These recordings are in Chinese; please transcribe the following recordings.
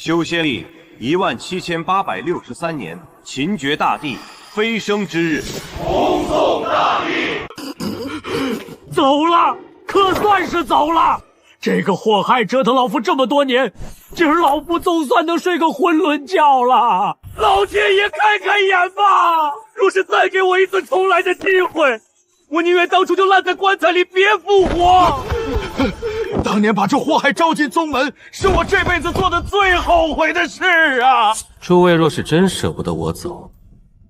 修仙历17863年，秦绝大帝飞升之日。恭送大帝。走了，可算是走了。这个祸害折腾老夫这么多年，今儿老夫总算能睡个囫囵觉了。老天爷开开眼吧！若是再给我一次重来的机会，我宁愿当初就烂在棺材里，别复活。当年把这祸害招进宗门，是我这辈子做的最后悔的事啊！诸位若是真舍不得我走，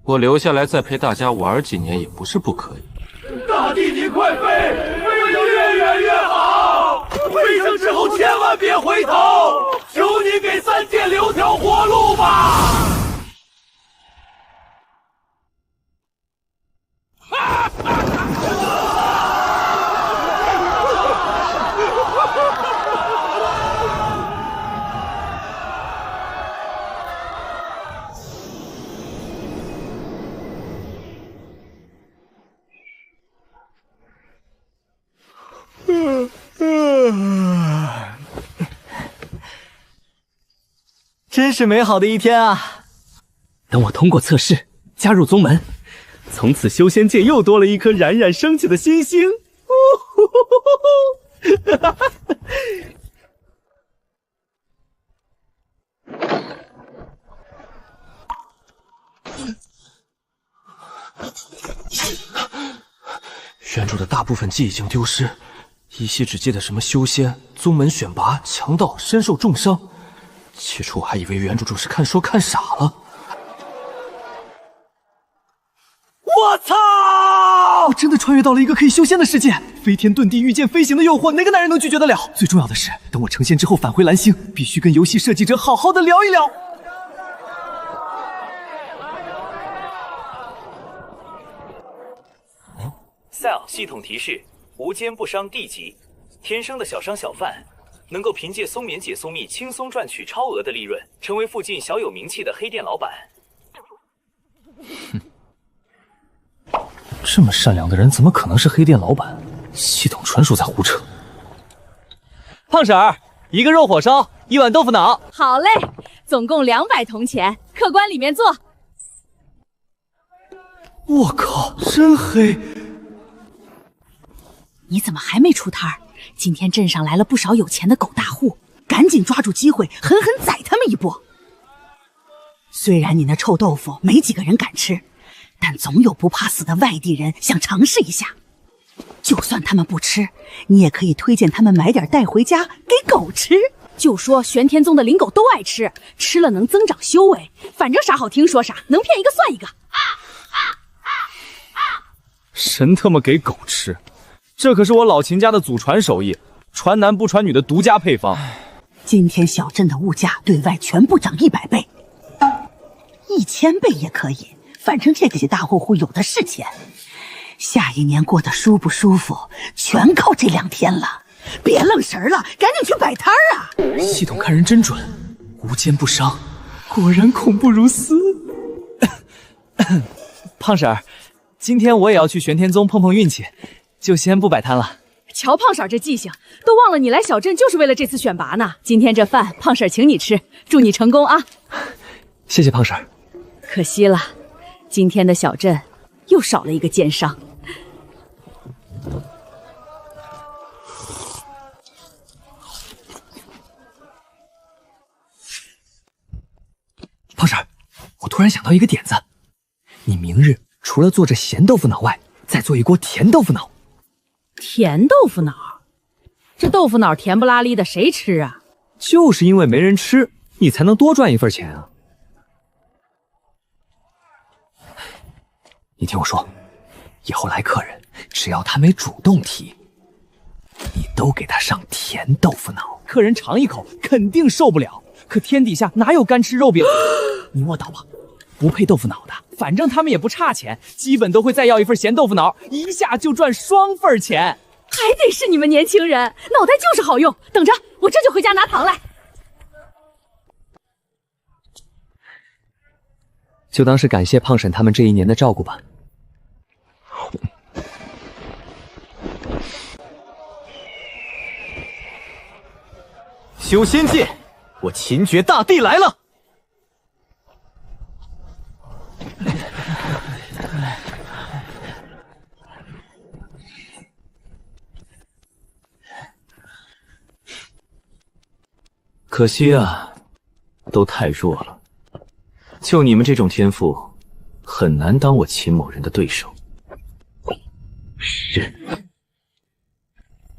我留下来再陪大家玩几年也不是不可以。大帝你快飞，飞得越远越好！飞升之后千万别回头，求你给三界留条活路吧！真是美好的一天啊！等我通过测试，加入宗门，从此修仙界又多了一颗冉冉升起的新星。原著的大部分记忆已经丢失，依稀只记得什么修仙、宗门选拔、强盗、身受重伤。起初我还以为原著主是看书看傻了。我操！我真的穿越到了一个可以修仙的世界，飞天遁地，御剑飞行的诱惑，哪个男人能拒绝得了？最重要的是，等我成仙之后返回蓝星，必须跟游戏设计者好好的聊一聊。Cell 系统提示：无奸不商地级，天生的小商小贩能够凭借松棉解松蜜轻松赚取超额的利润，成为附近小有名气的黑店老板。哼，这么善良的人怎么可能是黑店老板？系统纯属在胡扯。胖婶儿，一个肉火烧，1碗豆腐脑。好嘞，总共200铜钱，客官里面坐。我靠，真黑！你怎么还没出摊儿？今天镇上来了不少有钱的狗大户，赶紧抓住机会，狠狠宰他们一波。虽然你那臭豆腐没几个人敢吃，但总有不怕死的外地人想尝试一下。就算他们不吃，你也可以推荐他们买点带回家给狗吃。就说玄天宗的灵狗都爱吃，吃了能增长修为，反正啥好听说啥，能骗一个算一个。神他妈给狗吃！这可是我老秦家的祖传手艺，传男不传女的独家配方。今天小镇的物价对外全部涨100倍，1000倍也可以，反正这些大户有的是钱。下一年过得舒不舒服，全靠这2天了。别愣神了，赶紧去摆摊啊！系统看人真准，无奸不商，果然恐怖如斯。胖婶儿，今天我也要去玄天宗碰碰运气。就先不摆摊了。瞧胖婶这记性，都忘了你来小镇就是为了这次选拔呢。今天这饭胖婶请你吃，祝你成功啊！谢谢胖婶。可惜了，今天的小镇又少了一个奸商。胖婶，我突然想到一个点子，你明日除了做这咸豆腐脑外，再做一锅甜豆腐脑。甜豆腐脑？这豆腐脑甜不拉哩的，谁吃啊？就是因为没人吃，你才能多赚一份钱啊！你听我说，以后来客人，只要他没主动提，你都给他上甜豆腐脑。客人尝一口，肯定受不了。可天底下哪有干吃肉饼？你卧倒吧，不配豆腐脑的，反正他们也不差钱，基本都会再要一份咸豆腐脑，一下就赚双份钱。还得是你们年轻人，脑袋就是好用。等着，我这就回家拿糖来。就当是感谢胖婶他们这1年的照顾吧。修仙界我秦绝大帝来了！可惜啊，都太弱了。就你们这种天赋，很难当我秦某人的对手。是。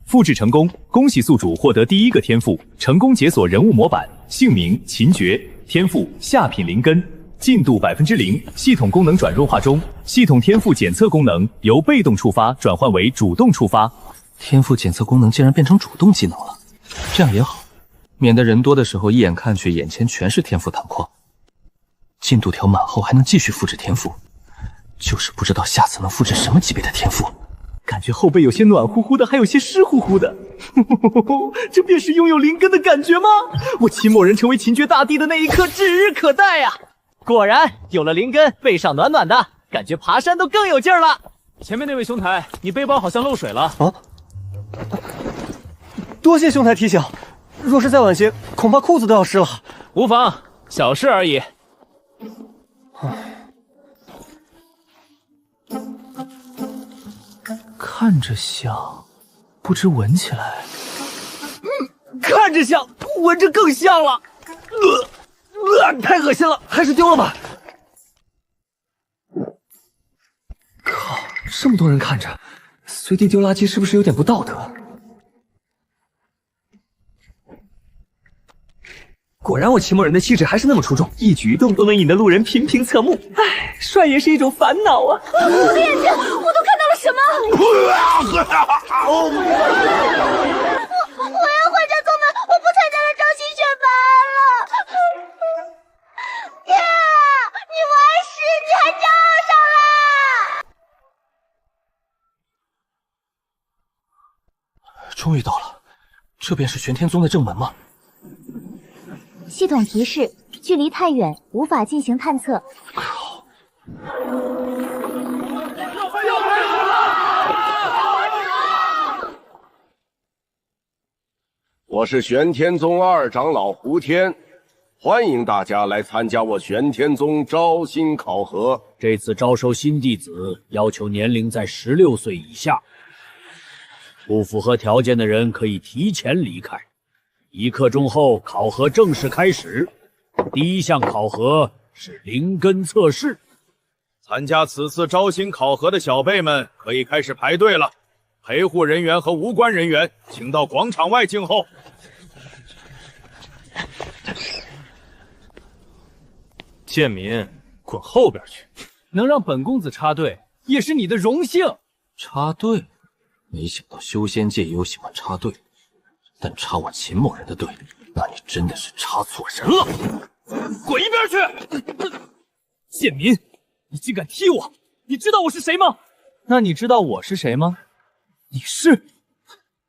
复制成功，恭喜宿主获得第一个天赋，成功解锁人物模板，姓名秦绝，天赋下品灵根，进度0%，系统功能转弱化中，系统天赋检测功能由被动触发转换为主动触发。天赋检测功能竟然变成主动技能了，这样也好。免得人多的时候一眼看去，眼前全是天赋弹框。进度条满后还能继续复制天赋，就是不知道下次能复制什么级别的天赋。感觉后背有些暖乎乎的，还有些湿乎乎的。这便是拥有灵根的感觉吗？我秦某人成为秦绝大帝的那一刻指日可待呀！果然有了灵根，背上暖暖的，感觉爬山都更有劲儿了。前面那位兄台，你背包好像漏水了啊！多谢兄台提醒。若是再晚些，恐怕裤子都要湿了。无妨，小事而已。看着香，不知闻起来，看着香，闻着更香了。太恶心了，还是丢了吧。靠，这么多人看着，随地丢垃圾是不是有点不道德？果然我秦某人的气质还是那么出众，一举一动都能引得路人频频侧目。唉，帅也是一种烦恼啊！我的眼睛，我都看到了什么？我要回家宗门，我不参加了招新选拔了。爹，你完事，你还叫上了！终于到了，这便是玄天宗的正门吗？系统提示：距离太远，无法进行探测。靠！我是玄天宗二长老胡天，欢迎大家来参加我玄天宗招新考核。这次招收新弟子，要求年龄在16岁以下，不符合条件的人可以提前离开。1刻钟后，考核正式开始。第一项考核是灵根测试。参加此次招新考核的小辈们可以开始排队了。陪护人员和无关人员，请到广场外静候。贱民，滚后边去！能让本公子插队，也是你的荣幸。插队？没想到修仙界也有喜欢插队的。但插我秦某人的队，那你真的是插错人了！滚一边去！贱民，你竟敢踢我！你知道我是谁吗？那你知道我是谁吗？你是？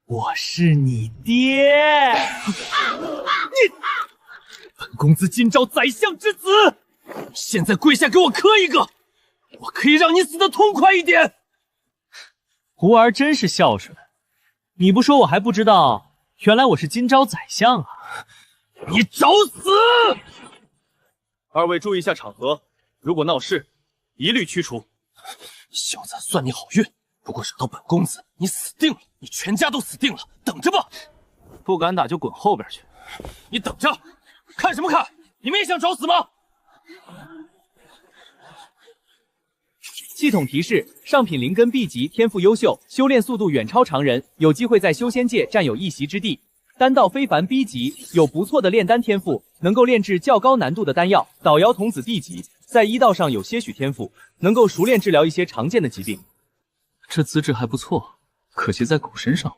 我是你爹！你，本公子今朝宰相之子，现在跪下给我磕一个，我可以让你死得痛快一点。胡儿真是孝顺，你不说我还不知道。原来我是今朝宰相啊！你找死！二位注意一下场合，如果闹事，一律驱除。小子，算你好运！如果惹到本公子，你死定了，你全家都死定了！等着吧！不敢打就滚后边去！你等着！看什么看？你们也想找死吗？系统提示：上品灵根 B 级，天赋优秀，修炼速度远超常人，有机会在修仙界占有一席之地。丹道非凡 B 级，有不错的炼丹天赋，能够炼制较高难度的丹药。捣妖童子 D 级，在医道上有些许天赋，能够熟练治疗一些常见的疾病。这资质还不错，可惜在狗身上。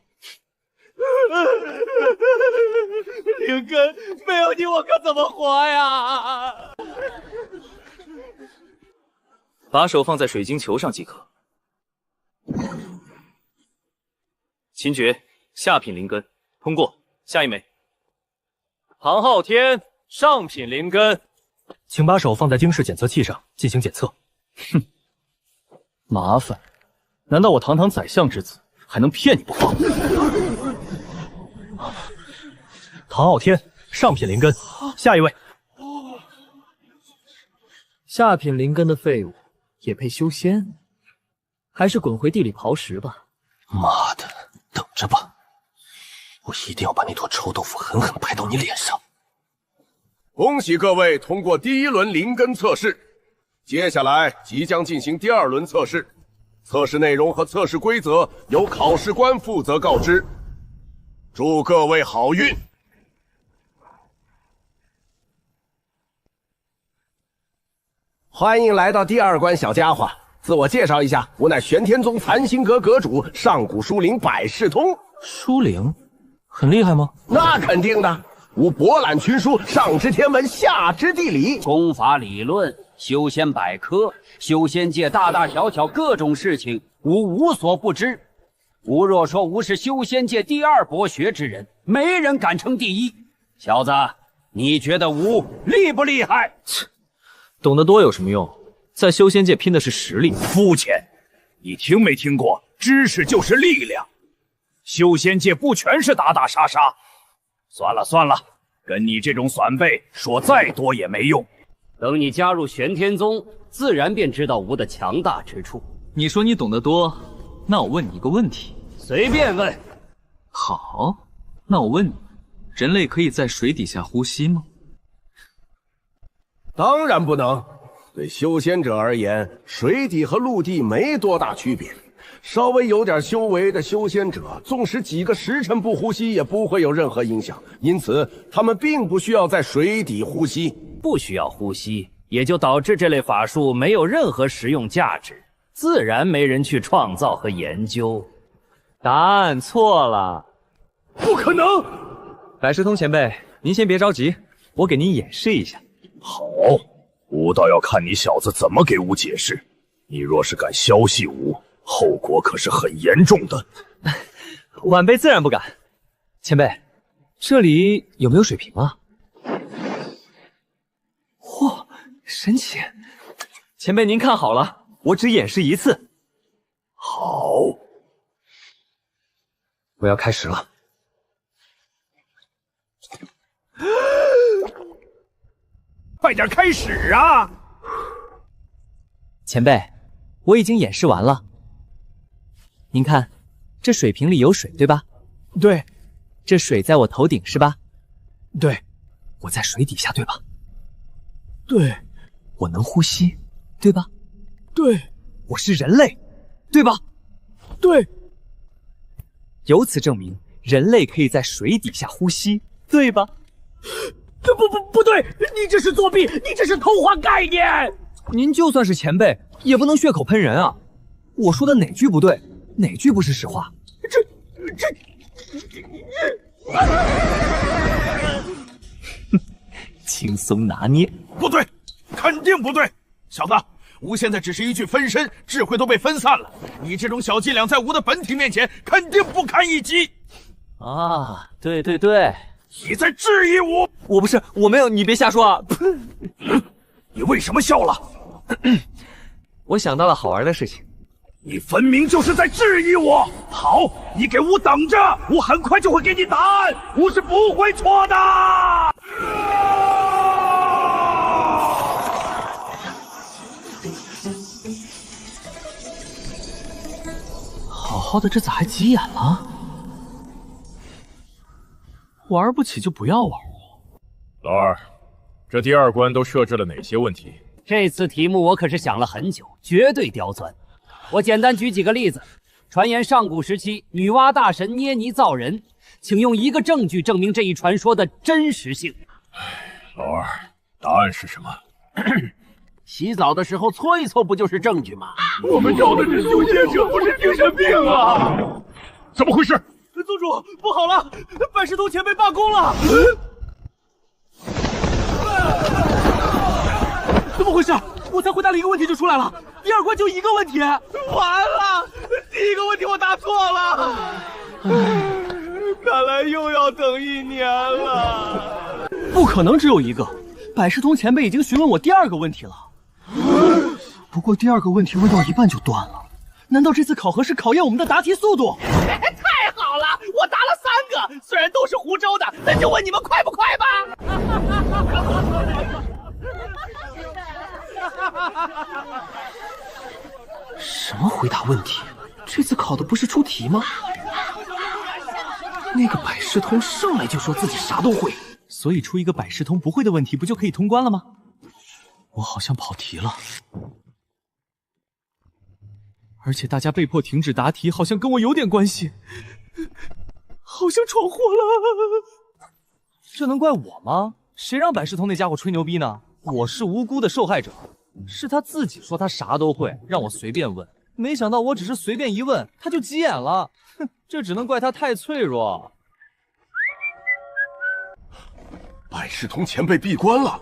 灵根，没有你我可怎么活呀？把手放在水晶球上即可。秦绝，下品灵根，通过。下一枚。唐昊天，上品灵根，请把手放在晶室检测器上进行检测。哼，麻烦。难道我堂堂宰相之子还能骗你不放？唐昊天，上品灵根。下一位。下品灵根的废物也配修仙？还是滚回地里刨食吧。妈的，等着吧，我一定要把那坨臭豆腐狠狠拍到你脸上。恭喜各位通过第1轮灵根测试，接下来即将进行第2轮测试。测试内容和测试规则由考试官负责告知。祝各位好运！欢迎来到第2关，小家伙。自我介绍一下，我乃玄天宗残星阁阁主上古书灵百事通。书灵很厉害吗？那肯定的，吾博览群书，上知天文，下知地理，功法理论、修仙百科、修仙界大大小小各种事情，吾无所不知。吾若说吾是修仙界第2博学之人，没人敢称第1。小子，你觉得吾厉不厉害？切，懂得多有什么用？在修仙界拼的是实力。肤浅，你听没听过？知识就是力量。修仙界不全是打打杀杀。算了算了，跟你这种算辈说再多也没用。等你加入玄天宗，自然便知道吾的强大之处。你说你懂得多，那我问你一个问题。随便问。好，那我问你，人类可以在水底下呼吸吗？当然不能。对修仙者而言，水底和陆地没多大区别。稍微有点修为的修仙者，纵使几个时辰不呼吸，也不会有任何影响。因此，他们并不需要在水底呼吸。不需要呼吸，也就导致这类法术没有任何实用价值，自然没人去创造和研究。答案错了。不可能！百事通前辈，您先别着急，我给您演示一下。好，吾倒要看你小子怎么给吾解释。你若是敢消息吾，后果可是很严重的。晚辈自然不敢。前辈，这里有没有水瓶啊？嚯，神奇！前辈您看好了，我只演示一次。好，我要开始了。快点开始啊！前辈，我已经演示完了。您看，这水瓶里有水，对吧？对。这水在我头顶是吧？对。我在水底下对吧？对。我能呼吸，对吧？对。我是人类，对吧？对。由此证明，人类可以在水底下呼吸，对吧？不对，你这是作弊，你这是偷换概念。您就算是前辈，也不能血口喷人啊！我说的哪句不对，哪句不是实话？轻松拿捏。不对，肯定不对！小子，吾现在只是一具分身，智慧都被分散了。你这种小伎俩，在吾的本体面前，肯定不堪一击。啊，对对对，你在质疑我？我不是，我没有，你别瞎说啊！你为什么笑了？我想到了好玩的事情。你分明就是在质疑我。好，你给吾等着，我很快就会给你答案，吾是不会错的。好好的，这咋还急眼了？玩不起就不要玩。老二，这第2关都设置了哪些问题？这次题目我可是想了很久，绝对刁钻。我简单举几个例子。传言上古时期，女娲大神捏泥造人，请用一个证据证明这一传说的真实性。老二，答案是什么？洗澡的时候搓一搓，不就是证据吗？我们招的是修仙者，不是精神病啊！怎么回事？宗主，不好了，百事通前辈罢工了！怎么回事？我才回答了一个问题就出来了，第2关就一个问题，完了，第1个问题我答错了，看来又要等1年了。不可能只有一个，百事通前辈已经询问我第2个问题了。不过第2个问题问到一半就断了，难道这次考核是考验我们的答题速度？太好了，我答了3个，虽然都是湖州的，那就问你们快不快吧。什么回答问题？这次考的不是出题吗？那个百事通上来就说自己啥都会，所以出一个百事通不会的问题，不就可以通关了吗？我好像跑题了，而且大家被迫停止答题，好像跟我有点关系，好像闯祸了。这能怪我吗？谁让百事通那家伙吹牛逼呢？我是无辜的受害者，是他自己说他啥都会，让我随便问。没想到我只是随便一问，他就急眼了。哼，这只能怪他太脆弱。百事通前辈闭关了，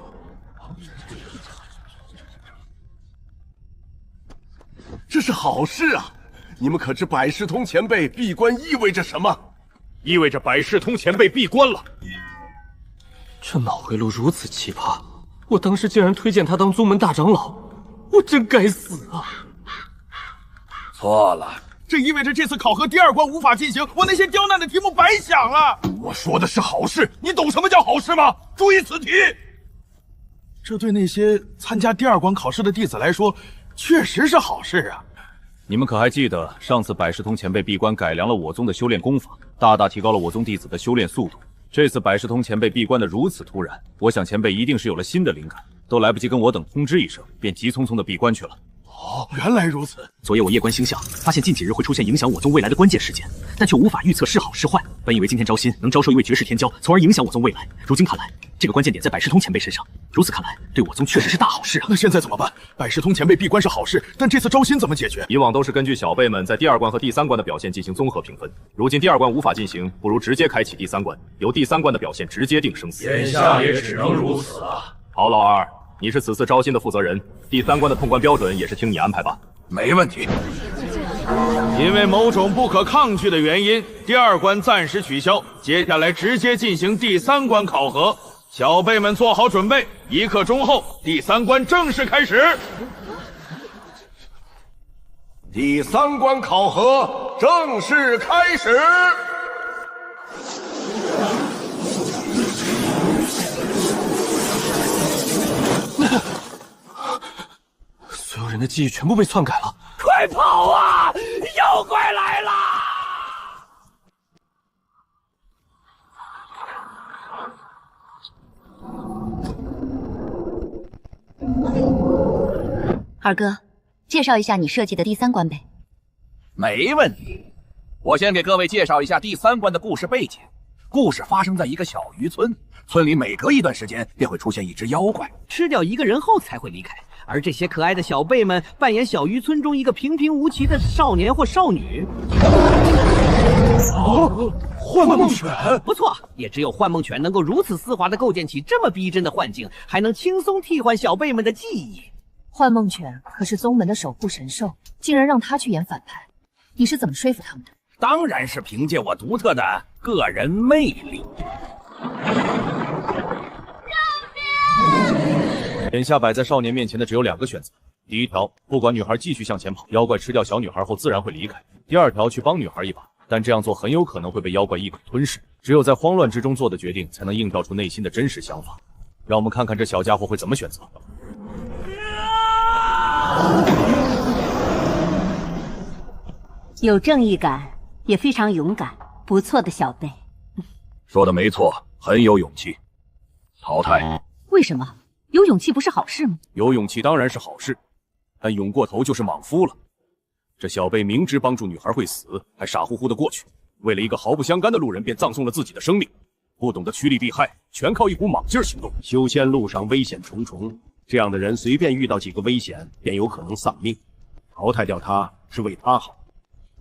这是好事啊！你们可知百事通前辈闭关意味着什么？意味着百事通前辈闭关了。这脑回路如此奇葩，我当时竟然推荐他当宗门大长老，我真该死啊！错了，这意味着这次考核第2关无法进行，我那些刁难的题目白想了。我说的是好事，你懂什么叫好事吗？注意此题。这对那些参加第2关考试的弟子来说，确实是好事啊。你们可还记得上次百事通前辈闭关改良了我宗的修炼功法，大大提高了我宗弟子的修炼速度。这次百事通前辈闭关的如此突然，我想前辈一定是有了新的灵感，都来不及跟我等通知一声，便急匆匆的闭关去了。哦，原来如此。昨夜我夜观星象，发现近几日会出现影响我宗未来的关键事件，但却无法预测是好是坏。本以为今天招新能招收一位绝世天骄，从而影响我宗未来。如今看来，这个关键点在百事通前辈身上。如此看来，对我宗确实是大好事啊。那现在怎么办？百事通前辈闭关是好事，但这次招新怎么解决？以往都是根据小辈们在第2关和第3关的表现进行综合评分，如今第2关无法进行，不如直接开启第3关，由第3关的表现直接定生死。眼下也只能如此了。好，老二，你是此次招新的负责人，第3关的通关标准也是听你安排吧。没问题。因为某种不可抗拒的原因，第2关暂时取消，接下来直接进行第3关考核。小辈们做好准备，1刻钟后，第3关正式开始。第3关考核正式开始。所有人的记忆全部被篡改了！快跑啊！妖怪来了！二哥，介绍一下你设计的第3关呗。没问题，我先给各位介绍一下第3关的故事背景。故事发生在一个小渔村，村里每隔一段时间便会出现一只妖怪，吃掉一个人后才会离开。而这些可爱的小辈们扮演小渔村中一个平平无奇的少年或少女。哦，幻梦犬，不错，也只有幻梦犬能够如此丝滑地构建起这么逼真的幻境，还能轻松替换小辈们的记忆。幻梦犬可是宗门的守护神兽，竟然让他去演反派，你是怎么说服他们的？当然是凭借我独特的个人魅力。眼下摆在少年面前的只有2个选择：第一条，不管女孩继续向前跑，妖怪吃掉小女孩后自然会离开；第2条，去帮女孩一把，但这样做很有可能会被妖怪一口吞噬。只有在慌乱之中做的决定，才能映照出内心的真实想法。让我们看看这小家伙会怎么选择。有正义感，也非常勇敢，不错的小辈。说的没错，很有勇气。淘汰。为什么？有勇气不是好事吗？有勇气当然是好事，但勇过头就是莽夫了。这小辈明知帮助女孩会死，还傻乎乎的过去，为了一个毫不相干的路人便葬送了自己的生命，不懂得趋利避害，全靠一股莽劲儿行动。修仙路上危险重重，这样的人随便遇到几个危险，便有可能丧命。淘汰掉他是为他好，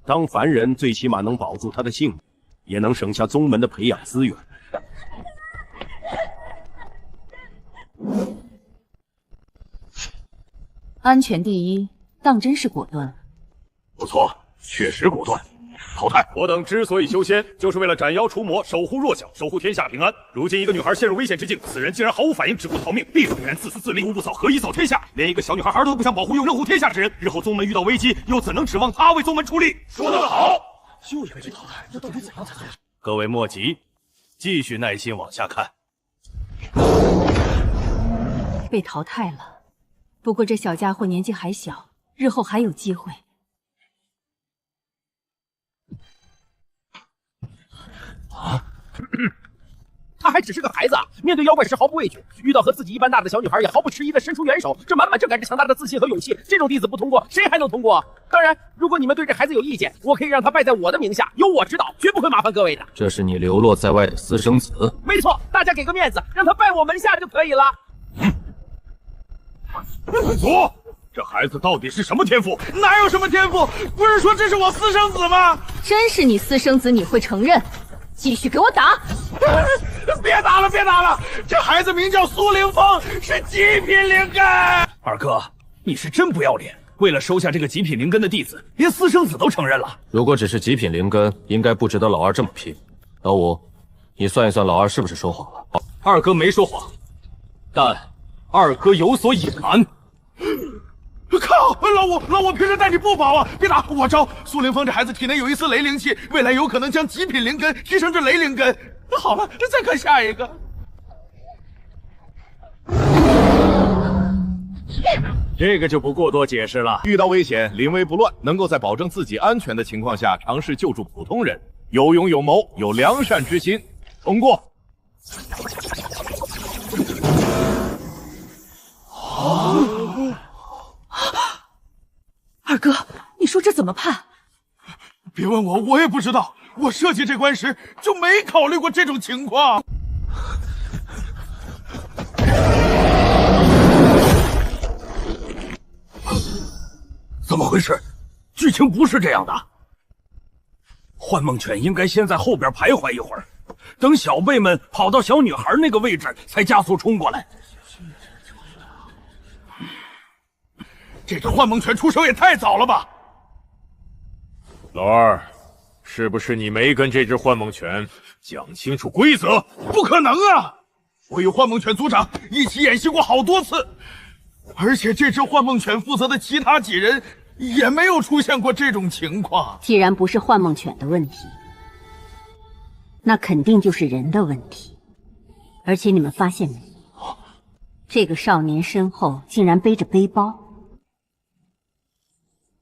当凡人最起码能保住他的性命，也能省下宗门的培养资源。安全第一，当真是果断。不错，确实果断。淘汰。我等之所以修仙，就是为了斩妖除魔，守护弱小，守护天下平安。如今一个女孩陷入危险之境，此人竟然毫无反应，只顾逃命，必是这人自私自利，无不扫，何以扫天下？连一个小女孩都不想保护，又拥护天下之人，日后宗门遇到危机，又怎能指望他为宗门出力？说得好！就以为这淘汰，那到底怎样才算？各位莫急，继续耐心往下看。被淘汰了。不过这小家伙年纪还小，日后还有机会。他还只是个孩子啊！面对妖怪时毫不畏惧，遇到和自己一般大的小女孩也毫不迟疑地伸出援手，这满满正感着强大的自信和勇气。这种弟子不通过，谁还能通过？当然，如果你们对这孩子有意见，我可以让他拜在我的名下，由我指导，绝不会麻烦各位的。这是你流落在外的私生子。没错，大家给个面子，让他拜我门下就可以了。祖，这孩子到底是什么天赋？哪有什么天赋？不是说这是我私生子吗？真是你私生子，你会承认？继续给我打！别打了，别打了！这孩子名叫苏凌风，是极品灵根。二哥，你是真不要脸！为了收下这个极品灵根的弟子，连私生子都承认了。如果只是极品灵根，应该不值得老二这么拼。老五，你算一算老二是不是说谎了？二哥没说谎，但二哥有所隐瞒。靠！老五平时待你不薄啊！别打，我招。苏凌风这孩子体内有一丝雷灵气，未来有可能将极品灵根提升至雷灵根。好了，再看下一个。这个就不过多解释了。遇到危险，临危不乱，能够在保证自己安全的情况下尝试救助普通人，有勇有谋，有良善之心。通过。二哥，你说这怎么判？别问我，我也不知道。我设计这关时就没考虑过这种情况。怎么回事？剧情不是这样的。幻梦犬应该先在后边徘徊一会儿，等小辈们跑到小女孩那个位置，才加速冲过来。这只幻梦犬出手也太早了吧！老二，是不是你没跟这只幻梦犬讲清楚规则？不可能啊！我与幻梦犬组长一起演习过好多次，而且这只幻梦犬负责的其他几人也没有出现过这种情况。既然不是幻梦犬的问题，那肯定就是人的问题。而且你们发现没？这个少年身后竟然背着背包。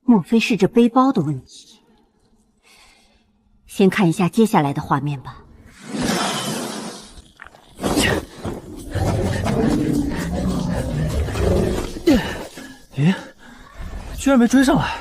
莫非是这背包的问题？先看一下接下来的画面吧。咦，居然没追上来！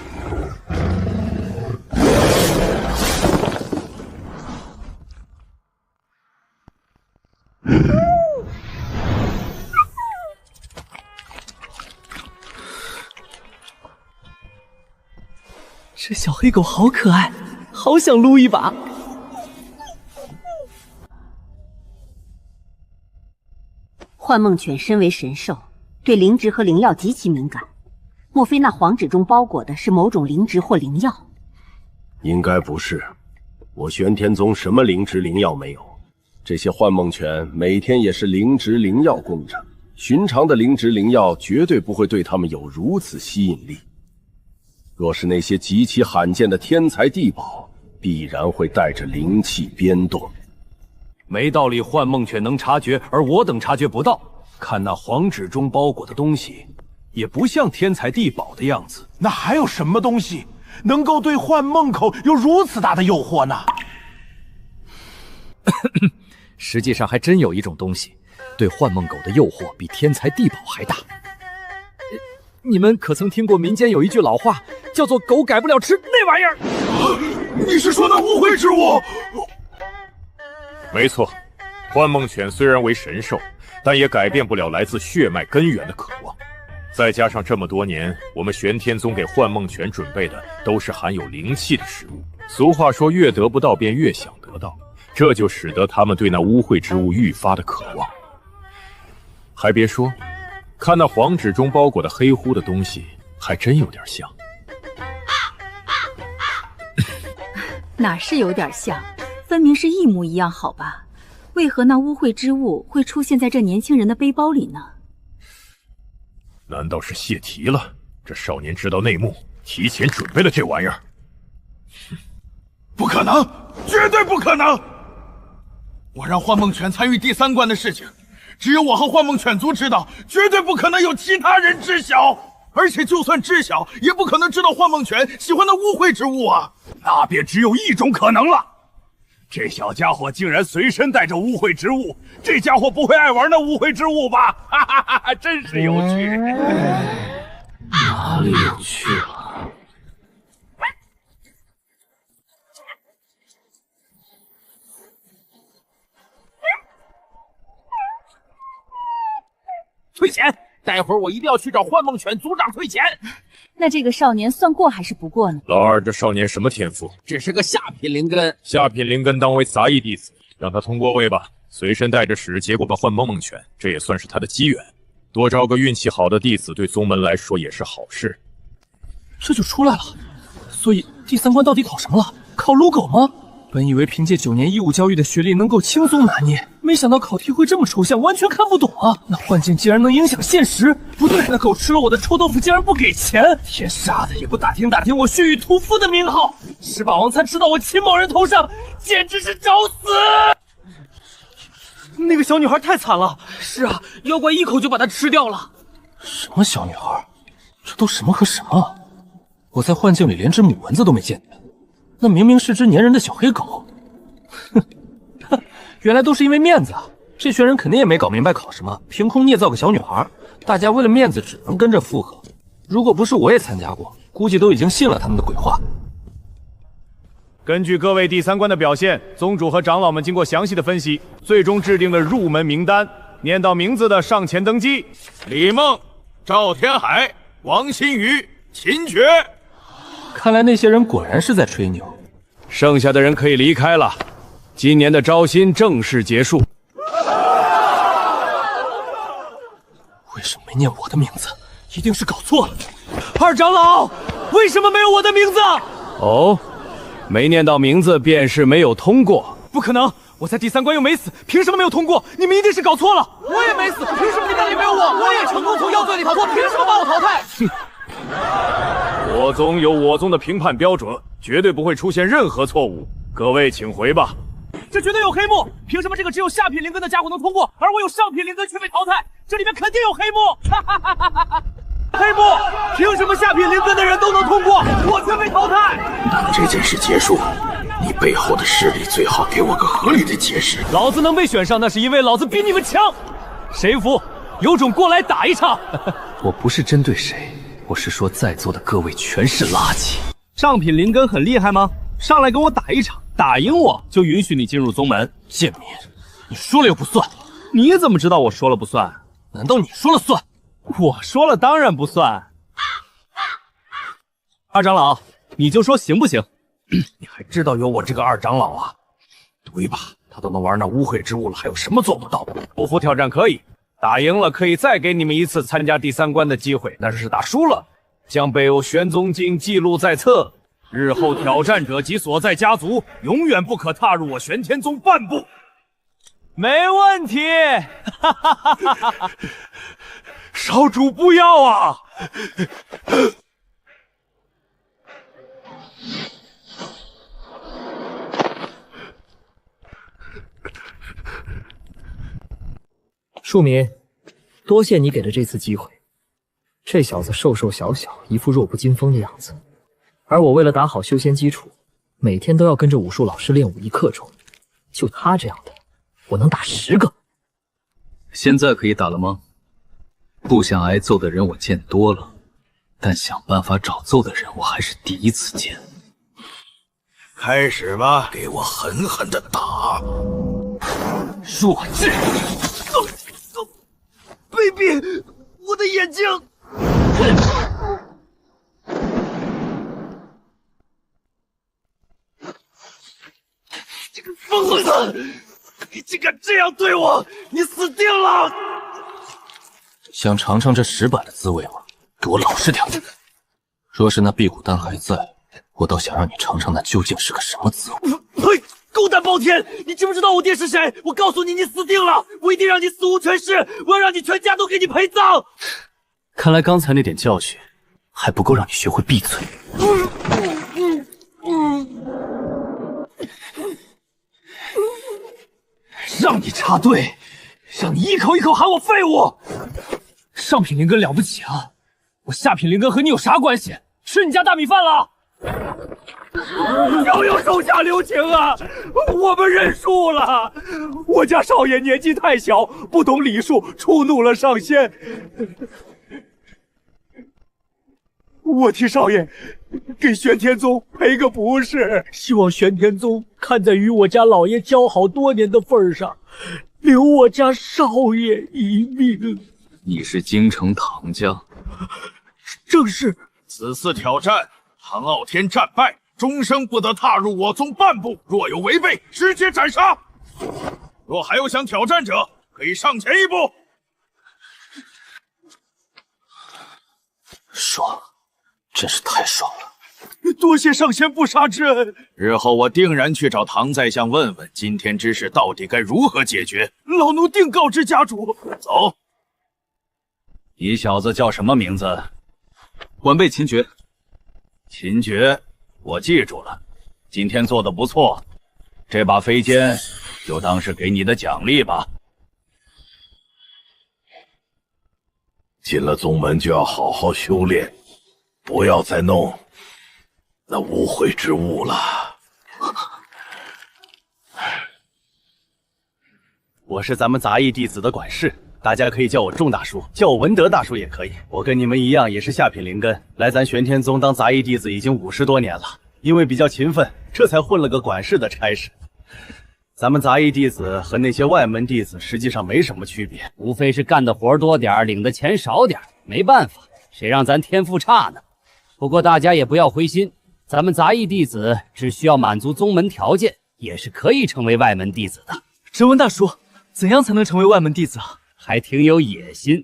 这小黑狗好可爱，好想撸一把。幻梦犬身为神兽，对灵植和灵药极其敏感。莫非那黄纸中包裹的是某种灵植或灵药？应该不是，我玄天宗什么灵植灵药没有。这些幻梦犬每天也是灵植灵药供着，寻常的灵植灵药绝对不会对它们有如此吸引力。若是那些极其罕见的天材地宝，必然会带着灵气biến动。没道理，幻梦犬能察觉，而我等察觉不到。看那黄纸中包裹的东西，也不像天材地宝的样子。那还有什么东西能够对幻梦口有如此大的诱惑呢？实际上还真有一种东西，对幻梦狗的诱惑比天材地宝还大。你们可曾听过民间有一句老话，叫做“狗改不了吃那玩意儿”？你是说那污秽之物？没错，幻梦犬虽然为神兽，但也改变不了来自血脉根源的渴望。再加上这么多年，我们玄天宗给幻梦犬准备的都是含有灵气的食物。俗话说，越得不到便越想得到，这就使得他们对那污秽之物愈发的渴望。还别说，看那黄纸中包裹的黑乎的东西，还真有点像。哪是有点像，分明是一模一样，好吧？为何那污秽之物会出现在这年轻人的背包里呢？难道是泄题了？这少年知道内幕，提前准备了这玩意儿？不可能，绝对不可能！我让幻梦犬参与第3关的事情，只有我和幻梦犬族知道，绝对不可能有其他人知晓。而且就算知晓，也不可能知道幻梦犬喜欢的污秽之物啊！那便只有一种可能了。这小家伙竟然随身带着污秽之物，这家伙不会爱玩那污秽之物吧？哈哈哈哈，真是有趣。哪里有趣了？退钱！待会儿我一定要去找幻梦犬族长退钱。那这个少年算过还是不过呢？老二，这少年什么天赋？只是个下品灵根。下品灵根当为杂役弟子，让他通过位吧。随身带着屎，结果把幻梦梦犬，这也算是他的机缘。多招个运气好的弟子，对宗门来说也是好事。这就出来了。所以第3关到底考什么了？考撸狗吗？本以为凭借9年义务教育的学历能够轻松拿捏，没想到考题会这么抽象，完全看不懂啊！那幻境竟然能影响现实？不对，那狗吃了我的臭豆腐竟然不给钱！天杀的，也不打听打听我血雨屠夫的名号！吃霸王餐吃到我秦某人头上，简直是找死！那个小女孩太惨了。是啊，妖怪一口就把她吃掉了。什么小女孩？这都什么和什么？我在幻境里连只母蚊子都没见见。那明明是只粘人的小黑狗，哼，原来都是因为面子啊！这群人肯定也没搞明白考什么，凭空捏造个小女孩，大家为了面子只能跟着附和。如果不是我也参加过，估计都已经信了他们的鬼话。根据各位第3关的表现，宗主和长老们经过详细的分析，最终制定了入门名单。念到名字的上前登基：李梦、赵天海、王新宇、秦爵。看来那些人果然是在吹牛。剩下的人可以离开了，今年的招新正式结束。为什么没念我的名字？一定是搞错了。二长老，为什么没有我的名字？哦，没念到名字便是没有通过。不可能，我在第3关又没死，凭什么没有通过？你们一定是搞错了。我也没死，凭什么你们里没有我？我也成功从妖罪里逃脱，凭什么把我淘汰？我宗有我宗的评判标准，绝对不会出现任何错误。各位请回吧。这绝对有黑幕！凭什么这个只有下品灵根的家伙能通过，而我有上品灵根却被淘汰？这里面肯定有黑幕！哈哈哈哈哈！黑幕！凭什么下品灵根的人都能通过，我却被淘汰？等这件事结束，你背后的势力最好给我个合理的解释。老子能被选上，那是因为老子比你们强。谁服？有种过来打一场！我不是针对谁。我是说，在座的各位全是垃圾。上品灵根很厉害吗？上来跟我打一场，打赢我就允许你进入宗门。贱民，你说了又不算。你怎么知道我说了不算？难道你说了算？我说了当然不算。二长老，你就说行不行？你还知道有我这个二长老啊？对吧？他都能玩那污秽之物了，还有什么做不到？不服挑战可以。打赢了可以再给你们一次参加第3关的机会，但是打输了，将备有玄宗经记录在册，日后挑战者及所在家族永远不可踏入我玄天宗半步。没问题。少主不要啊！庶民，多谢你给的这次机会。这小子瘦瘦小小，一副弱不禁风的样子，而我为了打好修仙基础，每天都要跟着武术老师练武1刻钟。就他这样的，我能打10个。现在可以打了吗？不想挨揍的人我见多了，但想办法找揍的人我还是第一次见。开始吧，给我狠狠的打！弱智！卑鄙！我的眼睛！这个疯子！你竟敢这样对我！你死定了！想尝尝这石板的滋味吗？给我老实点！若是那辟谷丹还在，我倒想让你尝尝那究竟是个什么滋味。呸！狗胆包天！你知不知道我爹是谁？我告诉你，你死定了！我一定让你死无全尸！我要让你全家都给你陪葬！看来刚才那点教训还不够让你学会闭嘴。让你插队，让你一口一口喊我废物！上品灵根了不起啊，我下品灵根和你有啥关系？吃你家大米饭了？要有手下留情啊！我们认输了。我家少爷年纪太小，不懂礼数，触怒了上仙。我替少爷给玄天宗赔个不是，希望玄天宗看在与我家老爷交好多年的份上，留我家少爷一命。你是京城唐将？正是。此次挑战，唐傲天战败，终生不得踏入我宗半步，若有违背，直接斩杀。若还有想挑战者，可以上前一步。爽，真是太爽了！多谢上仙不杀之恩，日后我定然去找唐宰相问问今天之事到底该如何解决。老奴定告知家主。走。你小子叫什么名字？晚辈秦爵。秦爵，我记住了。今天做得不错，这把飞剑就当是给你的奖励吧。进了宗门就要好好修炼，不要再弄那污秽之物了。我是咱们杂役弟子的管事，大家可以叫我仲大叔，叫我文德大叔也可以。我跟你们一样，也是下品灵根，来咱玄天宗当杂役弟子已经50多年了。因为比较勤奋，这才混了个管事的差事。咱们杂役弟子和那些外门弟子实际上没什么区别，无非是干的活多点，领的钱少点，没办法，谁让咱天赋差呢？不过大家也不要灰心，咱们杂役弟子只需要满足宗门条件，也是可以成为外门弟子的。质问大叔，怎样才能成为外门弟子啊？还挺有野心。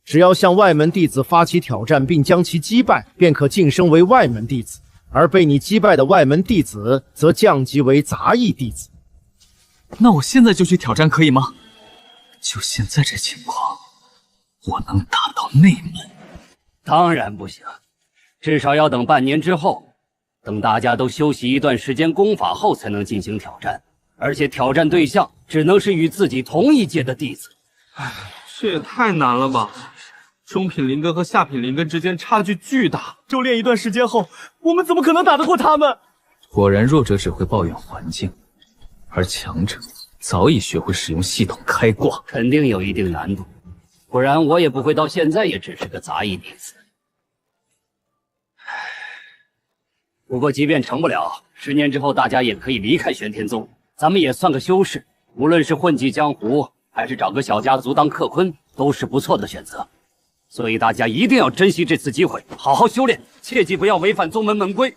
只要向外门弟子发起挑战，并将其击败，便可晋升为外门弟子；而被你击败的外门弟子，则降级为杂役弟子。那我现在就去挑战，可以吗？就现在这情况，我能打到内门？当然不行，至少要等半年之后，等大家都休息一段时间功法后，才能进行挑战。而且挑战对象只能是与自己同一届的弟子。这也太难了吧！中品灵根和下品灵根之间差距巨大，修炼一段时间后，我们怎么可能打得过他们？果然，弱者只会抱怨环境，而强者早已学会使用系统开挂，肯定有一定难度，不然我也不会到现在也只是个杂役弟子。不过即便成不了，10年之后大家也可以离开玄天宗，咱们也算个修士，无论是混迹江湖，还是找个小家族当客坤，都是不错的选择。所以大家一定要珍惜这次机会，好好修炼，切记不要违反宗门门规。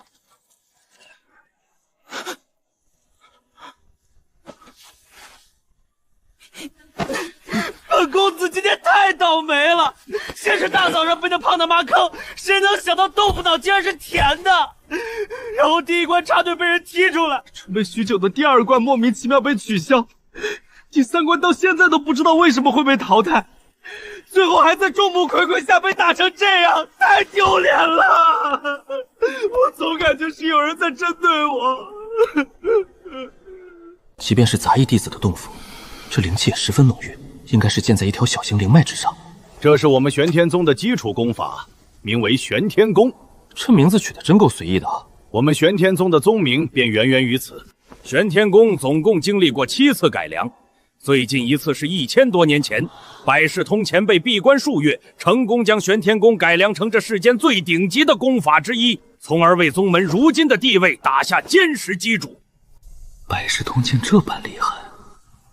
本公子今天太倒霉了，先是大早上被那胖大妈坑，谁能想到豆腐脑竟然是甜的？然后第一关插队被人踢出来，准备许久的第2关莫名其妙被取消，第3关到现在都不知道为什么会被淘汰，最后还在众目睽睽下被打成这样，太丢脸了！我总感觉是有人在针对我。即便是杂役弟子的洞府，这灵气也十分浓郁，应该是建在一条小型灵脉之上。这是我们玄天宗的基础功法，名为玄天功。这名字取得真够随意的啊！我们玄天宗的宗名便源于此。玄天功总共经历过7次改良，最近一次是1000多年前，百世通前辈闭关数月，成功将玄天功改良成这世间最顶级的功法之一，从而为宗门如今的地位打下坚实基础。百世通剑这般厉害，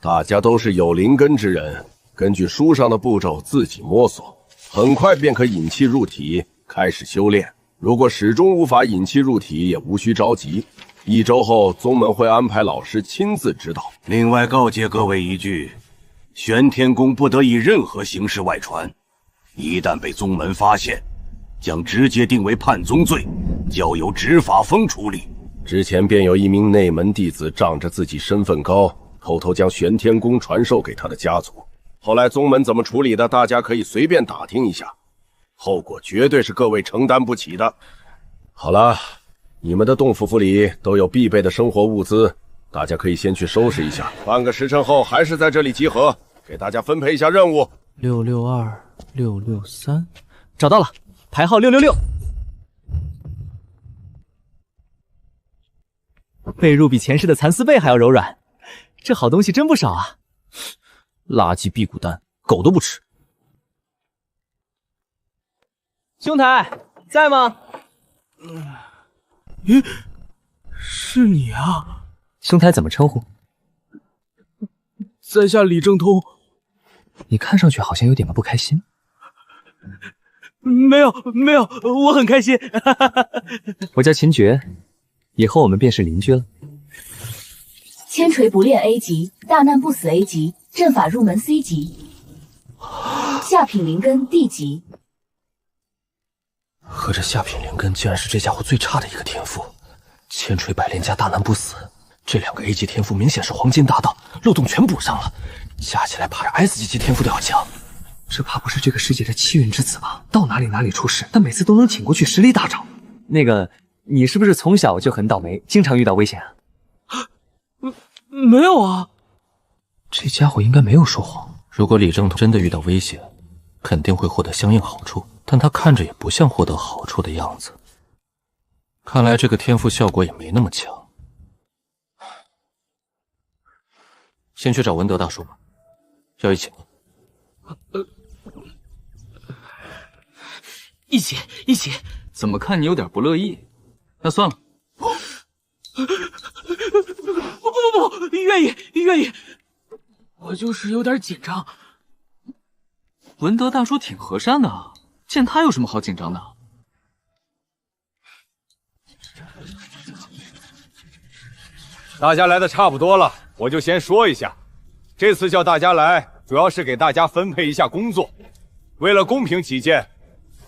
大家都是有灵根之人，根据书上的步骤自己摸索，很快便可引气入体，开始修炼。如果始终无法引气入体，也无需着急，1周后宗门会安排老师亲自指导。另外告诫各位一句，玄天功不得以任何形式外传，一旦被宗门发现，将直接定为叛宗罪，交由执法风处理。之前便有一名内门弟子仗着自己身份高，偷偷将玄天功传授给他的家族。后来宗门怎么处理的，大家可以随便打听一下，后果绝对是各位承担不起的。好了，你们的洞府里都有必备的生活物资，大家可以先去收拾一下，半个时辰后还是在这里集合。给大家分配一下任务。662、663，找到了，排号666。被褥比前世的蚕丝被还要柔软，这好东西真不少啊！垃圾辟谷丹，狗都不吃。兄台在吗？咦，是你啊！兄台怎么称呼？在下李正通。你看上去好像有点不开心。没有，我很开心。我叫秦觉，以后我们便是邻居了。千锤不炼 A 级，大难不死 A 级，阵法入门 C 级，下品灵根 D 级。合着下品灵根竟然是这家伙最差的一个天赋，千锤百炼加大难不死，这2个 A 级天赋明显是黄金搭档，漏洞全补上了，加起来怕是 S 级天赋都要强。这怕不是这个世界的气运之子吧？到哪里出事，但每次都能挺过去，实力大涨。那个，你是不是从小就很倒霉，经常遇到危险啊？没有啊，这家伙应该没有说谎。如果李正通真的遇到危险，肯定会获得相应好处，但他看着也不像获得好处的样子。看来这个天赋效果也没那么强。先去找文德大叔吧，要一起吗？一起。怎么看你有点不乐意？那算了。不，愿意。我就是有点紧张。文德大叔挺和善的，见他有什么好紧张的？大家来的差不多了，我就先说一下，这次叫大家来，主要是给大家分配一下工作。为了公平起见，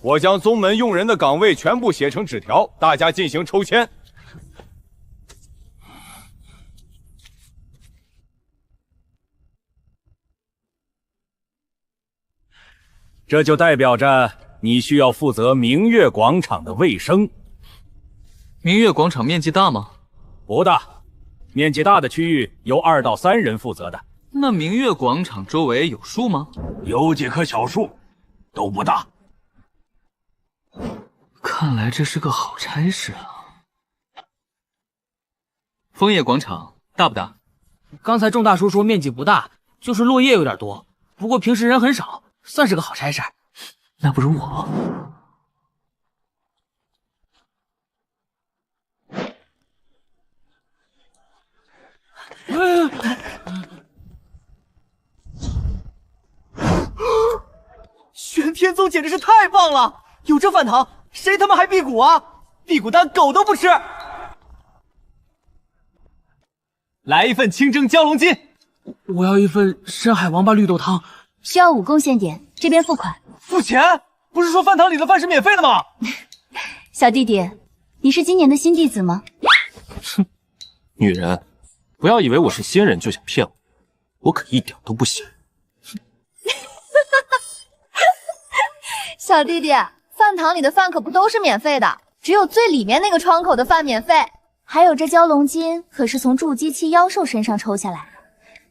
我将宗门用人的岗位全部写成纸条，大家进行抽签。这就代表着你需要负责明月广场的卫生。明月广场面积大吗？不大，面积大的区域由2到3人负责的。那明月广场周围有树吗？有几棵小树，都不大。看来这是个好差事啊。枫叶广场大不大？刚才仲大叔说面积不大，就是落叶有点多，不过平时人很少。算是个好差事。那不如我。玄天宗简直是太棒了！有这饭堂，谁他妈还辟谷啊？辟谷丹狗都不吃。来一份清蒸蛟龙筋。我要一份深海王八绿豆汤。需要5贡献点，这边付款。付钱？不是说饭堂里的饭是免费的吗？小弟弟，你是今年的新弟子吗？哼，女人，不要以为我是新人就想骗我，我可一点都不行。小弟弟，饭堂里的饭可不都是免费的，只有最里面那个窗口的饭免费。还有这蛟龙筋可是从筑基期妖兽身上抽下来的。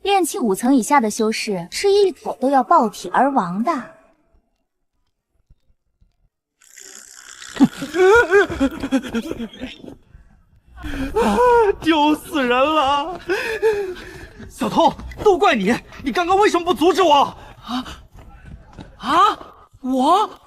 炼气5层以下的修士吃一口都要爆体而亡的。丢死人了！小偷，都怪你！你刚刚为什么不阻止我？我？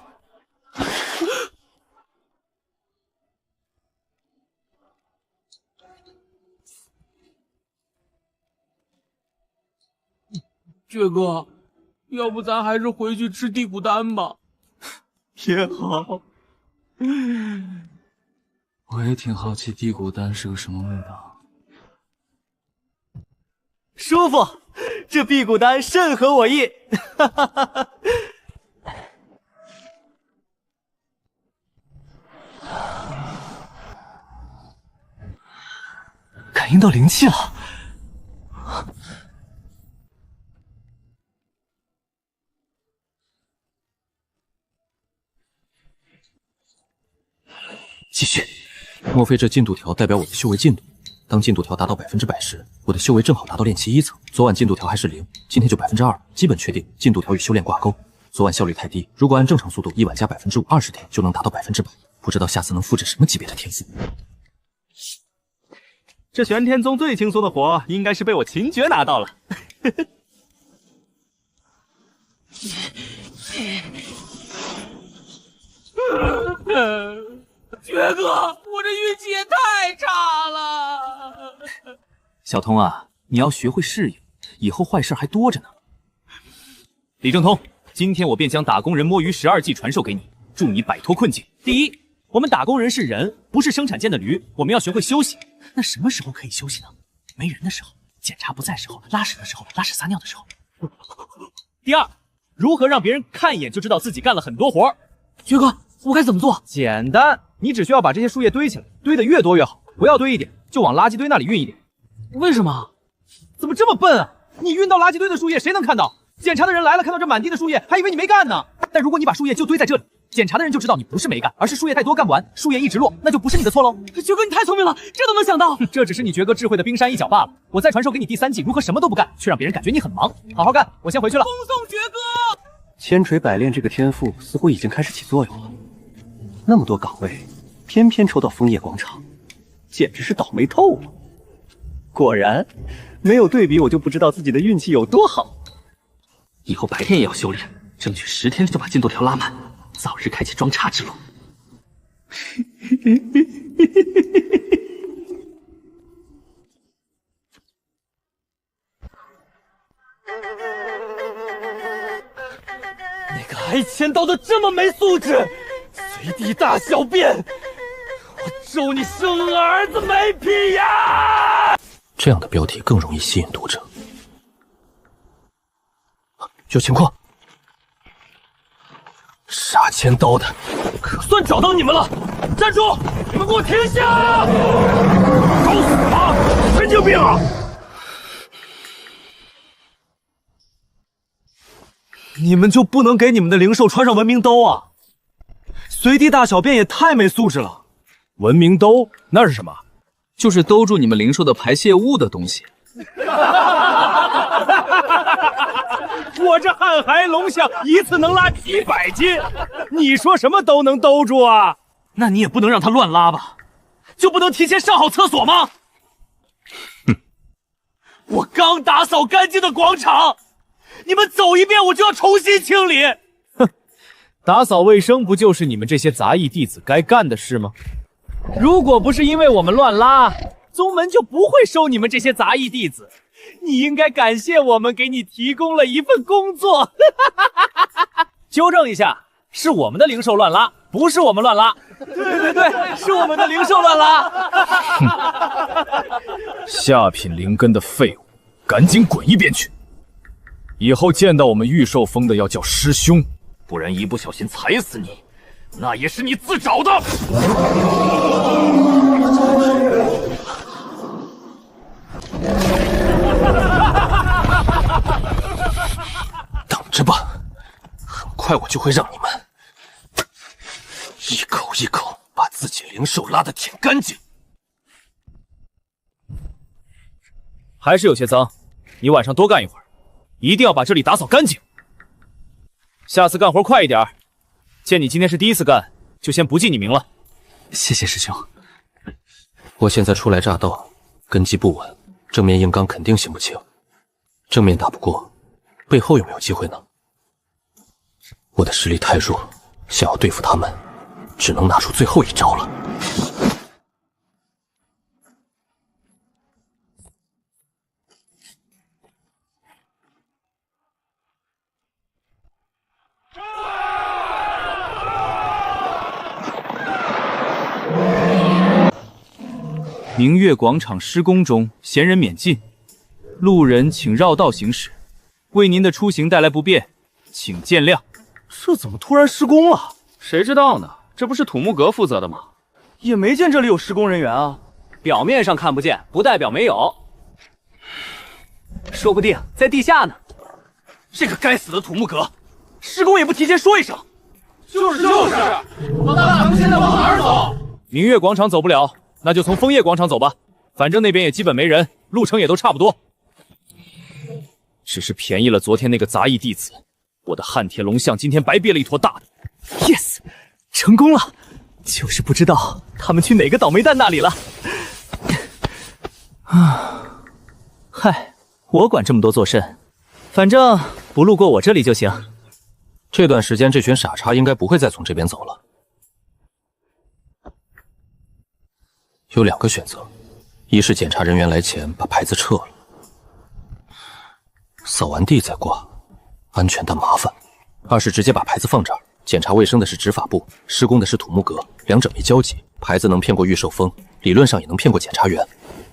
倔哥，要不咱还是回去吃地骨丹吧？也好。我也挺好奇地骨丹是个什么味道。舒服，这辟谷丹甚合我意。感应到灵气了。继续，莫非这进度条代表我的修为进度？当进度条达到100%时，我的修为正好达到炼气1层。昨晚进度条还是0，今天就2%，基本确定进度条与修炼挂钩。昨晚效率太低，如果按正常速度，一晚加5%，20天就能达到100%。不知道下次能复制什么级别的天赋。这玄天宗最轻松的活，应该是被我秦爵拿到了。爵哥，我这运气也太差了。小通啊，你要学会适应，以后坏事还多着呢。李正通，今天我便将打工人摸鱼12计传授给你，助你摆脱困境。第一，我们打工人是人，不是生产线的驴，我们要学会休息。那什么时候可以休息呢？没人的时候，检查不在时候，拉屎的时候，拉屎撒尿的时候。第二，如何让别人看一眼就知道自己干了很多活？爵哥，我该怎么做？简单，你只需要把这些树叶堆起来，堆得越多越好，不要堆一点，就往垃圾堆那里运一点。为什么？怎么这么笨啊？你运到垃圾堆的树叶谁能看到？检查的人来了，看到这满地的树叶，还以为你没干呢。但如果你把树叶就堆在这里，检查的人就知道你不是没干，而是树叶太多干不完，树叶一直落，那就不是你的错喽。爵哥，你太聪明了，这都能想到。这只是你爵哥智慧的冰山一角罢了。我再传授给你第3计，如何什么都不干，却让别人感觉你很忙。好好干，我先回去了。恭送爵哥。千锤百炼这个天赋似乎已经开始起作用了。那么多岗位，偏偏抽到枫叶广场，简直是倒霉透了。果然，没有对比我就不知道自己的运气有多好。以后白天也要修炼，争取10天就把进度条拉满，早日开启装叉之路。那个挨千刀的这么没素质，随地大小便，我咒你生儿子没屁呀！这样的标题更容易吸引读者。有情况，杀千刀的，可算找到你们了！站住！你们给我停下！找死吧！神经病啊！你们就不能给你们的灵兽穿上文明刀啊？随地大小便也太没素质了！文明兜那是什么？就是兜住你们灵兽的排泄物的东西。我这瀚海龙象一次能拉几百斤，你说什么都能兜住啊？那你也不能让他乱拉吧？就不能提前上好厕所吗？哼！我刚打扫干净的广场，你们走一遍我就要重新清理。哼！打扫卫生不就是你们这些杂役弟子该干的事吗？如果不是因为我们乱拉，宗门就不会收你们这些杂役弟子。你应该感谢我们给你提供了一份工作。纠正一下，是我们的灵兽乱拉，不是我们乱拉。对，是我们的灵兽乱拉。下品灵根的废物，赶紧滚一边去！以后见到我们御兽峰的要叫师兄，不然一不小心踩死你，那也是你自找的。等着吧，很快我就会让你们一口一口把自己灵兽拉得舔干净。还是有些脏，你晚上多干一会儿，一定要把这里打扫干净。下次干活快一点，见你今天是第一次干，就先不记你名了。谢谢师兄。我现在初来乍到，根基不稳，正面硬刚肯定行不清。正面打不过，背后有没有机会呢？我的实力太弱，想要对付他们，只能拿出最后一招了。明月广场施工中，闲人免进，路人请绕道行驶，为您的出行带来不便，请见谅。这怎么突然施工了？谁知道呢？这不是土木阁负责的吗？也没见这里有施工人员啊。表面上看不见，不代表没有，说不定在地下呢。这个该死的土木阁，施工也不提前说一声。就是，老大，咱们现在往哪儿走？明月广场走不了，那就从枫叶广场走吧。反正那边也基本没人，路程也都差不多。只是便宜了昨天那个杂役弟子，我的汉铁龙像今天白憋了一坨大的。Yes， 成功了，就是不知道他们去哪个倒霉蛋那里了。嗨，我管这么多做甚？反正不路过我这里就行。这段时间这群傻叉应该不会再从这边走了。有2个选择，一是检查人员来前把牌子撤了，扫完地再挂，安全但麻烦；二是直接把牌子放这儿，检查卫生的是执法部，施工的是土木阁，两者没交集，牌子能骗过御兽峰，理论上也能骗过检察员。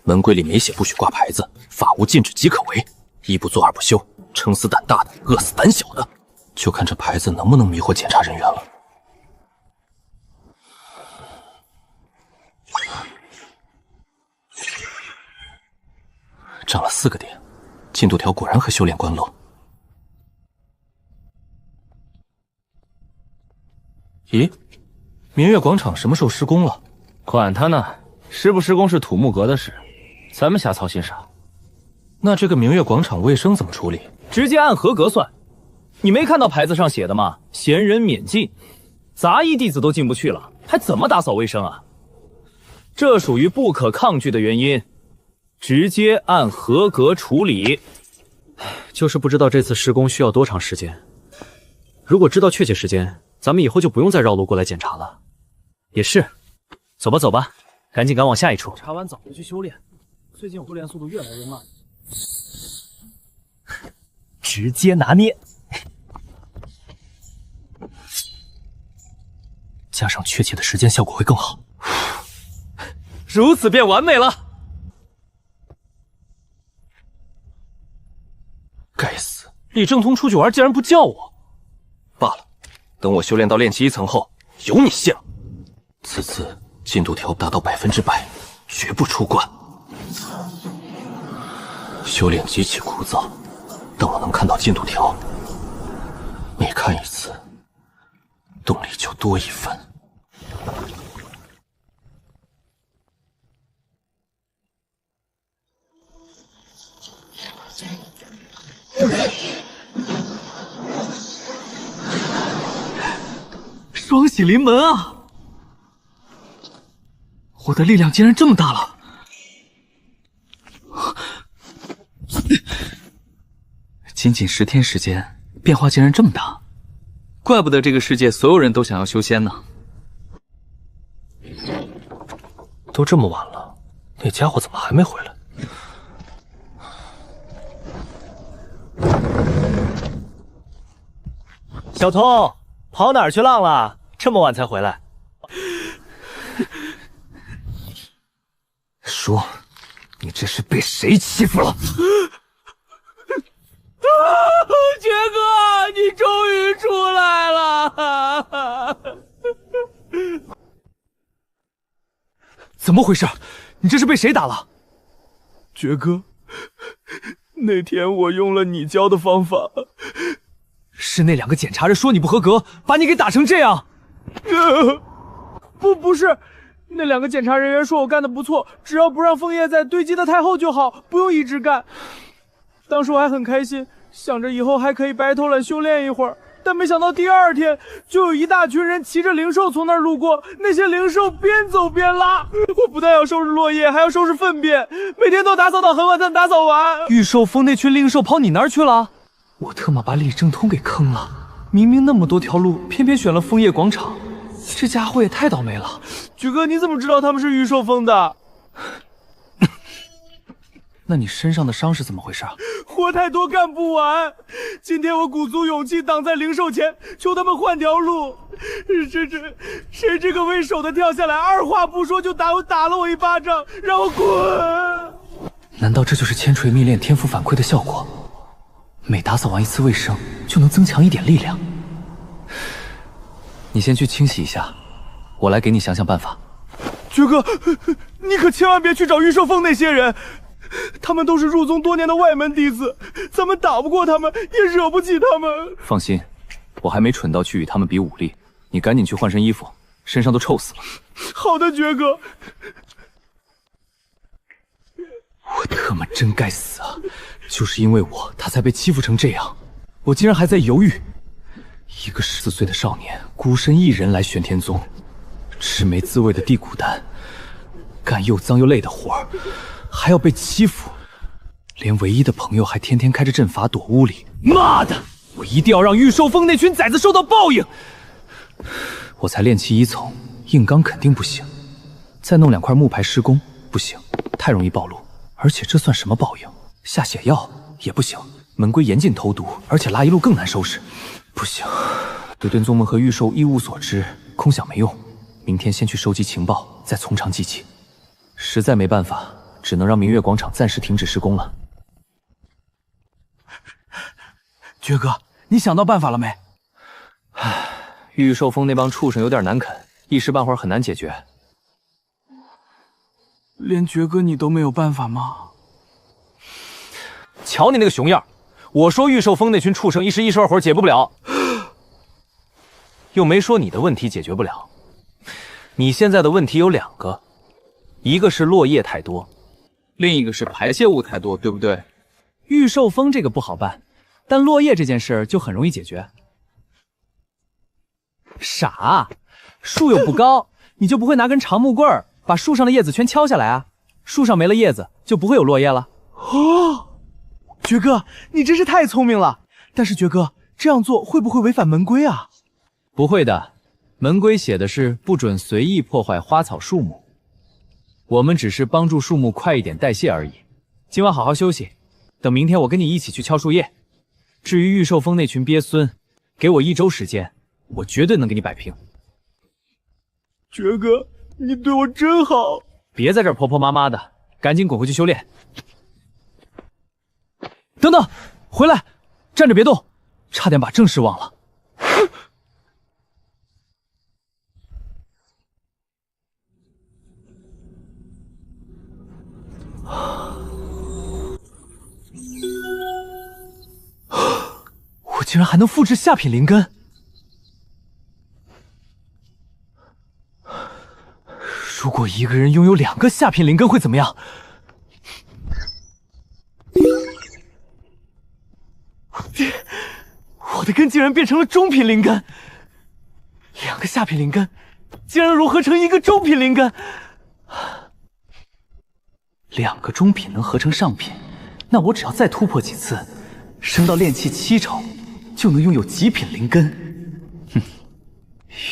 门规里没写不许挂牌子，法无禁止即可为，一不做二不休，撑死胆大的，饿死胆小的，就看这牌子能不能迷惑检察人员了。涨了4个点，进度条果然和修炼关漏。咦，明月广场什么时候施工了？管他呢，施不施工是土木阁的事，咱们瞎操心啥？那这个明月广场卫生怎么处理？直接按合格算。你没看到牌子上写的吗？闲人免进，杂役弟子都进不去了，还怎么打扫卫生啊？这属于不可抗拒的原因。直接按合格处理。就是不知道这次施工需要多长时间。如果知道确切时间，咱们以后就不用再绕路过来检查了。也是，走吧走吧，赶紧赶往下一处。查完早就去修炼，最近修炼速度越来越慢。直接拿捏，加上确切的时间，效果会更好。如此便完美了。该死，李正通出去玩竟然不叫我。罢了，等我修炼到炼气1层后，有你谢了。此次进度条达到100%，绝不出关。修炼极其枯燥，但我能看到进度条，每看一次，动力就多1分。双喜临门啊！我的力量竟然这么大了！仅仅10天时间，变化竟然这么大，怪不得这个世界所有人都想要修仙呢。都这么晚了，那家伙怎么还没回来？小偷，跑哪儿去浪了？这么晚才回来？说，你这是被谁欺负了？杰哥，你终于出来了！怎么回事？你这是被谁打了？爵哥，那天我用了你教的方法。是那2个检查人说你不合格，把你给打成这样。不是，那2个检查人员说我干得不错，只要不让枫叶再堆积的太厚就好，不用一直干。当时我还很开心，想着以后还可以白偷懒修炼一会儿，但没想到第2天就有一大群人骑着灵兽从那儿路过，那些灵兽边走边拉，我不但要收拾落叶，还要收拾粪便，每天都打扫到很晚才能打扫完。御兽峰那群灵兽跑你那儿去了？我特么把李正通给坑了，明明那么多条路，偏偏选了枫叶广场，这家伙也太倒霉了。举哥，你怎么知道他们是御兽峰的？那你身上的伤是怎么回事？活太多干不完，今天我鼓足勇气挡在灵兽前，求他们换条路。谁这个为首的跳下来，二话不说就打了我一巴掌，让我滚。难道这就是千锤蜜炼天赋反馈的效果？每打扫完一次卫生，就能增强1点力量。你先去清洗一下，我来给你想想办法。爵哥，你可千万别去找御兽峰那些人，他们都是入宗多年的外门弟子，咱们打不过他们，也惹不起他们。放心，我还没蠢到去与他们比武力。你赶紧去换身衣服，身上都臭死了。好的，爵哥。我特么真该死啊！就是因为我，他才被欺负成这样。我竟然还在犹豫。一个14岁的少年，孤身一人来玄天宗，吃没滋味的地骨丹，干又脏又累的活儿，还要被欺负，连唯一的朋友还天天开着阵法躲屋里。妈的！我一定要让玉寿峰那群崽子受到报应！我才炼气1层，硬刚肯定不行，再弄2块木牌施工不行，太容易暴露。而且这算什么报应？下血药也不行，门规严禁投毒，而且拉一路更难收拾。不行，对盾宗门和玉兽一无所知，空想没用。明天先去收集情报，再从长计议。实在没办法，只能让明月广场暂时停止施工了。爵哥，你想到办法了没？唉，玉兽峰那帮畜生有点难啃，一时半会儿很难解决。连爵哥你都没有办法吗？瞧你那个熊样，我说玉兽峰那群畜生一时一时二会儿解决不了，又没说你的问题解决不了。你现在的问题有2个，一个是落叶太多，另一个是排泄物太多，对不对？玉兽峰这个不好办，但落叶这件事就很容易解决。傻，树又不高，你就不会拿根长木棍儿把树上的叶子全敲下来啊？树上没了叶子，就不会有落叶了。哦，爵哥，你真是太聪明了。但是爵哥，这样做会不会违反门规啊？不会的，门规写的是不准随意破坏花草树木，我们只是帮助树木快一点代谢而已。今晚好好休息，等明天我跟你一起去敲树叶。至于玉兽峰那群鳖孙，给我1周时间，我绝对能给你摆平。爵哥，你对我真好。别在这儿婆婆妈妈的，赶紧滚回去修炼。等等，回来，站着别动，差点把正事忘了。我竟然还能复制下品灵根！如果一个人拥有2个下品灵根会怎么样？我的根竟然变成了中品灵根，2个下品灵根竟然融合成1个中品灵根，2个中品能合成上品，那我只要再突破几次，升到炼气7重，就能拥有极品灵根。哼，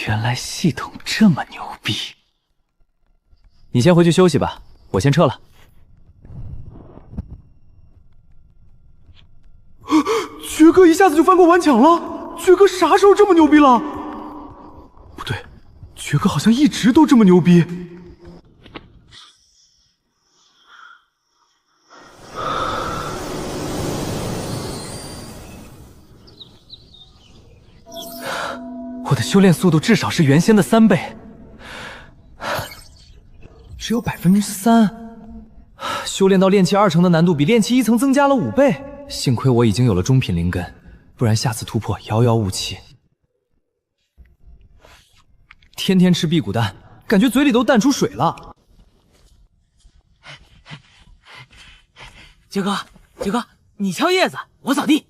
原来系统这么牛逼！你先回去休息吧，我先撤了。爵哥一下子就翻过顽强了，爵哥啥时候这么牛逼了？不对，爵哥好像一直都这么牛逼。我的修炼速度至少是原先的3倍，只有3%。修炼到炼气2层的难度比炼气1层增加了5倍。幸亏我已经有了中品灵根，不然下次突破遥遥无期。天天吃辟谷丹，感觉嘴里都淡出水了。杰哥，你敲叶子，我扫地。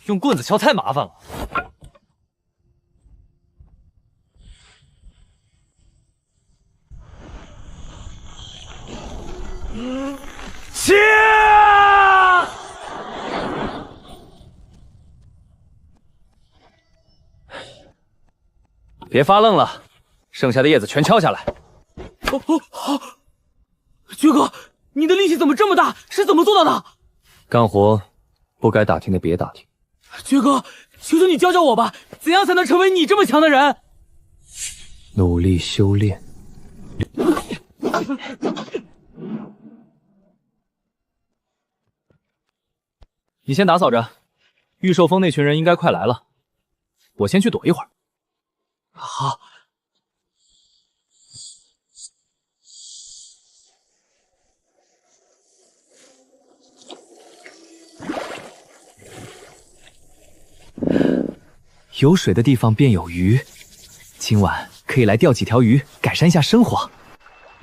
用棍子敲太麻烦了。切！别发愣了，剩下的叶子全敲下来。好。爵哥，你的力气怎么这么大？是怎么做到的？干活不该打听的别打听。爵哥，求求你教教我吧，怎样才能成为你这么强的人？努力修炼。你先打扫着，玉兽峰那群人应该快来了，我先去躲一会儿。好。有水的地方便有鱼，今晚可以来钓几条鱼，改善一下生活。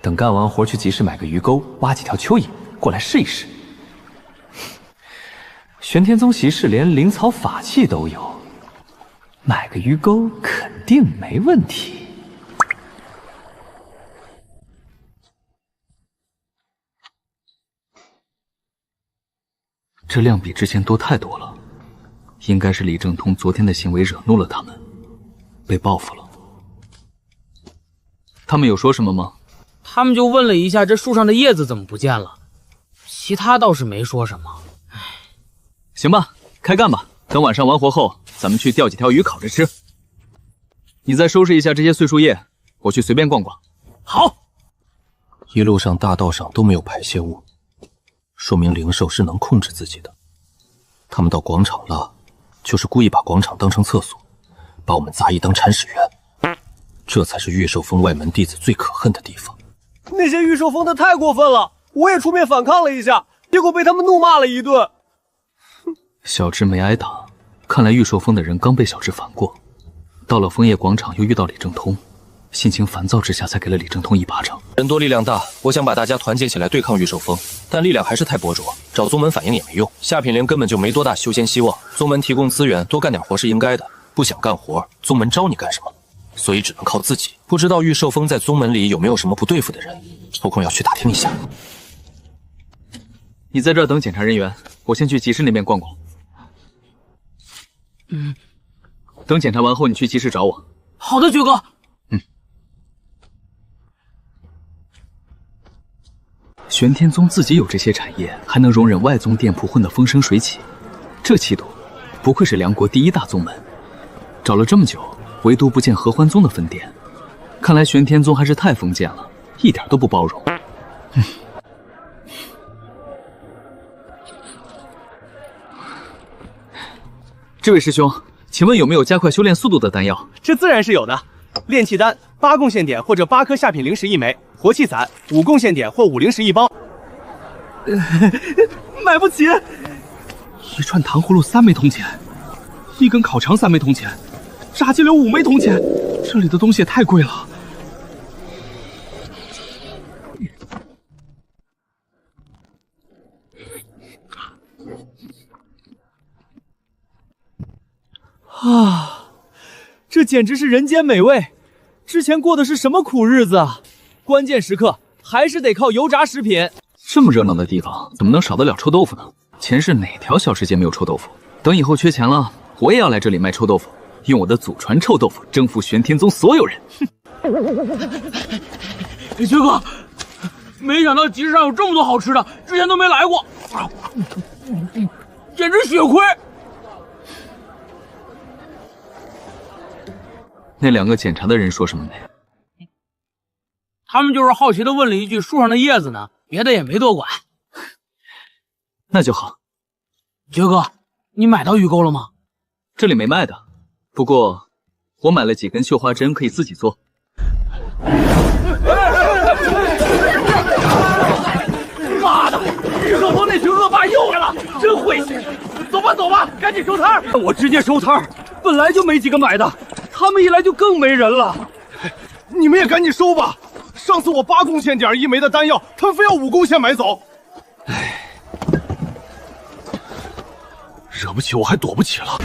等干完活去集市买个鱼钩，挖几条蚯蚓过来试一试。玄天宗习事连灵草法器都有，买个鱼钩肯定没问题。这量比之前多太多了，应该是李正通昨天的行为惹怒了他们，被报复了。他们有说什么吗？他们就问了一下这树上的叶子怎么不见了，其他倒是没说什么。行吧，开干吧。等晚上完活后，咱们去钓几条鱼烤着吃。你再收拾一下这些碎树叶，我去随便逛逛。好。一路上大道上都没有排泄物，说明灵兽是能控制自己的。他们到广场了，就是故意把广场当成厕所，把我们杂役当铲屎园。这才是御兽峰外门弟子最可恨的地方。那些御兽峰的太过分了，我也出面反抗了一下，结果被他们怒骂了一顿。小智没挨打，看来御兽峰的人刚被小智烦过，到了枫叶广场又遇到李正通，心情烦躁之下才给了李正通一巴掌。人多力量大，我想把大家团结起来对抗御兽峰，但力量还是太薄弱，找宗门反映也没用。夏品灵根本就没多大修仙希望，宗门提供资源，多干点活是应该的。不想干活，宗门招你干什么？所以只能靠自己。不知道御兽峰在宗门里有没有什么不对付的人，抽空要去打听一下。你在这儿等检查人员，我先去集市那边逛逛。等检查完后，你去集市找我。好的，爵哥。玄天宗自己有这些产业，还能容忍外宗店铺混得风生水起，这气度，不愧是梁国第一大宗门。找了这么久，唯独不见合欢宗的分店，看来玄天宗还是太封建了，一点都不包容。这位师兄，请问有没有加快修炼速度的丹药？这自然是有的。炼气丹8贡献点或者8颗下品灵石1枚，活气散5贡献点或5灵石1包。买不起，一串糖葫芦3枚铜钱，一根烤肠3枚铜钱，炸鸡柳5枚铜钱，这里的东西也太贵了。啊，这简直是人间美味！之前过的是什么苦日子啊？关键时刻还是得靠油炸食品。这么热闹的地方，怎么能少得了臭豆腐呢？前世哪条小吃街没有臭豆腐？等以后缺钱了，我也要来这里卖臭豆腐，用我的祖传臭豆腐征服玄天宗所有人。薛哥，没想到集市上有这么多好吃的，之前都没来过，简直血亏。那2个检查的人说什么没？他们就是好奇的问了一句树上的叶子呢，别的也没多管。那就好。爵哥，你买到鱼钩了吗？这里没卖的，不过我买了几根绣花针，可以自己做。妈的，御兽峰那群恶霸又来了，真晦气！走吧走吧，赶紧收摊！我直接收摊，本来就没几个买的，他们一来就更没人了。你们也赶紧收吧！上次我8贡献点1枚的丹药，他们非要5贡献买走。惹不起我还躲不起了。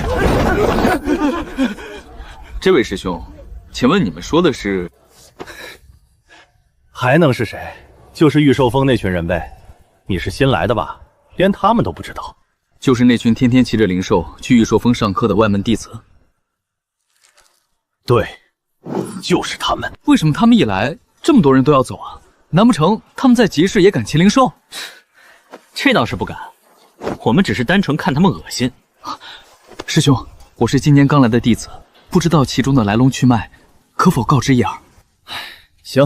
这位师兄，请问你们说的是？还能是谁？就是御兽峰那群人呗。你是新来的吧？连他们都不知道。就是那群天天骑着灵兽去御兽峰上课的外门弟子。对，就是他们。为什么他们一来，这么多人都要走啊？难不成他们在集市也敢骑灵兽？这倒是不敢，我们只是单纯看他们恶心。师兄，我是今年刚来的弟子，不知道其中的来龙去脉，可否告知一二？行，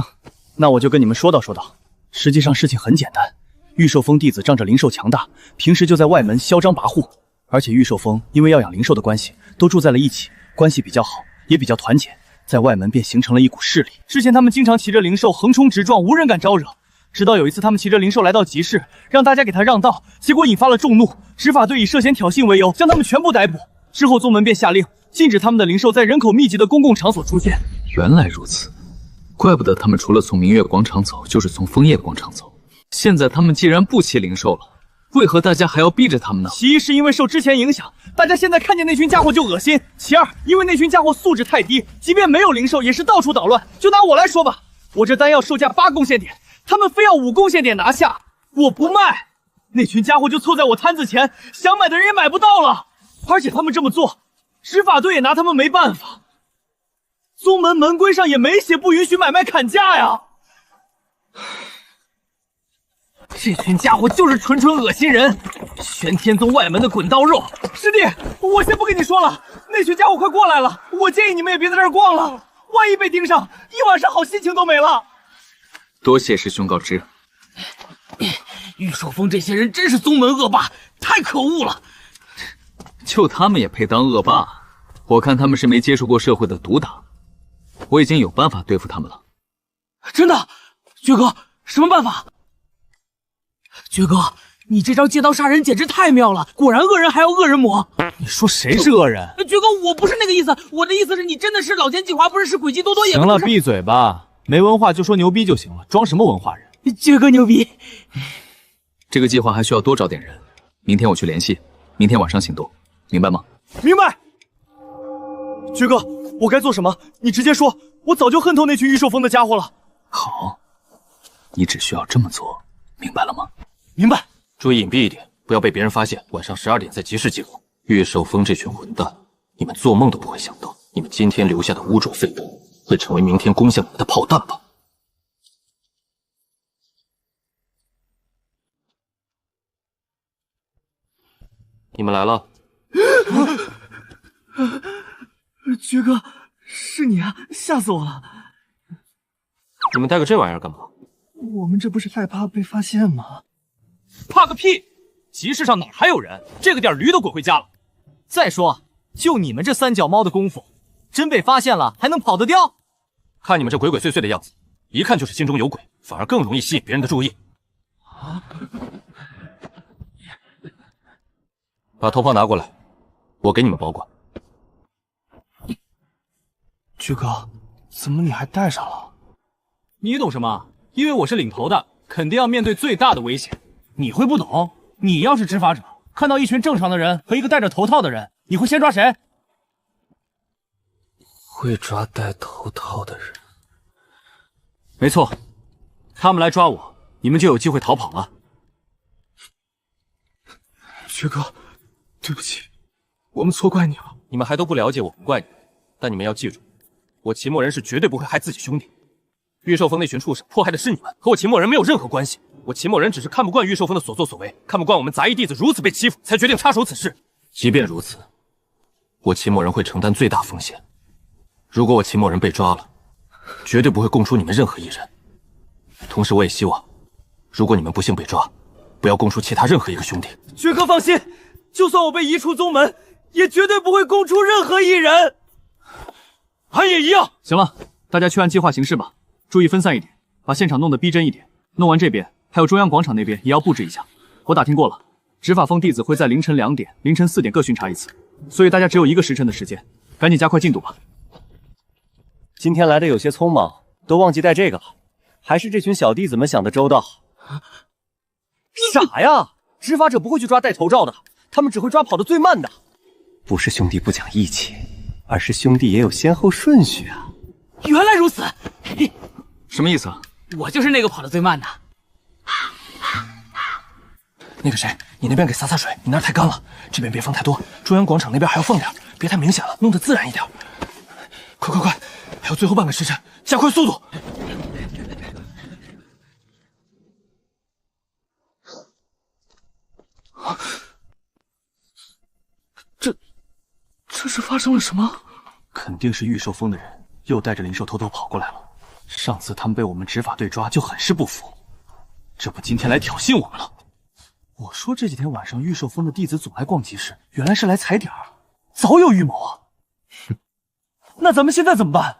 那我就跟你们说道说道。实际上事情很简单，御兽峰弟子仗着灵兽强大，平时就在外门嚣张跋扈，而且御兽峰因为要养灵兽的关系，都住在了一起，关系比较好，也比较团结，在外门便形成了一股势力。之前他们经常骑着灵兽横冲直撞，无人敢招惹。直到有一次，他们骑着灵兽来到集市，让大家给他让道，结果引发了众怒。执法队以涉嫌挑衅为由，将他们全部逮捕。之后宗门便下令禁止他们的灵兽在人口密集的公共场所出现。原来如此，怪不得他们除了从明月广场走，就是从枫叶广场走。现在他们既然不骑灵兽了，为何大家还要逼着他们呢？其一是因为受之前影响，大家现在看见那群家伙就恶心；其二，因为那群家伙素质太低，即便没有灵兽，也是到处捣乱。就拿我来说吧，我这丹药售价8贡献点，他们非要5贡献点拿下，我不卖，那群家伙就凑在我摊子前，想买的人也买不到了。而且他们这么做，执法队也拿他们没办法。宗门门规上也没写不允许买卖砍价呀。这群家伙就是纯纯恶心人，玄天宗外门的滚刀肉。师弟，我先不跟你说了，那群家伙快过来了，我建议你们也别在这儿逛了，万一被盯上，一晚上好心情都没了。多谢师兄告知。玉守峰这些人真是宗门恶霸，太可恶了。就他们也配当恶霸？我看他们是没接触过社会的毒打，我已经有办法对付他们了。真的？爵哥，什么办法？爵哥，你这招借刀杀人简直太妙了，果然恶人还要恶人磨。你说谁是恶人？爵哥，我不是那个意思，我的意思是你真的是老奸计滑，不是诡计多多，也不是。行了，闭嘴吧，没文化就说牛逼就行了，装什么文化人？爵哥牛逼。这个计划还需要多找点人，明天我去联系，明天晚上行动，明白吗？明白。爵哥，我该做什么？你直接说，我早就恨透那群玉寿峰的家伙了。好，你只需要这么做，明白了吗？明白。注意隐蔽一点，不要被别人发现。晚上12点在集市集合。玉寿峰这群混蛋，你们做梦都不会想到，你们今天留下的污浊废物，会成为明天攻向你们的炮弹吧？你们来了。爵哥，是你啊，吓死我了！你们带个这玩意儿干嘛？我们这不是害怕被发现吗？怕个屁！集市上哪还有人？这个点驴都滚回家了。再说，就你们这三脚猫的功夫，真被发现了还能跑得掉？看你们这鬼鬼祟祟的样子，一看就是心中有鬼，反而更容易吸引别人的注意。把头炮拿过来，我给你们保管。爵哥，怎么你还带上了？你懂什么？因为我是领头的，肯定要面对最大的危险。你会不懂？你要是执法者，看到一群正常的人和一个戴着头套的人，你会先抓谁？会抓戴头套的人。没错，他们来抓我，你们就有机会逃跑了。爵哥，对不起，我们错怪你了。你们还都不了解我，不怪你，但你们要记住，我秦墨人是绝对不会害自己兄弟。玉寿峰那群畜生迫害的是你们，和我秦墨人没有任何关系。我秦墨人只是看不惯玉寿峰的所作所为，看不惯我们杂役弟子如此被欺负，才决定插手此事。即便如此，我秦墨人会承担最大风险。如果我秦墨人被抓了，绝对不会供出你们任何一人。同时，我也希望，如果你们不幸被抓，不要供出其他任何一个兄弟。爵哥放心，就算我被移出宗门，也绝对不会供出任何一人。俺也一样。行了，大家去按计划行事吧，注意分散一点，把现场弄得逼真一点。弄完这边，还有中央广场那边也要布置一下。我打听过了，执法峰弟子会在凌晨2点、凌晨4点各巡查一次，所以大家只有1个时辰的时间，赶紧加快进度吧。今天来的有些匆忙，都忘记带这个了。还是这群小弟子们想得周到。傻呀！执法者不会去抓戴头罩的，他们只会抓跑得最慢的。不是兄弟不讲义气，而是兄弟也有先后顺序啊。原来如此，什么意思啊？我就是那个跑得最慢的。那个谁，你那边给洒洒水，你那儿太干了，这边别放太多。中央广场那边还要放点，别太明显了，弄得自然一点。快快快，还有最后半个时辰，加快速度。这是发生了什么？肯定是玉寿峰的人又带着灵兽偷偷跑过来了。上次他们被我们执法队抓，就很是不服，这不今天来挑衅我们了。我说这几天晚上玉寿峰的弟子总来逛集市，原来是来踩点儿，早有预谋啊！哼，那咱们现在怎么办？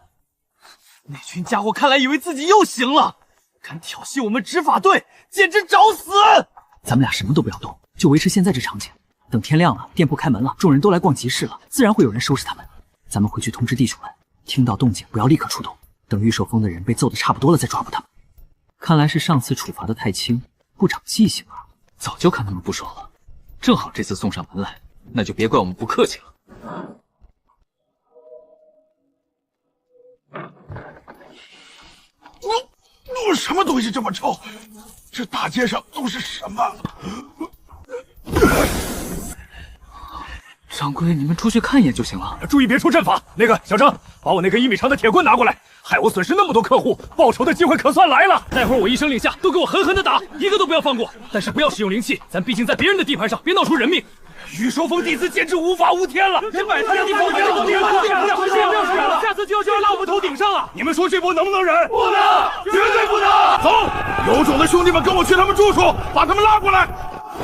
那群家伙看来以为自己又行了，敢挑衅我们执法队，简直找死！咱们俩什么都不要动，就维持现在这场景。等天亮了，店铺开门了，众人都来逛集市了，自然会有人收拾他们。咱们回去通知地主们，听到动静不要立刻出动，等玉寿峰的人被揍得差不多了再抓捕他们。看来是上次处罚的太轻，不长记性啊。早就看他们不爽了，正好这次送上门来，那就别怪我们不客气了。我什么东西这么臭？这大街上都是什么？掌柜，你们出去看一眼就行了。注意别出阵法。那个小张，把我那根1米长的铁棍拿过来，害我损失那么多客户，报仇的机会可算来了。待会儿我一声令下，都给我狠狠的打，一个都不要放过。但是不要使用灵气，咱毕竟在别人的地盘上，别闹出人命。玉寿峰弟子简直无法无天了，这摆摊的地方没有头顶，直接不要使了，下次就要拉我们头顶上啊！你们说这波能不能忍？不能，绝对不能！走，有种的兄弟们跟我去他们住处，把他们拉过来。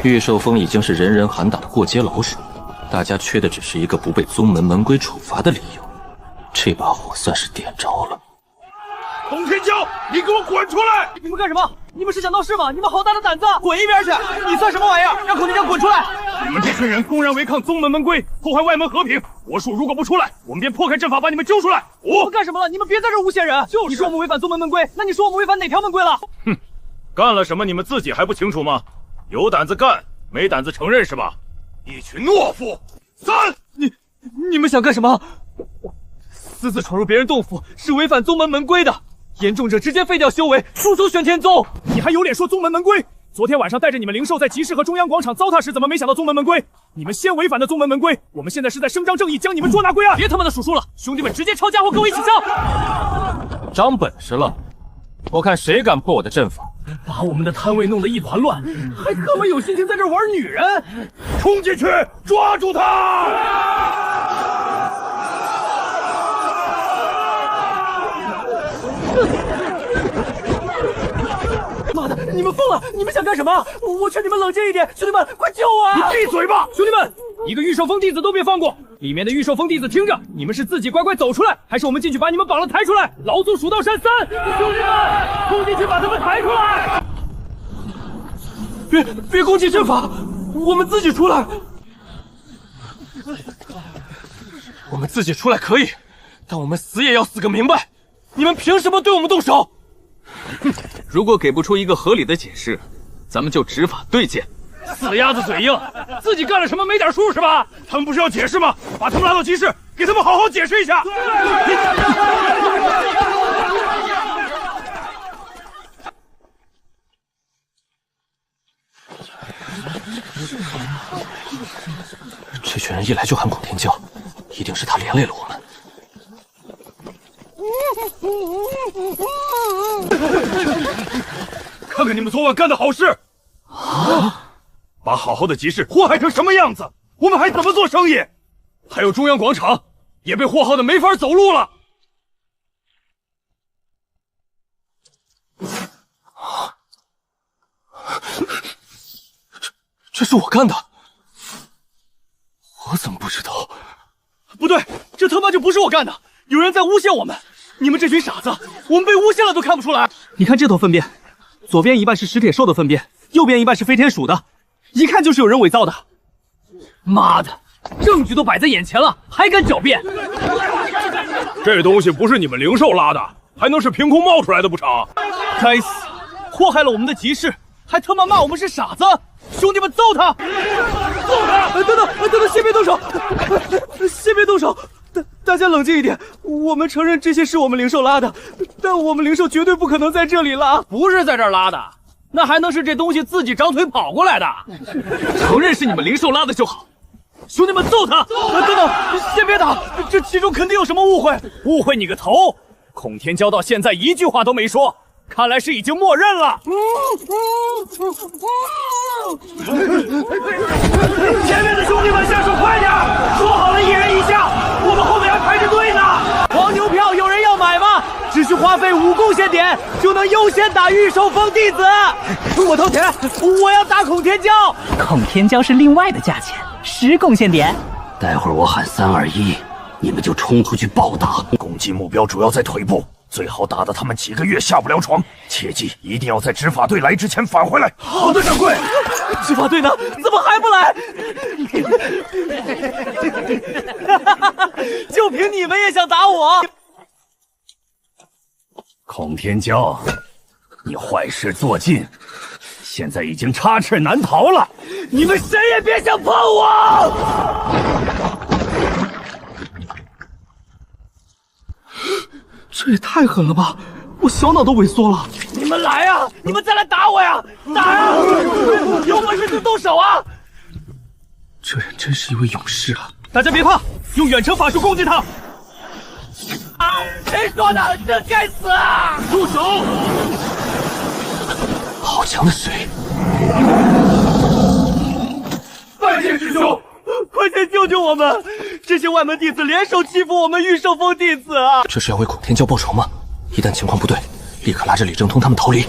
玉寿峰已经是人人喊打的过街老鼠，大家缺的只是一个不被宗门门规处罚的理由。这把火算是点着了。孔天骄，你给我滚出来！你们干什么？你们是想闹事吗？你们好大的胆子！滚一边去！你算什么玩意儿？让孔天骄滚出来！你们这群人公然违抗宗门门规，破坏外门和平，我术如果不出来，我们便破开阵法把你们揪出来。我干什么了？你们别在这诬陷人！就是你说我们违反宗门门规，那你说我们违反哪条门规了？哼，干了什么你们自己还不清楚吗？有胆子干，没胆子承认是吧？一群懦夫！你们想干什么？私自闯入别人洞府是违反宗门门规的，严重者直接废掉修为，输出玄天宗。你还有脸说宗门门规？昨天晚上带着你们灵兽在集市和中央广场糟蹋时，怎么没想到宗门门规？你们先违反的宗门门规，我们现在是在伸张正义，将你们捉拿归案。别他妈的数数了，兄弟们直接抄家伙，跟我一起上！长本事了，我看谁敢破我的阵法！把我们的摊位弄得一团乱，还特么有心情在这玩女人！冲进去，抓住他！妈的，你们疯了！你们想干什么？我劝你们冷静一点，兄弟们，快救我啊！你闭嘴吧，兄弟们！一个玉寿峰弟子都别放过！里面的玉寿峰弟子听着，你们是自己乖乖走出来，还是我们进去把你们绑了抬出来？老祖数到3，兄弟们，冲进去把他们抬出来！别攻击阵法，我们自己出来。我们自己出来可以，但我们死也要死个明白！你们凭什么对我们动手？如果给不出一个合理的解释，咱们就执法对剑。死鸭子嘴硬，自己干了什么没点数是吧？他们不是要解释吗？把他们拉到集市，给他们好好解释一下。这群人一来就喊孔天骄，一定是他连累了我们。看看你们昨晚干的好事啊！把好好的集市祸害成什么样子，我们还怎么做生意？还有中央广场也被祸害的没法走路了。这是我干的，我怎么不知道？不对，这他妈就不是我干的，有人在诬陷我们。你们这群傻子，我们被诬陷了都看不出来。你看这坨粪便，左边一半是石铁兽的粪便，右边一半是飞天鼠的，一看就是有人伪造的。妈的，证据都摆在眼前了，还敢狡辩？这东西不是你们灵兽拉的，还能是凭空冒出来的不成？该死，祸害了我们的集市，还他妈骂我们是傻子！兄弟们，揍他！揍他！等等，先别动手，先别动手。大家冷静一点，我们承认这些是我们灵兽拉的，但我们灵兽绝对不可能在这里拉，不是在这儿拉的，那还能是这东西自己长腿跑过来的？承认是你们灵兽拉的就好。兄弟们，揍他！等等，先别打，这其中肯定有什么误会。误会你个头！孔天骄到现在一句话都没说，看来是已经默认了。前面的兄弟们下手快点，说好了一人一下，我们后面还排着队呢。黄牛票有人要买吗？只需花费5贡献点就能优先打玉寿峰弟子。我掏钱，我要打孔天骄。孔天骄是另外的价钱，10贡献点。待会儿我喊3、2、1，你们就冲出去暴打，攻击目标主要在腿部，最好打得他们几个月下不了床。切记，一定要在执法队来之前返回来。好的，掌柜。执法队呢？怎么还不来？就凭你们也想打我？孔天骄，你坏事做尽，现在已经插翅难逃了，你们谁也别想碰我！这也太狠了吧！我小脑都萎缩了。你们来呀！你们再来打我呀！打呀！有本事就动手啊！这人真是一位勇士啊！大家别怕，用远程法术攻击他！啊！谁说的？这该死啊！住手！好强的水！拜见师兄，快点救救我们！这些外门弟子联手欺负我们御兽峰弟子啊！这是要为孔天骄报仇吗？一旦情况不对，立刻拉着李正通他们逃离。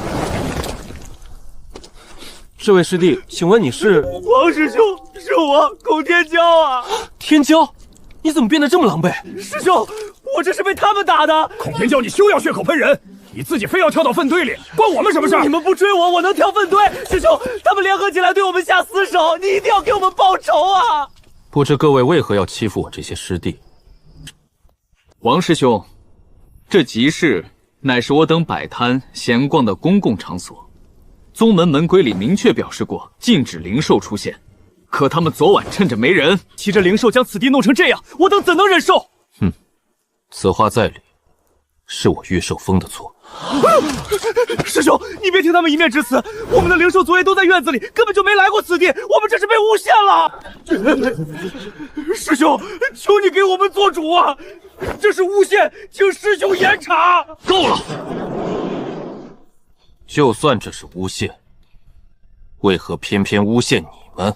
这位师弟，请问你是？王师兄，是我，孔天骄啊！天骄，你怎么变得这么狼狈？师兄，我这是被他们打的。孔天骄，你休要血口喷人！你自己非要跳到粪堆里，关我们什么事？你们不追我，我能跳粪堆？师兄，他们联合起来对我们下死手，你一定要给我们报仇啊！不知各位为何要欺负我这些师弟？王师兄，这集市乃是我等摆摊闲逛的公共场所，宗门门规里明确表示过禁止灵兽出现。可他们昨晚趁着没人，骑着灵兽将此地弄成这样，我等怎能忍受？此话在理，是我御兽峰的错。师兄，你别听他们一面之词，我们的灵兽昨夜都在院子里，根本就没来过此地，我们这是被诬陷了。师兄，求你给我们做主啊！这是诬陷，请师兄严查。够了！就算这是诬陷，为何偏偏诬陷你们？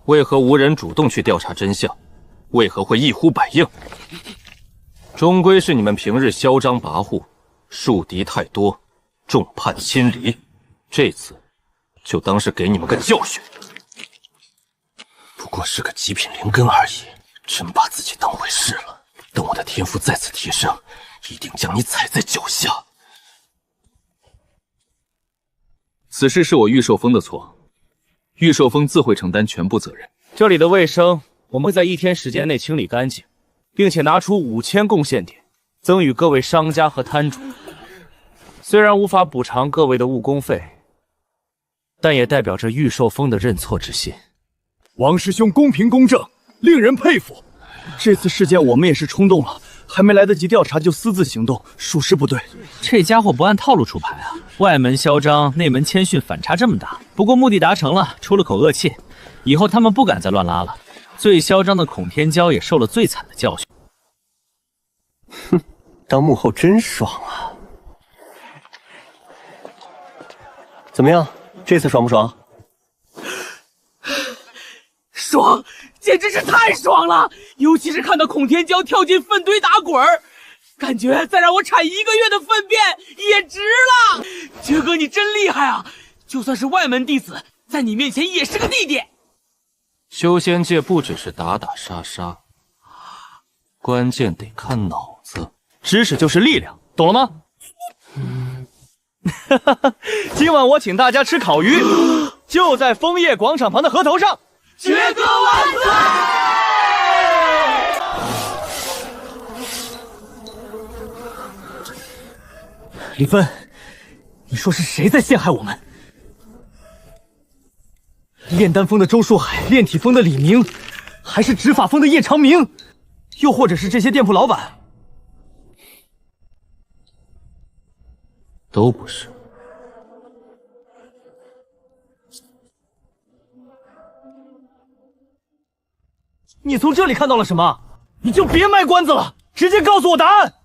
为何无人主动去调查真相？为何会一呼百应？终归是你们平日嚣张跋扈，树敌太多，众叛亲离。这次就当是给你们个教训。不过是个极品灵根而已，真把自己当回事了。等我的天赋再次提升，一定将你踩在脚下。此事是我御兽峰的错，御兽峰自会承担全部责任。这里的卫生，我们会在1天时间内清理干净，并且拿出5000贡献点，赠予各位商家和摊主。虽然无法补偿各位的误工费，但也代表着御兽峰的认错之心。王师兄公平公正，令人佩服。这次事件我们也是冲动了，还没来得及调查就私自行动，属实不对。这家伙不按套路出牌啊！外门嚣张，内门谦逊，反差这么大。不过目的达成了，出了口恶气，以后他们不敢再乱拉了。最嚣张的孔天骄也受了最惨的教训。哼，当幕后真爽啊！怎么样，这次爽不爽？爽，简直是太爽了！尤其是看到孔天骄跳进粪堆打滚儿，感觉再让我产1个月的粪便也值了。杰哥，你真厉害啊！就算是外门弟子，在你面前也是个弟弟。修仙界不只是打打杀杀，关键得看脑子。知识就是力量，懂了吗？今晚我请大家吃烤鱼，就在枫叶广场旁的河头上。杰哥万岁！李芬，你说是谁在陷害我们？炼丹峰的周书海，炼体峰的李明，还是执法峰的叶长明，又或者是这些店铺老板？都不是。你从这里看到了什么？你就别卖关子了，直接告诉我答案。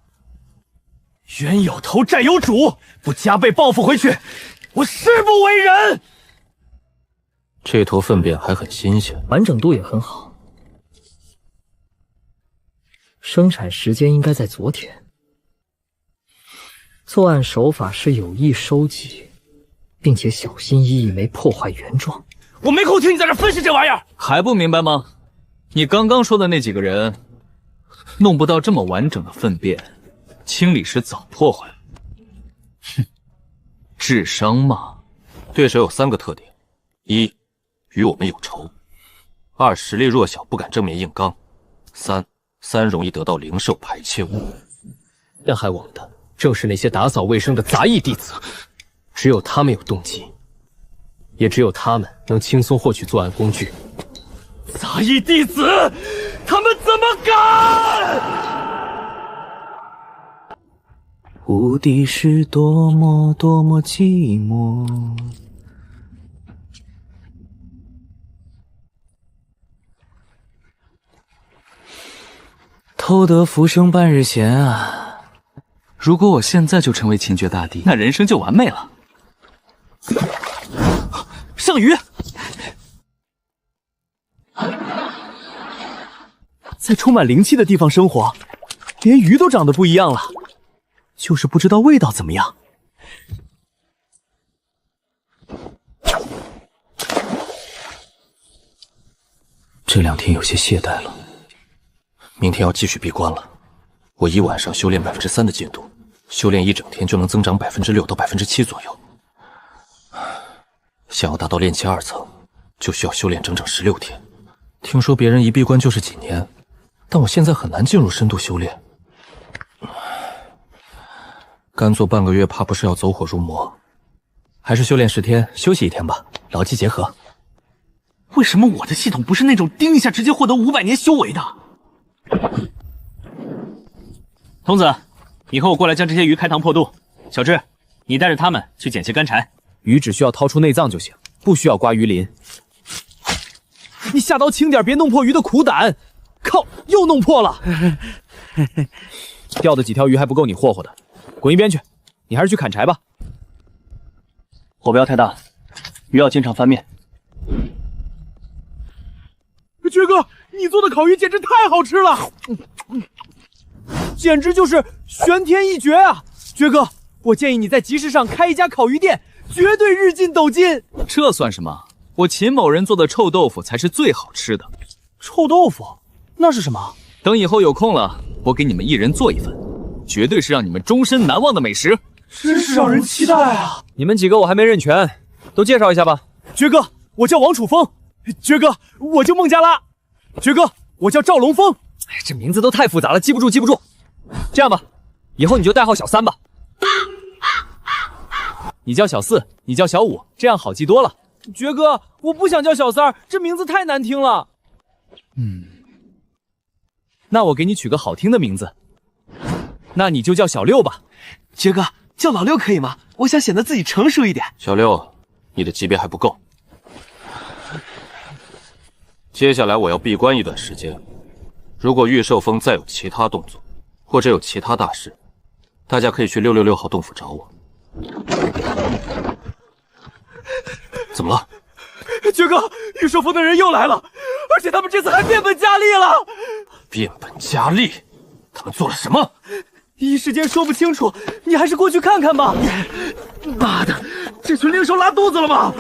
冤有头债有主，不加倍报复回去，我誓不为人。这坨粪便还很新鲜，完整度也很好，生产时间应该在昨天。作案手法是有意收集，并且小心翼翼，没破坏原状。我没空听你在这分析这玩意儿，还不明白吗？你刚刚说的那几个人，弄不到这么完整的粪便，清理时早破坏了。哼，智商嘛。对手有3个特点：一，与我们有仇；二，实力弱小，不敢正面硬刚；三容易得到灵兽排泄物。陷害我们的正是那些打扫卫生的杂役弟子。只有他们有动机，也只有他们能轻松获取作案工具。杂役弟子，他们怎么敢！无敌是多么多么寂寞。偷得浮生半日闲啊！如果我现在就成为秦绝大帝，那人生就完美了。项羽，在充满灵气的地方生活，连鱼都长得不一样了，就是不知道味道怎么样。这2天有些懈怠了，明天要继续闭关了。我1晚上修炼3%的进度，修炼1整天就能增长6%到7%左右。想要达到炼气2层，就需要修炼整整16天。听说别人一闭关就是几年，但我现在很难进入深度修炼。干做半个月，怕不是要走火入魔。还是修炼10天，休息1天吧，劳气结合。为什么我的系统不是那种叮一下直接获得500年修为的？童子，你和我过来将这些鱼开膛破肚。小智，你带着他们去捡些干柴。鱼只需要掏出内脏就行，不需要刮鱼鳞。你下刀轻点，别弄破鱼的苦胆。靠，又弄破了。钓的几条鱼还不够你霍霍的，滚一边去。你还是去砍柴吧。火不要太大，鱼要经常翻面。爵哥，你做的烤鱼简直太好吃了，简直就是玄天一绝啊！爵哥，我建议你在集市上开一家烤鱼店，绝对日进斗金。这算什么？我秦某人做的臭豆腐才是最好吃的。臭豆腐？那是什么？等以后有空了，我给你们1人做1份，绝对是让你们终身难忘的美食。真是让人期待啊！你们几个我还没认全，都介绍一下吧。爵哥，我叫王楚风。爵哥，我叫孟加拉。爵哥，我叫赵龙峰。这名字都太复杂了，记不住。这样吧，以后你就代号小3吧。你叫小4，你叫小5，这样好记多了。爵哥，我不想叫小3，这名字太难听了。那我给你取个好听的名字，那你就叫小6吧。爵哥，叫老6可以吗？我想显得自己成熟一点。小6，你的级别还不够。接下来我要闭关一段时间，如果玉寿峰再有其他动作，或者有其他大事，大家可以去666号洞府找我。怎么了？爵哥，玉寿峰的人又来了，而且他们这次还变本加厉了。变本加厉？他们做了什么？一时间说不清楚，你还是过去看看吧。妈的，这群灵兽拉肚子了吗？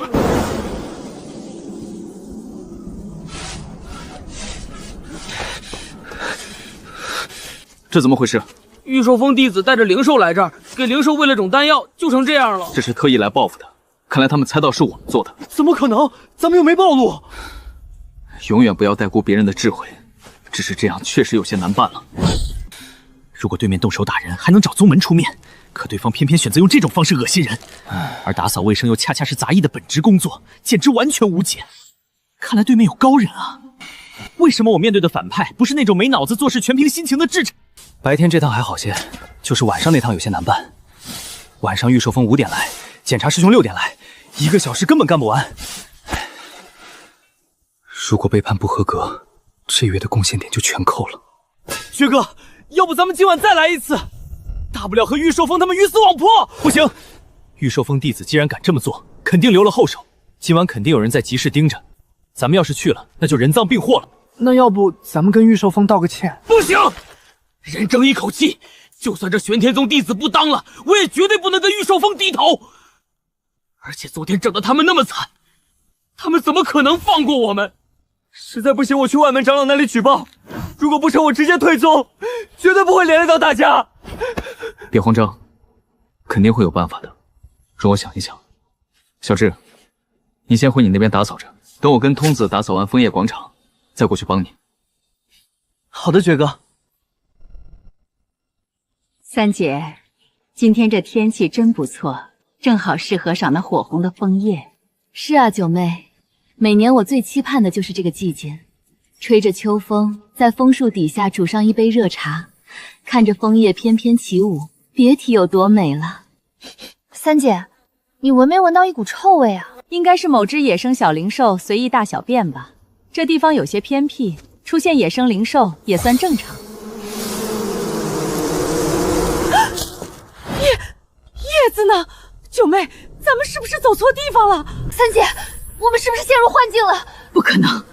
这怎么回事？玉寿峰弟子带着灵兽来这儿，给灵兽喂了种丹药，就成这样了。这是特意来报复的，看来他们猜到是我们做的。怎么可能？咱们又没暴露。永远不要低估别人的智慧，只是这样确实有些难办了。如果对面动手打人，还能找宗门出面，可对方偏偏选择用这种方式恶心人，而打扫卫生又恰恰是杂役的本职工作，简直完全无解。看来对面有高人啊！为什么我面对的反派不是那种没脑子做事全凭心情的智者？白天这趟还好些，就是晚上那趟有些难办。晚上玉寿峰5点来，检查师兄6点来，1个小时根本干不完。如果被判不合格，这月的贡献点就全扣了。爵哥，要不咱们今晚再来一次，大不了和玉寿峰他们鱼死网破。不行，玉寿峰弟子既然敢这么做，肯定留了后手，今晚肯定有人在集市盯着。咱们要是去了，那就人赃并获了。那要不咱们跟玉寿峰道个歉？不行，人争一口气，就算这玄天宗弟子不当了，我也绝对不能跟玉寿峰低头。而且昨天整得他们那么惨，他们怎么可能放过我们？实在不行，我去外门长老那里举报。如果不成，我直接退宗，绝对不会连累到大家。别慌张，肯定会有办法的。容我想一想。小智，你先回你那边打扫着，等我跟通子打扫完枫叶广场，再过去帮你。好的，爵哥。三姐，今天这天气真不错，正好适合赏那火红的枫叶。是啊，九妹，每年我最期盼的就是这个季节，吹着秋风，在枫树底下煮上一杯热茶，看着枫叶翩翩起舞，别提有多美了。三姐，你闻没闻到一股臭味啊？应该是某只野生小灵兽随意大小便吧。这地方有些偏僻，出现野生灵兽也算正常。叶子呢？九妹，咱们是不是走错地方了？三姐，我们是不是陷入幻境了？不可能，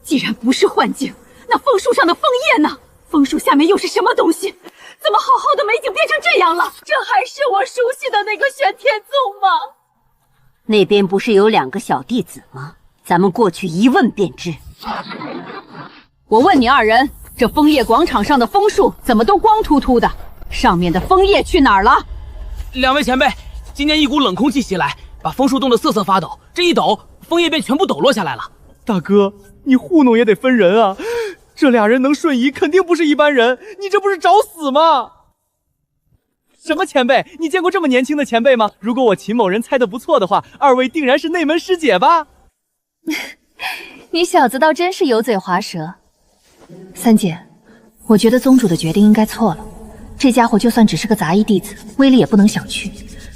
既然不是幻境，那枫树上的枫叶呢？枫树下面又是什么东西？怎么好好的美景变成这样了？这还是我熟悉的那个玄天宗吗？那边不是有2个小弟子吗？咱们过去一问便知。我问你二人，这枫叶广场上的枫树怎么都光秃秃的？上面的枫叶去哪儿了？两位前辈，今天一股冷空气袭来，把枫树冻得瑟瑟发抖，这一抖，枫叶便全部抖落下来了。大哥，你糊弄也得分人啊！这俩人能瞬移，肯定不是一般人，你这不是找死吗？什么前辈？你见过这么年轻的前辈吗？如果我秦某人猜得不错的话，二位定然是内门师姐吧？你小子倒真是油嘴滑舌。三姐，我觉得宗主的决定应该错了。这家伙就算只是个杂役弟子，威力也不能小觑。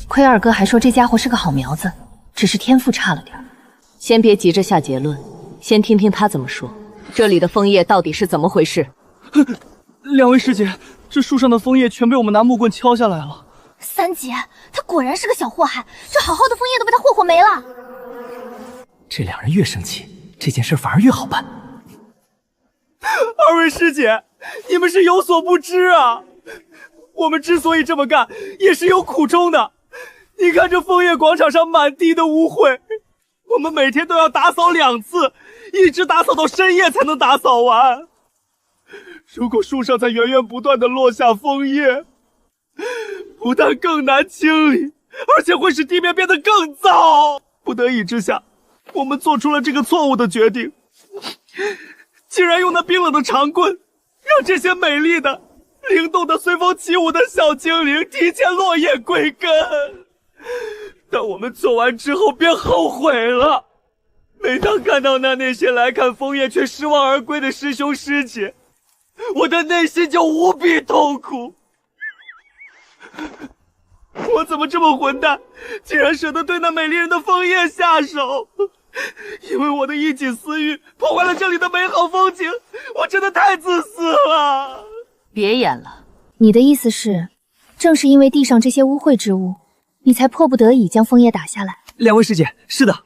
亏二哥还说这家伙是个好苗子，只是天赋差了点。先别急着下结论，先听听他怎么说。这里的枫叶到底是怎么回事？两位师姐，这树上的枫叶全被我们拿木棍敲下来了。三姐，他果然是个小祸害，这好好的枫叶都被他霍霍没了。这两人越生气，这件事反而越好办。二位师姐，你们是有所不知啊！我们之所以这么干，也是有苦衷的。你看这枫叶广场上满地的污秽，我们每天都要打扫2次，一直打扫到深夜才能打扫完。如果树上再源源不断的落下枫叶，不但更难清理，而且会使地面变得更糟。不得已之下，我们做出了这个错误的决定，竟然用那冰冷的长棍，让这些美丽的、灵动的、随风起舞的小精灵提前落叶归根。但我们做完之后便后悔了。每当看到那些来看枫叶却失望而归的师兄师姐，我的内心就无比痛苦。我怎么这么混蛋，竟然舍得对那美丽人的枫叶下手？因为我的一己私欲破坏了这里的美好风景，我真的太自私了。别演了，你的意思是，正是因为地上这些污秽之物，你才迫不得已将枫叶打下来？两位师姐，是的。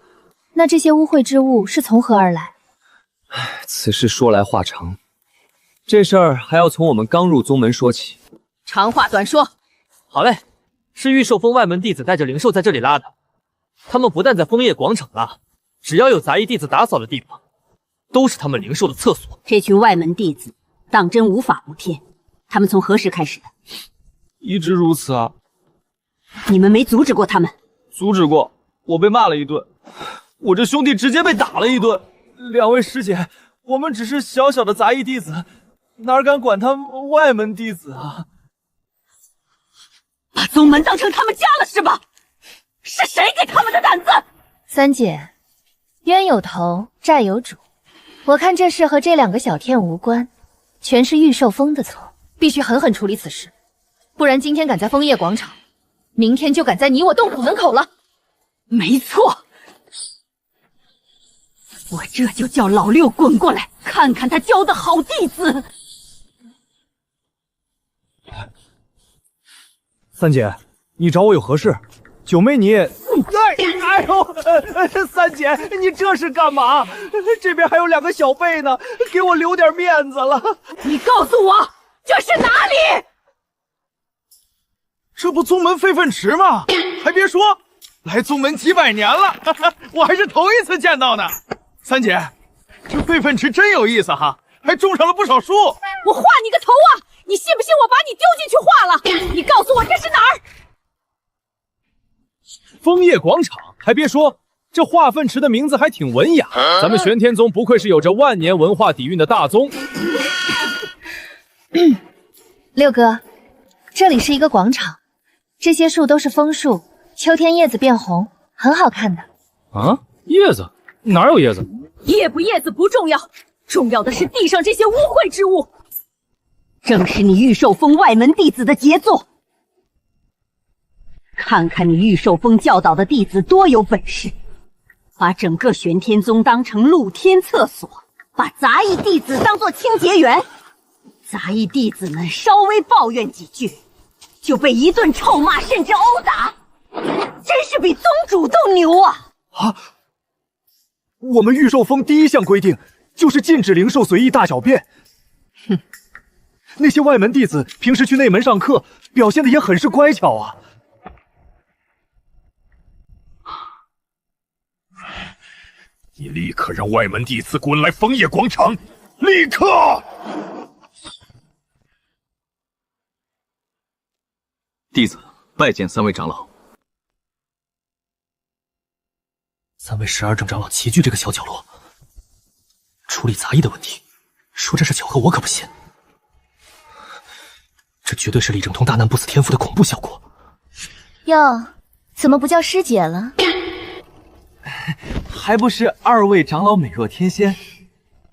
那这些污秽之物是从何而来？此事说来话长，这事儿还要从我们刚入宗门说起。长话短说。好嘞，是御兽峰外门弟子带着灵兽在这里拉的。他们不但在枫叶广场拉，只要有杂役弟子打扫的地方，都是他们灵兽的厕所。这群外门弟子当真无法无天，他们从何时开始的？一直如此啊。你们没阻止过他们？阻止过，我被骂了一顿，我这兄弟直接被打了一顿。两位师姐，我们只是小小的杂役弟子，哪敢管他外门弟子啊？把宗门当成他们家了是吧？是谁给他们的胆子？三姐，冤有头，债有主。我看这事和这2个小天无关，全是御兽峰的错，必须狠狠处理此事，不然今天赶在枫叶广场，明天就赶在你我洞府门口了。没错，我这就叫老六滚过来，看看他教的好弟子。三姐，你找我有何事？九妹你也……哎呦，三姐，你这是干嘛？这边还有2个小辈呢，给我留点面子了。你告诉我，这是哪里？这不宗门废粪池吗？还别说，来宗门几百年了，我还是头一次见到呢。三姐，这废粪池真有意思哈，还种上了不少树。我画你个头啊！你信不信我把你丢进去化了？你告诉我这是哪儿？枫叶广场，还别说，这化粪池的名字还挺文雅。咱们玄天宗不愧是有着万年文化底蕴的大宗。六哥，这里是一个广场，这些树都是枫树，秋天叶子变红，很好看的。啊，叶子哪有叶子？叶不叶子不重要，重要的是地上这些污秽之物。正是你御兽峰外门弟子的杰作。看看你御兽峰教导的弟子多有本事，把整个玄天宗当成露天厕所，把杂役弟子当作清洁员。杂役弟子们稍微抱怨几句，就被一顿臭骂甚至殴打，真是比宗主都牛啊！啊！我们御兽峰第一项规定就是禁止灵兽随意大小便。哼，那些外门弟子平时去内门上课，表现的也很是乖巧啊。你立刻让外门弟子滚来枫叶广场！立刻！弟子拜见3位长老。3位12正长老齐聚这个小角落，处理杂役的问题，说这是巧合，我可不信。这绝对是李正通大难不死天赋的恐怖效果。哟，怎么不叫师姐了？还不是2位长老美若天仙，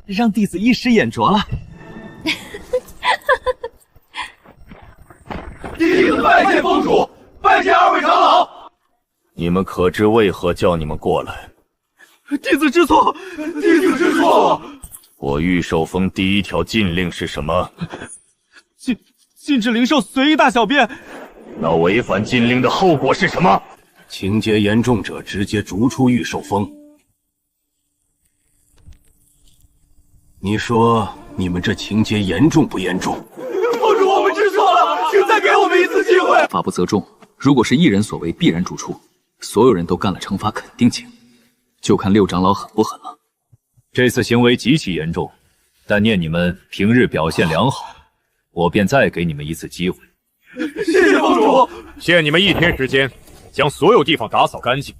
让弟子一时眼拙了。弟子拜见峰主，拜见2位长老。你们可知为何叫你们过来？弟子知错，弟子知错。我御兽峰第1条禁令是什么？禁止灵兽随意大小便。那违反禁令的后果是什么？情节严重者直接逐出御兽峰。你说你们这情节严重不严重？峰主，我们知错了，请再给我们一次机会。法不责众，如果是一人所为，必然逐出。所有人都干了，惩罚肯定轻，就看6长老狠不狠了。这次行为极其严重，但念你们平日表现良好，我便再给你们一次机会。谢谢峰主。限你们1天时间，将所有地方打扫干净，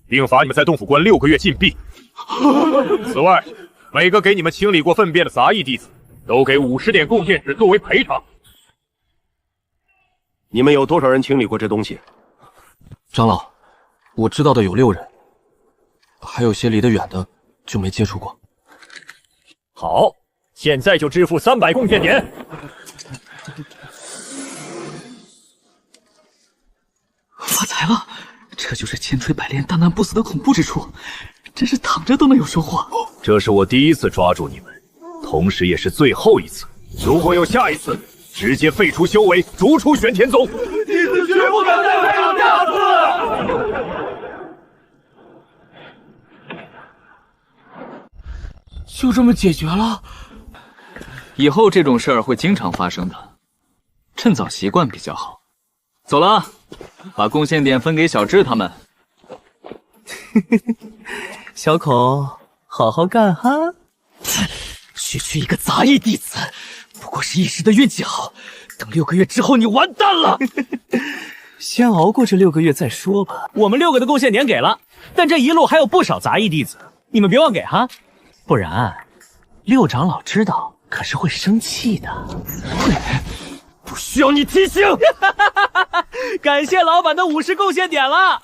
并罚你们在洞府关6个月禁闭。此外，每个给你们清理过粪便的杂役弟子，都给50点贡献纸作为赔偿。你们有多少人清理过这东西？长老，我知道的有6人，还有些离得远的就没接触过。好，现在就支付300贡献点。发财了，这就是千锤百炼、大难不死的恐怖之处，真是躺着都能有收获。这是我第1次抓住你们，同时也是最后一次。如果有下一次，直接废除修为，逐出玄天宗。弟子绝不敢再违抗下次。就这么解决了？以后这种事儿会经常发生的，趁早习惯比较好。走了，把贡献点分给小智他们。小孔，好好干哈！区区一个杂役弟子，不过是一时的运气好，等6个月之后你完蛋了。先熬过这6个月再说吧。我们6个的贡献点给了，但这一路还有不少杂役弟子，你们别忘给哈，不然6长老知道可是会生气的。不需要你提醒。感谢老板的50贡献点了。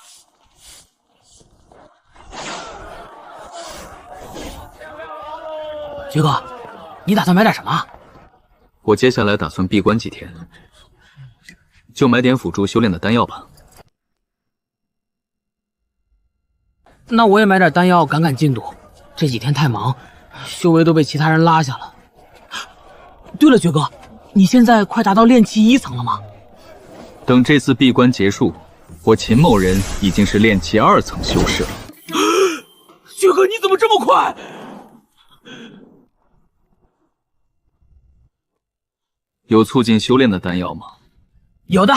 杰哥，你打算买点什么？我接下来打算闭关几天，就买点辅助修炼的丹药吧。那我也买点丹药赶赶进度，这几天太忙，修为都被其他人拉下了。对了，爵哥，你现在快达到炼气1层了吗？等这次闭关结束，我秦某人已经是炼气2层修士了。爵哥，你怎么这么快？有促进修炼的丹药吗？有的，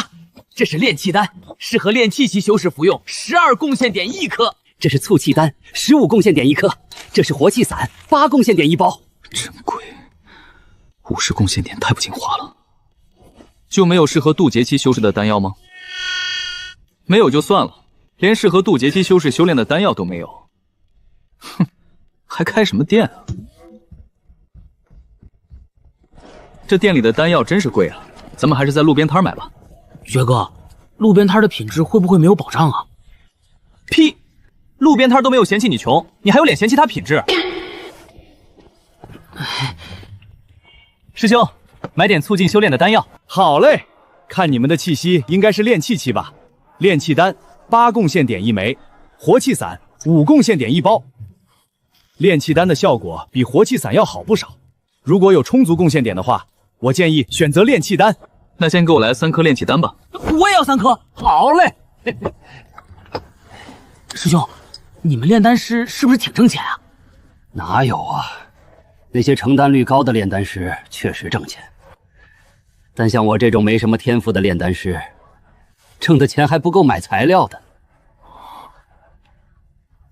这是炼气丹，适合炼气期修士服用，12贡献点1颗。这是促气丹，15贡献点1颗。这是活气散，8贡献点1包。真贵，50贡献点太不经花了。就没有适合渡劫期修士的丹药吗？没有就算了，连适合渡劫期修士修炼的丹药都没有。哼，还开什么店啊？这店里的丹药真是贵啊，咱们还是在路边摊买吧。爵哥，路边摊的品质会不会没有保障啊？屁！路边摊都没有嫌弃你穷，你还有脸嫌弃它品质？师兄，买点促进修炼的丹药。好嘞，看你们的气息，应该是炼气期吧？炼气丹8贡献点1枚，活气散5贡献点1包。炼气丹的效果比活气散要好不少。如果有充足贡献点的话，我建议选择炼气丹。那先给我来3颗炼气丹吧。我也要3颗。好嘞。师兄，你们炼丹师是不是挺挣钱啊？哪有啊，那些成丹率高的炼丹师确实挣钱，但像我这种没什么天赋的炼丹师，挣的钱还不够买材料的。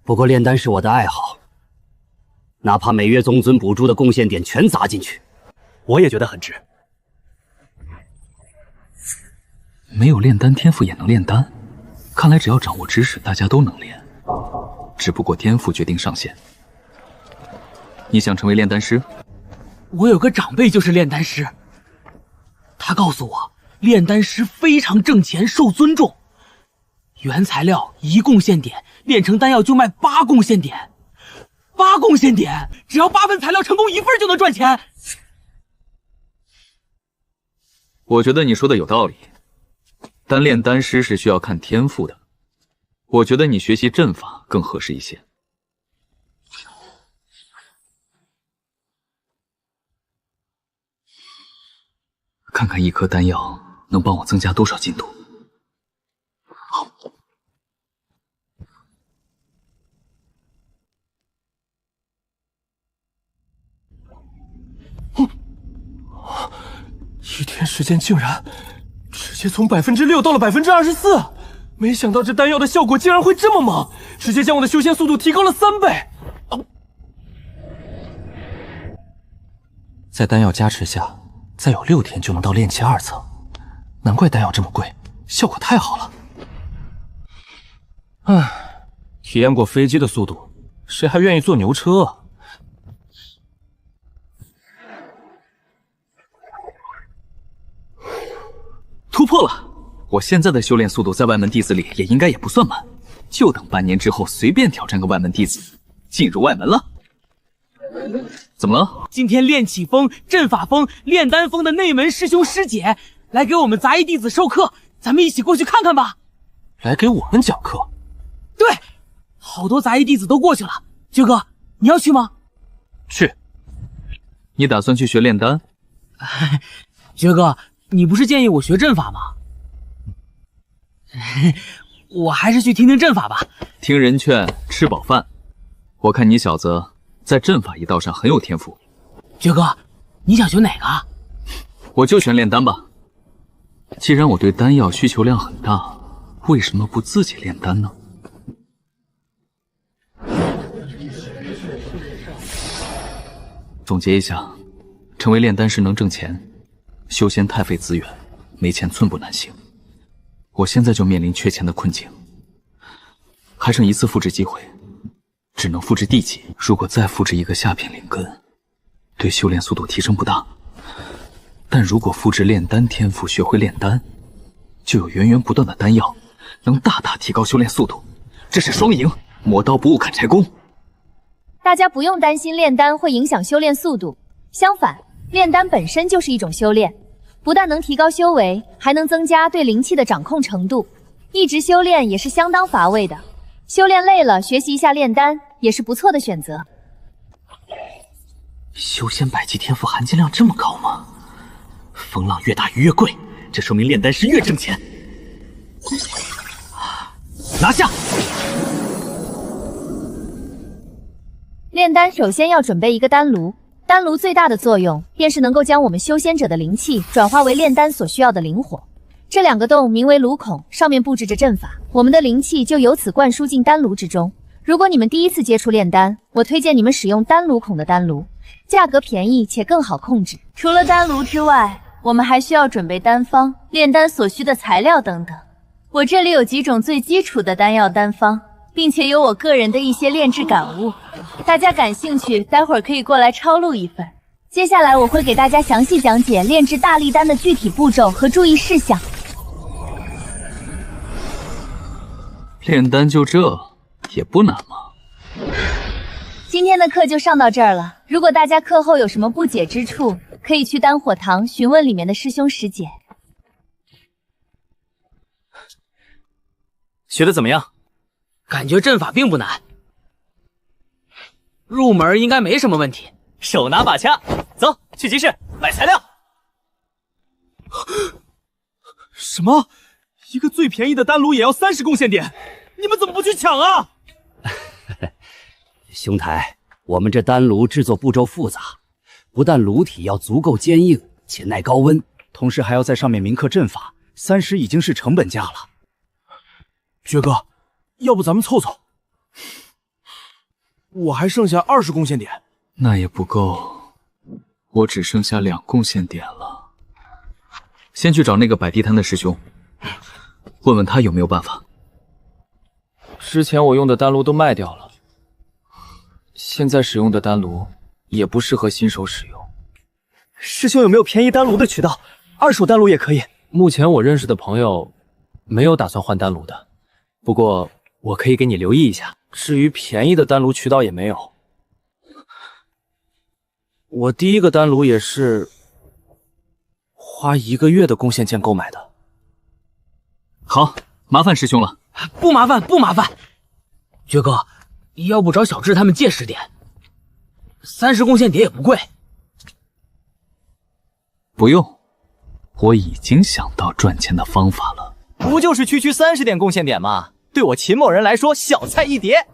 不过炼丹是我的爱好，哪怕每月宗尊补助的贡献点全砸进去，我也觉得很值。没有炼丹天赋也能炼丹，看来只要掌握知识，大家都能炼，只不过天赋决定上限。你想成为炼丹师？我有个长辈就是炼丹师，他告诉我，炼丹师非常挣钱，受尊重。原材料1贡献点，炼成丹药就卖8贡献点。8贡献点，只要8份材料成功1份就能赚钱。我觉得你说的有道理，但炼丹师是需要看天赋的。我觉得你学习阵法更合适一些。看看1颗丹药能帮我增加多少进度。好。1天时间竟然直接从6%到了24%，没想到这丹药的效果竟然会这么猛，直接将我的修仙速度提高了3倍。在丹药加持下，再有6天就能到炼气2层，难怪丹药这么贵，效果太好了。唉，体验过飞机的速度，谁还愿意坐牛车啊？突破了！我现在的修炼速度在外门弟子里也应该也不算慢，就等半年之后随便挑战个外门弟子，进入外门了。怎么了？今天炼气峰、阵法峰、炼丹峰的内门师兄师姐来给我们杂役弟子授课，咱们一起过去看看吧。来给我们讲课？对，好多杂役弟子都过去了。爵哥，你要去吗？去。你打算去学炼丹？爵哥，你不是建议我学阵法吗？我还是去听听阵法吧。听人劝，吃饱饭。我看你小子在阵法一道上很有天赋。爵哥，你想学哪个？我就选炼丹吧。既然我对丹药需求量很大，为什么不自己炼丹呢？总结一下，成为炼丹师能挣钱，修仙太费资源，没钱寸步难行。我现在就面临缺钱的困境，还剩1次复制机会，只能复制地级。如果再复制一个下品灵根，对修炼速度提升不大。但如果复制炼丹天赋，学会炼丹，就有源源不断的丹药，能大大提高修炼速度。这是双赢，磨刀不误砍柴工。大家不用担心炼丹会影响修炼速度，相反，炼丹本身就是一种修炼，不但能提高修为，还能增加对灵气的掌控程度。一直修炼也是相当乏味的，修炼累了，学习一下炼丹也是不错的选择。修仙百级天赋含金量这么高吗？风浪越大鱼越贵，这说明炼丹师越挣钱。拿下！炼丹首先要准备一个丹炉，丹炉最大的作用便是能够将我们修仙者的灵气转化为炼丹所需要的灵火。这2个洞名为炉孔，上面布置着阵法，我们的灵气就由此灌输进丹炉之中。如果你们第一次接触炼丹，我推荐你们使用丹炉孔的丹炉，价格便宜且更好控制。除了丹炉之外，我们还需要准备丹方、炼丹所需的材料等等。我这里有几种最基础的丹药丹方，并且有我个人的一些炼制感悟，大家感兴趣，待会儿可以过来抄录一份。接下来我会给大家详细讲解炼制大力丹的具体步骤和注意事项。炼丹就这也不难嘛。今天的课就上到这儿了。如果大家课后有什么不解之处，可以去丹火堂询问里面的师兄师姐。学的怎么样？感觉阵法并不难，入门应该没什么问题。手拿把掐，走去集市买材料。什么？一个最便宜的丹炉也要30贡献点，你们怎么不去抢啊？兄台，我们这丹炉制作步骤复杂，不但炉体要足够坚硬且耐高温，同时还要在上面铭刻阵法，30已经是成本价了。爵哥，要不咱们凑凑？我还剩下20贡献点。那也不够，我只剩下2贡献点了。先去找那个摆地摊的师兄，问问他有没有办法。之前我用的丹炉都卖掉了，现在使用的丹炉也不适合新手使用。师兄有没有便宜丹炉的渠道？2手丹炉也可以。目前我认识的朋友没有打算换丹炉的，不过我可以给你留意一下。至于便宜的丹炉渠道也没有。我第一个丹炉也是花1个月的贡献件购买的。好，麻烦师兄了。不麻烦，不麻烦。爵哥，要不找小智他们借10点，30贡献点也不贵。不用，我已经想到赚钱的方法了。不就是区30点贡献点吗？对我秦某人来说，小菜一碟。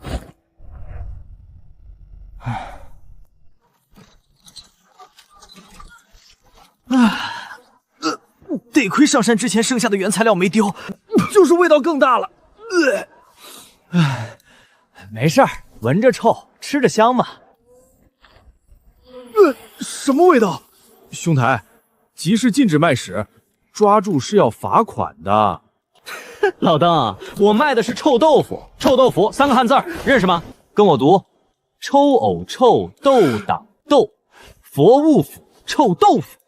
得亏上山之前剩下的原材料没丢，就是味道更大了。没事儿，闻着臭，吃着香嘛。什么味道？兄台，集市禁止卖屎，抓住是要罚款的。老邓，我卖的是臭豆腐，臭豆腐3个汉字认识吗？跟我读：抽藕臭豆党豆，佛悟府臭豆腐。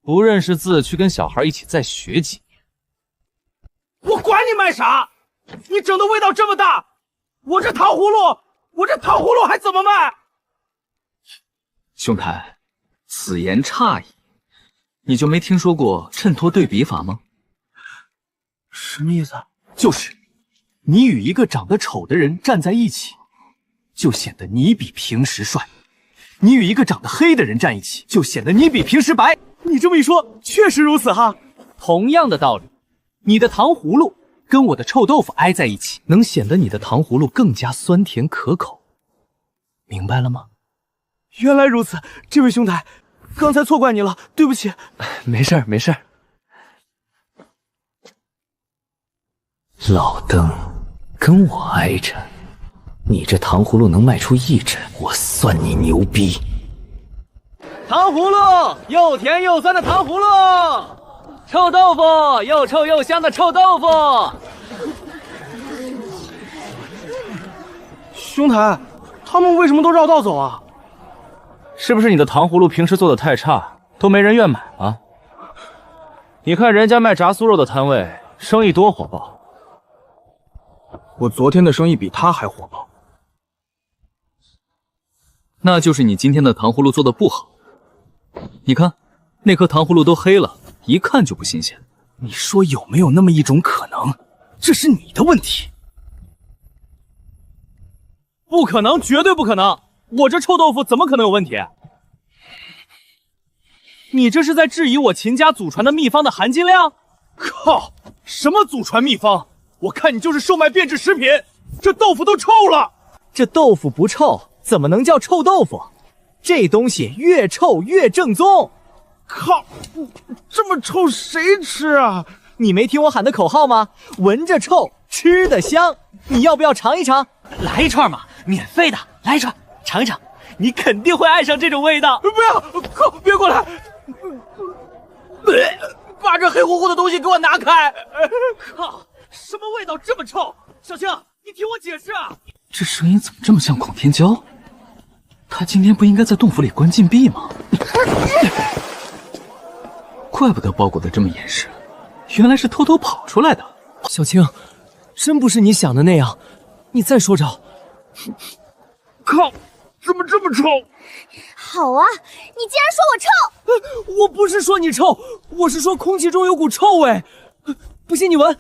不认识字，去跟小孩一起再学几年。我管你卖啥，你整的味道这么大，我这糖葫芦还怎么卖？兄台，此言差矣。你就没听说过衬托对比法吗？什么意思？就是你与一个长得丑的人站在一起，就显得你比平时帅；你与一个长得黑的人站一起，就显得你比平时白。你这么一说，确实如此哈。同样的道理，你的糖葫芦跟我的臭豆腐挨在一起，能显得你的糖葫芦更加酸甜可口。明白了吗？原来如此，这位兄台，刚才错怪你了，对不起。没事儿，没事儿。老邓，跟我挨着，你这糖葫芦能卖出1针，我算你牛逼。糖葫芦，又甜又酸的糖葫芦，臭豆腐，又臭又香的臭豆腐。兄台，他们为什么都绕道走啊？是不是你的糖葫芦平时做的太差，都没人愿买啊？你看人家卖炸酥肉的摊位，生意多火爆。我昨天的生意比他还火爆。那就是你今天的糖葫芦做的不好。你看，那颗糖葫芦都黑了，一看就不新鲜。你说有没有那么一种可能，这是你的问题？不可能，绝对不可能！我这臭豆腐怎么可能有问题？你这是在质疑我秦家祖传的秘方的含金量？靠！什么祖传秘方？我看你就是售卖变质食品，这豆腐都臭了。这豆腐不臭，怎么能叫臭豆腐？这东西越臭越正宗。靠，这么臭谁吃啊？你没听我喊的口号吗？闻着臭，吃得香。你要不要尝一尝？来一串嘛，免费的，来一串，尝一尝，你肯定会爱上这种味道。不要，靠，别过来！把这黑乎乎的东西给我拿开！靠，什么味道这么臭？小青，你听我解释啊！这声音怎么这么像孔天骄？他今天不应该在洞府里关禁闭吗？怪不得包裹得这么严实，原来是偷偷跑出来的。小青，真不是你想的那样。你再说招。靠，怎么这么臭？好啊，你竟然说我臭！我不是说你臭，我是说空气中有股臭味。不信你闻。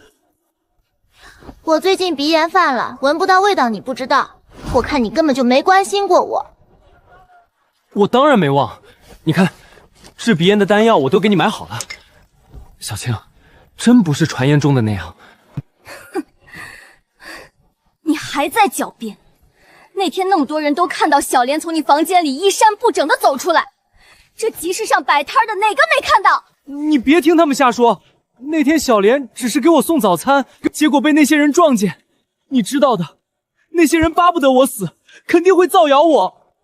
我最近鼻炎犯了，闻不到味道你不知道。我看你根本就没关心过我。我当然没忘，你看，治鼻炎的丹药我都给你买好了。小青，真不是传言中的那样。你还在狡辩？那天那么多人都看到小莲从你房间里衣衫不整的走出来，这集市上摆摊的哪个没看到？你别听他们瞎说，那天小莲只是给我送早餐，结果被那些人撞见。你知道的，那些人巴不得我死，肯定会造谣我。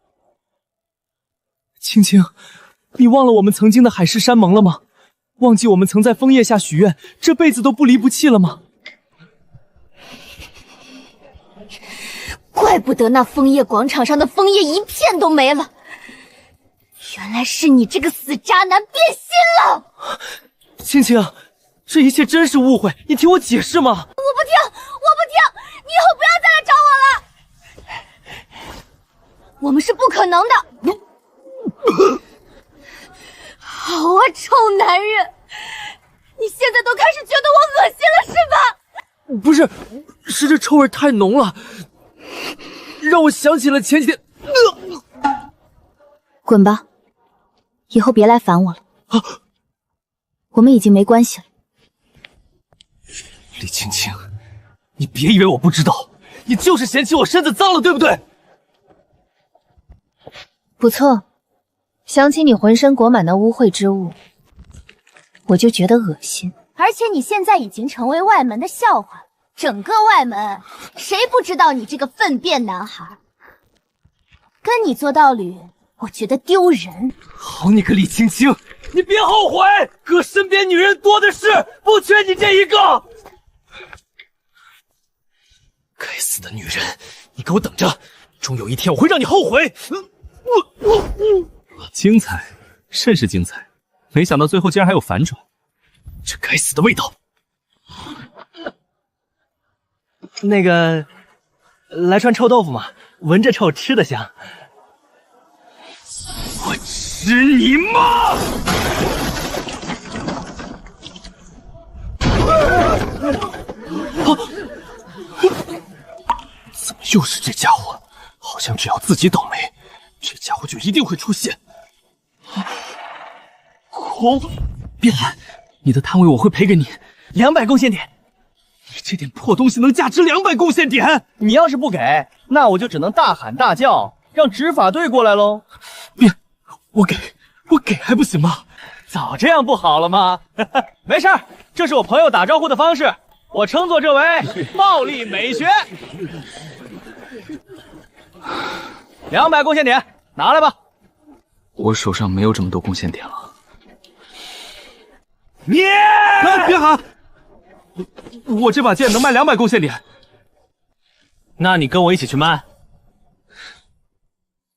青青，你忘了我们曾经的海誓山盟了吗？忘记我们曾在枫叶下许愿，这辈子都不离不弃了吗？怪不得那枫叶广场上的枫叶一片都没了，原来是你这个死渣男变心了！青青，这一切真是误会，你听我解释嘛！我不听，你以后不要再来找我了，我们是不可能的。好啊，臭男人，你现在都开始觉得我恶心了是吧？不是，是这臭味太浓了，让我想起了前几天。滚吧，以后别来烦我了。我们已经没关系了。李青青，你别以为我不知道，你就是嫌弃我身子脏了，对不对？不错，想起你浑身裹满的污秽之物，我就觉得恶心。而且你现在已经成为外门的笑话了，整个外门谁不知道你这个粪便男孩？跟你做道侣，我觉得丢人。好你个李青青，你别后悔，哥身边女人多的是，不缺你这一个。该死的女人，你给我等着，终有一天我会让你后悔。精彩，甚是精彩，没想到最后竟然还有反转，这该死的味道。那个，来串臭豆腐嘛，闻着臭，吃得香。我吃你妈！怎么又是这家伙？好像只要自己倒霉，这家伙就一定会出现。别拦，你的摊位我会赔给你200贡献点。你这点破东西能价值200贡献点？你要是不给，那我就只能大喊大叫，让执法队过来喽。别，我给还不行吗？早这样不好了吗？没事儿，这是我朋友打招呼的方式，我称作这为暴力美学。200贡献点，拿来吧。我手上没有这么多贡献点了。你别喊！我这把剑能卖200贡献点。那你跟我一起去卖。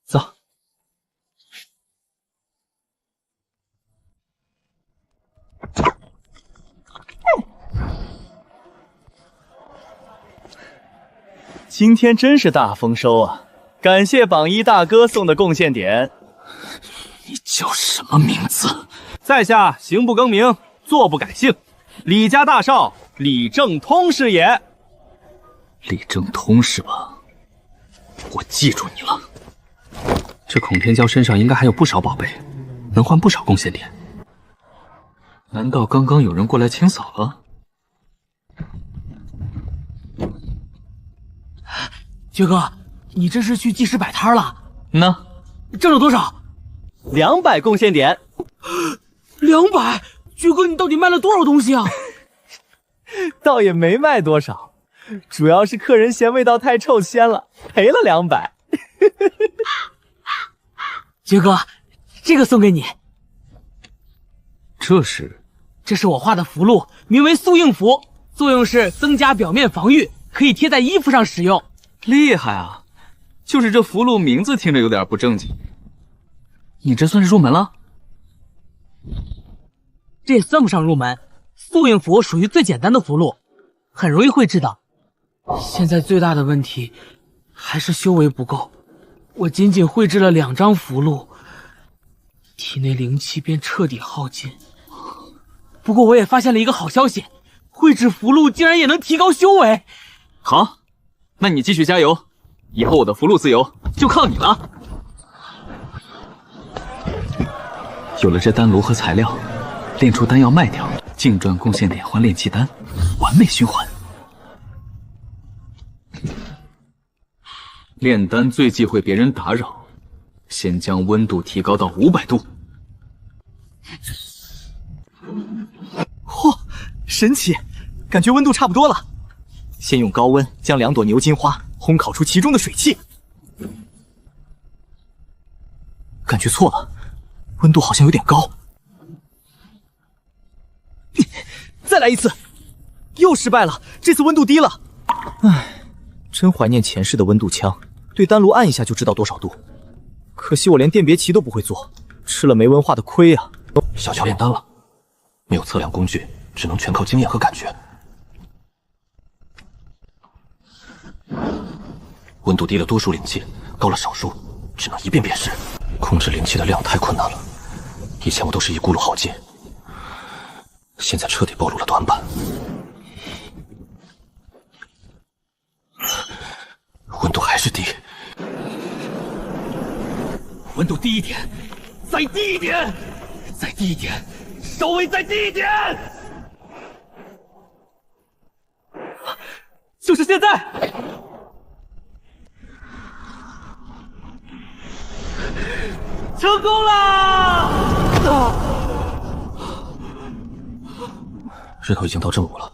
走。今天真是大丰收啊！感谢榜一大哥送的贡献点。你叫什么名字？在下行不更名，坐不改姓，李家大少李正通是也。李正通是吧？我记住你了。这孔天骄身上应该还有不少宝贝，能换不少贡献点。难道刚刚有人过来清扫了？爵哥，你这是去集市摆摊了？那挣了多少？200贡献点。200？爵哥，你到底卖了多少东西啊？倒也没卖多少，主要是客人嫌味道太臭鲜了，赔了200。爵哥，这个送给你。这是我画的符箓，名为速应符，作用是增加表面防御，可以贴在衣服上使用。厉害啊！就是这符箓名字听着有点不正经。你这算是入门了？这也算不上入门，速应符属于最简单的符箓，很容易绘制的。现在最大的问题还是修为不够，我仅仅绘制了2张符箓，体内灵气便彻底耗尽。不过我也发现了一个好消息，绘制符箓竟然也能提高修为。好，那你继续加油，以后我的符箓自由就靠你了。有了这丹炉和材料，炼出丹药卖掉，净赚贡献点换炼气丹，完美循环。炼丹最忌讳别人打扰，先将温度提高到500度。嚯，神奇！感觉温度差不多了。先用高温将2朵牛金花烘烤出其中的水汽。感觉错了，温度好像有点高。再来一次，又失败了。这次温度低了。唉，真怀念前世的温度枪，对丹炉按一下就知道多少度。可惜我连辨别旗都不会做，吃了没文化的亏啊！小乔炼丹了，没有测量工具，只能全靠经验和感觉。温度低了多数灵气，高了少数，只能一遍辨识。控制灵气的量太困难了，以前我都是一咕噜耗尽，现在彻底暴露了短板。温度还是低，温度低一点，再低一点，再低一点，稍微再低一点，就是现在！成功了！日头已经到正午了，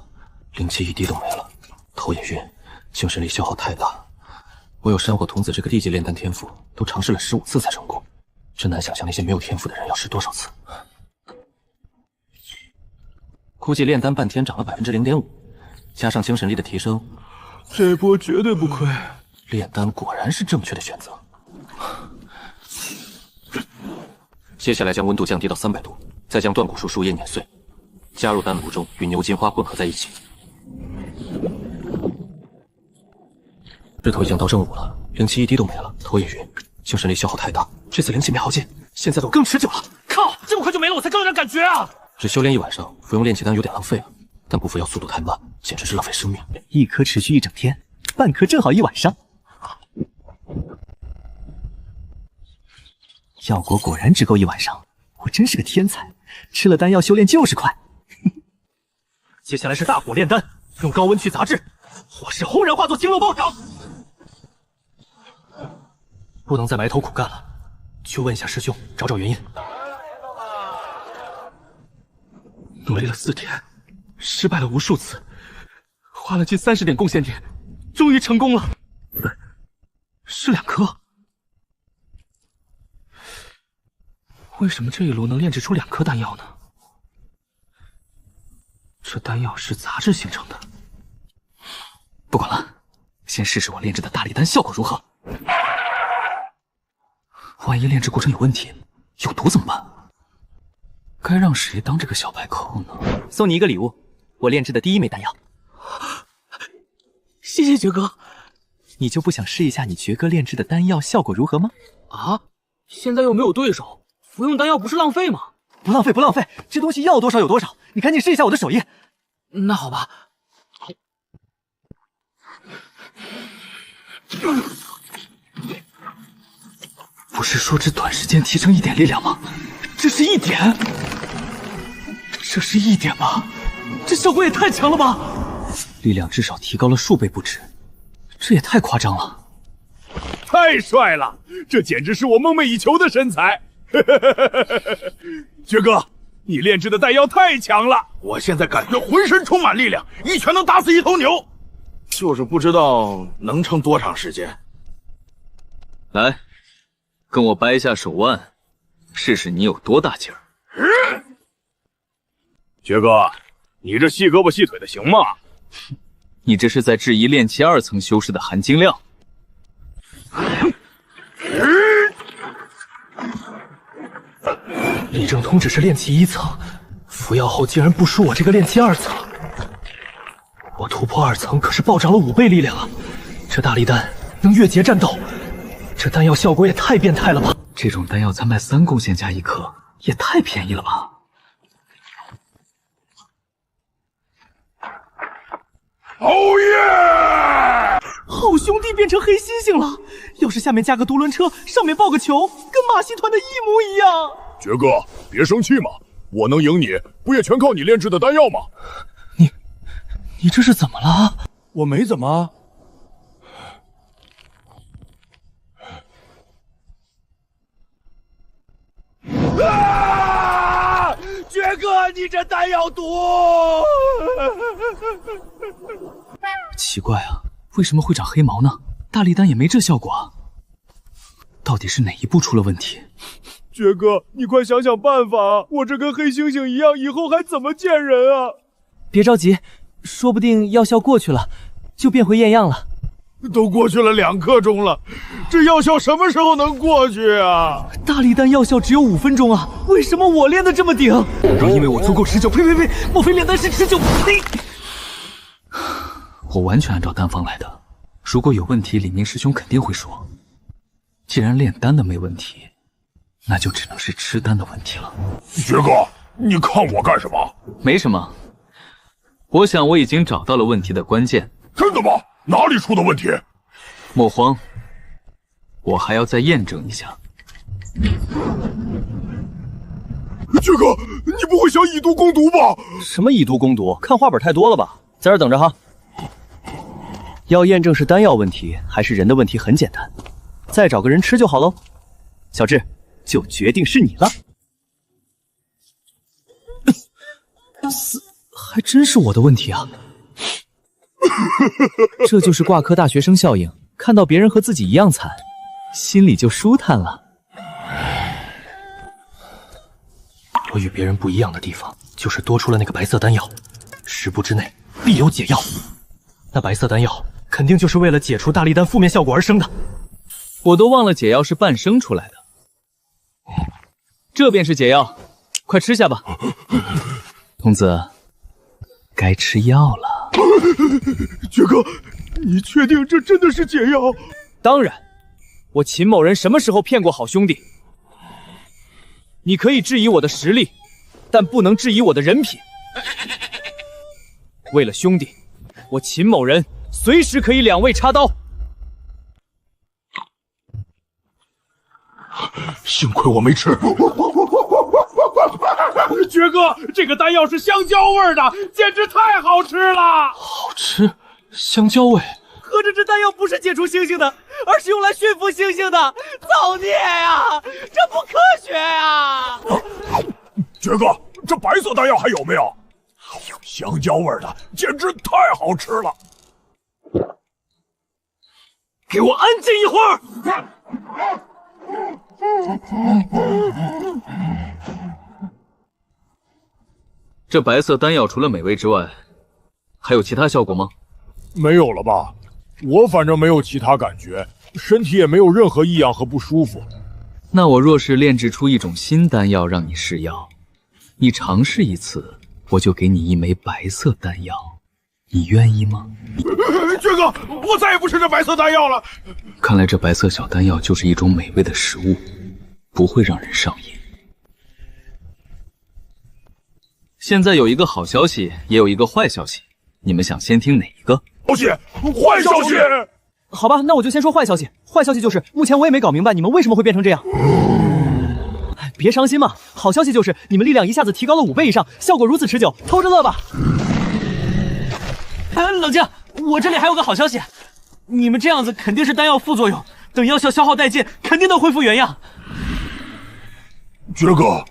灵气一滴都没了，头也晕，精神力消耗太大。我有山火童子这个地级炼丹天赋，都尝试了15次才成功，真难想象那些没有天赋的人要试多少次。估计炼丹半天涨了0.5%，加上精神力的提升，这波绝对不亏。炼丹果然是正确的选择。接下来将温度降低到300度，再将断骨树树叶碾碎，加入丹炉中，与牛金花混合在一起。日头已经到正午了，灵气一滴都没了，头也晕，精神力消耗太大。这次灵气没耗尽，现在走更持久了。靠，这么快就没了，我才更有点感觉啊！只修炼1晚上，服用炼气丹有点浪费了，但不服药速度太慢，简直是浪费生命。一颗持续1整天，半颗正好1晚上。药果果然只够1晚上，我真是个天才，吃了丹药修炼就是快。接下来是大火炼丹，用高温去杂质，火势轰然化作星漏暴涨。不能再埋头苦干了，去问一下师兄，找找原因。努力了4天，失败了无数次，花了近30点贡献点，终于成功了。是2颗。为什么这一炉能炼制出2颗丹药呢？这丹药是杂质形成的。不管了，先试试我炼制的大力丹效果如何。万一炼制过程有问题，有毒怎么办？该让谁当这个小白扣呢？送你一个礼物，我炼制的第1枚丹药。谢谢爵哥。你就不想试一下你爵哥炼制的丹药效果如何吗？啊，现在又没有对手。服用丹药不是浪费吗？不浪费，不浪费，这东西要多少有多少。你赶紧试一下我的手艺。那好吧。不是说只短时间提升1点力量吗？这是1点，这是1点吧？这效果也太强了吧！力量至少提高了数倍不止，这也太夸张了。太帅了，这简直是我梦寐以求的身材。爵哥，你炼制的丹药太强了，我现在感觉浑身充满力量，一拳能打死1头牛。就是不知道能撑多长时间。来，跟我掰下手腕，试试你有多大劲儿。爵哥，你这细胳膊细腿的行吗？你这是在质疑炼气2层修士的含金量。李正通只是炼气1层，服药后竟然不输我这个炼气2层。我突破2层可是暴涨了5倍力量啊！这大力丹能越劫战斗，这丹药效果也太变态了吧！这种丹药咱卖3贡献加1颗，也太便宜了吧！哦耶！好兄弟变成黑猩猩了！要是下面加个独轮车，上面抱个球，跟马戏团的一模一样。爵哥，别生气嘛，我能赢你，不也全靠你炼制的丹药吗？你这是怎么了？我没怎么。啊！爵哥，你这丹药毒！奇怪啊，为什么会长黑毛呢？大力丹也没这效果啊！到底是哪一步出了问题？爵哥，你快想想办法！我这跟黑猩猩一样，以后还怎么见人啊？别着急，说不定药效过去了，就变回原样了。都过去了2刻钟了，这药效什么时候能过去啊？大力丹药效只有5分钟啊，为什么我练得这么顶？因为我足够持久。呸！莫非炼丹师持久？呸！我完全按照丹方来的，如果有问题，李明师兄肯定会说。既然炼丹的没问题，那就只能是吃丹的问题了。爵哥，你看我干什么？没什么，我想我已经找到了问题的关键。真的吗？哪里出的问题？莫慌，我还要再验证一下。爵哥，你不会想以毒攻毒吧？什么以毒攻毒？看画本太多了吧？在这儿等着哈。要验证是丹药问题还是人的问题很简单，再找个人吃就好喽。小智，就决定是你了。还真是我的问题啊！这就是挂科大学生效应，看到别人和自己一样惨，心里就舒坦了。我与别人不一样的地方，就是多出了那个白色丹药，10步之内必有解药。那白色丹药肯定就是为了解除大力丹负面效果而生的。我都忘了解药是半生出来的，这便是解药，快吃下吧。童子，该吃药了。爵哥，你确定这真的是解药？当然，我秦某人什么时候骗过好兄弟？你可以质疑我的实力，但不能质疑我的人品。为了兄弟，我秦某人随时可以2位插刀。幸亏我没吃。爵哥，这个丹药是香蕉味的，简直太好吃了！好吃，香蕉味。合着这丹药不是解除猩猩的，而是用来驯服猩猩的，造孽呀！这不科学呀！爵哥，这白色丹药还有没有？香蕉味的，简直太好吃了！给我安静一会儿！这白色丹药除了美味之外，还有其他效果吗？没有了吧？我反正没有其他感觉，身体也没有任何异样和不舒服。那我若是炼制出一种新丹药让你试药，你尝试一次，我就给你1枚白色丹药，你愿意吗？爵哥，我再也不吃这白色丹药了。看来这白色小丹药就是一种美味的食物，不会让人上瘾。现在有一个好消息，也有一个坏消息，你们想先听哪一个？消息，坏消息。好吧，那我就先说坏消息。坏消息就是，目前我也没搞明白你们为什么会变成这样。别伤心嘛，好消息就是你们力量一下子提高了5倍以上，效果如此持久，偷着乐吧。冷静，我这里还有个好消息，你们这样子肯定是丹药副作用，等药效消耗殆尽，肯定能恢复原样。爵哥，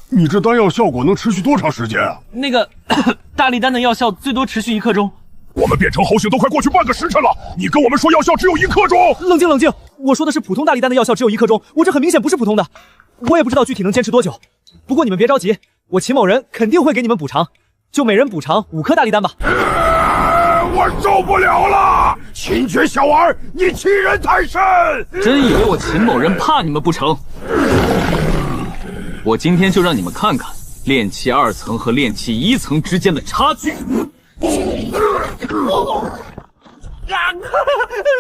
你这丹药效果能持续多长时间啊？那个大力丹的药效最多持续1刻钟。我们变成猴血都快过去半个时辰了，你跟我们说药效只有1刻钟？冷静冷静，我说的是普通大力丹的药效只有1刻钟，我这很明显不是普通的。我也不知道具体能坚持多久，不过你们别着急，我秦某人肯定会给你们补偿，就每人补偿5颗大力丹吧。我受不了了！秦爵小儿，你欺人太甚！真以为我秦某人怕你们不成？我今天就让你们看看炼气2层和炼气1层之间的差距。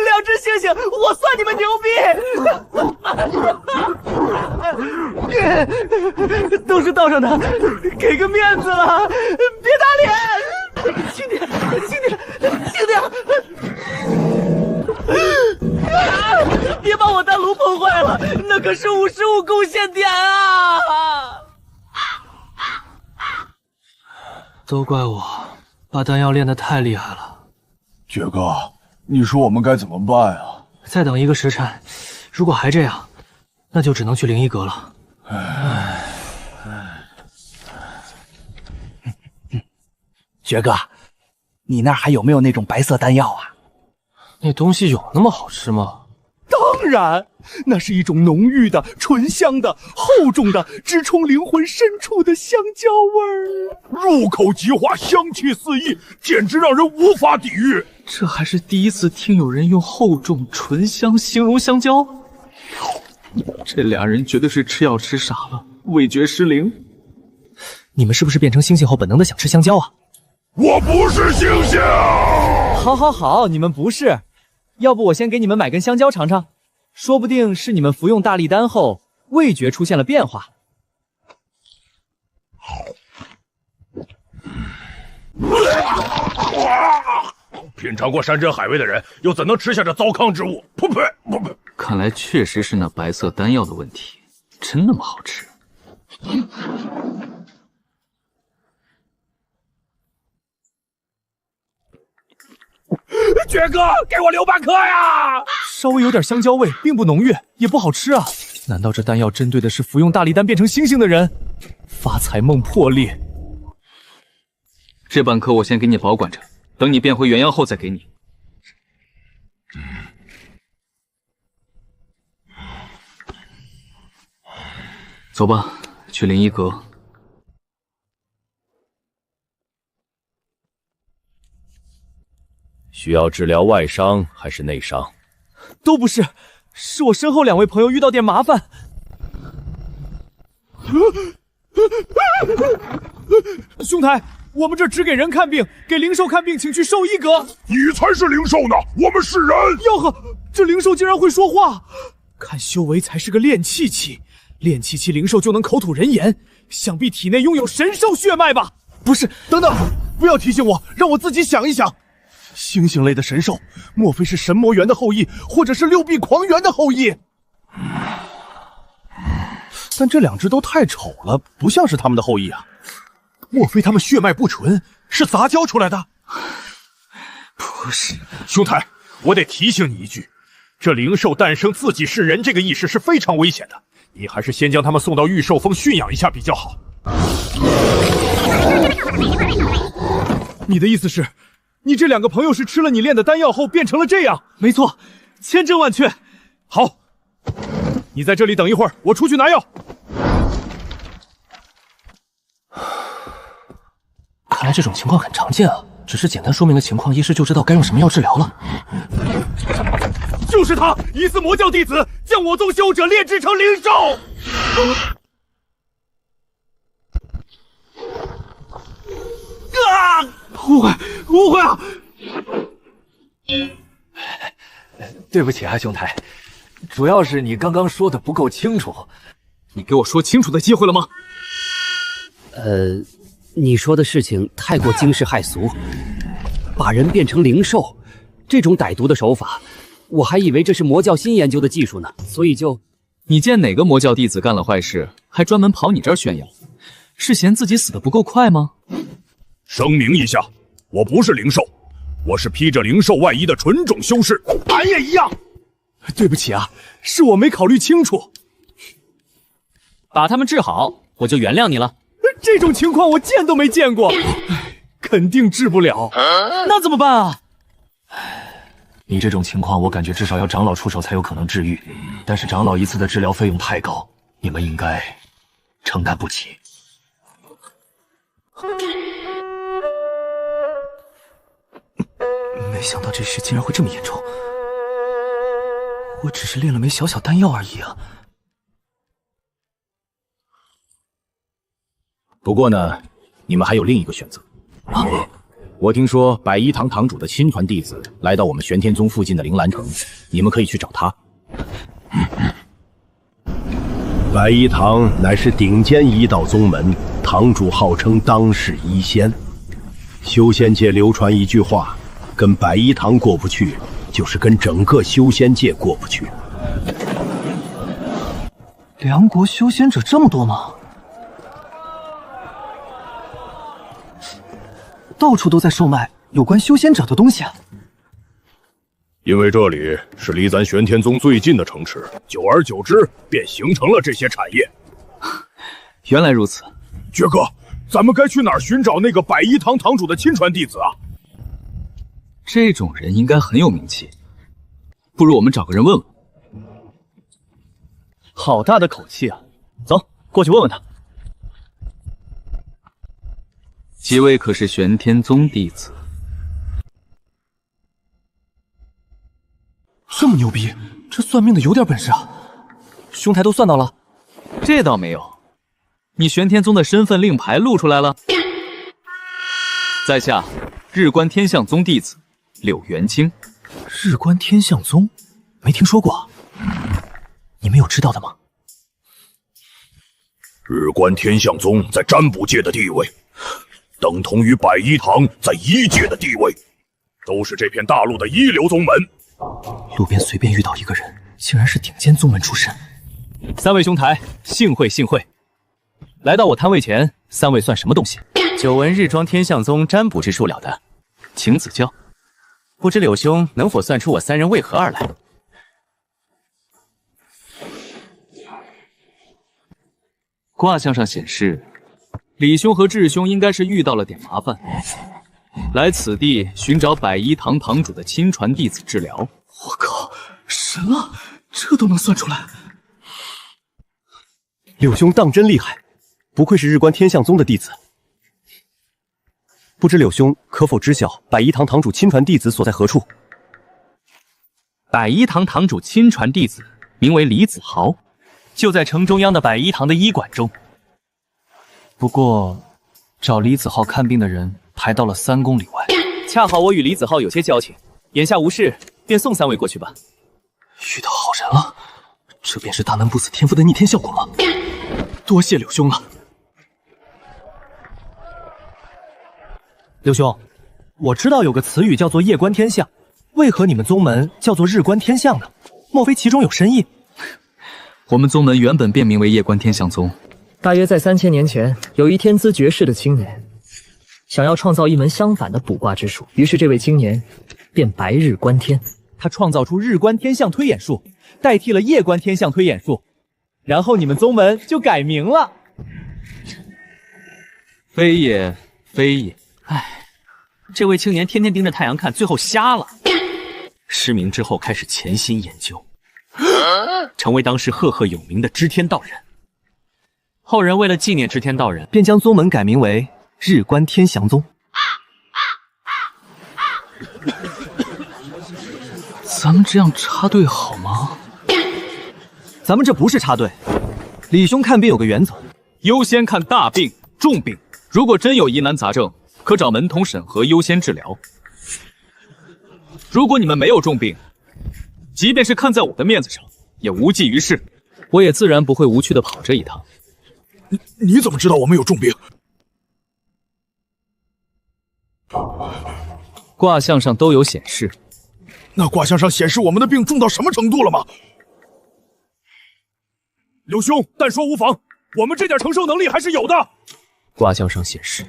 两只猩猩，我算你们牛逼！都是道上的，给个面子了，别打脸！轻点，轻点，轻点！别把我丹炉碰坏了，那可是55贡献点啊！都怪我，把丹药练得太厉害了。爵哥，你说我们该怎么办啊？再等1个时辰，如果还这样，那就只能去灵异阁了。爵哥，你那儿还有没有那种白色丹药啊？那东西有那么好吃吗？当然，那是一种浓郁的、醇香的、厚重的、直冲灵魂深处的香蕉味儿，入口即化，香气四溢，简直让人无法抵御。这还是第一次听有人用厚重、醇香形容香蕉。这俩人绝对是吃药吃傻了，味觉失灵。你们是不是变成猩猩后本能的想吃香蕉啊？我不是猩猩。好，好，好，你们不是。要不我先给你们买根香蕉尝尝，说不定是你们服用大力丹后味觉出现了变化。品尝过山珍海味的人，又怎能吃下这糟糠之物？噗呸！噗呸！看来确实是那白色丹药的问题，真那么好吃？爵哥，给我留半颗呀！稍微有点香蕉味，并不浓郁，也不好吃啊。难道这丹药针对的是服用大力丹变成猩猩的人？发财梦破裂。这半颗我先给你保管着，等你变回原样后再给你。走吧，去灵异阁。需要治疗外伤还是内伤？都不是，是我身后2位朋友遇到点麻烦。兄台，我们这只给人看病，给灵兽看病，请去兽医阁。你才是灵兽呢，我们是人。吆喝，这灵兽竟然会说话！看修为才是个炼气期，炼气期灵兽就能口吐人言，想必体内拥有神兽血脉吧？不是，等等，不要提醒我，让我自己想一想。猩猩类的神兽，莫非是神魔猿的后裔，或者是6臂狂猿的后裔？但这2只都太丑了，不像是他们的后裔啊。莫非他们血脉不纯，是杂交出来的？不是，兄台，我得提醒你一句，这灵兽诞生自己是人这个意识是非常危险的，你还是先将他们送到御兽峰驯养一下比较好。你的意思是？你这2个朋友是吃了你炼的丹药后变成了这样？没错，千真万确。好，你在这里等一会儿，我出去拿药。看来这种情况很常见啊，只是简单说明了情况，医师就知道该用什么药治疗了。就是他，疑似魔教弟子，将我宗修者炼制成灵兽。误会啊！对不起啊，兄台，主要是你刚刚说的不够清楚。你给我说清楚的机会了吗？你说的事情太过惊世骇俗，把人变成灵兽，这种歹毒的手法，我还以为这是魔教新研究的技术呢，所以就……你见哪个魔教弟子干了坏事，还专门跑你这儿炫耀？是嫌自己死得不够快吗？声明一下，我不是灵兽，我是披着灵兽外衣的纯种修士。俺也一样。对不起啊，是我没考虑清楚。把他们治好，我就原谅你了。这种情况我见都没见过，肯定治不了。那怎么办啊？你这种情况，我感觉至少要长老出手才有可能治愈，但是长老一次的治疗费用太高，你们应该承担不起。没想到这事竟然会这么严重，我只是炼了枚小小丹药而已啊。不过呢，你们还有另一个选择。我听说百一堂堂主的亲传弟子来到我们玄天宗附近的铃兰城，你们可以去找他。百一堂乃是顶尖医道宗门，堂主号称当世医仙。修仙界流传一句话：跟百一堂过不去，就是跟整个修仙界过不去。梁国修仙者这么多吗？到处都在售卖有关修仙者的东西啊！因为这里是离咱玄天宗最近的城池，久而久之便形成了这些产业。原来如此，爵哥，咱们该去哪儿寻找那个百一堂堂主的亲传弟子啊？这种人应该很有名气，不如我们找个人问问。好大的口气啊！走，过去问问他。几位可是玄天宗弟子？这么牛逼，这算命的有点本事啊！兄台都算到了？这倒没有，你玄天宗的身份令牌露出来了。在下日观天象宗弟子柳元清。日观天象宗？没听说过。你们有知道的吗？日观天象宗在占卜界的地位，等同于百一堂在医界的地位，都是这片大陆的一流宗门。路边随便遇到一个人，竟然是顶尖宗门出身。三位兄台，幸会幸会。来到我摊位前，三位算什么东西？久闻日庄天象宗占卜之术了得，请指教。不知柳兄能否算出我三人为何而来？卦象上显示，李兄和智兄应该是遇到了点麻烦，来此地寻找百一堂堂主的亲传弟子治疗。我靠，神了，这都能算出来！柳兄当真厉害，不愧是日观天象宗的弟子。不知柳兄可否知晓百一堂堂主亲传弟子所在何处？百一堂堂主亲传弟子名为李子豪，就在城中央的百一堂的医馆中。不过，找李子浩看病的人排到了3公里外。恰好我与李子浩有些交情，眼下无事，便送三位过去吧。遇到好人了，这便是大难不死天赋的逆天效果吗？多谢柳兄了。柳兄，我知道有个词语叫做夜观天象，为何你们宗门叫做日观天象呢？莫非其中有深意？我们宗门原本便名为夜观天象宗。大约在3000年前，有一天资绝世的青年，想要创造一门相反的卜卦之术，于是这位青年便白日观天。他创造出日观天象推演术，代替了夜观天象推演术，然后你们宗门就改名了。非也，非也。唉，这位青年天天盯着太阳看，最后瞎了。失明之后开始潜心研究，成为当时赫赫有名的知天道人。后人为了纪念知天道人，便将宗门改名为日观天祥宗。咱们这样插队好吗？咱们这不是插队。李兄看病有个原则，优先看大病、重病。如果真有疑难杂症，可找门童审核优先治疗。如果你们没有重病，即便是看在我的面子上，也无济于事。我也自然不会无趣的跑这一趟。你怎么知道我们有重病？卦象上都有显示。那卦象上显示我们的病重到什么程度了吗？刘兄，但说无妨，我们这点承受能力还是有的。卦象上显示，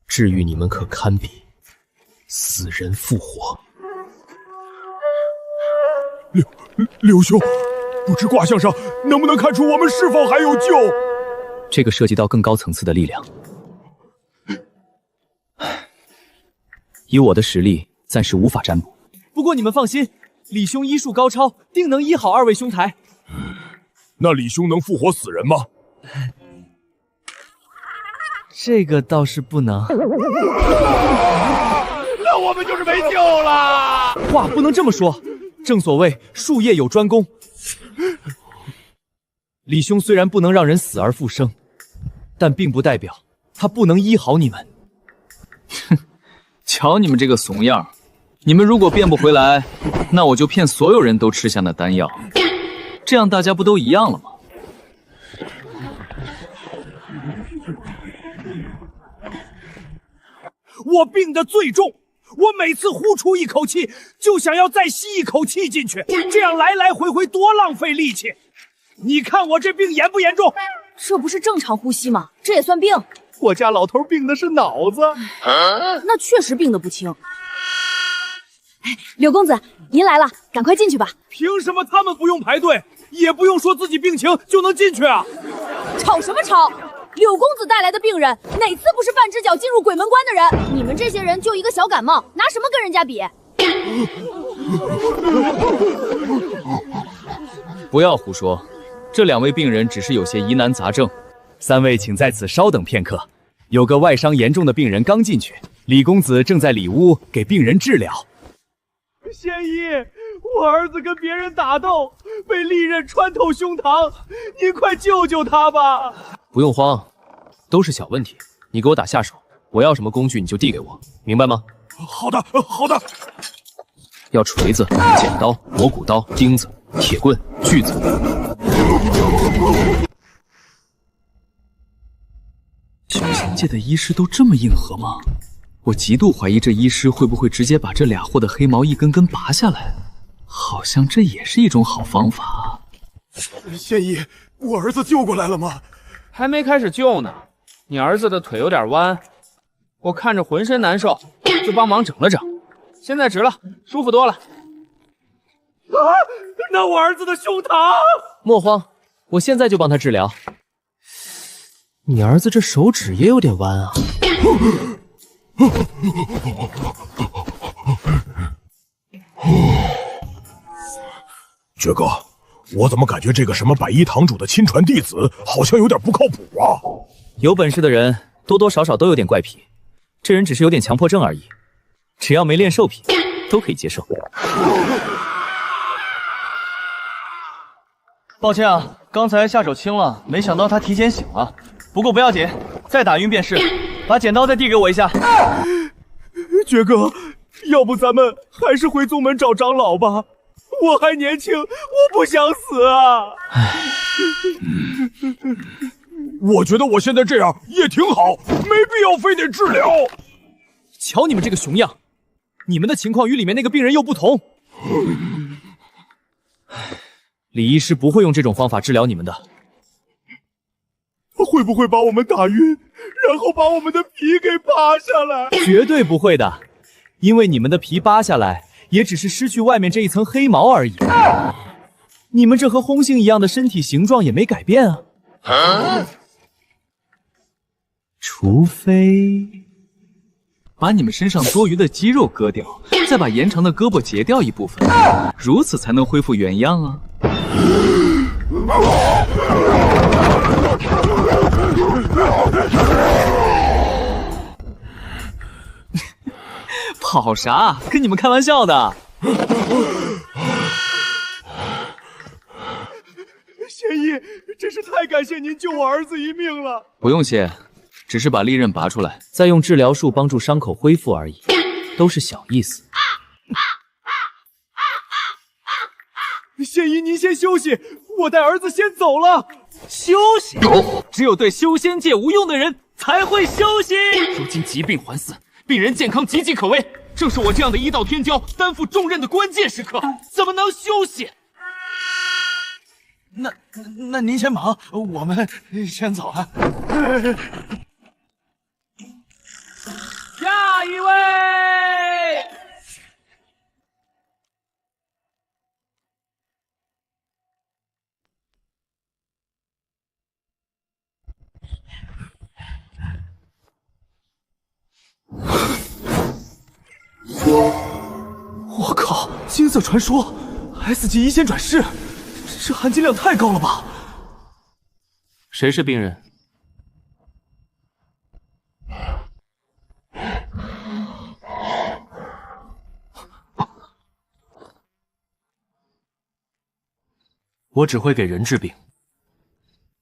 治愈你们可堪比死人复活。刘兄，不知卦象上能不能看出我们是否还有救？这个涉及到更高层次的力量，以我的实力，暂时无法占卜。不过你们放心，李兄医术高超，定能医好二位兄台。那李兄能复活死人吗？这个倒是不能。那我们就是没救了。话不能这么说，正所谓术业有专攻。李兄虽然不能让人死而复生，但并不代表他不能医好你们。哼，瞧你们这个怂样，你们如果变不回来，那我就骗所有人都吃下那丹药，这样大家不都一样了吗？我病得最重，我每次呼出一口气，就想要再吸一口气进去，这样来来回回多浪费力气。你看我这病严不严重？这不是正常呼吸吗？这也算病？我家老头病的是脑子，那确实病得不轻。哎，柳公子，您来了，赶快进去吧。凭什么他们不用排队，也不用说自己病情就能进去啊？吵什么吵？柳公子带来的病人，哪次不是半只脚进入鬼门关的人？你们这些人就一个小感冒，拿什么跟人家比？不要胡说，这2位病人只是有些疑难杂症。3位请在此稍等片刻，有个外伤严重的病人刚进去，李公子正在里屋给病人治疗。仙医，我儿子跟别人打斗，被利刃穿透胸膛，您快救救他吧！不用慌，都是小问题，你给我打下手，我要什么工具你就递给我，明白吗？好的，好的。要锤子、剪刀、磨骨刀、钉子、铁棍、锯子。修仙界的医师都这么硬核吗？我极度怀疑这医师会不会直接把这俩货的黑毛一根根拔下来，好像这也是一种好方法。仙医，我儿子救过来了吗？还没开始救呢，你儿子的腿有点弯，我看着浑身难受，就帮忙整了整，现在直了，舒服多了。啊，那我儿子的胸膛！莫慌，我现在就帮他治疗。你儿子这手指也有点弯啊。爵哥，我怎么感觉这个什么百一堂主的亲传弟子好像有点不靠谱啊？有本事的人多多少少都有点怪癖，这人只是有点强迫症而已，只要没练兽癖，都可以接受。抱歉啊，刚才下手轻了，没想到他提前醒了。不过不要紧，再打晕便是。把剪刀再递给我一下。爵哥，要不咱们还是回宗门找长老吧？我还年轻，我不想死啊！我觉得我现在这样也挺好，没必要非得治疗。瞧你们这个熊样，你们的情况与里面那个病人又不同。李医师不会用这种方法治疗你们的。会不会把我们打晕，然后把我们的皮给扒下来？绝对不会的，因为你们的皮扒下来，也只是失去外面这一层黑毛而已。你们这和红星一样的身体形状也没改变啊。除非把你们身上多余的肌肉割掉，再把延长的胳膊截掉一部分，如此才能恢复原样啊。跑啥？跟你们开玩笑的。仙医，真是太感谢您救我儿子一命了。不用谢，只是把利刃拔出来，再用治疗术帮助伤口恢复而已，都是小意思。仙医，您先休息，我带儿子先走了。休息？只有对修仙界无用的人才会休息。如今疾病环伺，病人健康岌岌可危，正是我这样的一道天骄担负重任的关键时刻，怎么能休息？那您先忙，我们先走了。下一位。我靠！金色传说 ，S 级一仙转世，这含金量太高了吧？谁是病人？我只会给人治病，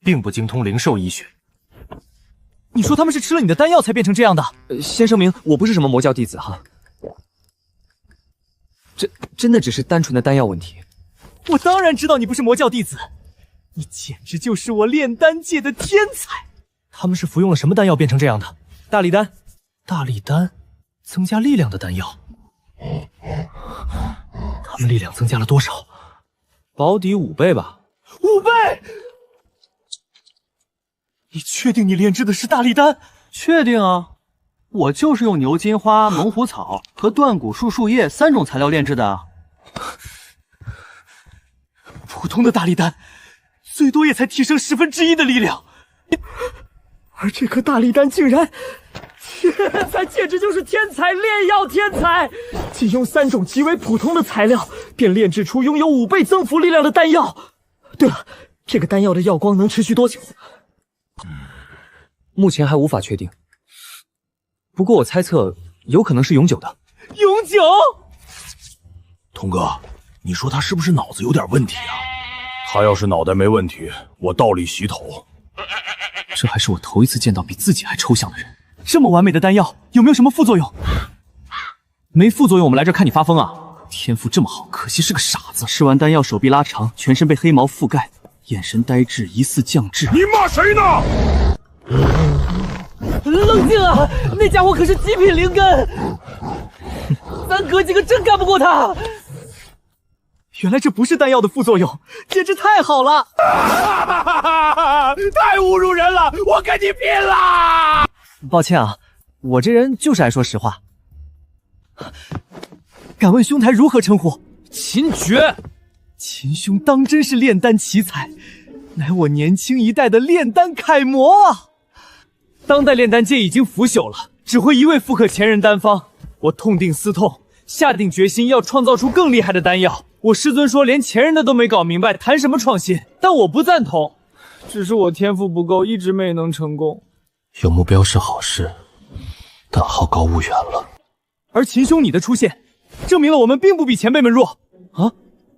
并不精通灵兽医学。你说他们是吃了你的丹药才变成这样的？先声明，我不是什么魔教弟子哈。真的只是单纯的丹药问题。我当然知道你不是魔教弟子，你简直就是我炼丹界的天才。他们是服用了什么丹药变成这样的？大力丹。大力丹，增加力量的丹药。他们力量增加了多少？保底5倍吧。5倍！你确定你炼制的是大力丹？确定啊，我就是用牛筋花、猛虎草和断骨树树叶3种材料炼制的。普通的大力丹，最多也才提升1/10的力量，而这颗大力丹竟然，天才，简直就是天才，炼药天才！仅用3种极为普通的材料，便炼制出拥有5倍增幅力量的丹药。对了，这个丹药的药光能持续多久？目前还无法确定，不过我猜测有可能是永久的。永久？童哥，你说他是不是脑子有点问题啊？他要是脑袋没问题，我倒立洗头。这还是我头一次见到比自己还抽象的人。这么完美的丹药，有没有什么副作用？没副作用，我们来这看你发疯啊！天赋这么好，可惜是个傻子。吃完丹药，手臂拉长，全身被黑毛覆盖，眼神呆滞，疑似降智。你骂谁呢？冷静啊！那家伙可是极品灵根，咱哥几个真干不过他。原来这不是丹药的副作用，简直太好了！太侮辱人了，我跟你拼啦！抱歉啊，我这人就是爱说实话。敢问兄台如何称呼？秦绝。秦兄当真是炼丹奇才，乃我年轻一代的炼丹楷模啊！当代炼丹界已经腐朽了，只会一味复刻前人丹方。我痛定思痛，下定决心要创造出更厉害的丹药。我师尊说连前人的都没搞明白，谈什么创新？但我不赞同，只是我天赋不够，一直没能成功。有目标是好事，但好高骛远了。而秦兄你的出现，证明了我们并不比前辈们弱啊！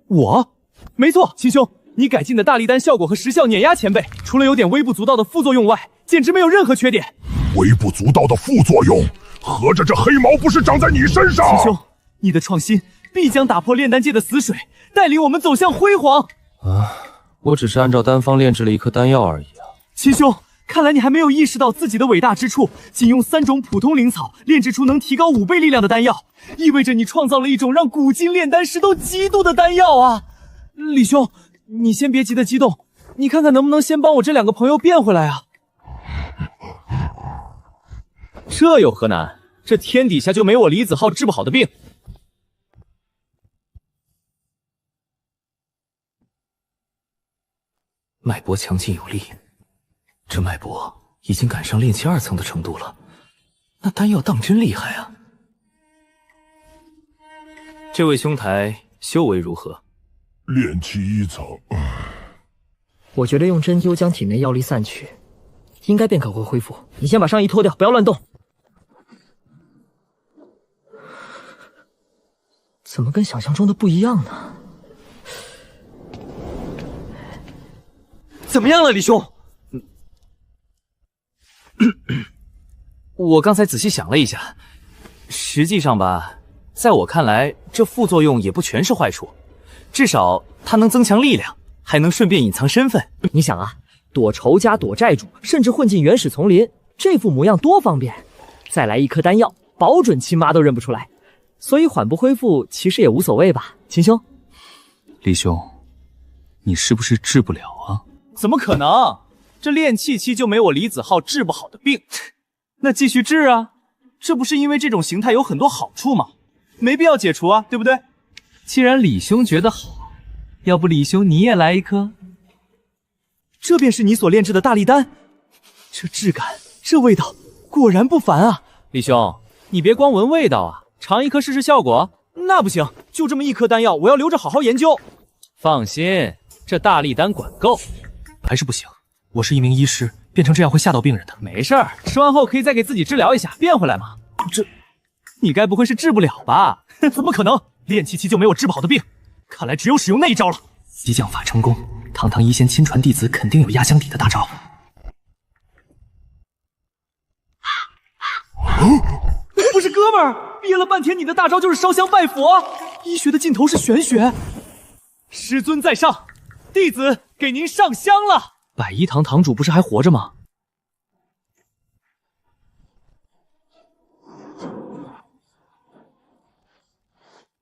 我，没错，秦兄，你改进的大力丹效果和时效碾压前辈，除了有点微不足道的副作用外，简直没有任何缺点。微不足道的副作用，合着这黑毛不是长在你身上？秦兄，你的创新必将打破炼丹界的死水，带领我们走向辉煌。啊，我只是按照丹方炼制了一颗丹药而已啊。秦兄，看来你还没有意识到自己的伟大之处。仅用3种普通灵草炼制出能提高5倍力量的丹药，意味着你创造了一种让古今炼丹师都嫉妒的丹药啊！李兄，你先别急得激动，你看看能不能先帮我这2个朋友变回来啊？这有何难？这天底下就没我李子浩治不好的病。脉搏强劲有力，这脉搏已经赶上炼气2层的程度了。那丹药当真厉害啊！这位兄台修为如何？炼气1层。我觉得用针灸将体内药力散去，应该便可会恢复。你先把上衣脱掉，不要乱动。怎么跟想象中的不一样呢？怎么样了，李兄？我刚才仔细想了一下，实际上吧，在我看来，这副作用也不全是坏处，至少它能增强力量，还能顺便隐藏身份。你想啊，躲仇家、躲债主，甚至混进原始丛林，这副模样多方便！再来一颗丹药，保准亲妈都认不出来。所以缓不恢复其实也无所谓吧，秦兄。李兄，你是不是治不了啊？怎么可能？这炼气期就没我李子浩治不好的病，那继续治啊！这不是因为这种形态有很多好处吗？没必要解除啊，对不对？既然李兄觉得好，要不李兄你也来一颗？这便是你所炼制的大力丹，这质感，这味道，果然不凡啊！李兄，你别光闻味道啊，尝一颗试试效果。那不行，就这么一颗丹药，我要留着好好研究。放心，这大力丹管够。还是不行，我是一名医师，变成这样会吓到病人的。没事儿，吃完后可以再给自己治疗一下，变回来嘛。这，你该不会是治不了吧？怎么可能？炼气期就没有治不好的病，看来只有使用那一招了。激将法成功，堂堂一仙亲传弟子肯定有压箱底的大招。不是哥们儿，憋了半天，你的大招就是烧香拜佛。医学的尽头是玄学。师尊在上，弟子给您上香了。百一堂堂主不是还活着吗？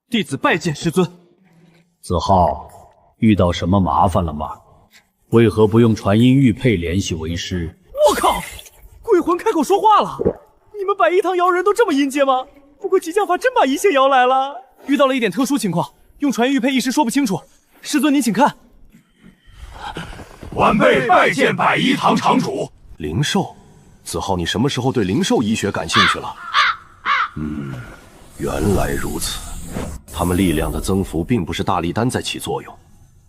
弟子拜见师尊。子浩，遇到什么麻烦了吗？为何不用传音玉佩联系为师？我靠！鬼魂开口说话了！你们百一堂瑶人都这么阴间吗？不过激将法真把一切摇来了。遇到了一点特殊情况，用传音玉佩一时说不清楚。师尊您请看。晚辈拜见百一堂堂主。灵兽，子浩，你什么时候对灵兽医学感兴趣了？原来如此。他们力量的增幅并不是大力丹在起作用，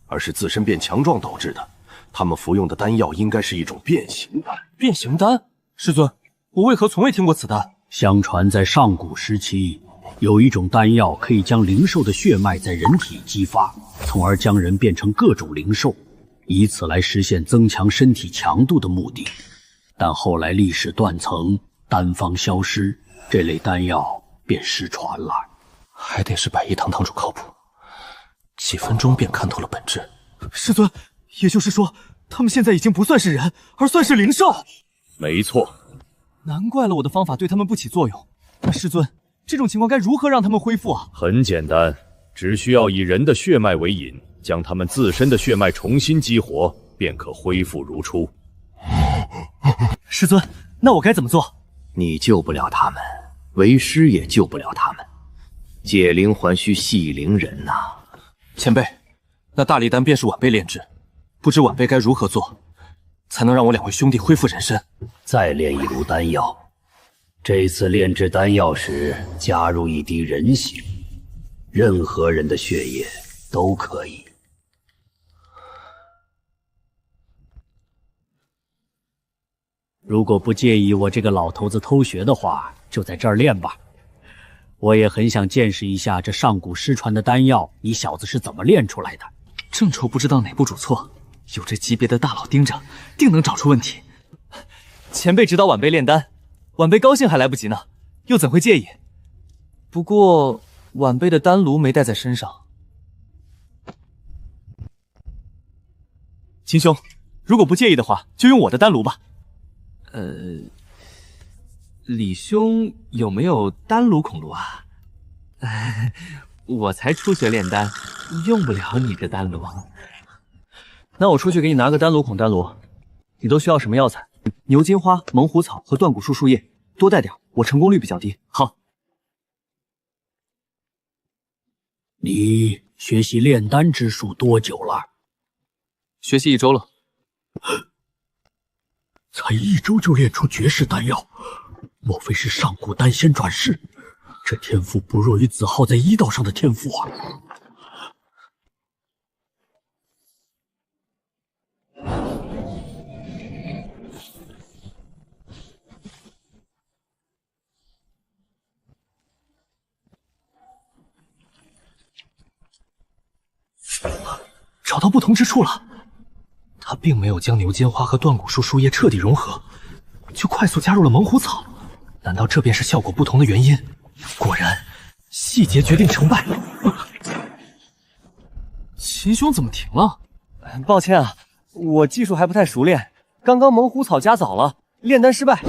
而是自身变强壮导致的。他们服用的丹药应该是一种变形丹。变形丹？师尊，我为何从未听过此丹？相传在上古时期，有一种丹药可以将灵兽的血脉在人体激发，从而将人变成各种灵兽，以此来实现增强身体强度的目的。但后来历史断层，丹方消失，这类丹药便失传了。还得是百一堂堂主靠谱，几分钟便看透了本质。师尊，也就是说，他们现在已经不算是人，而算是灵兽。没错。难怪了我的方法对他们不起作用。那师尊，这种情况该如何让他们恢复啊？很简单，只需要以人的血脉为引，将他们自身的血脉重新激活，便可恢复如初。师尊，那我该怎么做？你救不了他们，为师也救不了他们。解铃还须系铃人呐。前辈，那大力丹便是晚辈炼制，不知晚辈该如何做，才能让我两位兄弟恢复人身？再炼一炉丹药，这次炼制丹药时加入一滴人血，任何人的血液都可以。如果不介意我这个老头子偷学的话，就在这儿练吧。我也很想见识一下这上古失传的丹药，你小子是怎么炼出来的？正愁不知道哪步主错，有这级别的大佬盯着，定能找出问题。前辈指导晚辈炼丹，晚辈高兴还来不及呢，又怎会介意？不过晚辈的丹炉没带在身上。秦兄，如果不介意的话，就用我的丹炉吧。李兄有没有丹炉孔炉啊？我才初学炼丹，用不了你这丹炉。那我出去给你拿个丹炉孔丹炉。你都需要什么药材？牛筋花、猛虎草和断骨树树叶，多带点，我成功率比较低。好。你学习炼丹之术多久了？学习1周了。才1周就炼出绝世丹药，莫非是上古丹仙转世？这天赋不弱于子浩在医道上的天赋啊！找到不同之处了。他并没有将牛筋花和断骨树树叶彻底融合，就快速加入了猛虎草。难道这便是效果不同的原因？果然，细节决定成败。秦兄怎么停了？抱歉啊，我技术还不太熟练，刚刚猛虎草加早了，炼丹失败。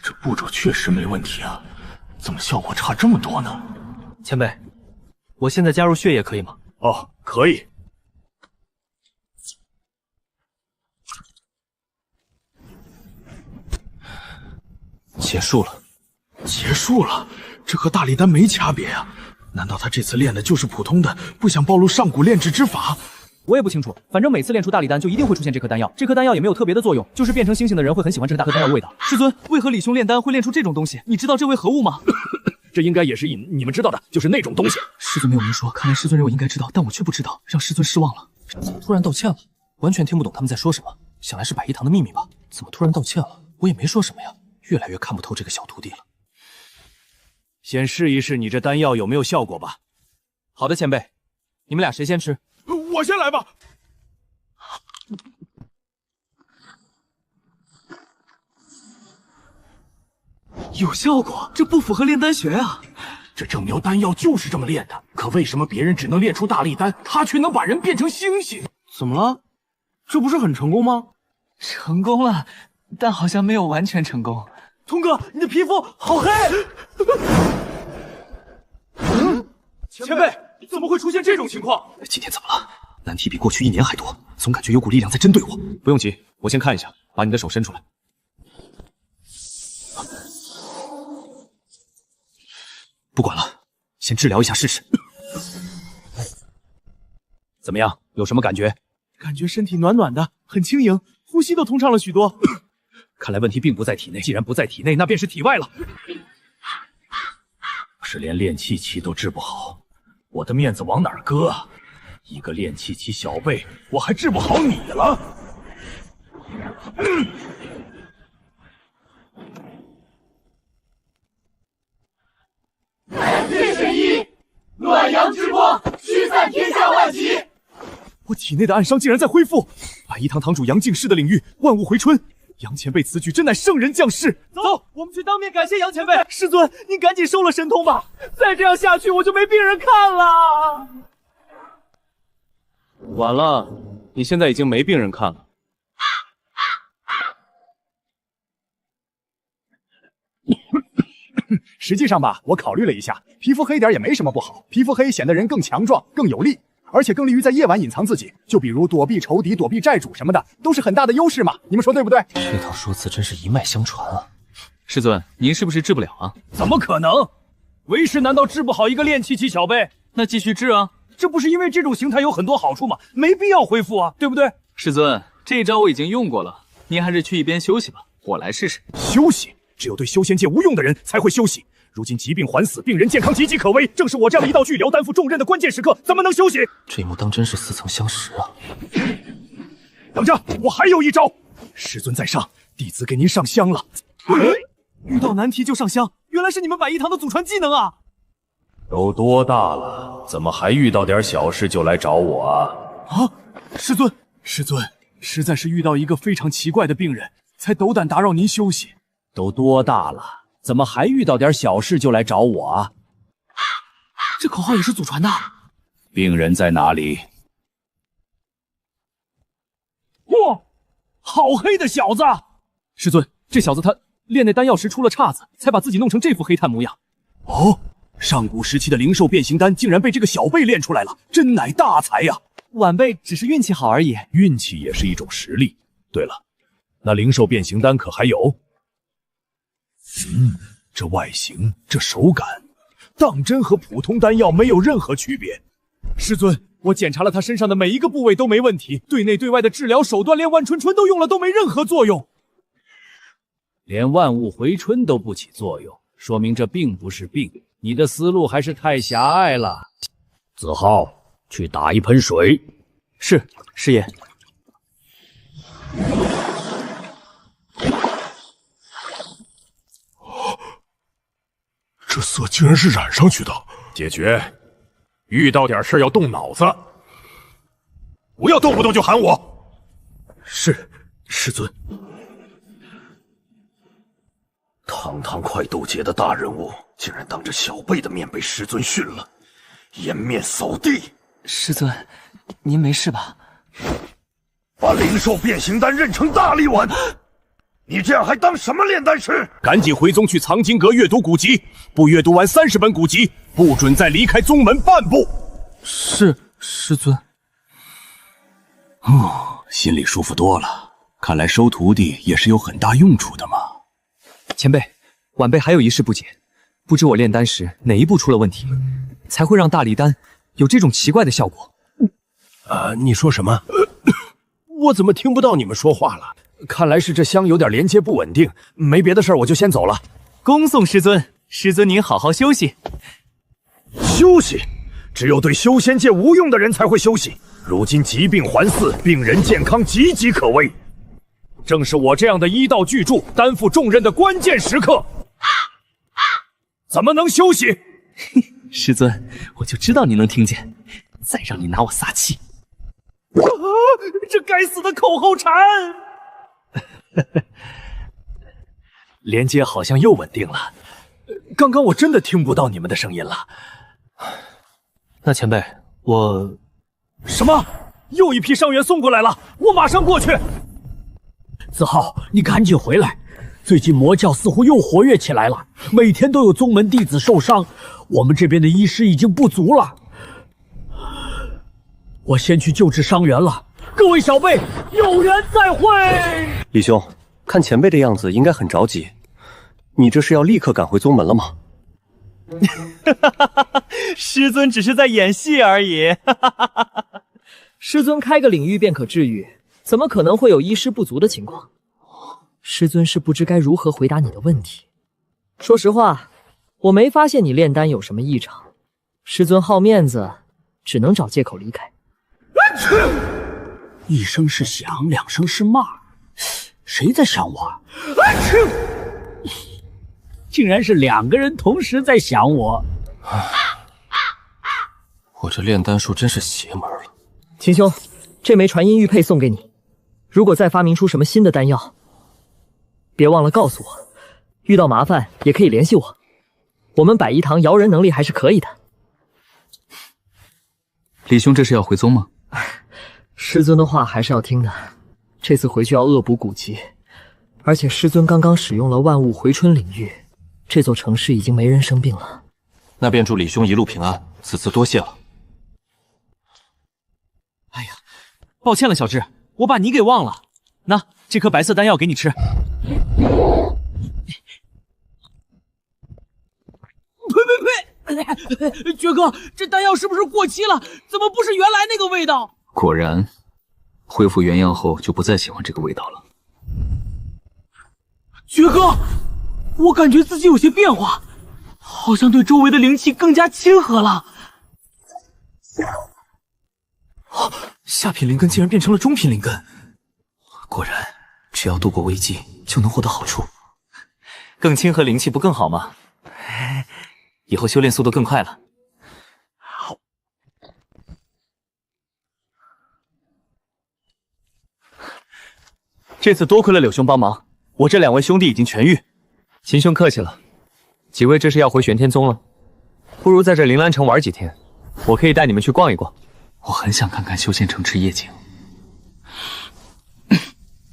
这步骤确实没问题啊，怎么效果差这么多呢？前辈，我现在加入血液可以吗？哦，可以。结束了。结束了？这和大力丹没差别啊？难道他这次练的就是普通的，不想暴露上古炼制之法？我也不清楚，反正每次炼出大力丹就一定会出现这颗丹药，这颗丹药也没有特别的作用，就是变成猩猩的人会很喜欢这个大颗丹药的味道。师尊，为何李兄炼丹会炼出这种东西？你知道这为何物吗？这应该也是你们知道的，就是那种东西。师尊没有明说，看来师尊认为应该知道，但我却不知道，让师尊失望了。怎么突然道歉了？完全听不懂他们在说什么，想来是百一堂的秘密吧？怎么突然道歉了？我也没说什么呀，越来越看不透这个小徒弟了。先试一试你这丹药有没有效果吧。好的，前辈，你们俩谁先吃？我先来吧。有效果，这不符合炼丹学啊！这正苗丹药就是这么炼的，可为什么别人只能炼出大力丹，他却能把人变成星星？怎么了？这不是很成功吗？成功了，但好像没有完全成功。童哥，你的皮肤好黑！前辈，怎么会出现这种情况？今天怎么了？难题比过去1年还多，总感觉有股力量在针对我。不用急，我先看一下，把你的手伸出来。不管了，先治疗一下试试。怎么样？有什么感觉？感觉身体暖暖的，很轻盈，呼吸都通畅了许多。看来问题并不在体内，既然不在体内，那便是体外了。是连炼气期都治不好，我的面子往哪儿搁啊？一个炼气期小辈，我还治不好你了。谢神医，暖阳之光驱散天下万疾。我体内的暗伤竟然在恢复，白衣堂堂主杨敬师的领域，万物回春。杨前辈此举真乃圣人降世。走，我们去当面感谢杨前辈。师尊，您赶紧收了神通吧，再这样下去我就没病人看了。晚了，你现在已经没病人看了。实际上吧，我考虑了一下，皮肤黑点也没什么不好，皮肤黑显得人更强壮、更有力，而且更利于在夜晚隐藏自己。就比如躲避仇敌、躲避债主什么的，都是很大的优势嘛。你们说对不对？这套说辞真是一脉相传啊！师尊，您是不是治不了啊？怎么可能？为师难道治不好一个炼气期小辈？那继续治啊！这不是因为这种形态有很多好处吗？没必要恢复啊，对不对？师尊，这一招我已经用过了，您还是去一边休息吧，我来试试。休息？只有对修仙界无用的人才会休息。如今疾病还死，病人健康岌岌可危，正是我这样一道巨疗担负重任的关键时刻，怎么能休息？这一幕当真是似曾相识啊！等着，我还有一招。师尊在上，弟子给您上香了。遇到难题就上香，原来是你们百医堂的祖传技能啊！都多大了，怎么还遇到点小事就来找我啊？啊，师尊，实在是遇到一个非常奇怪的病人，才斗胆打扰您休息。都多大了，怎么还遇到点小事就来找我啊？这口号也是祖传的。病人在哪里？哇，好黑的小子！师尊，这小子他炼那丹药时出了岔子，才把自己弄成这副黑炭模样。哦，上古时期的灵兽变形丹竟然被这个小辈炼出来了，真乃大才呀！晚辈只是运气好而已，运气也是一种实力。对了，那灵兽变形丹可还有？这外形，这手感，当真和普通丹药没有任何区别。师尊，我检查了他身上的每一个部位都没问题，对内对外的治疗手段连万春春都用了，都没任何作用。连万物回春都不起作用，说明这并不是病，你的思路还是太狭隘了。子浩，去打一盆水。是，师爷。这色竟然是染上去的。解决，遇到点事要动脑子，不要动不动就喊我。是，师尊。堂堂快斗界的大人物，竟然当着小辈的面被师尊训了，颜面扫地。师尊，您没事吧？把灵兽变形丹认成大力丸，你这样还当什么炼丹师？赶紧回宗去藏经阁阅读古籍，不阅读完30本古籍，不准再离开宗门半步。是，师尊。心里舒服多了。看来收徒弟也是有很大用处的嘛。前辈，晚辈还有一事不解，不知我炼丹时哪一步出了问题，才会让大力丹有这种奇怪的效果？你说什么？我怎么听不到你们说话了？看来是这香有点连接不稳定。没别的事儿，我就先走了。恭送师尊，师尊您好好休息。休息？只有对修仙界无用的人才会休息。如今疾病还肆，病人健康岌岌可危，正是我这样的医道巨著担负重任的关键时刻，怎么能休息？师尊，我就知道你能听见，再让你拿我撒气。这该死的口后禅！连接好像又稳定了。刚刚我真的听不到你们的声音了。那前辈，我……什么？又一批伤员送过来了，我马上过去。子浩，你赶紧回来！最近魔教似乎又活跃起来了，每天都有宗门弟子受伤，我们这边的医师已经不足了。我先去救治伤员了。各位小辈，有缘再会。李兄，看前辈的样子，应该很着急。你这是要立刻赶回宗门了吗？师尊只是在演戏而已。师尊开个领域便可治愈，怎么可能会有医师不足的情况？师尊是不知该如何回答你的问题。说实话，我没发现你炼丹有什么异常。师尊好面子，只能找借口离开。一声是响，两声是骂，谁在想我？竟然是2个人同时在想我。我这炼丹术真是邪门了。秦兄，这枚传音玉佩送给你，如果再发明出什么新的丹药，别忘了告诉我，遇到麻烦也可以联系我。我们百一堂摇人能力还是可以的。李兄，这是要回宗吗？师尊的话还是要听的，这次回去要恶补古籍，而且师尊刚刚使用了万物回春领域，这座城市已经没人生病了。那便祝李兄一路平安，此次多谢了。哎呀，抱歉了，小智，我把你给忘了。那这颗白色丹药给你吃。呸！爵哥，这丹药是不是过期了？怎么不是原来那个味道？果然，恢复原样后就不再喜欢这个味道了。爵哥，我感觉自己有些变化，好像对周围的灵气更加亲和了。下品灵根竟然变成了中品灵根，果然，只要度过危机，就能获得好处。更亲和灵气不更好吗？以后修炼速度更快了。好，这次多亏了柳兄帮忙，我这2位兄弟已经痊愈。秦兄客气了，几位这是要回玄天宗了，不如在这铃兰城玩几天，我可以带你们去逛一逛。我很想看看修仙城池夜景，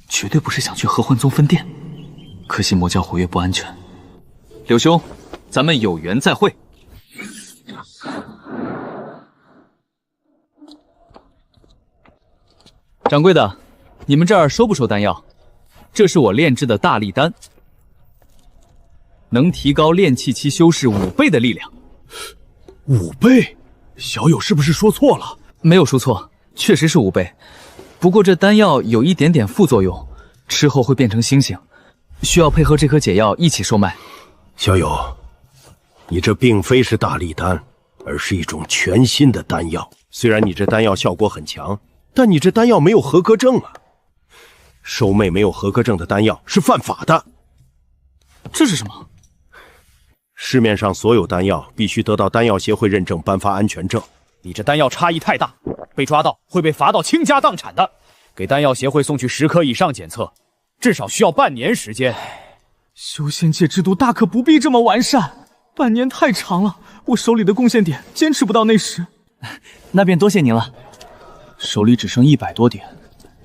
绝对不是想去合欢宗分店，可惜魔教活跃不安全。柳兄，咱们有缘再会。掌柜的，你们这儿收不收丹药？这是我炼制的大力丹，能提高炼气期修士5倍的力量。5倍？小友是不是说错了？没有说错，确实是5倍。不过这丹药有一点点副作用，吃后会变成星星，需要配合这颗解药一起售卖。小友，你这并非是大力丹，而是一种全新的丹药。虽然你这丹药效果很强，但你这丹药没有合格证啊！收卖没有合格证的丹药是犯法的。这是什么？市面上所有丹药必须得到丹药协会认证颁发安全证。你这丹药差异太大，被抓到会被罚到倾家荡产的。给丹药协会送去10颗以上检测，至少需要半年时间。修仙界制度大可不必这么完善，半年太长了，我手里的贡献点坚持不到那时。那便多谢您了，手里只剩100多点，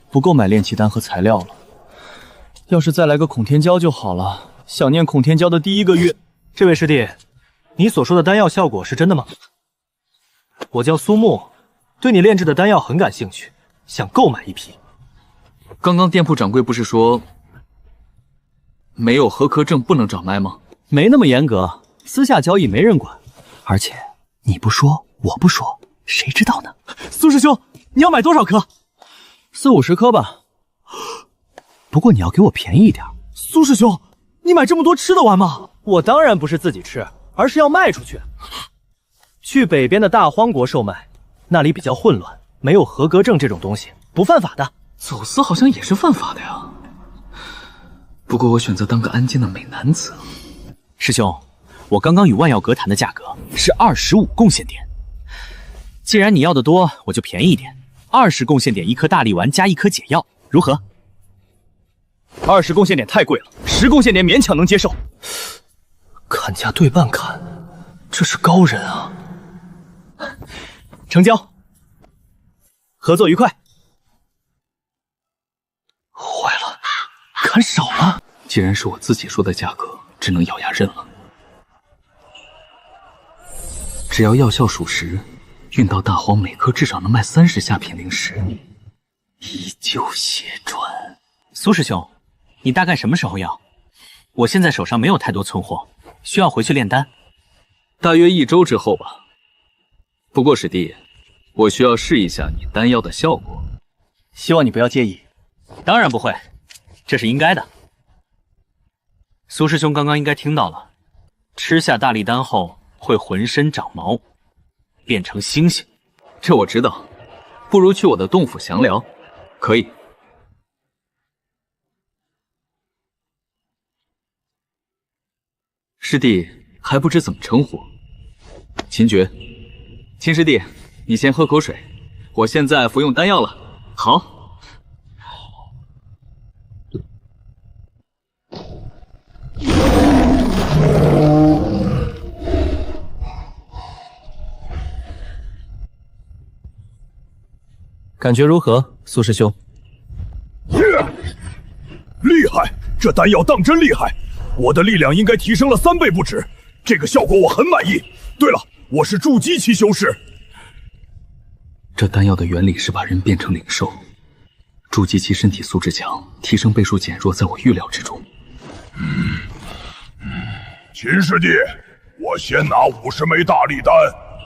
不够买炼气丹和材料了。要是再来个孔天胶就好了，想念孔天胶的第1个月。这位师弟，你所说的丹药效果是真的吗？我叫苏木，对你炼制的丹药很感兴趣，想购买一批。刚刚店铺掌柜不是说没有合格证不能找卖吗？没那么严格，私下交易没人管。而且你不说，我不说，谁知道呢？苏师兄，你要买多少颗？40、50颗吧。不过你要给我便宜一点。苏师兄，你买这么多吃得完吗？我当然不是自己吃，而是要卖出去。去北边的大荒国售卖，那里比较混乱，没有合格证这种东西，不犯法的。走私好像也是犯法的呀。不过我选择当个安静的美男子。师兄，我刚刚与万药阁谈的价格是25贡献点，既然你要的多，我就便宜一点， 20贡献点1颗大力丸加1颗解药，如何？20贡献点太贵了，10贡献点勉强能接受。砍价对半砍，这是高人啊！成交，合作愉快。坏了，砍少了。既然是我自己说的价格，只能咬牙认了。只要药效属实，运到大荒每颗至少能卖30下品灵石，依旧血赚。苏师兄，你大概什么时候要？我现在手上没有太多存货，需要回去炼丹。大约1周之后吧。不过师弟，我需要试一下你丹药的效果，希望你不要介意。当然不会，这是应该的。苏师兄刚刚应该听到了，吃下大力丹后会浑身长毛，变成猩猩。这我知道，不如去我的洞府详聊。可以。师弟还不知怎么称呼，秦爵。秦师弟，你先喝口水，我现在服用丹药了。好。感觉如何，苏师兄？厉害！这丹药当真厉害，我的力量应该提升了3倍不止，这个效果我很满意。对了，我是筑基期修士。这丹药的原理是把人变成灵兽，筑基期身体素质强，提升倍数减弱在我预料之中。秦师弟，我先拿50枚大力丹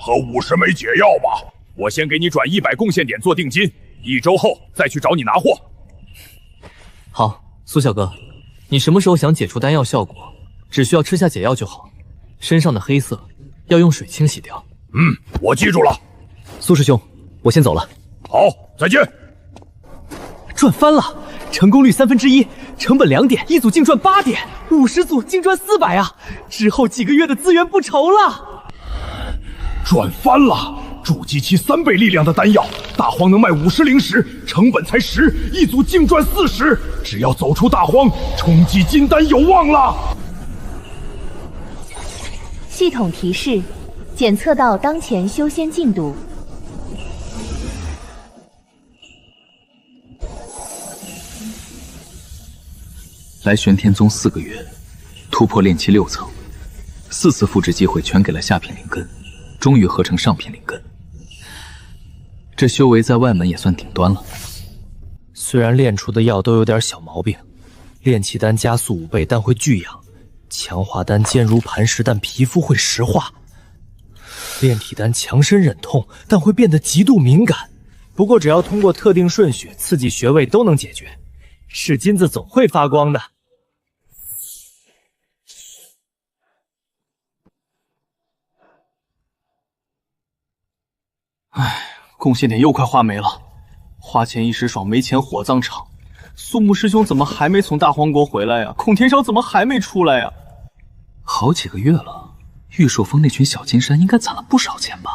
和50枚解药吧。我先给你转100贡献点做定金，1周后再去找你拿货。好，苏小哥，你什么时候想解除丹药效果，只需要吃下解药就好。身上的黑色要用水清洗掉。我记住了。苏师兄，我先走了。好，再见。赚翻了，成功率1/3，成本2点，一组净赚8点，50组净赚400啊！之后几个月的资源不愁了。赚翻了！筑基期3倍力量的丹药，大荒能卖50灵石，成本才10，一组净赚40。只要走出大荒，冲击金丹有望了。系统提示：检测到当前修仙进度。来玄天宗4个月，突破炼期6层，4次复制机会全给了下品灵根，终于合成上品灵根。这修为在外门也算顶端了。虽然炼出的药都有点小毛病，炼气丹加速5倍但会巨痒，强化丹坚如磐石但皮肤会石化，炼体丹强身忍痛但会变得极度敏感。不过只要通过特定顺序刺激穴位都能解决，是金子总会发光的。唉，贡献点又快花没了，花钱一时爽，没钱火葬场。苏木师兄怎么还没从大荒国回来呀？孔天少怎么还没出来呀？好几个月了，玉树峰那群小金山应该攒了不少钱吧？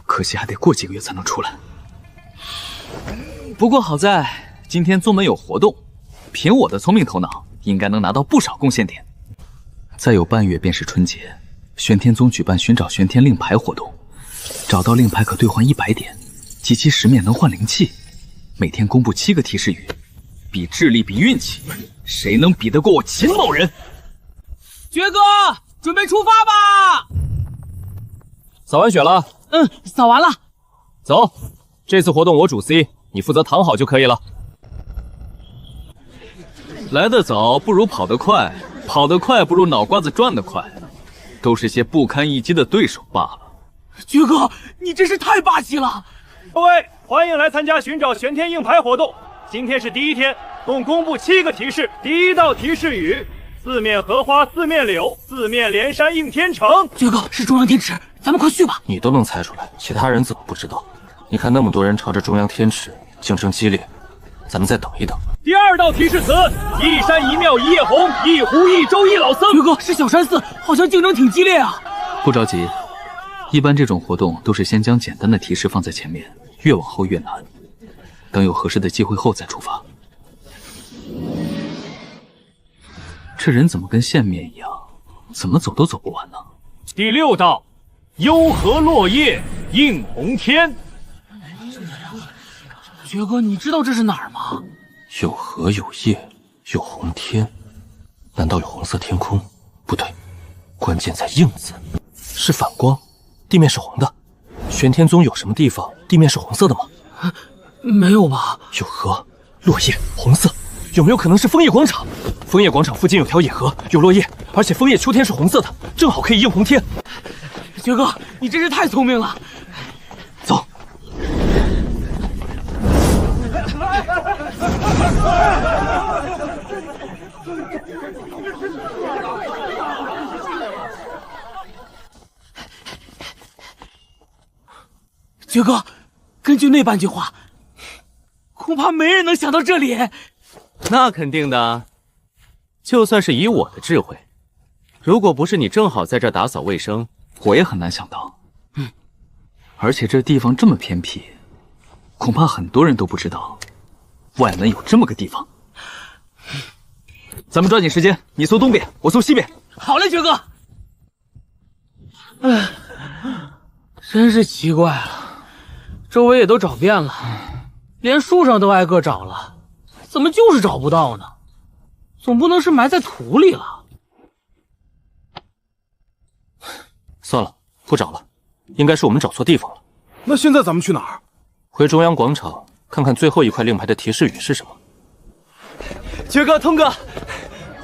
可惜还得过几个月才能出来。不过好在今天宗门有活动，凭我的聪明头脑，应该能拿到不少贡献点。再有半月便是春节，玄天宗举办寻找玄天令牌活动，找到令牌可兑换100点，集齐10面能换灵气。每天公布7个提示语，比智力，比运气，谁能比得过我秦某人？爵哥，准备出发吧！扫完雪了？扫完了。走，这次活动我主 C， 你负责躺好就可以了。来得早不如跑得快，跑得快不如脑瓜子转得快，都是些不堪一击的对手罢了。爵哥，你真是太霸气了！各位，欢迎来参加寻找玄天硬牌活动。今天是第1天，共公布7个提示。第1道提示语：四面荷花四面柳，四面连山应天成。爵哥，是中央天池，咱们快去吧。你都能猜出来，其他人怎么不知道？你看那么多人朝着中央天池，竞争激烈，咱们再等一等。第2道提示词：一山一庙一叶红，一湖一舟一老僧。爵哥，是小山寺，好像竞争挺激烈啊。不着急，一般这种活动都是先将简单的提示放在前面，越往后越难。等有合适的机会后再出发。这人怎么跟线面一样，怎么走都走不完呢？第6道，幽河落叶映红天。爵哥，你知道这是哪儿吗？有河有叶有红天，难道有红色天空？不对，关键在“映”字，是反光，地面是红的。玄天宗有什么地方地面是红色的吗？没有吧？有河，落叶，红色，有没有可能是枫叶广场？枫叶广场附近有条野河，有落叶，而且枫叶秋天是红色的，正好可以映红天。爵哥，你真是太聪明了。走。爵哥，根据那半句话，恐怕没人能想到这里。那肯定的，就算是以我的智慧，如果不是你正好在这打扫卫生，我也很难想到。而且这地方这么偏僻，恐怕很多人都不知道外门有这么个地方。咱们抓紧时间，你搜东边，我搜西边。好嘞，爵哥。哎，真是奇怪了，周围也都找遍了，连树上都挨个找了，怎么就是找不到呢？总不能是埋在土里了。算了，不找了，应该是我们找错地方了。那现在咱们去哪儿？回中央广场看看最后一块令牌的提示语是什么。爵哥、通哥，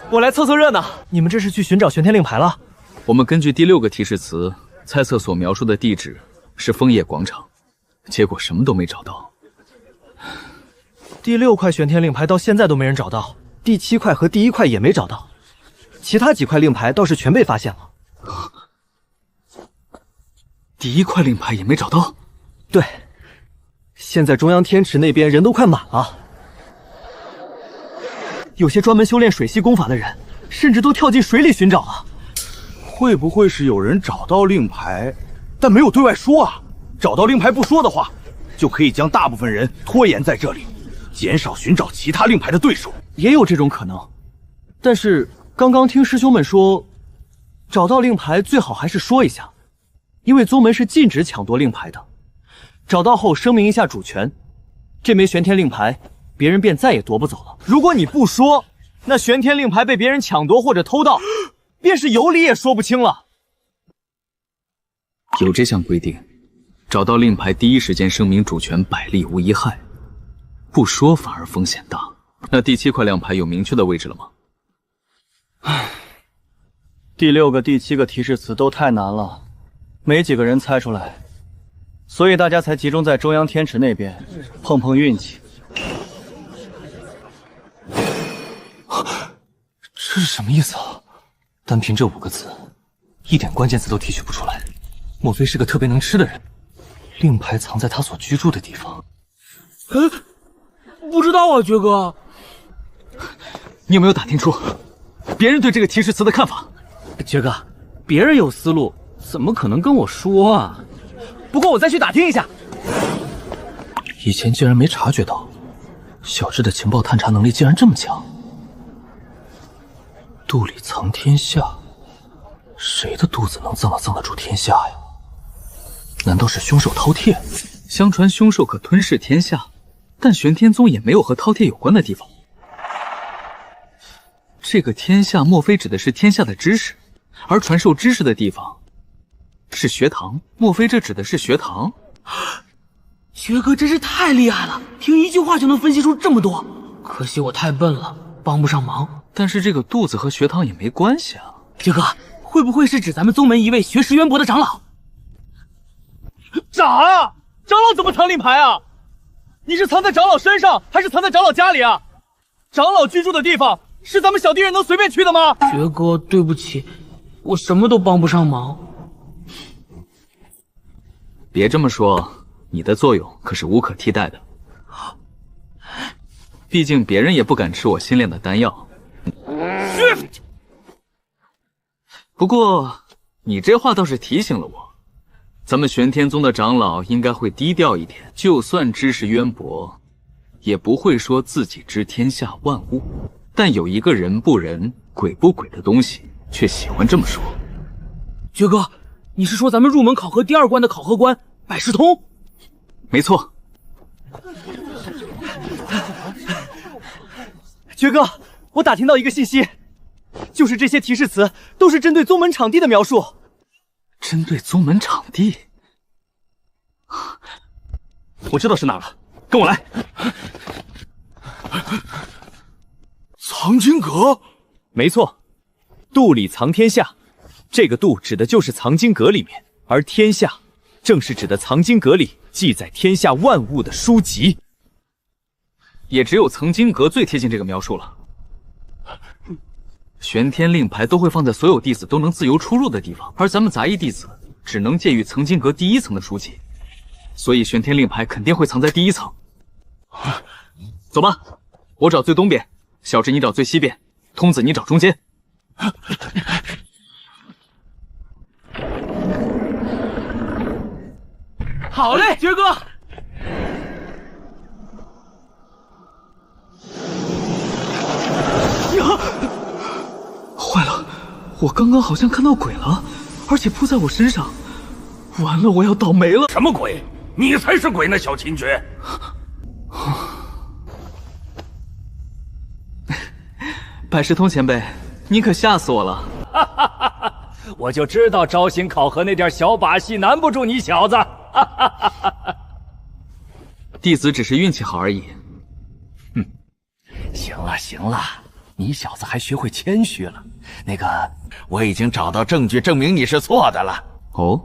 我来凑凑热闹。你们这是去寻找玄天令牌了？我们根据第6个提示词猜测所描述的地址是枫叶广场，结果什么都没找到。第6块玄天令牌到现在都没人找到，第7块和第1块也没找到，其他几块令牌倒是全被发现了。第1块令牌也没找到？对，现在中央天池那边人都快满了，有些专门修炼水系功法的人，甚至都跳进水里寻找了。会不会是有人找到令牌，但没有对外说啊？找到令牌不说的话，就可以将大部分人拖延在这里，减少寻找其他令牌的对手。也有这种可能，但是刚刚听师兄们说，找到令牌最好还是说一下，因为宗门是禁止抢夺令牌的。找到后声明一下主权，这枚玄天令牌别人便再也夺不走了。如果你不说，那玄天令牌被别人抢夺或者偷盗，便是有理也说不清了。有这项规定，找到令牌第一时间声明主权，百利无一害，不说反而风险大。那第7块亮牌有明确的位置了吗？唉，第6个、第7个提示词都太难了，没几个人猜出来，所以大家才集中在中央天池那边碰碰运气。这是什么意思啊？单凭这5个字，一点关键词都提取不出来。莫非是个特别能吃的人？令牌藏在他所居住的地方。不知道啊，爵哥。你有没有打听出别人对这个提示词的看法？爵哥，别人有思路，怎么可能跟我说啊？不过我再去打听一下。以前竟然没察觉到，小智的情报探查能力竟然这么强。肚里藏天下，谁的肚子能藏得住天下呀？难道是凶兽饕餮？相传凶兽可吞噬天下，但玄天宗也没有和饕餮有关的地方。这个天下莫非指的是天下的知识，而传授知识的地方是学堂？莫非这指的是学堂？爵哥真是太厉害了，听一句话就能分析出这么多。可惜我太笨了，帮不上忙。但是这个肚子和学堂也没关系啊。爵哥，会不会是指咱们宗门一位学识渊博的长老？长老怎么藏令牌啊？你是藏在长老身上，还是藏在长老家里啊？长老居住的地方是咱们小弟人能随便去的吗？爵哥，对不起，我什么都帮不上忙。别这么说，你的作用可是无可替代的。毕竟别人也不敢吃我新炼的丹药。不过，你这话倒是提醒了我，咱们玄天宗的长老应该会低调一点，就算知识渊博，也不会说自己知天下万物。但有一个人不人、鬼不鬼的东西，却喜欢这么说。爵哥，你是说咱们入门考核第2关的考核官百事通？没错。爵哥，我打听到一个信息，就是这些提示词都是针对宗门场地的描述。针对宗门场地？我知道是哪了，跟我来。藏经阁？没错，肚里藏天下。这个肚指的就是藏经阁里面，而天下正是指的藏经阁里记载天下万物的书籍。也只有藏经阁最贴近这个描述了。玄天令牌都会放在所有弟子都能自由出入的地方，而咱们杂役弟子只能借阅藏经阁第1层的书籍，所以玄天令牌肯定会藏在第1层。走吧，我找最东边，小智你找最西边，通子你找中间。好嘞，爵哥。呀！坏了，我刚刚好像看到鬼了，而且扑在我身上。完了，我要倒霉了！什么鬼？你才是鬼呢，小秦爵！百事通前辈，你可吓死我了！哈哈哈哈！我就知道招新考核那点小把戏难不住你小子！哈哈哈哈！弟子只是运气好而已。行了行了，你小子还学会谦虚了。那个，我已经找到证据证明你是错的了。哦，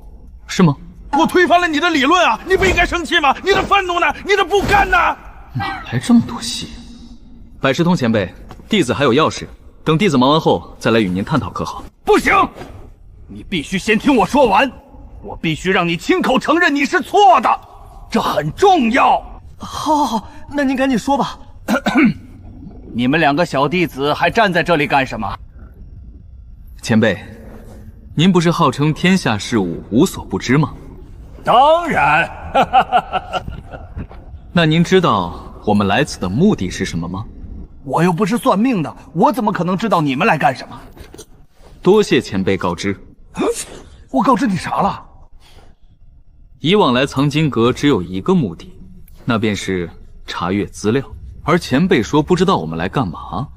是吗？我推翻了你的理论啊！你不应该生气吗？你的愤怒呢？你的不甘呢？哪来这么多戏？百事通前辈，弟子还有要事，等弟子忙完后再来与您探讨可好？不行，你必须先听我说完。我必须让你亲口承认你是错的，这很重要。好，那您赶紧说吧。你们2个小弟子还站在这里干什么？前辈，您不是号称天下事务无所不知吗？当然。那您知道我们来此的目的是什么吗？我又不是算命的，我怎么可能知道你们来干什么？多谢前辈告知。我告知你啥了？以往来藏经阁只有一个目的，那便是查阅资料。而前辈说不知道我们来干嘛，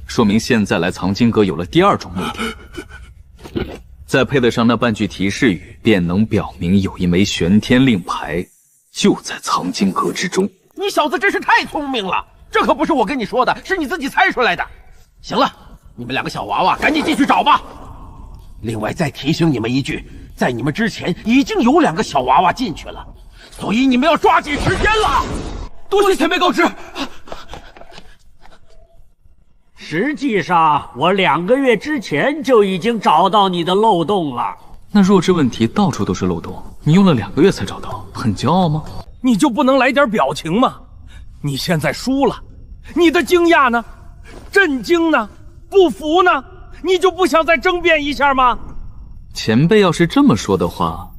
说明现在来藏经阁有了第2种目的。再配得上那半句提示语，便能表明有一枚玄天令牌就在藏经阁之中。你小子真是太聪明了，这可不是我跟你说的，是你自己猜出来的。行了，你们2个小娃娃赶紧继续找吧。另外再提醒你们一句，在你们之前已经有2个小娃娃进去了，所以你们要抓紧时间了。多谢前辈告知。实际上，我2个月之前就已经找到你的漏洞了。那弱智问题到处都是漏洞，你用了2个月才找到，很骄傲吗？你就不能来点表情吗？你现在输了，你的惊讶呢？震惊呢？不服呢？你就不想再争辩一下吗？前辈要是这么说的话，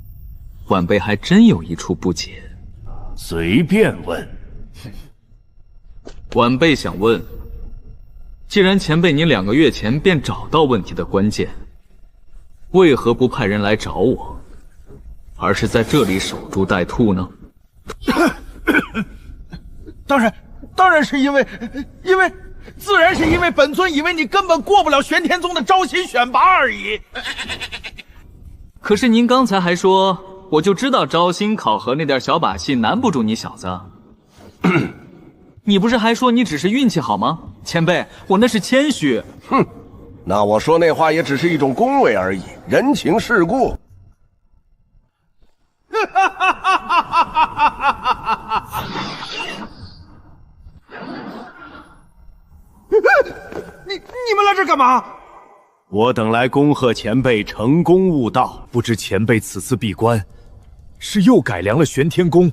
晚辈还真有一处不解。随便问。晚辈想问，既然前辈您2个月前便找到问题的关键，为何不派人来找我，而是在这里守株待兔呢？当然是因为自然是因为本尊以为你根本过不了玄天宗的招新选拔而已。可是您刚才还说，我就知道招新考核那点小把戏难不住你小子。你不是还说你只是运气好吗？前辈，我那是谦虚。哼，那我说那话也只是一种恭维而已，人情世故。你们来这干嘛？我等来恭贺前辈成功悟道。不知前辈此次闭关，是又改良了玄天功，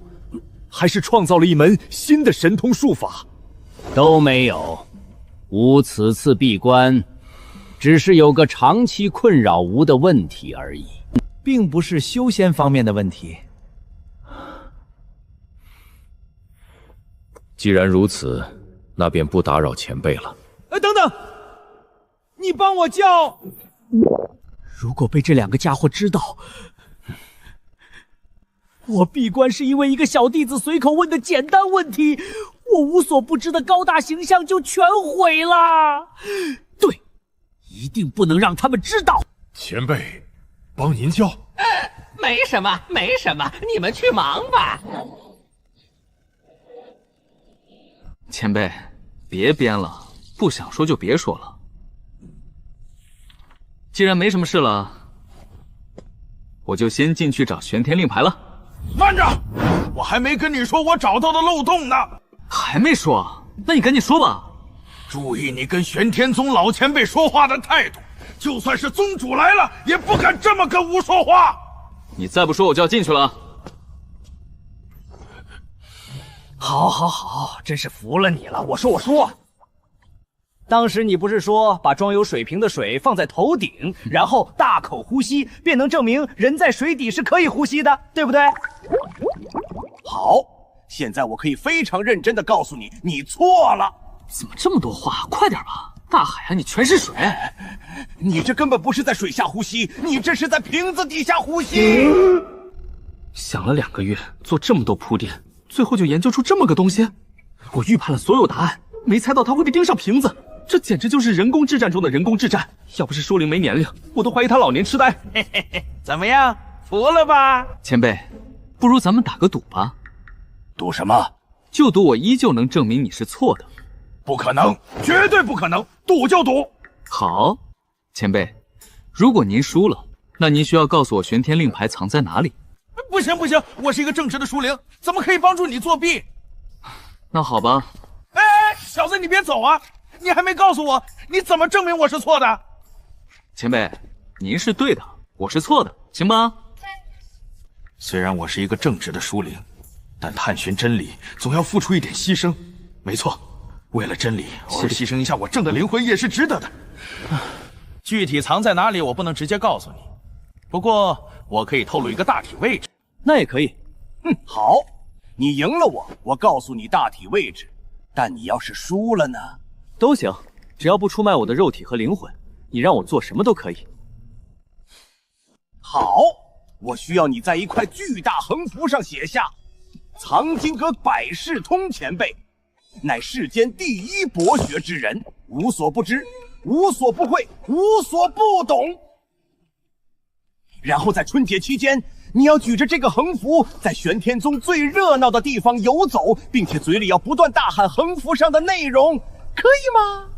还是创造了一门新的神通术法？都没有，吾此次闭关，只是有个长期困扰吾的问题而已。并不是修仙方面的问题。既然如此，那便不打扰前辈了。等等，你帮我叫。如果被这两个家伙知道，我闭关是因为一个小弟子随口问的简单问题，我无所不知的高大形象就全毁了。对，一定不能让他们知道。前辈，帮您叫。没什么，没什么，你们去忙吧。前辈，别编了，不想说就别说了。既然没什么事了，我就先进去找玄天令牌了。慢着，我还没跟你说我找到的漏洞呢。还没说？那你赶紧说吧。注意你跟玄天宗老前辈说话的态度，就算是宗主来了，也不敢这么跟吾说话。你再不说，我就要进去了。好，好，好，真是服了你了。我说，当时你不是说把装有水瓶的水放在头顶，然后大口呼吸，便能证明人在水底是可以呼吸的，对不对？好，现在我可以非常认真的告诉你，你错了。怎么这么多话？快点吧！大海啊，你全是水！你这根本不是在水下呼吸，你这是在瓶子底下呼吸。想了2个月，做这么多铺垫，最后就研究出这么个东西。我预判了所有答案，没猜到他会被钉上瓶子，这简直就是人工智战中的人工智战。要不是书灵没年龄，我都怀疑他老年痴呆。嘿嘿嘿，怎么样，服了吧？前辈，不如咱们打个赌吧。赌什么？就赌我依旧能证明你是错的。不可能，绝对不可能，赌就赌。好，前辈，如果您输了，那您需要告诉我玄天令牌藏在哪里。不行不行，我是一个正直的书灵，怎么可以帮助你作弊？那好吧。哎，小子，你别走啊！你还没告诉我，你怎么证明我是错的？前辈，您是对的，我是错的，行吧？虽然我是一个正直的书灵，但探寻真理总要付出一点牺牲。没错，为了真理，偶尔牺牲一下我正的灵魂也是值得的。具体藏在哪里，我不能直接告诉你，不过我可以透露一个大体位置。那也可以。好，你赢了我告诉你大体位置。但你要是输了呢？都行，只要不出卖我的肉体和灵魂，你让我做什么都可以。好，我需要你在一块巨大横幅上写下“藏经阁百事通前辈，乃世间第一博学之人，无所不知，无所不会，无所不懂。”然后在春节期间，你要举着这个横幅，在玄天宗最热闹的地方游走，并且嘴里要不断大喊横幅上的内容，可以吗？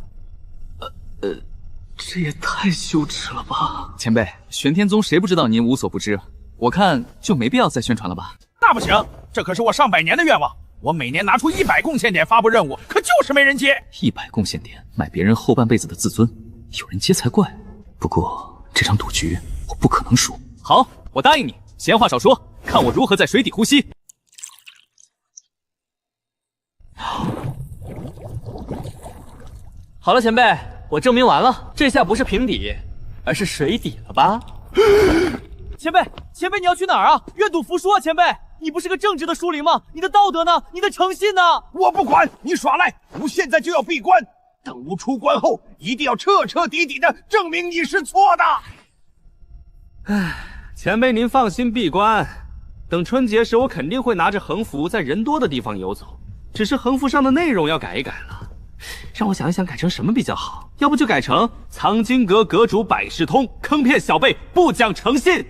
这也太羞耻了吧！前辈，玄天宗谁不知道您无所不知？我看就没必要再宣传了吧。那不行，这可是我上百年的愿望，我每年拿出100贡献点发布任务，可就是没人接。100贡献点买别人后半辈子的自尊，有人接才怪。不过这场赌局我不可能输。好，我答应你。闲话少说，看我如何在水底呼吸。好了，前辈，我证明完了，这下不是平底，而是水底了吧？前辈，你要去哪儿啊？愿赌服输啊！前辈，你不是个正直的书灵吗？你的道德呢？你的诚信呢？我不管，你耍赖！吾现在就要闭关，等吾出关后，一定要彻彻底底的证明你是错的。唉。前辈，您放心闭关，等春节时我肯定会拿着横幅在人多的地方游走，只是横幅上的内容要改一改了。让我想一想，改成什么比较好？要不就改成“藏经阁阁主百事通，坑骗小辈，不讲诚信”。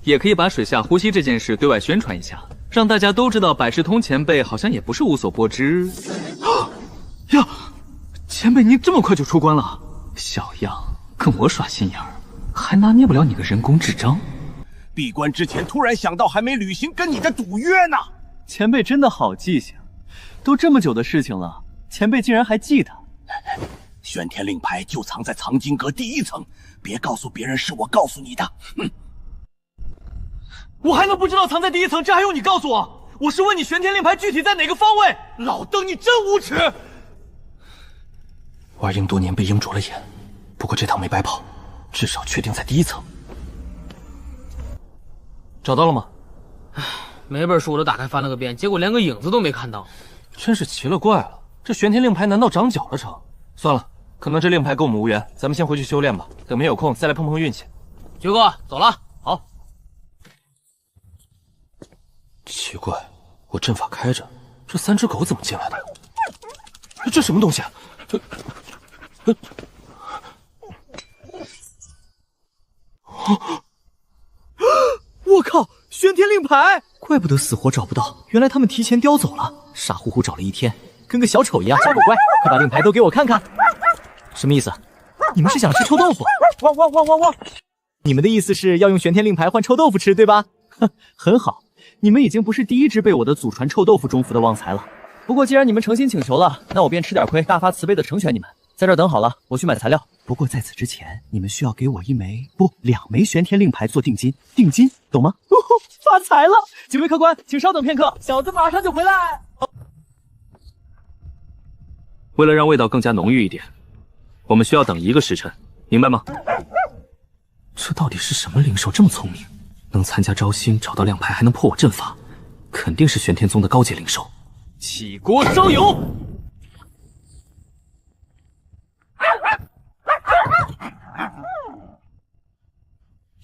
也可以把水下呼吸这件事对外宣传一下，让大家都知道百事通前辈好像也不是无所不知。呀，前辈您这么快就出关了，小样，跟我耍心眼儿，还拿捏不了你个人工智障。闭关之前突然想到还没履行跟你的赌约呢。前辈真的好记性，都这么久的事情了，前辈竟然还记得。玄天令牌就藏在藏经阁第1层，别告诉别人是我告诉你的。我还能不知道藏在第1层？这还用你告诉我？我是问你玄天令牌具体在哪个方位。老邓，你真无耻！玩鹰多年被鹰啄了眼，不过这趟没白跑，至少确定在第1层。找到了吗？每本书我都打开翻了个遍，结果连个影子都没看到。真是奇了怪了，这玄天令牌难道长脚了成？算了，可能这令牌跟我们无缘，咱们先回去修炼吧。等没有空再来碰碰运气。爵哥，走了。好。奇怪，我阵法开着，这3只狗怎么进来的？这什么东西啊？我靠！玄天令牌，怪不得死活找不到，原来他们提前叼走了。傻乎乎找了一天，跟个小丑一样。小狗乖，快把令牌都给我看看。什么意思？你们是想吃臭豆腐？汪汪汪汪汪！你们的意思是要用玄天令牌换臭豆腐吃，对吧？哼，很好，你们已经不是第一只被我的祖传臭豆腐中伏的旺财了。不过既然你们诚心请求了，那我便吃点亏，大发慈悲的成全你们。在这儿等好了，我去买材料。不过在此之前，你们需要给我2枚玄天令牌做定金，定金懂吗？发财了！几位客官，请稍等片刻，小子马上就回来。为了让味道更加浓郁一点，我们需要等1个时辰，明白吗？这到底是什么灵兽这么聪明，能参加招新，找到亮牌，还能破我阵法，肯定是玄天宗的高阶灵兽。起锅烧油。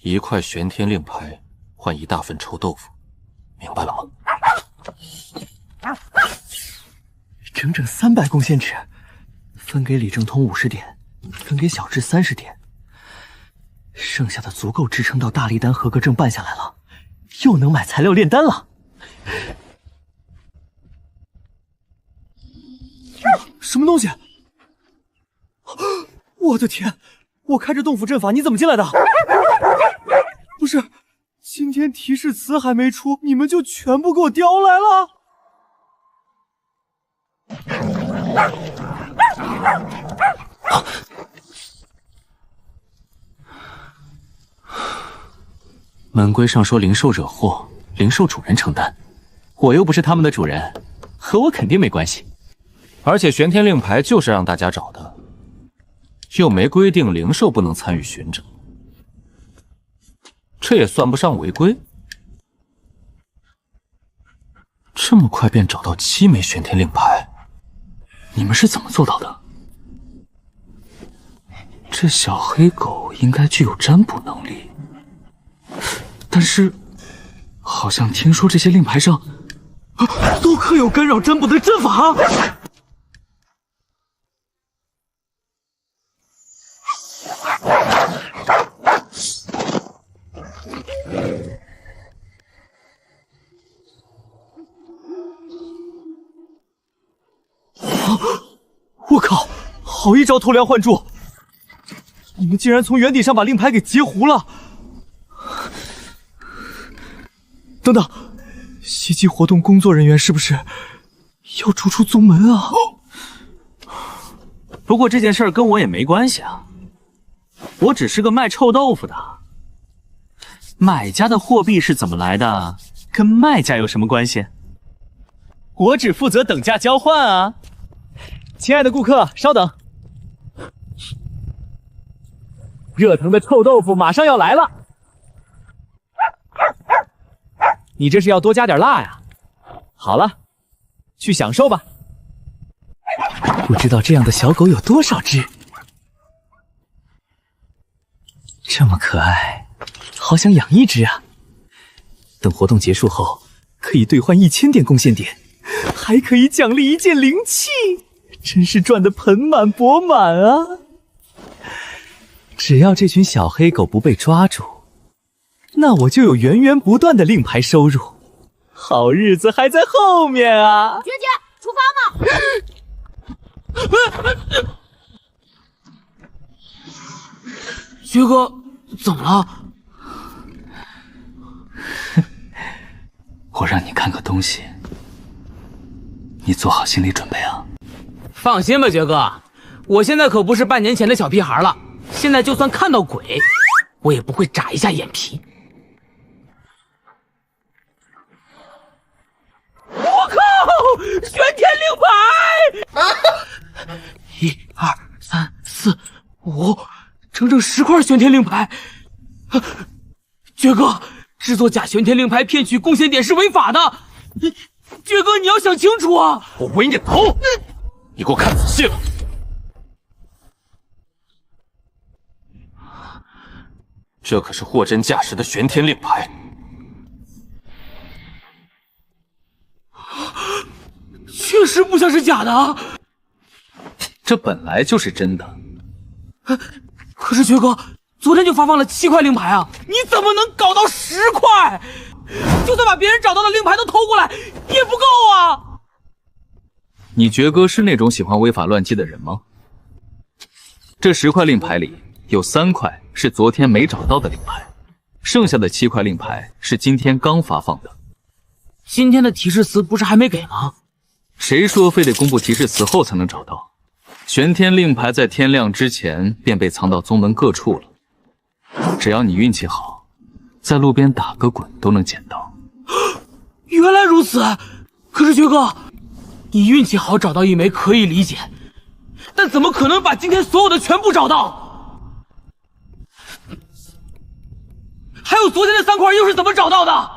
1块玄天令牌换1大份臭豆腐，明白了吗？整整300贡献值，分给李正通50点，分给小智30点，剩下的足够支撑到大力丹合格证办下来了，又能买材料炼丹了。什么东西？我的天！我开着洞府阵法，你怎么进来的？不是，今天提示词还没出，你们就全部给我叼来了？门规上说灵兽惹祸，灵兽主人承担，我又不是他们的主人，和我肯定没关系。而且玄天令牌就是让大家找的，又没规定灵兽不能参与寻找，这也算不上违规。这么快便找到7枚玄天令牌，你们是怎么做到的？这小黑狗应该具有占卜能力，但是好像听说这些令牌上都刻有干扰占卜的阵法。我靠！好一招偷梁换柱！你们竟然从原底上把令牌给截糊了！等等，袭击活动工作人员是不是要逐出宗门啊？不过这件事跟我也没关系啊，我只是个卖臭豆腐的，买家的货币是怎么来的，跟卖家有什么关系？我只负责等价交换啊！亲爱的顾客，稍等，热腾的臭豆腐马上要来了。你这是要多加点辣呀？好了，去享受吧。不知道这样的小狗有多少只？这么可爱，好想养一只啊！等活动结束后，可以兑换1000点贡献点，还可以奖励1件灵器，真是赚得盆满钵满啊！只要这群小黑狗不被抓住，那我就有源源不断的令牌收入，好日子还在后面啊！娟娟，出发吗？薛哥，怎么了？我让你看个东西，你做好心理准备啊！放心吧，爵哥，我现在可不是半年前的小屁孩了。现在就算看到鬼，我也不会眨一下眼皮。我靠！玄天令牌！1、2、3、4、5，整整10块玄天令牌。爵哥，制作假玄天令牌骗取贡献点是违法的。爵哥，你要想清楚啊！我毁你的头！你给我看仔细了。这可是货真价实的玄天令牌。确实不像是假的啊！这本来就是真的。可是爵哥，昨天就发放了7块令牌啊，你怎么能搞到10块？就算把别人找到的令牌都偷过来，也不够啊！你爵哥是那种喜欢违法乱纪的人吗？这10块令牌里有3块是昨天没找到的令牌，剩下的7块令牌是今天刚发放的。今天的提示词不是还没给吗？谁说非得公布提示词后才能找到？玄天令牌在天亮之前便被藏到宗门各处了，只要你运气好，在路边打个滚都能捡到。原来如此，可是爵哥，你运气好找到一枚可以理解，但怎么可能把今天所有的全部找到？还有昨天的3块又是怎么找到的？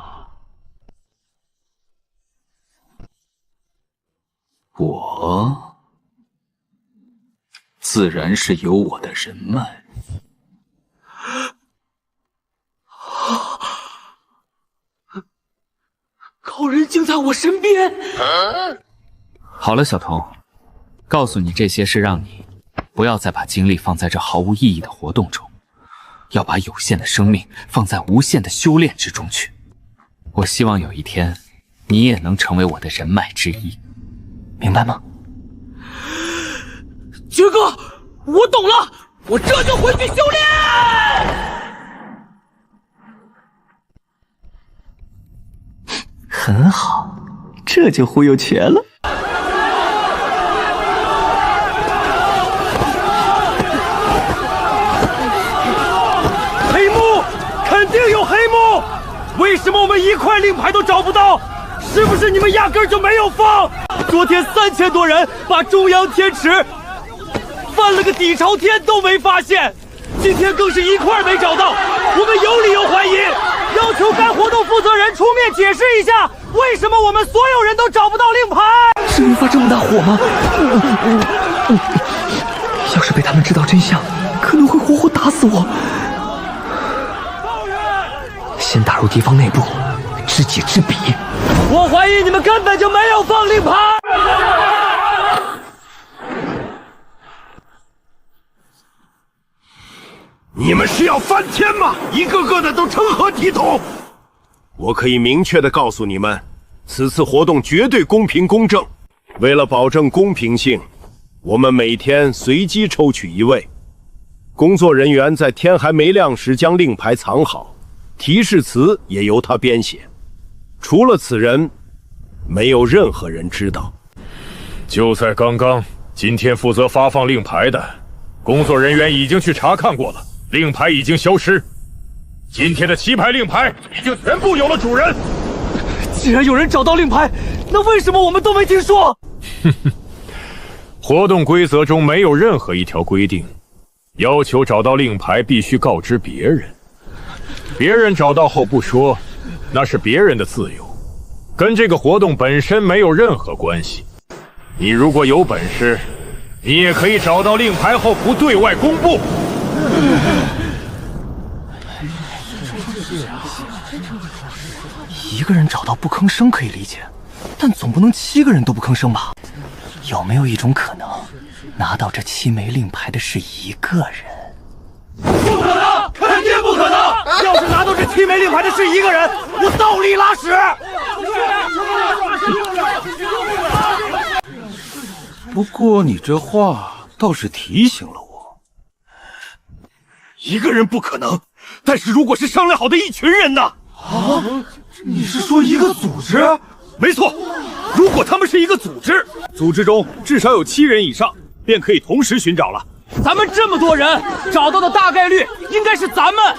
我自然是有我的人脉。高人竟在我身边。好了，小童，告诉你这些是让你不要再把精力放在这毫无意义的活动中，要把有限的生命放在无限的修炼之中去。我希望有一天你也能成为我的人脉之一，明白吗？爵哥，我懂了，我这就回去修炼。很好，这就忽悠全了。黑幕，肯定有黑幕！为什么我们1块令牌都找不到？是不是你们压根儿就没有放？昨天3000多人把中央天池翻了个底朝天都没发现，今天更是1块没找到，我们有理由怀疑，要求该活动负责人出面解释一下，为什么我们所有人都找不到令牌？是没发这么大火吗？要是被他们知道真相，可能会活活打死我。先打入敌方内部，知己知彼。我怀疑你们根本就没有放令牌。你们是要翻天吗？一个个的都成何体统？我可以明确的告诉你们，此次活动绝对公平公正。为了保证公平性，我们每天随机抽取1位，工作人员在天还没亮时将令牌藏好，提示词也由他编写。除了此人，没有任何人知道。就在刚刚，今天负责发放令牌的工作人员已经去查看过了，令牌已经消失。今天的7牌令牌已经全部有了主人。既然有人找到令牌，那为什么我们都没听说？哼哼，活动规则中没有任何一条规定要求找到令牌必须告知别人，别人找到后不说，那是别人的自由，跟这个活动本身没有任何关系。你如果有本事，你也可以找到令牌后不对外公布。1个人找到不吭声可以理解，但总不能7个人都不吭声吧？有没有一种可能，拿到这7枚令牌的是1个人？不可能，肯定不可能！要是拿到这7枚令牌的是1个人，我倒立拉屎！不过你这话倒是提醒了我，1个人不可能，但是如果是商量好的一群人呢？啊？你是说一个组织？没错，如果他们是一个组织，组织中至少有7人以上，便可以同时寻找了。咱们这么多人，找到的大概率应该是咱们。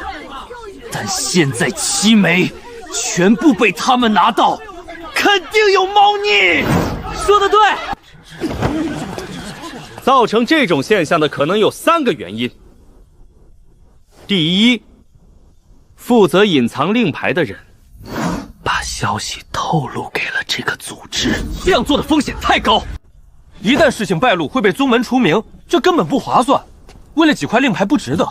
但现在7枚全部被他们拿到，肯定有猫腻。说得对。造成这种现象的可能有3个原因。第一，负责隐藏令牌的人，把消息透露给了这个组织。这样做的风险太高，一旦事情败露，会被宗门除名，这根本不划算。为了几块令牌，不值得。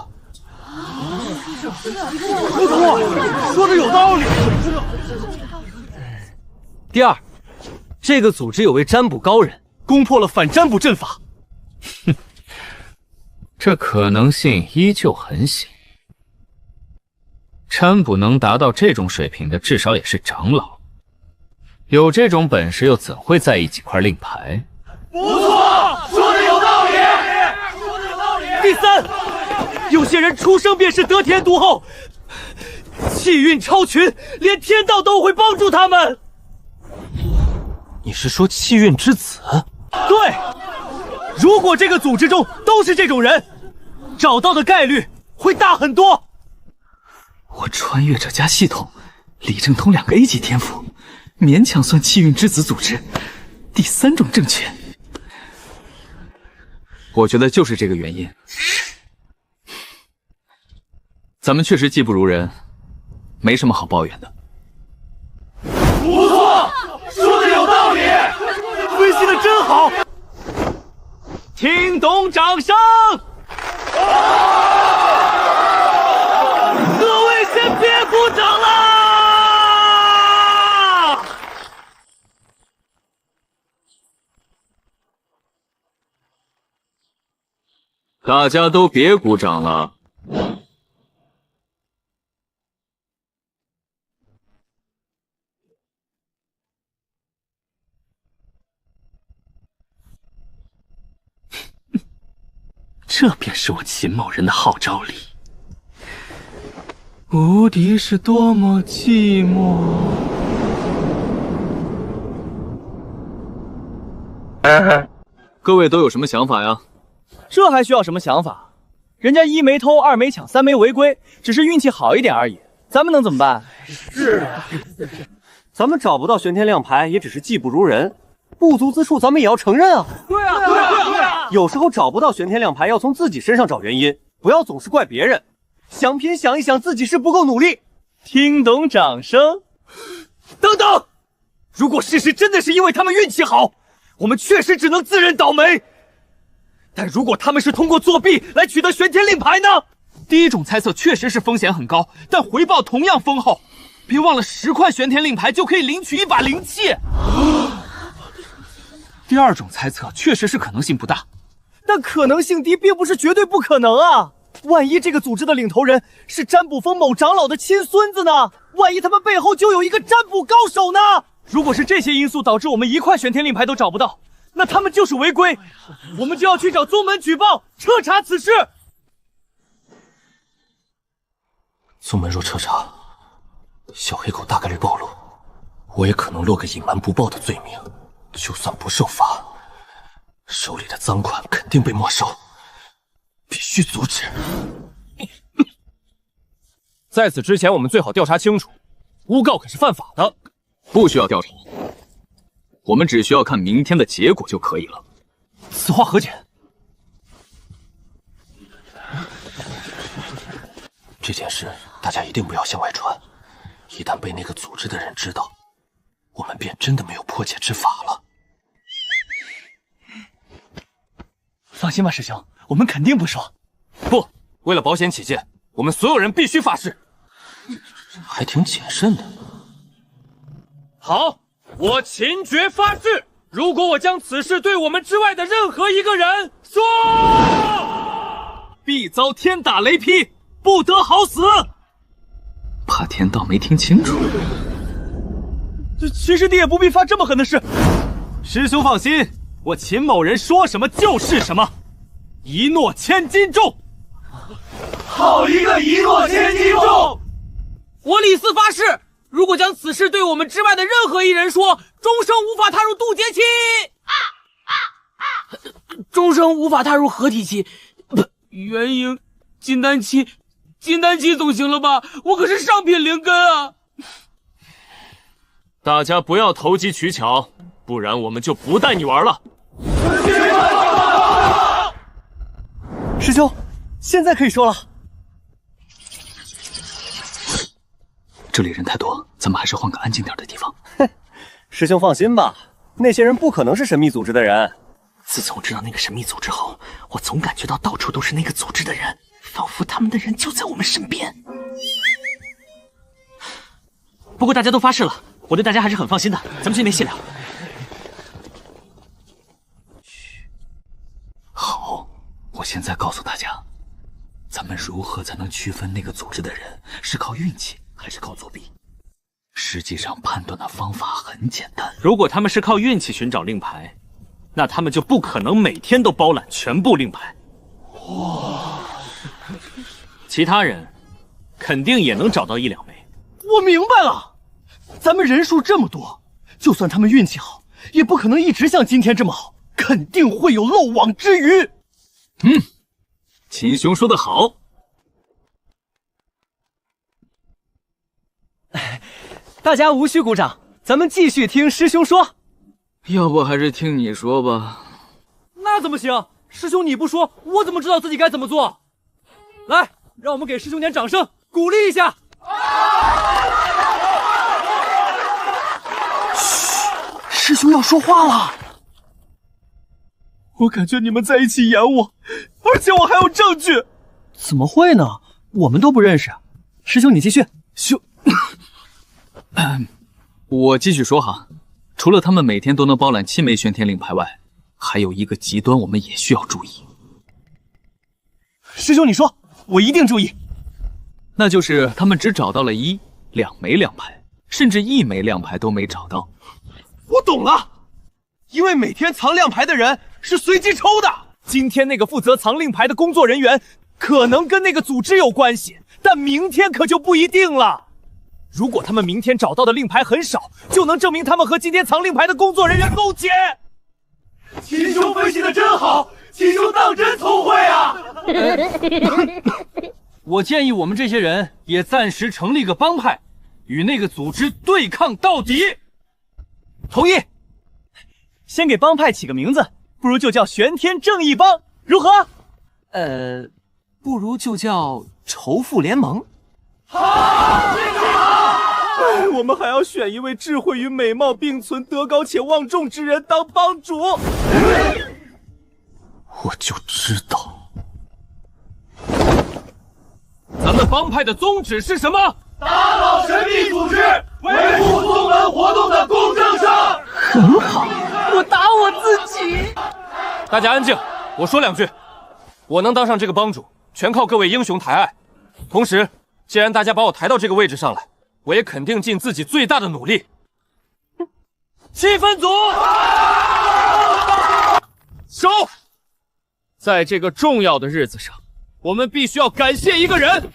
说的有道理。第二，这个组织有位占卜高人，攻破了反占卜阵法。哼，这可能性依旧很小。占卜能达到这种水平的，至少也是长老。有这种本事，又怎会在意几块令牌？不错，说的有道理。第三，有些人出生便是得天独厚，气运超群，连天道都会帮助他们。你是说气运之子？对，如果这个组织中都是这种人，找到的概率会大很多。我穿越者加系统，李正通2个 A 级天赋，勉强算气运之子组织。第3种正确，我觉得就是这个原因。咱们确实技不如人，没什么好抱怨的。不错，说的有道理，分析的真好。听懂掌声！各位先别鼓掌了。大家都别鼓掌了。这便是我秦某人的号召力。无敌是多么寂寞。各位都有什么想法呀？这还需要什么想法？人家1没偷，2没抢，3没违规，只是运气好一点而已。咱们能怎么办？是啊，咱们找不到玄天亮牌，也只是技不如人，不足之处咱们也要承认啊。对啊。有时候找不到玄天亮牌，要从自己身上找原因，不要总是怪别人。想偏想一想，自己是不够努力。听懂掌声。等等，如果事实真的是因为他们运气好，我们确实只能自认倒霉。但如果他们是通过作弊来取得玄天令牌呢？第一种猜测确实是风险很高，但回报同样丰厚。别忘了10块玄天令牌就可以领取一把灵器。第二种猜测确实是可能性不大，但可能性低并不是绝对不可能啊！万一这个组织的领头人是占卜峰某长老的亲孙子呢？万一他们背后就有一个占卜高手呢？如果是这些因素导致我们1块玄天令牌都找不到，那他们就是违规，我们就要去找宗门举报，彻查此事。宗门若彻查，小黑狗大概率暴露，我也可能落个隐瞒不报的罪名。就算不受罚，手里的赃款肯定被没收，必须阻止。在此之前，我们最好调查清楚，诬告可是犯法的。不需要调查，我们只需要看明天的结果就可以了。此话何解？这件事大家一定不要向外传，一旦被那个组织的人知道，我们便真的没有破解之法了。放心吧，师兄，我们肯定不说。不，为了保险起见，我们所有人必须发誓。还挺谨慎的。好，我秦绝发誓，如果我将此事对我们之外的任何一个人说，必遭天打雷劈，不得好死。怕天道没听清楚。秦师弟也不必发这么狠的誓。师兄放心，我秦某人说什么就是什么，一诺千金重。好一个一诺千金重！我李四发誓，如果将此事对我们之外的任何一人说，终生无法踏入渡劫期。终生无法踏入合体期，不，元婴金丹期，金丹期总行了吧？我可是上品灵根啊！大家不要投机取巧，不然我们就不带你玩了。师兄，现在可以说了。这里人太多，咱们还是换个安静点的地方。师兄放心吧，那些人不可能是神秘组织的人。自从知道那个神秘组织后，我总感觉到到处都是那个组织的人，仿佛他们的人就在我们身边。不过大家都发誓了，我对大家还是很放心的，咱们去那边细聊。好，我现在告诉大家，咱们如何才能区分那个组织的人是靠运气还是靠作弊？实际上判断的方法很简单。如果他们是靠运气寻找令牌，那他们就不可能每天都包揽全部令牌。哇！其他人肯定也能找到1-2枚。我明白了，咱们人数这么多，就算他们运气好，也不可能一直像今天这么好，肯定会有漏网之鱼。秦兄说得好。大家无需鼓掌，咱们继续听师兄说。要不还是听你说吧。那怎么行？师兄你不说，我怎么知道自己该怎么做？来，让我们给师兄点掌声，鼓励一下。师兄要说话了。我感觉你们在一起演我，而且我还有证据。怎么会呢？我们都不认识。师兄你继续。我继续说哈。除了他们每天都能包揽7枚玄天令牌外，还有一个极端我们也需要注意。师兄你说，我一定注意。那就是他们只找到了1、2枚亮牌，甚至1枚亮牌都没找到。我懂了，因为每天藏亮牌的人是随机抽的。今天那个负责藏令牌的工作人员可能跟那个组织有关系，但明天可就不一定了。如果他们明天找到的令牌很少，就能证明他们和今天藏令牌的工作人员勾结。秦兄分析的真好，秦兄当真聪慧啊！我建议我们这些人也暂时成立个帮派，与那个组织对抗到底。同意。先给帮派起个名字，不如就叫玄天正义帮，如何？不如就叫仇富联盟。好，我们还要选一位智慧与美貌并存、德高且望重之人当帮主。我就知道，咱们帮派的宗旨是什么？打倒神秘组织，维护宗门活动的公正性。很好，我打我自己。大家安静，我说2句。我能当上这个帮主，全靠各位英雄抬爱。同时，既然大家把我抬到这个位置上来，我也肯定尽自己最大的努力。7分组，收！在这个重要的日子上，我们必须要感谢一个人。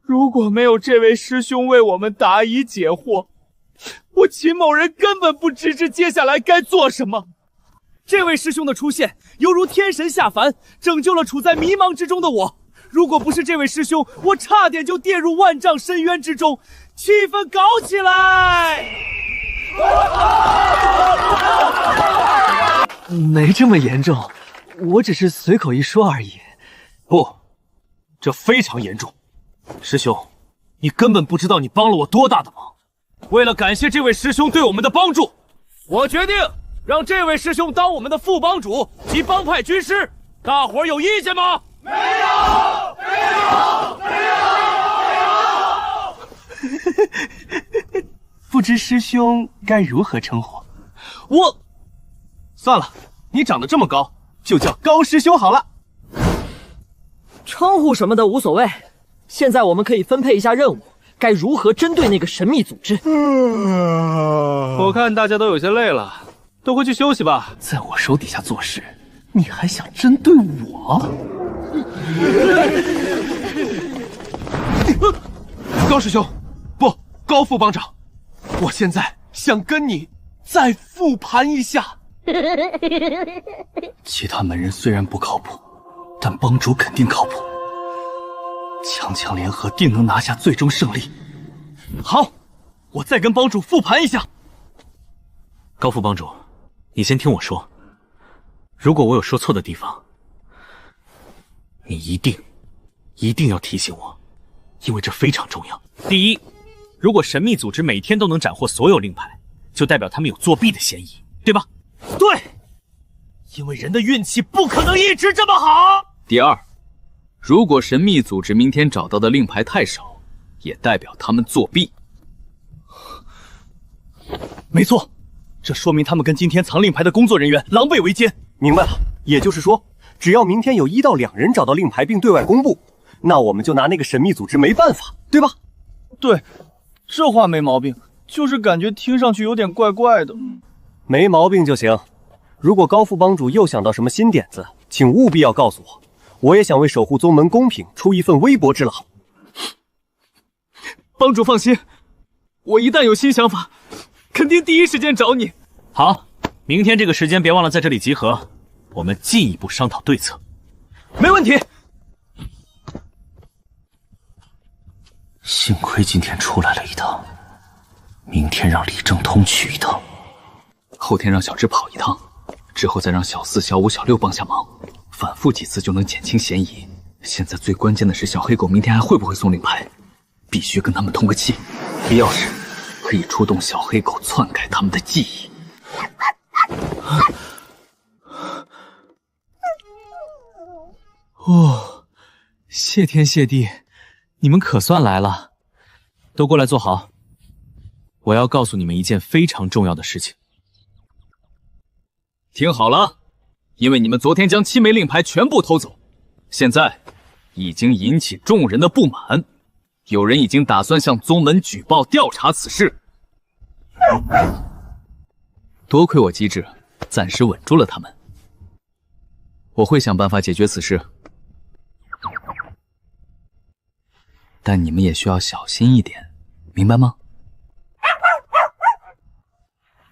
如果没有这位师兄为我们答疑解惑，我秦某人根本不知接下来该做什么。这位师兄的出现，犹如天神下凡，拯救了处在迷茫之中的我。如果不是这位师兄，我差点就跌入万丈深渊之中。气氛搞起来！没这么严重，我只是随口一说而已。不，这非常严重。师兄，你根本不知道你帮了我多大的忙。为了感谢这位师兄对我们的帮助，我决定让这位师兄当我们的副帮主及帮派军师。大伙儿有意见吗？没有，没有，没有。不知师兄该如何称呼？算了，你长得这么高，就叫高师兄好了。称呼什么的无所谓，现在我们可以分配一下任务，该如何针对那个神秘组织。我看大家都有些累了，都回去休息吧。在我手底下做事，你还想针对我？高师兄，不，高副帮长，我现在想跟你再复盘一下。其他门人虽然不靠谱，但帮主肯定靠谱。强强联合定能拿下最终胜利。好，我再跟帮主复盘一下。高副帮主，你先听我说，如果我有说错的地方，你一定要提醒我，因为这非常重要。第一，如果神秘组织每天都能斩获所有令牌，就代表他们有作弊的嫌疑，对吧？对，因为人的运气不可能一直这么好。第二，如果神秘组织明天找到的令牌太少，也代表他们作弊。没错，这说明他们跟今天藏令牌的工作人员狼狈为奸。明白了，也就是说，只要明天有1到2人找到令牌并对外公布，那我们就拿那个神秘组织没办法，对吧？对，这话没毛病，就是感觉听上去有点怪怪的。没毛病就行。如果高副帮主又想到什么新点子，请务必要告诉我，我也想为守护宗门公平出一份微薄之劳。帮主放心，我一旦有新想法，肯定第一时间找你。好，明天这个时间别忘了在这里集合，我们进一步商讨对策。没问题。幸亏今天出来了一趟，明天让李正通去一趟，后天让小智跑一趟，之后再让小4、小5、小6帮下忙，反复几次就能减轻嫌疑。现在最关键的是小黑狗明天还会不会送令牌，必须跟他们通个气，必要时可以出动小黑狗篡改他们的记忆。哦，谢天谢地，你们可算来了，都过来坐好。我要告诉你们一件非常重要的事情。听好了，因为你们昨天将7枚令牌全部偷走，现在已经引起众人的不满，有人已经打算向宗门举报调查此事。多亏我机智，暂时稳住了他们。我会想办法解决此事，但你们也需要小心一点，明白吗？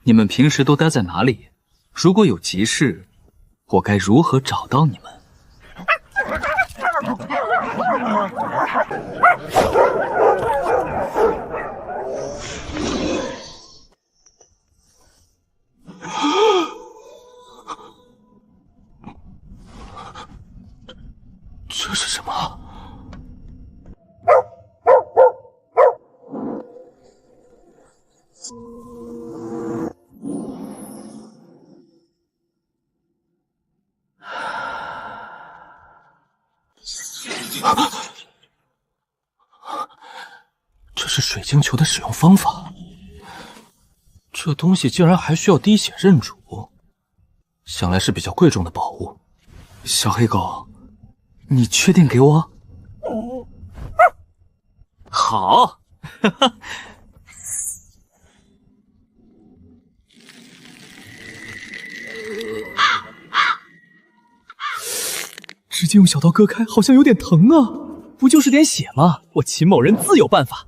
你们平时都待在哪里？如果有急事，我该如何找到你们？这是什么？这是水晶球的使用方法，这东西竟然还需要滴血认主，想来是比较贵重的宝物。小黑狗，你确定给我？好，哈哈。直接用小刀割开，好像有点疼啊！不就是点血吗？我秦某人自有办法。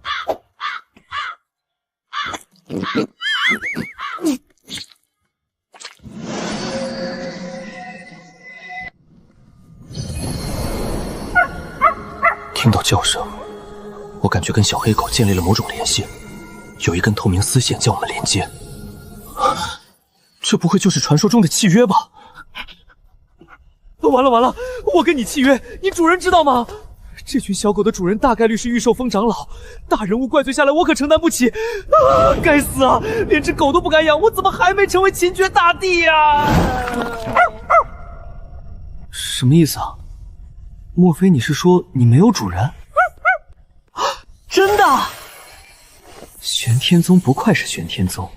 听到叫声，我感觉跟小黑狗建立了某种联系，有一根透明丝线将我们连接。这不会就是传说中的契约吧？完了完了！我跟你契约，你主人知道吗？这群小狗的主人大概率是御兽峰长老，大人物怪罪下来，我可承担不起。啊！该死啊！连只狗都不敢养，我怎么还没成为秦爵大帝呀？什么意思啊？莫非你是说你没有主人？真的？玄天宗不愧是玄天宗，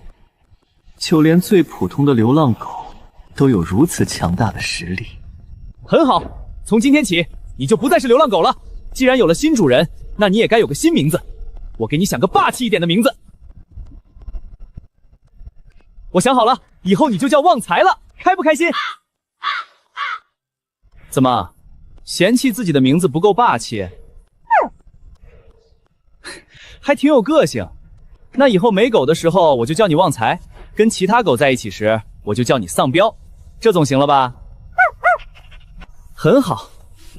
就连最普通的流浪狗都有如此强大的实力。很好，从今天起，你就不再是流浪狗了。既然有了新主人，那你也该有个新名字。我给你想个霸气一点的名字。我想好了，以后你就叫旺财了，开不开心？怎么，嫌弃自己的名字不够霸气？还挺有个性。那以后没狗的时候，我就叫你旺财；跟其他狗在一起时，我就叫你丧彪。这总行了吧？很好，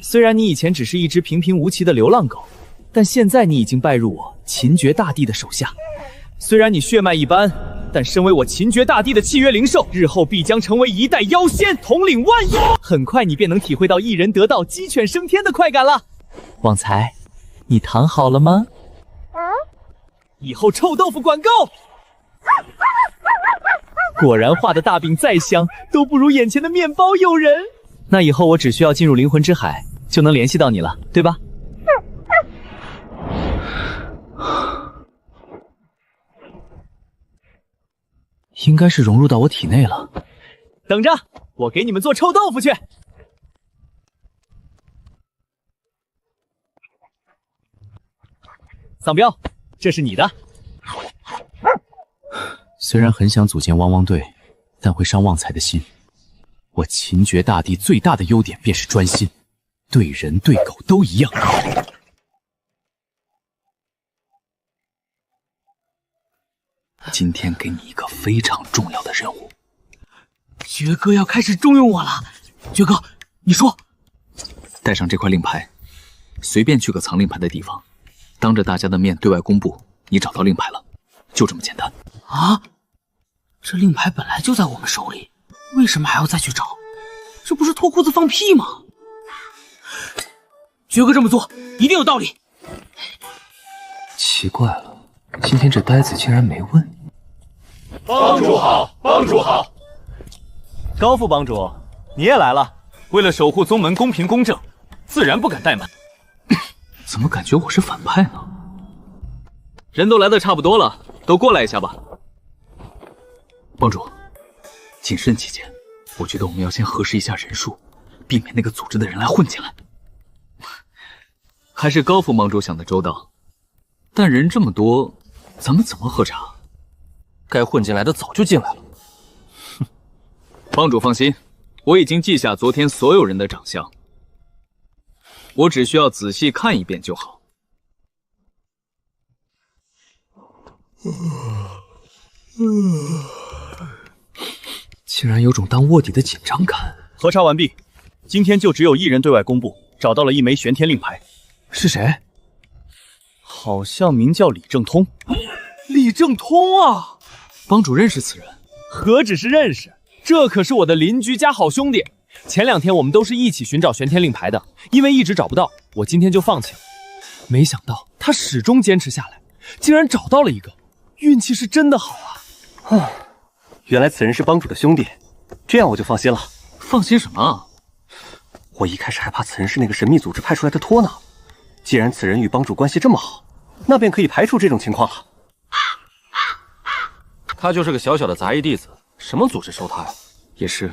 虽然你以前只是一只平平无奇的流浪狗，但现在你已经拜入我秦爵大帝的手下。虽然你血脉一般，但身为我秦爵大帝的契约灵兽，日后必将成为一代妖仙，统领万妖。很快你便能体会到一人得道，鸡犬升天的快感了。旺财，你躺好了吗？以后臭豆腐管够。果然画的大饼再香，都不如眼前的面包诱人。那以后我只需要进入灵魂之海，就能联系到你了，对吧？应该是融入到我体内了。等着，我给你们做臭豆腐去。丧彪，这是你的。虽然很想组建汪汪队，但会伤旺财的心。我秦绝大帝最大的优点便是专心，对人对狗都一样。今天给你一个非常重要的任务。爵哥要开始重用我了。爵哥，你说。带上这块令牌，随便去个藏令牌的地方，当着大家的面对外公布你找到令牌了，就这么简单。啊？这令牌本来就在我们手里，为什么还要再去找？这不是脱裤子放屁吗？爵哥这么做一定有道理。奇怪了，今天这呆子竟然没问。帮主好，帮主好。高副帮主，你也来了。为了守护宗门公平公正，自然不敢怠慢。怎么感觉我是反派呢？人都来的差不多了，都过来一下吧。帮主，谨慎起见，我觉得我们要先核实一下人数，避免那个组织的人来混进来。还是高副帮主想的周到，但人这么多，咱们怎么喝茶？该混进来的早就进来了。哼，帮主放心，我已经记下昨天所有人的长相，我只需要仔细看一遍就好。竟然有种当卧底的紧张感。核查完毕，今天就只有一人对外公布，找到了一枚玄天令牌。是谁？好像名叫李正通。李正通啊！帮主认识此人？何止是认识，这可是我的邻居加好兄弟。前2天我们都是一起寻找玄天令牌的，因为一直找不到，我今天就放弃了。没想到他始终坚持下来，竟然找到了一个，运气是真的好啊！原来此人是帮主的兄弟，这样我就放心了。放心什么？我一开始还怕此人是那个神秘组织派出来的托呢。既然此人与帮主关系这么好，那便可以排除这种情况了。他就是个小小的杂役弟子，什么组织收他呀？也是，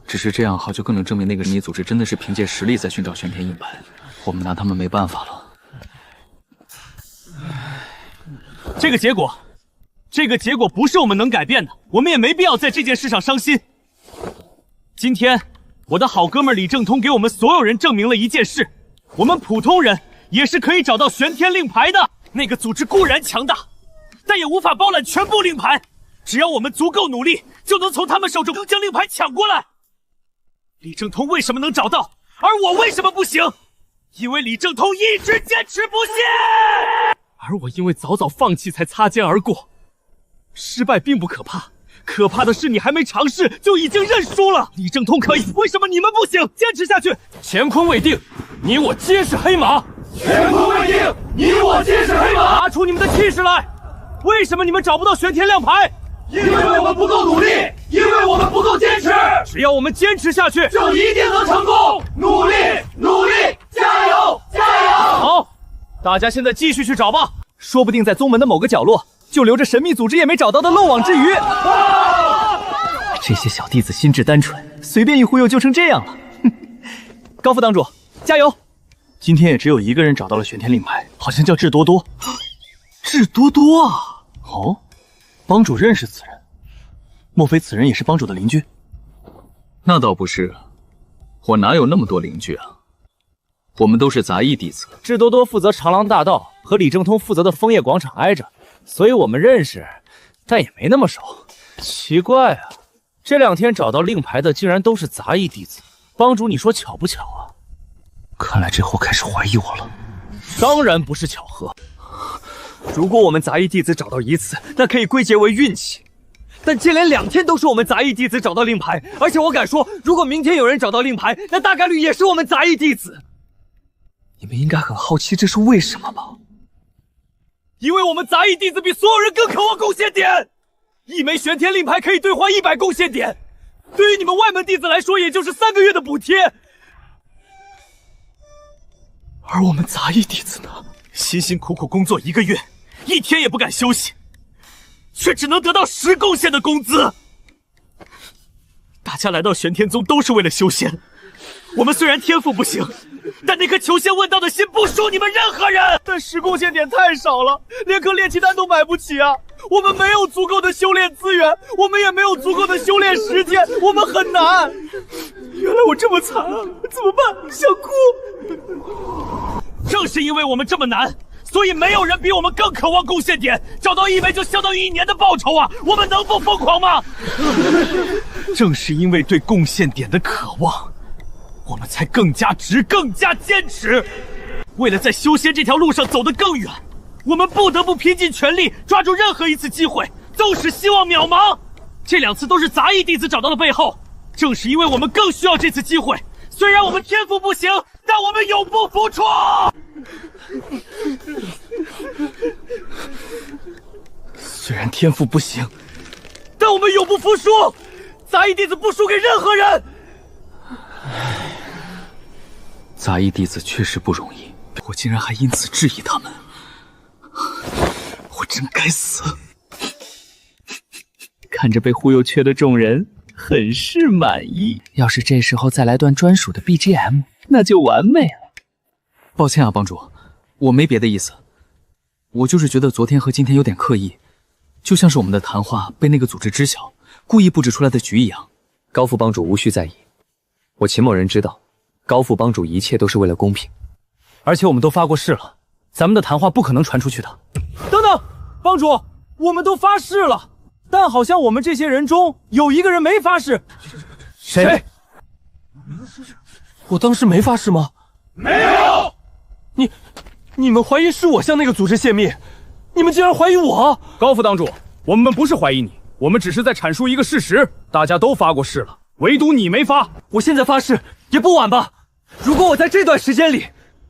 只是这样好就更能证明那个神秘组织真的是凭借实力在寻找玄天硬牌，我们拿他们没办法了。这个结果不是我们能改变的，我们也没必要在这件事上伤心。今天，我的好哥们李正通给我们所有人证明了一件事：我们普通人也是可以找到玄天令牌的。那个组织固然强大，但也无法包揽全部令牌。只要我们足够努力，就能从他们手中将令牌抢过来。李正通为什么能找到，而我为什么不行？因为李正通一直坚持不懈，而我因为早早放弃才擦肩而过。失败并不可怕，可怕的是你还没尝试就已经认输了。李正通可以，为什么你们不行？坚持下去！乾坤未定，你我皆是黑马。乾坤未定，你我皆是黑马。拿出你们的气势来！为什么你们找不到玄天亮牌？因为我们不够努力，因为我们不够坚持。只要我们坚持下去，就一定能成功。努力，努力，加油，加油！好，大家现在继续去找吧，说不定在宗门的某个角落，就留着神秘组织也没找到的漏网之鱼。这些小弟子心智单纯，随便一忽悠就成这样了。高副当主，加油！今天也只有一个人找到了玄天令牌，好像叫智多多。智多多啊！哦，帮主认识此人，莫非此人也是帮主的邻居？那倒不是，我哪有那么多邻居啊？我们都是杂役弟子。智多多负责长廊大道，和李正通负责的枫叶广场挨着，所以我们认识，但也没那么熟。奇怪啊，这2天找到令牌的竟然都是杂役弟子。帮主，你说巧不巧啊？看来这货开始怀疑我了。当然不是巧合。如果我们杂役弟子找到一次，那可以归结为运气。但接连2天都是我们杂役弟子找到令牌，而且我敢说，如果明天有人找到令牌，那大概率也是我们杂役弟子。你们应该很好奇这是为什么吧？因为我们杂役弟子比所有人更渴望贡献点，一枚玄天令牌可以兑换100贡献点，对于你们外门弟子来说，也就是3个月的补贴。而我们杂役弟子呢，辛辛苦苦工作1个月，1天也不敢休息，却只能得到10贡献的工资。大家来到玄天宗都是为了修仙，我们虽然天赋不行，但那颗求仙问道的心不输你们任何人。但10贡献点太少了，连颗炼气丹都买不起啊！我们没有足够的修炼资源，我们也没有足够的修炼时间，我们很难。原来我这么惨啊！怎么办？想哭。正是因为我们这么难，所以没有人比我们更渴望贡献点，找到1枚就相当于1年的报酬啊！我们能不疯狂吗？正是因为对贡献点的渴望，我们才更加直、更加坚持。为了在修仙这条路上走得更远，我们不得不拼尽全力抓住任何一次机会，纵使希望渺茫。这2次都是杂役弟子找到了背后，正是因为我们更需要这次机会。虽然我们天赋不行，但我们永不服输。虽然天赋不行，但我们永不服输。杂役弟子不输给任何人。杂役弟子确实不容易，我竟然还因此质疑他们，我真该死。看着被忽悠缺的众人，很是满意。要是这时候再来段专属的 BGM， 那就完美了。抱歉啊，帮主，我没别的意思，我就是觉得昨天和今天有点刻意，就像是我们的谈话被那个组织知晓，故意布置出来的局一样。高副帮主无需在意，我秦某人知道，高副帮主一切都是为了公平。而且我们都发过誓了，咱们的谈话不可能传出去的。等等，帮主，我们都发誓了，但好像我们这些人中有一个人没发誓。谁？我当时没发誓吗？没有。你们怀疑是我向那个组织泄密，你们竟然怀疑我？高副当主，我们不是怀疑你，我们只是在阐述一个事实，大家都发过誓了，唯独你没发。我现在发誓也不晚吧？如果我在这段时间里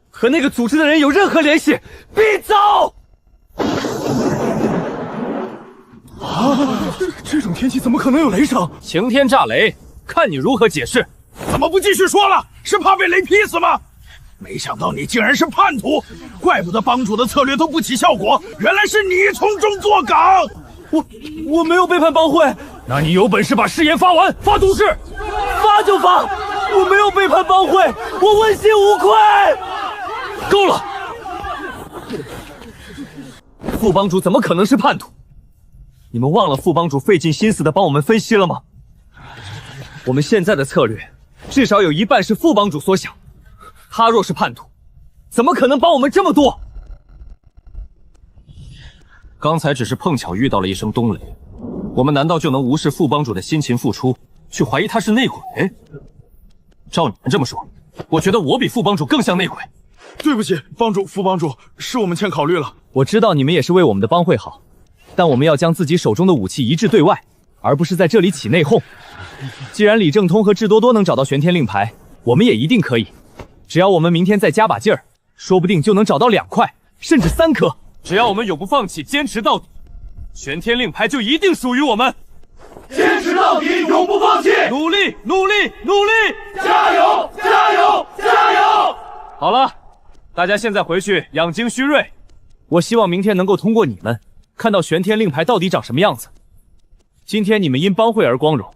和那个组织的人有任何联系，必走！这种天气怎么可能有雷声？晴天炸雷，看你如何解释。怎么不继续说了？是怕被雷劈死吗？没想到你竟然是叛徒，怪不得帮主的策略都不起效果，原来是你从中作梗。我没有背叛帮会。那你有本事把誓言发完，发毒誓。发就发，我没有背叛帮会，我问心无愧。够了，副帮主怎么可能是叛徒？你们忘了副帮主费尽心思的帮我们分析了吗？我们现在的策略，至少有1半是副帮主所想。他若是叛徒，怎么可能帮我们这么多？刚才只是碰巧遇到了一声冬雷，我们难道就能无视副帮主的辛勤付出，去怀疑他是内鬼？照你们这么说，我觉得我比副帮主更像内鬼。对不起，帮主、副帮主，是我们欠考虑了。我知道你们也是为我们的帮会好，但我们要将自己手中的武器移至对外，而不是在这里起内讧。既然李正通和智多多能找到玄天令牌，我们也一定可以。只要我们明天再加把劲儿，说不定就能找到2块，甚至3颗。只要我们永不放弃，坚持到底，玄天令牌就一定属于我们。坚持到底，永不放弃！努力，努力，努力！加油，加油，加油！好了，大家现在回去养精蓄锐。我希望明天能够通过你们，看到玄天令牌到底长什么样子。今天你们因帮会而光荣，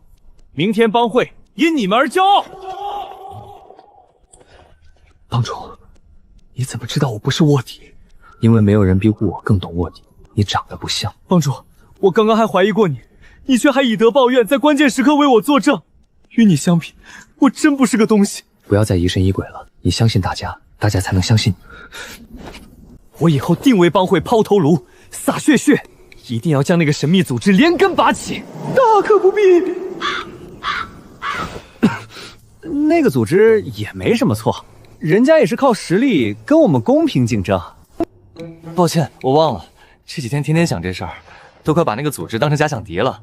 明天帮会因你们而骄傲。帮主，你怎么知道我不是卧底？因为没有人比我更懂卧底，你长得不像。帮主，我刚刚还怀疑过你，你却还以德报怨，在关键时刻为我作证。与你相比，我真不是个东西。不要再疑神疑鬼了，你相信大家，大家才能相信你。我以后定为帮会抛头颅，洒血血，一定要将那个神秘组织连根拔起。大可不必。那个组织也没什么错，人家也是靠实力跟我们公平竞争。抱歉，我忘了，这几天天天想这事儿，都快把那个组织当成假想敌了。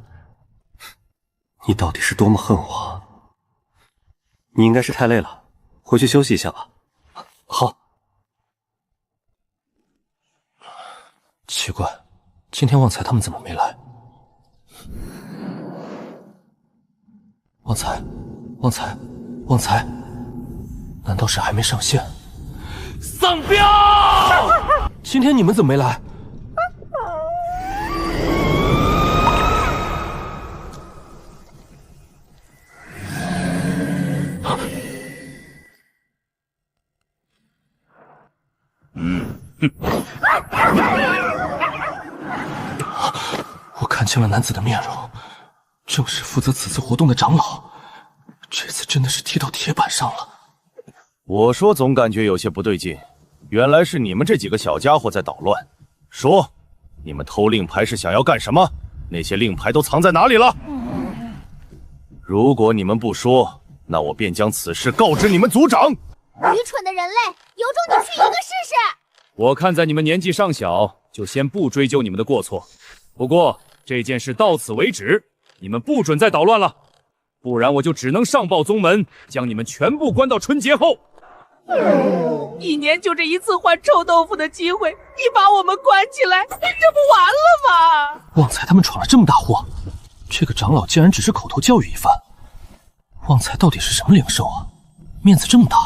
你到底是多么恨我？你应该是太累了，回去休息一下吧。好。奇怪，今天旺财他们怎么没来？旺财，旺财，旺财，难道是还没上线？丧彪，今天你们怎么没来？我看清了男子的面容，正是负责此次活动的长老。这次真的是踢到铁板上了。我说总感觉有些不对劲，原来是你们这几个小家伙在捣乱。说，你们偷令牌是想要干什么？那些令牌都藏在哪里了？如果你们不说，那我便将此事告知你们族长。愚蠢的人类，有种你去一个试试！我看在你们年纪尚小，就先不追究你们的过错。不过这件事到此为止，你们不准再捣乱了，不然我就只能上报宗门，将你们全部关到春节后。一年就这一次换臭豆腐的机会，你把我们关起来，这不完了吗？旺财他们闯了这么大祸，这个长老竟然只是口头教育一番。旺财到底是什么灵兽啊？面子这么大？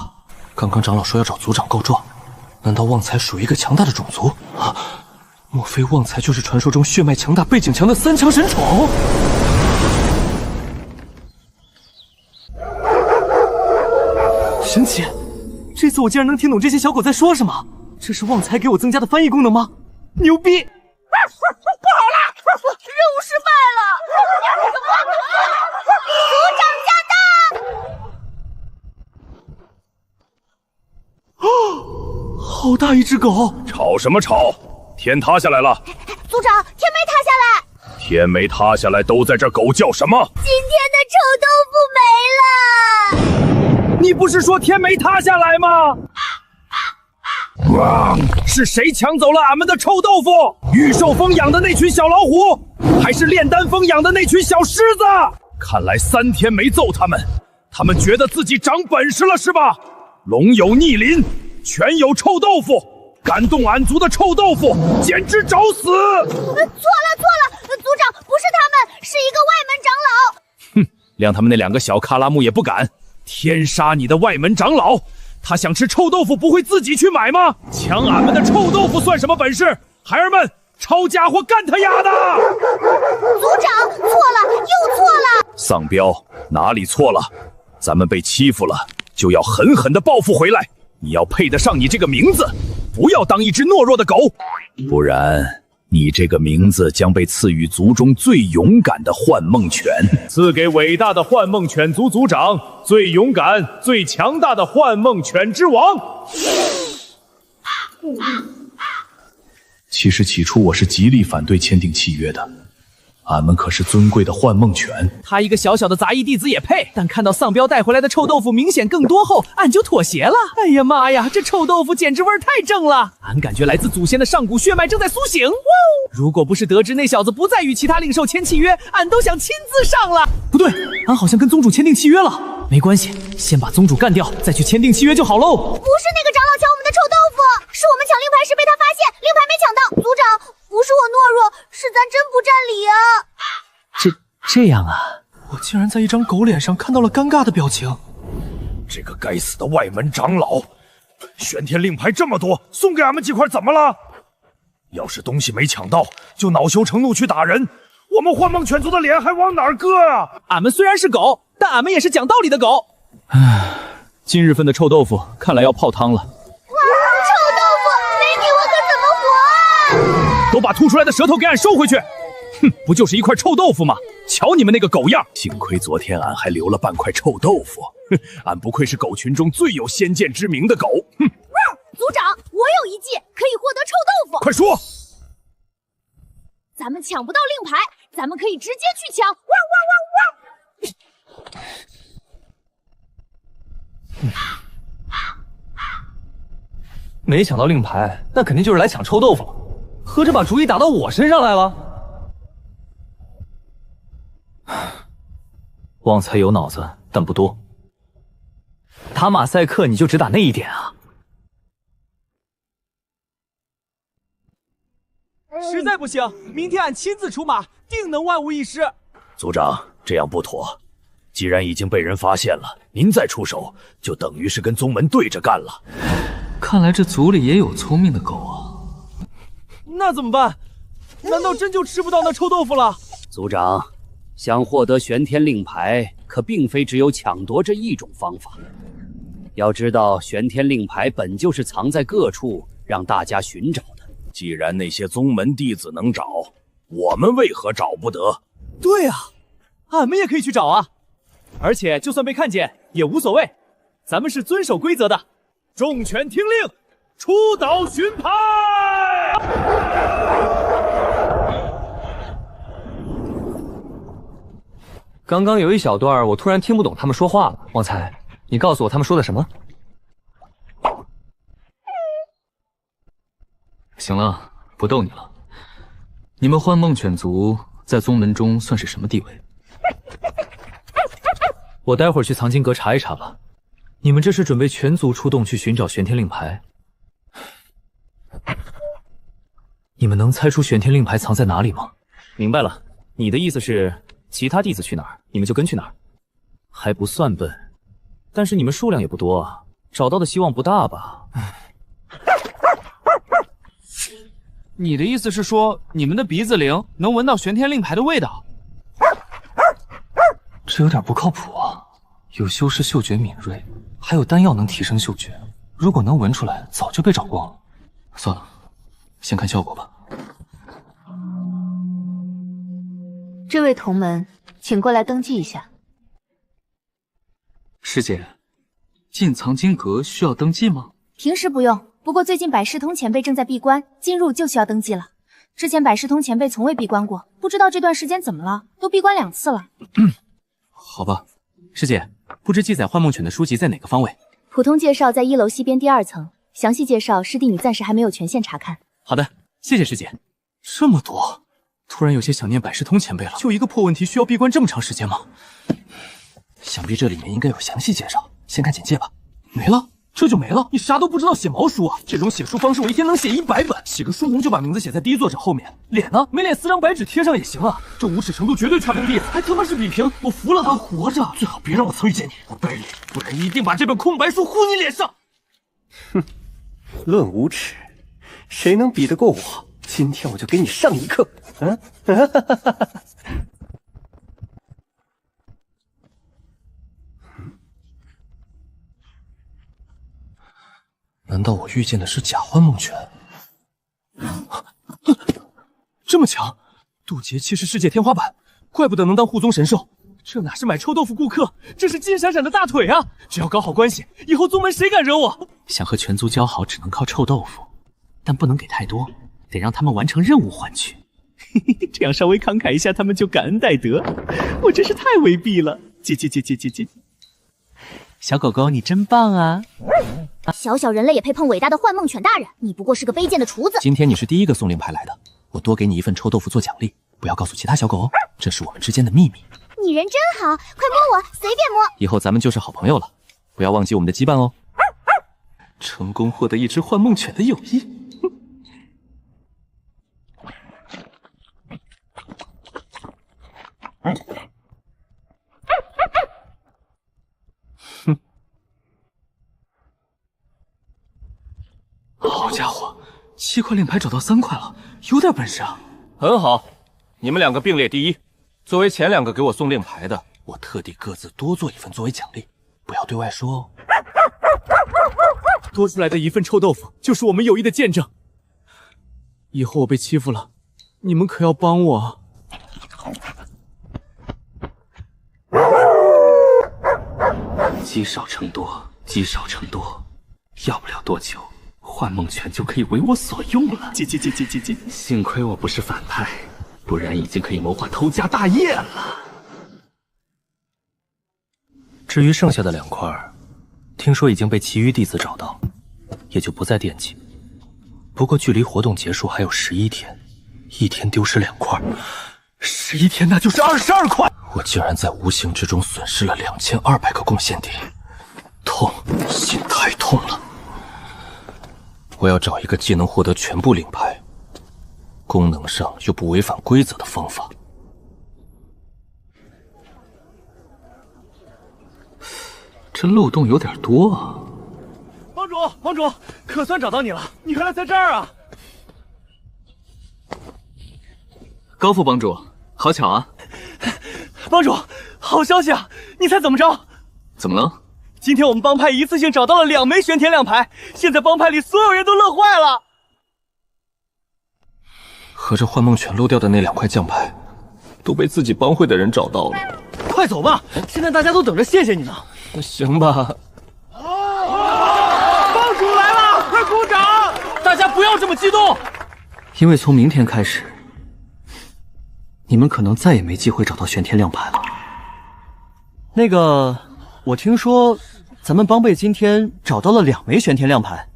刚刚长老说要找族长告状，难道旺财属于一个强大的种族啊？莫非旺财就是传说中血脉强大、背景强的三强神宠？神奇！这次我竟然能听懂这些小狗在说什么，这是旺财给我增加的翻译功能吗？牛逼！不好了，任务失败了！族长驾到！哦，好大一只狗！吵什么吵？天塌下来了！族长，天没塌下来！天没塌下来，都在这狗叫什么？今天的臭豆腐没了！你不是说天没塌下来吗？是谁抢走了俺们的臭豆腐？御兽峰养的那群小老虎，还是炼丹峰养的那群小狮子？看来3天没揍他们，他们觉得自己长本事了是吧？龙有逆鳞，犬有臭豆腐。敢动俺族的臭豆腐，简直找死！错了，族长，不是他们，是一个外门长老。哼，连他们那2个小卡拉木也不敢。天杀你的外门长老！他想吃臭豆腐，不会自己去买吗？抢俺们的臭豆腐算什么本事？孩儿们，抄家伙干他丫的！族长，错了，又错了！丧彪，哪里错了？咱们被欺负了，就要狠狠地报复回来。你要配得上你这个名字，不要当一只懦弱的狗，不然你这个名字将被赐予族中最勇敢的幻梦犬，赐给伟大的幻梦犬族族长，最勇敢、最强大的幻梦犬之王。其实起初我是极力反对签订契约的。俺们可是尊贵的幻梦犬，他一个小小的杂役弟子也配，但看到丧彪带回来的臭豆腐明显更多后，俺就妥协了。哎呀妈呀，这臭豆腐简直味儿太正了，俺感觉来自祖先的上古血脉正在苏醒。如果不是得知那小子不再与其他灵兽签契约，俺都想亲自上了。不对，俺好像跟宗主签订契约了。没关系，先把宗主干掉，再去签订契约就好喽。不是那个长老抢我们的臭豆腐，是我们抢令牌时被他发现，令牌没抢到。族长，不是我懦弱，是咱真不占理啊！这样啊，我竟然在一张狗脸上看到了尴尬的表情。这个该死的外门长老，玄天令牌这么多，送给俺们几块怎么了？要是东西没抢到，就恼羞成怒去打人，我们幻梦犬族的脸还往哪儿搁啊？俺们虽然是狗，但俺们也是讲道理的狗。唉，今日份的臭豆腐看来要泡汤了。臭豆腐，没你我可怎么活啊？都把吐出来的舌头给俺收回去！哼，不就是一块臭豆腐吗？瞧你们那个狗样！幸亏昨天俺还留了半块臭豆腐。哼，俺不愧是狗群中最有先见之明的狗。哼，族长，我有一计可以获得臭豆腐。快说！咱们抢不到令牌，咱们可以直接去抢。没抢到令牌，那肯定就是来抢臭豆腐了。合着把主意打到我身上来了。旺财有脑子，但不多。打马赛克你就只打那一点啊？在不行，明天俺亲自出马，定能万无一失。族长，这样不妥。既然已经被人发现了，您再出手，就等于是跟宗门对着干了。看来这族里也有聪明的狗啊。那怎么办？难道真就吃不到那臭豆腐了？族长，想获得玄天令牌，可并非只有抢夺这一种方法。要知道，玄天令牌本就是藏在各处，让大家寻找的。既然那些宗门弟子能找，我们为何找不得？对啊，俺们也可以去找啊。而且就算被看见也无所谓，咱们是遵守规则的。众犬听令，出岛寻牌。刚刚有一小段我突然听不懂他们说话了，旺财，你告诉我他们说的什么？行了，不逗你了。你们幻梦犬族在宗门中算是什么地位？我待会儿去藏经阁查一查吧。你们这是准备全族出动去寻找玄天令牌？你们能猜出玄天令牌藏在哪里吗？明白了，你的意思是其他弟子去哪儿，你们就跟去哪儿。还不算笨，但是你们数量也不多啊，找到的希望不大吧？你的意思是说，你们的鼻子灵，能闻到玄天令牌的味道？这有点不靠谱啊！有修士嗅觉敏锐，还有丹药能提升嗅觉，如果能闻出来，早就被找光了。算了，先看效果吧。这位同门，请过来登记一下。师姐，进藏经阁需要登记吗？平时不用，不过最近百事通前辈正在闭关，进入就需要登记了。之前百事通前辈从未闭关过，不知道这段时间怎么了，都闭关2次了。好吧，师姐，不知记载幻梦犬的书籍在哪个方位？普通介绍在1楼西边第2层，详细介绍师弟你暂时还没有权限查看。好的，谢谢师姐。这么多，突然有些想念百事通前辈了。就一个破问题，需要闭关这么长时间吗？想必这里面应该有详细介绍，先看简介吧。没了？这就没了？你啥都不知道写毛书啊？这种写书方式我一天能写100本，写个书名就把名字写在第一作者后面。脸呢？没脸4张白纸贴上也行啊。这无耻程度绝对差评弟子，还他妈是比评，我服了他活着。最好别让我参与见你，我背你，不然一定把这本空白书呼你脸上。哼，论无耻，谁能比得过我？今天我就给你上一课。难道我遇见的是假幻梦犬？这么强，渡劫器是世界天花板，怪不得能当护宗神兽。这哪是买臭豆腐顾客，这是金闪闪的大腿啊！只要搞好关系，以后宗门谁敢惹我？想和全族交好，只能靠臭豆腐，但不能给太多，得让他们完成任务换取。这样稍微慷慨一下，他们就感恩戴德。我真是太威逼了！接。小狗狗，你真棒啊！小小人类也配碰伟大的幻梦犬大人？你不过是个卑贱的厨子。今天你是第一个送令牌来的，我多给你一份臭豆腐做奖励，不要告诉其他小狗哦，这是我们之间的秘密。你人真好，快摸我，随便摸。以后咱们就是好朋友了，不要忘记我们的羁绊哦。成功获得一只幻梦犬的友谊。好家伙，7块令牌找到3块了，有点本事啊！很好，你们2个并列第一。作为前2个给我送令牌的，我特地各自多做一份作为奖励，不要对外说哦。多出来的一份臭豆腐，就是我们友谊的见证。以后我被欺负了，你们可要帮我。积少成多，积少成多，要不了多久，幻梦犬就可以为我所用了。接。幸亏我不是反派，不然已经可以谋划偷家大业了。至于剩下的2块，听说已经被其余弟子找到，也就不再惦记。不过距离活动结束还有11天，一天丢失2块，11天那就是22块。我竟然在无形之中损失了2200个贡献点，痛，心太痛了。我要找一个既能获得全部令牌，功能上又不违反规则的方法。这漏洞有点多啊！帮主，可算找到你了，你原来在这儿啊！高副帮主，好巧啊！帮主，好消息啊！你猜怎么着？怎么了？今天我们帮派一次性找到了2枚玄天亮牌，现在帮派里所有人都乐坏了。合着幻梦犬漏掉的那2块将牌，都被自己帮会的人找到了。快走吧，现在大家都等着谢谢你呢。行吧。帮主来了，快鼓掌！大家不要这么激动，因为从明天开始，你们可能再也没机会找到玄天亮牌了。那个，我听说咱们帮辈今天找到了2枚玄天亮牌。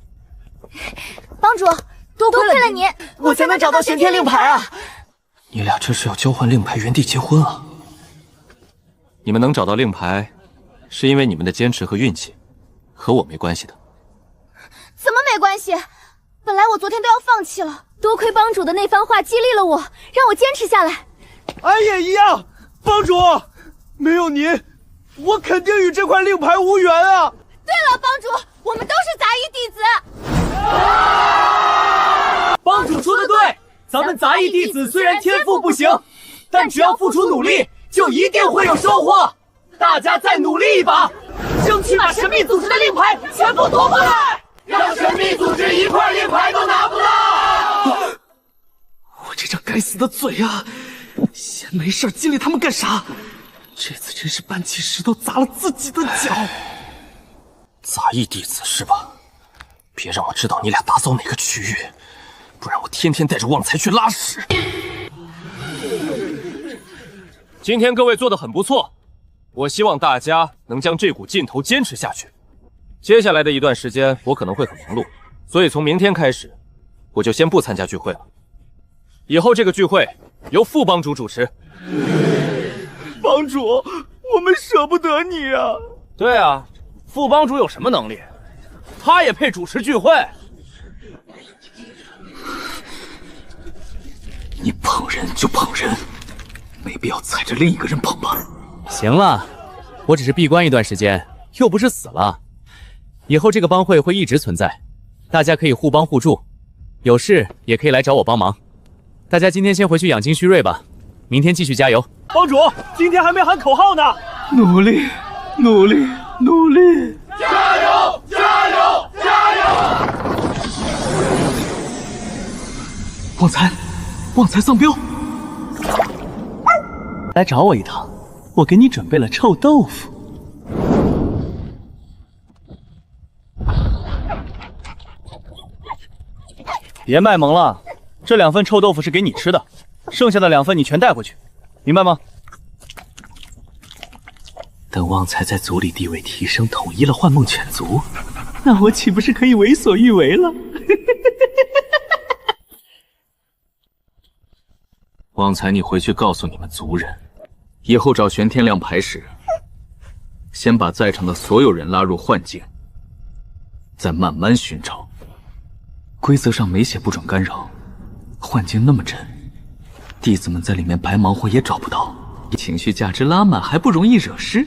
帮主，多亏了你，我才能找到玄天令牌啊！你俩这是要交换令牌，原地结婚啊？你们能找到令牌，是因为你们的坚持和运气，和我没关系的。怎么没关系？本来我昨天都要放弃了，多亏帮主的那番话激励了我，让我坚持下来。俺也一样，帮主，没有您，我肯定与这块令牌无缘啊！对了，帮主，我们都是杂役弟子。帮主说的对，咱们杂役弟子虽然天赋不行，但只要付出努力，就一定会有收获。大家再努力一把，争取把神秘组织的令牌全部夺过来，让神秘组织一块令牌都拿不到。我这张该死的嘴啊！闲没事激励他们干啥？这次真是搬起石头砸了自己的脚。杂役弟子是吧？别让我知道你俩打扫哪个区域，不然我天天带着旺财去拉屎。今天各位做得很不错，我希望大家能将这股劲头坚持下去。接下来的一段时间我可能会很忙碌，所以从明天开始，我就先不参加聚会了。以后这个聚会由副帮主主持。帮主，我们舍不得你啊！对啊，副帮主有什么能力？他也配主持聚会？你捧人就捧人，没必要踩着另一个人捧吧？行了，我只是闭关一段时间，又不是死了。以后这个帮会会一直存在，大家可以互帮互助，有事也可以来找我帮忙。大家今天先回去养精蓄锐吧，明天继续加油。帮主，今天还没喊口号呢。努力，努力，努力！加油！加油！加油！旺财，旺财丧彪，来找我一趟，我给你准备了臭豆腐。别卖萌了，这2份臭豆腐是给你吃的，剩下的2份你全带回去，明白吗？等旺财在族里地位提升，统一了幻梦犬族，那我岂不是可以为所欲为了？旺财，你回去告诉你们族人，以后找玄天亮牌时，先把在场的所有人拉入幻境，再慢慢寻找。规则上没写不准干扰，幻境那么真，弟子们在里面白忙活也找不到，情绪价值拉满还不容易惹事，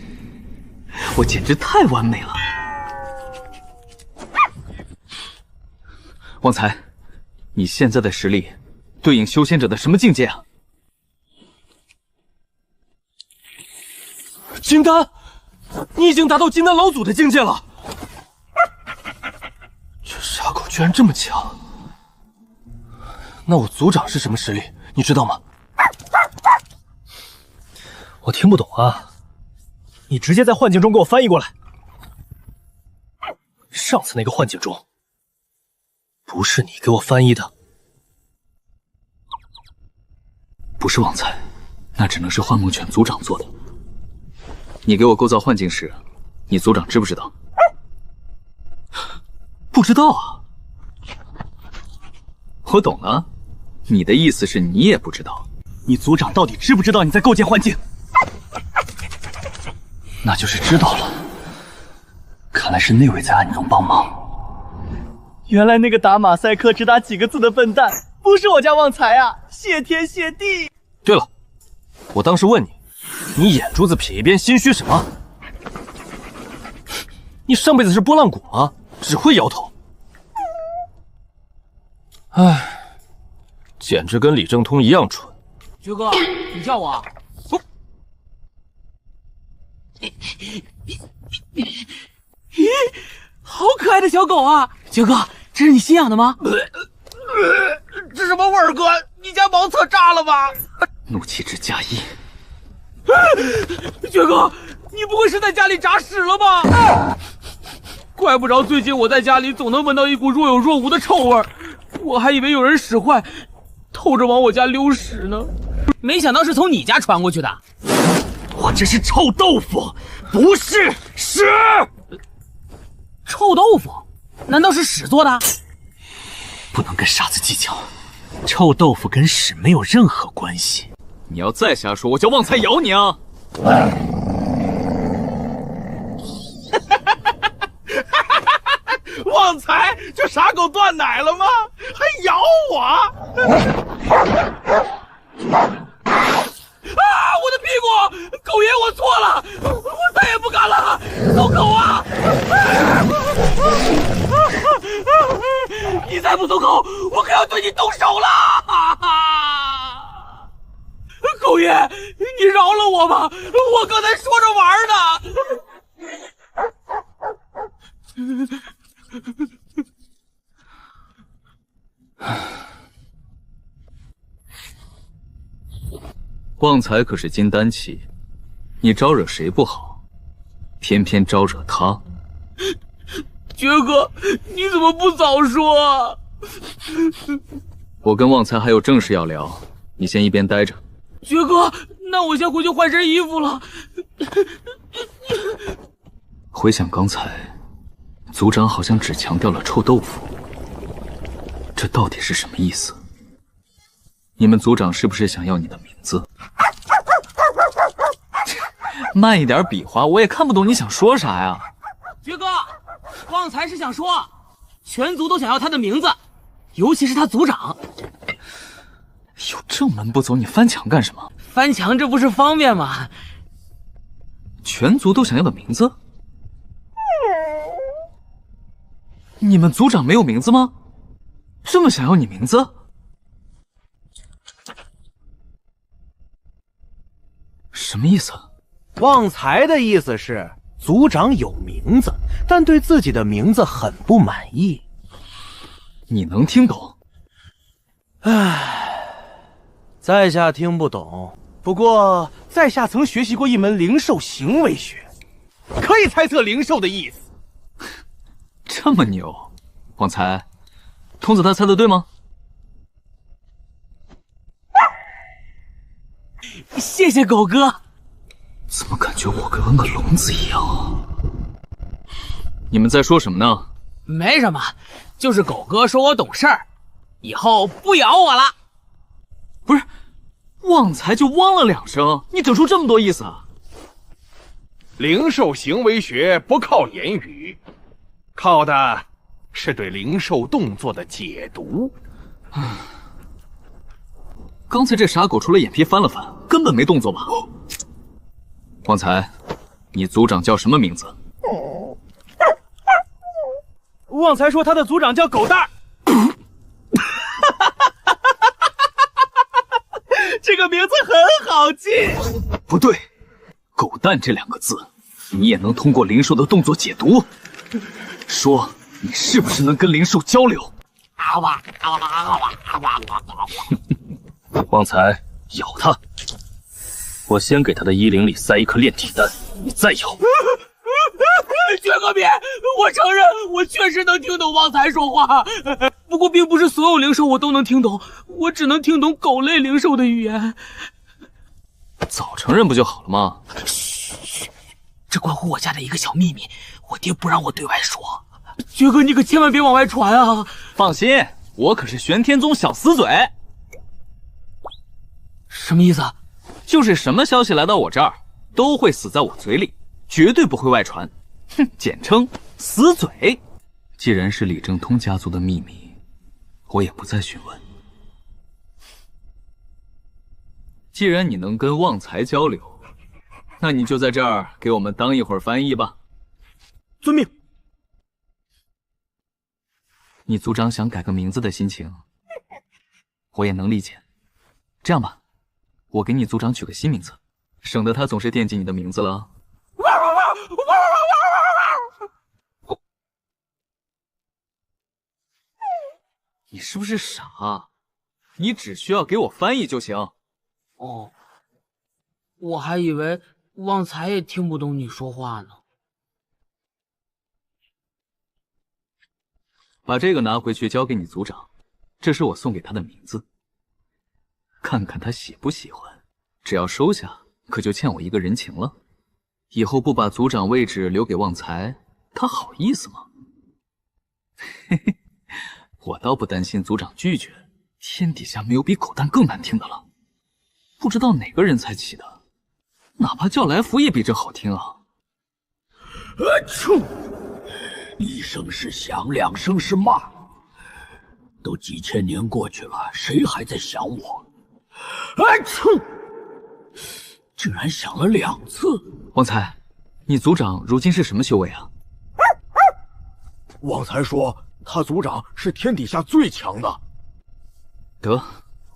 我简直太完美了。旺财，你现在的实力对应修仙者的什么境界啊？金丹，你已经达到金丹老祖的境界了。这傻狗居然这么强，那我族长是什么实力？你知道吗？我听不懂啊，你直接在幻境中给我翻译过来。上次那个幻境中，不是你给我翻译的。不是旺财，那只能是幻梦犬族长做的。你给我构造幻境时，你族长知不知道？不知道啊。我懂了，你的意思是你也不知道。你族长到底知不知道你在构建幻境？那就是知道了。看来是那位在暗中帮忙。原来那个打马赛克只打几个字的笨蛋，不是我家旺财啊！谢天谢地。对了，我当时问你，你眼珠子撇一边，心虚什么？你上辈子是拨浪鼓吗？只会摇头。唉，简直跟李正通一样蠢。爵哥，你叫我。咦，好可爱的小狗啊！爵哥，这是你新养的吗？这什么味儿，哥？你家茅厕炸了吧？怒气值加1。爵哥，你不会是在家里炸屎了吧？怪不着最近我在家里总能闻到一股若有若无的臭味儿，我还以为有人使坏，偷着往我家溜屎呢。没想到是从你家传过去的。我这是臭豆腐，不是屎。臭豆腐？难道是屎做的？不能跟傻子计较，臭豆腐跟屎没有任何关系。你要再瞎说，我叫旺财咬你啊！旺财就傻狗断奶了吗？还咬我！啊！我的屁股！狗爷，我错了，我再也不敢了！走狗啊！你再不松口，我可要对你动手了！狗爷，你饶了我吧！我刚才说着玩呢。旺财可是金丹期，你招惹谁不好，偏偏招惹他。爵哥，你怎么不早说啊？我跟旺财还有正事要聊，你先一边待着。爵哥，那我先回去换身衣服了。回想刚才，族长好像只强调了臭豆腐，这到底是什么意思？你们族长是不是想要你的名字？慢一点比划，我也看不懂你想说啥呀。爵哥，旺财是想说，全族都想要他的名字，尤其是他族长。有正门不走，你翻墙干什么？翻墙这不是方便吗？全族都想要的名字？你们族长没有名字吗？这么想要你名字？什么意思？旺财的意思是，族长有名字，但对自己的名字很不满意。你能听懂？唉，在下听不懂。不过在下曾学习过一门灵兽行为学，可以猜测灵兽的意思。这么牛，旺财，童子他猜的对吗？谢谢狗哥。怎么感觉我跟个聋子一样啊？你们在说什么呢？没什么，就是狗哥说我懂事儿，以后不咬我了。不是，旺财就汪了2声，你整出这么多意思啊？灵兽行为学不靠言语，靠的是对灵兽动作的解读。刚才这傻狗除了眼皮翻了翻，根本没动作吧？旺财，你族长叫什么名字？旺财说他的族长叫狗蛋儿。这个名字很好记。不对，狗蛋这2个字，你也能通过灵兽的动作解读？说你是不是能跟灵兽交流？旺财，咬他！我先给他的衣领里塞一颗炼体丹，你再咬。爵哥别，我承认我确实能听懂旺财说话，不过并不是所有灵兽我都能听懂，我只能听懂狗类灵兽的语言。早承认不就好了吗？嘘，这关乎我家的一个小秘密，我爹不让我对外说。爵哥，你可千万别往外传啊！放心，我可是玄天宗小死嘴。什么意思？就是什么消息来到我这儿，都会死在我嘴里，绝对不会外传。哼，简称死嘴。既然是李正通家族的秘密，我也不再询问。既然你能跟旺财交流，那你就在这儿给我们当一会儿翻译吧。遵命。你族长想改个名字的心情，我也能理解。这样吧，我给你族长取个新名字，省得他总是惦记你的名字了。你是不是傻？你只需要给我翻译就行。哦，我还以为旺财也听不懂你说话呢。把这个拿回去交给你族长，这是我送给他的名字，看看他喜不喜欢。只要收下，可就欠我一个人情了。以后不把族长位置留给旺财，他好意思吗？嘿嘿，我倒不担心族长拒绝，天底下没有比狗蛋更难听的了。不知道哪个人才起的，哪怕叫来福也比这好听啊！一声是响，两声是骂，都几千年过去了，谁还在想我？居然响了2次！旺财，你族长如今是什么修为啊？旺财说他族长是天底下最强的。得，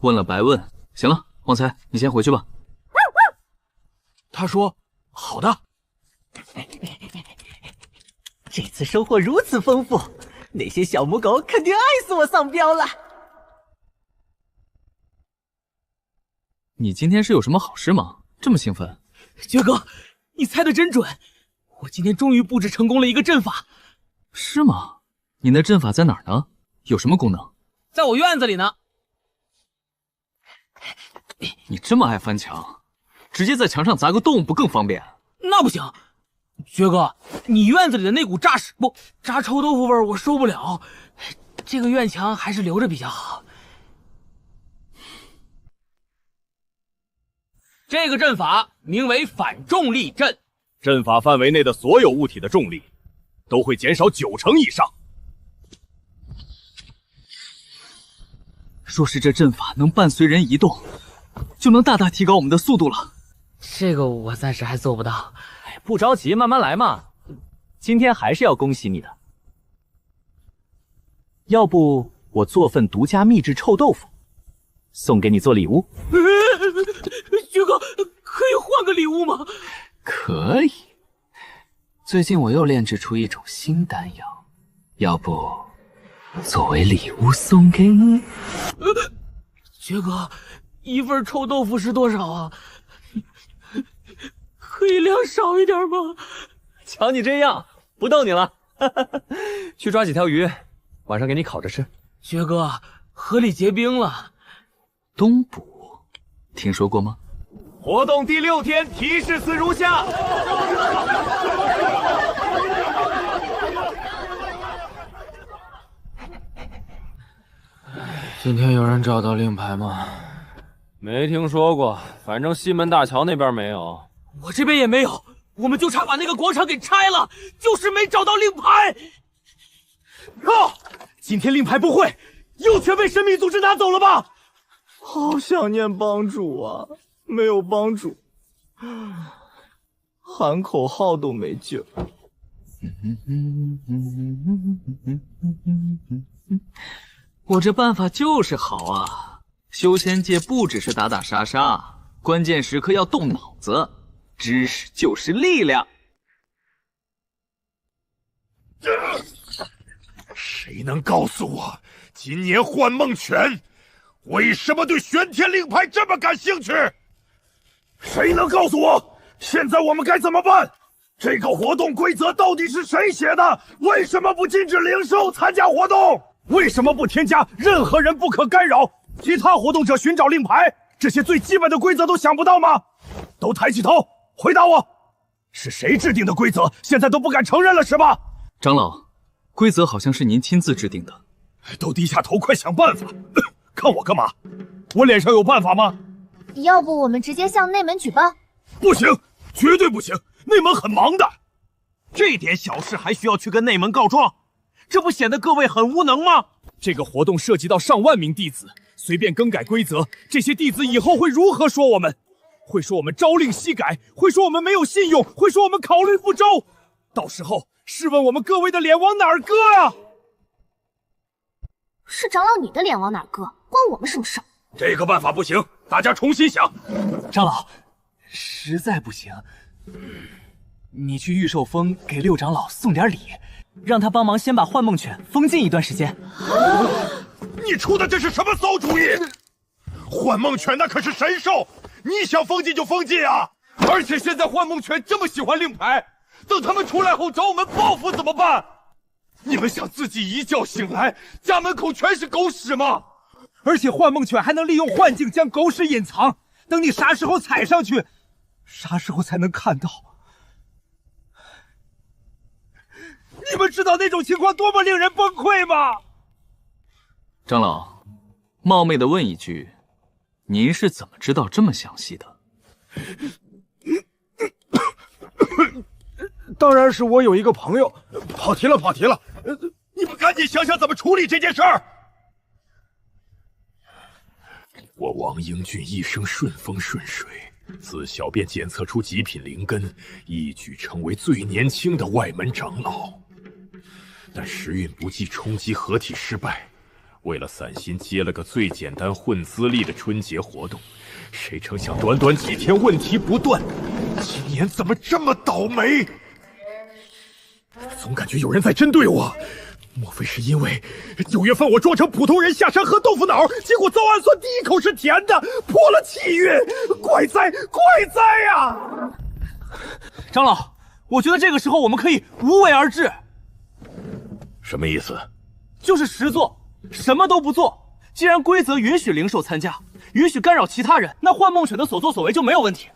问了白问。行了，旺财，你先回去吧。他说好的。这次收获如此丰富，那些小母狗肯定爱死我丧彪了。你今天是有什么好事吗？这么兴奋？爵哥，你猜得真准！我今天终于布置成功了一个阵法。是吗？你那阵法在哪儿呢？有什么功能？在我院子里呢。你这么爱翻墙，直接在墙上砸个洞不更方便？那不行，爵哥，你院子里的那股炸臭豆腐味我受不了，这个院墙还是留着比较好。这个阵法名为反重力阵，阵法范围内的所有物体的重力都会减少90%以上。若是这阵法能伴随人移动，就能大大提高我们的速度了。这个我暂时还做不到。不着急，慢慢来嘛。今天还是要恭喜你的。要不我做份独家秘制臭豆腐，送给你做礼物。爵哥，可以换个礼物吗？可以。最近我又炼制出一种新丹药，要不作为礼物送给你？爵哥，一份臭豆腐是多少啊？可以量少一点吗？瞧你这样，不逗你了。去抓几条鱼，晚上给你烤着吃。爵哥，河里结冰了。东捕，听说过吗？活动第6天，提示词如下。今天有人找到令牌吗？没听说过，反正西门大桥那边没有。我这边也没有，我们就差把那个广场给拆了，就是没找到令牌。今天令牌不会又全被神秘组织拿走了吧？好想念帮主啊，没有帮主，喊口号都没劲儿。我这办法就是好啊！修仙界不只是打打杀杀，关键时刻要动脑子。知识就是力量。谁能告诉我，今年幻梦拳为什么对玄天令牌这么感兴趣？谁能告诉我，现在我们该怎么办？这个活动规则到底是谁写的？为什么不禁止灵兽参加活动？为什么不添加任何人不可干扰？其他活动者寻找令牌，这些最基本的规则都想不到吗？都抬起头，回答我，是谁制定的规则？现在都不敢承认了是吧？长老，规则好像是您亲自制定的。都低下头，快想办法！看我干嘛？我脸上有办法吗？要不我们直接向内门举报？不行，绝对不行！内门很忙的，这点小事还需要去跟内门告状，这不显得各位很无能吗？这个活动涉及到上万名弟子，随便更改规则，这些弟子以后会如何说我们？会说我们朝令夕改，会说我们没有信用，会说我们考虑不周。到时候，试问我们各位的脸往哪儿搁啊？是长老你的脸往哪儿搁，关我们什么事？这个办法不行，大家重新想。长老，实在不行，你去御兽峰给六长老送点礼，让他帮忙先把幻梦犬封禁一段时间。你出的这是什么馊主意？幻梦犬那可是神兽，你想封禁就封禁啊！而且现在幻梦犬这么喜欢令牌，等他们出来后找我们报复怎么办？你们想自己一觉醒来，家门口全是狗屎吗？而且幻梦犬还能利用幻境将狗屎隐藏，等你啥时候踩上去，啥时候才能看到？你们知道那种情况多么令人崩溃吗？长老，冒昧的问一句，您是怎么知道这么详细的？当然是我有一个朋友。跑题了，你们赶紧想想怎么处理这件事儿。我王英俊一生顺风顺水，自小便检测出极品灵根，一举成为最年轻的外门长老。但时运不济，冲击合体失败。为了散心接了个最简单混资历的春节活动，谁成想短短几天问题不断。今年怎么这么倒霉？总感觉有人在针对我，莫非是因为9月份我装成普通人下山喝豆腐脑，结果遭暗算第一口是甜的，破了气运，怪哉呀！长老，我觉得这个时候我们可以无为而治。什么意思？就是实做，什么都不做。既然规则允许灵兽参加，允许干扰其他人，那幻梦犬的所作所为就没有问题。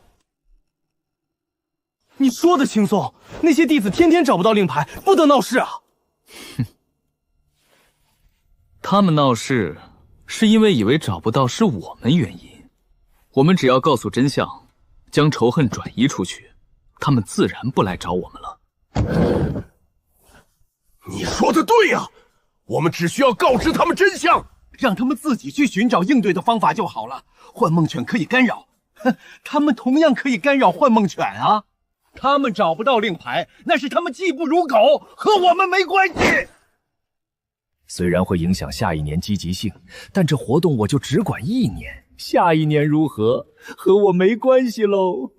你说的轻松，那些弟子天天找不到令牌，不得闹事啊！哼，他们闹事是因为以为找不到是我们原因。我们只要告诉真相，将仇恨转移出去，他们自然不来找我们了。你说的对呀，我们只需要告知他们真相，让他们自己去寻找应对的方法就好了。幻梦犬可以干扰，他们同样可以干扰幻梦犬啊。他们找不到令牌，那是他们技不如狗，和我们没关系。虽然会影响下一年积极性，但这活动我就只管1年，下一年如何，和我没关系喽。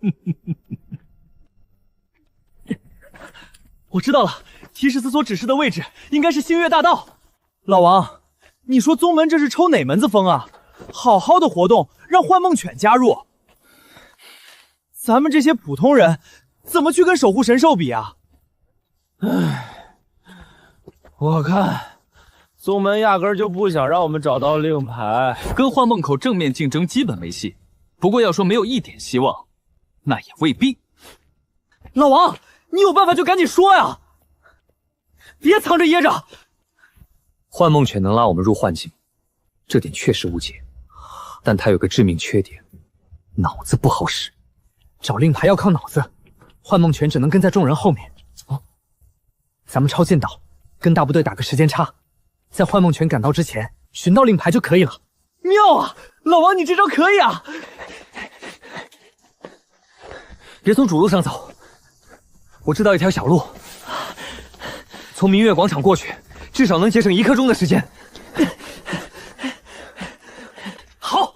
我知道了，提示司所指示的位置应该是星月大道。老王，你说宗门这是抽哪门子风啊？好好的活动让幻梦犬加入，咱们这些普通人怎么去跟守护神兽比啊？唉，我看宗门压根就不想让我们找到令牌，跟幻梦口正面竞争基本没戏。不过要说没有一点希望，那也未必。老王，你有办法就赶紧说呀，别藏着掖着。幻梦犬能拉我们入幻境，这点确实无解，但它有个致命缺点，脑子不好使。找令牌要靠脑子，幻梦犬只能跟在众人后面。咱们抄近道，跟大部队打个时间差，在幻梦犬赶到之前寻到令牌就可以了。妙啊，老王你这招可以啊！别从主路上走，我知道一条小路，从明月广场过去，至少能节省1刻钟的时间。好。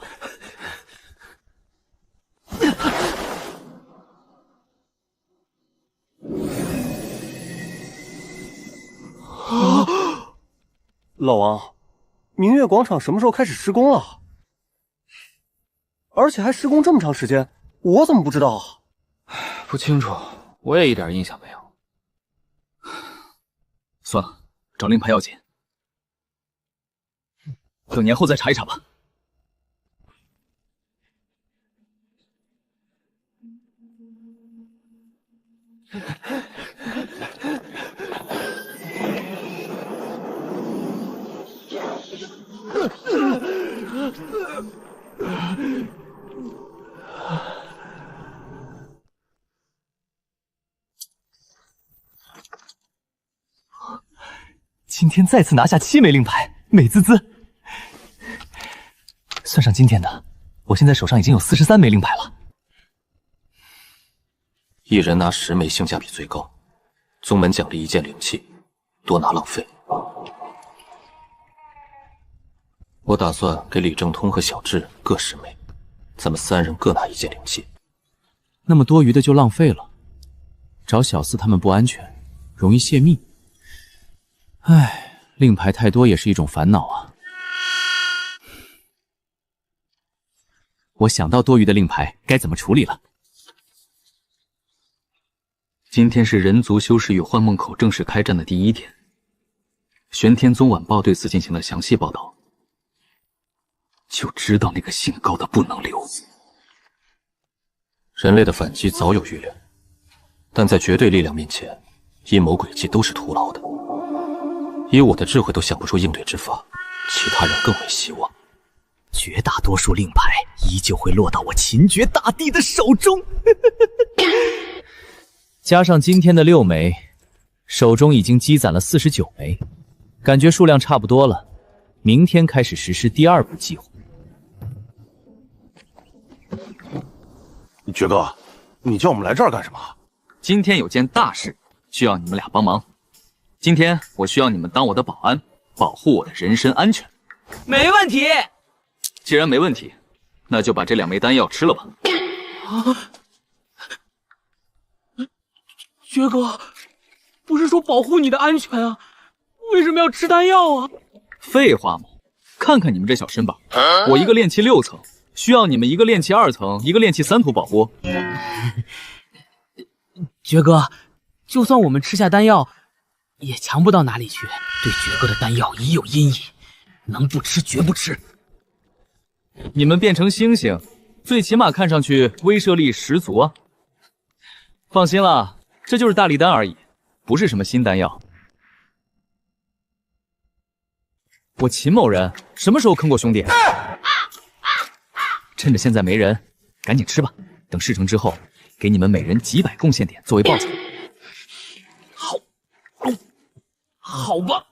老王，明月广场什么时候开始施工了？而且还施工这么长时间，我怎么不知道啊？不清楚，我也一点印象没有。算了，找令牌要紧，等年后再查一查吧。今天再次拿下7枚令牌，美滋滋。上今天的，我现在手上已经有43枚令牌了。一人拿10枚，性价比最高。宗门奖励1件灵器，多拿浪费。我打算给李正通和小智各10枚，咱们3人各拿1件灵器。那么多余的就浪费了，找小四他们不安全，容易泄密。唉，令牌太多也是一种烦恼啊。我想到多余的令牌该怎么处理了。今天是人族修士与幻梦口正式开战的第1天，玄天宗晚报对此进行了详细报道，就知道那个姓高的不能留。人类的反击早有预料，但在绝对力量面前，阴谋诡计都是徒劳的。以我的智慧都想不出应对之法，其他人更没希望。绝大多数令牌依旧会落到我秦绝大帝的手中。加上今天的6枚，手中已经积攒了49枚，感觉数量差不多了。明天开始实施第2步计划。爵哥，你叫我们来这儿干什么？今天有件大事需要你们俩帮忙。今天我需要你们当我的保安，保护我的人身安全。没问题。既然没问题，那就把这2枚丹药吃了吧。爵哥，不是说保护你的安全啊，为什么要吃丹药啊？废话嘛，看看你们这小身板，我一个炼气6层，需要你们一个炼气2层，一个炼气3图保护。爵哥，就算我们吃下丹药，也强不到哪里去。对爵哥的丹药已有阴影，能不吃绝不吃。你们变成星星，最起码看上去威慑力十足啊！放心了，这就是大力丹而已，不是什么新丹药。我秦某人什么时候坑过兄弟？趁着现在没人，赶紧吃吧。等事成之后，给你们每人几百贡献点作为报酬。好吧。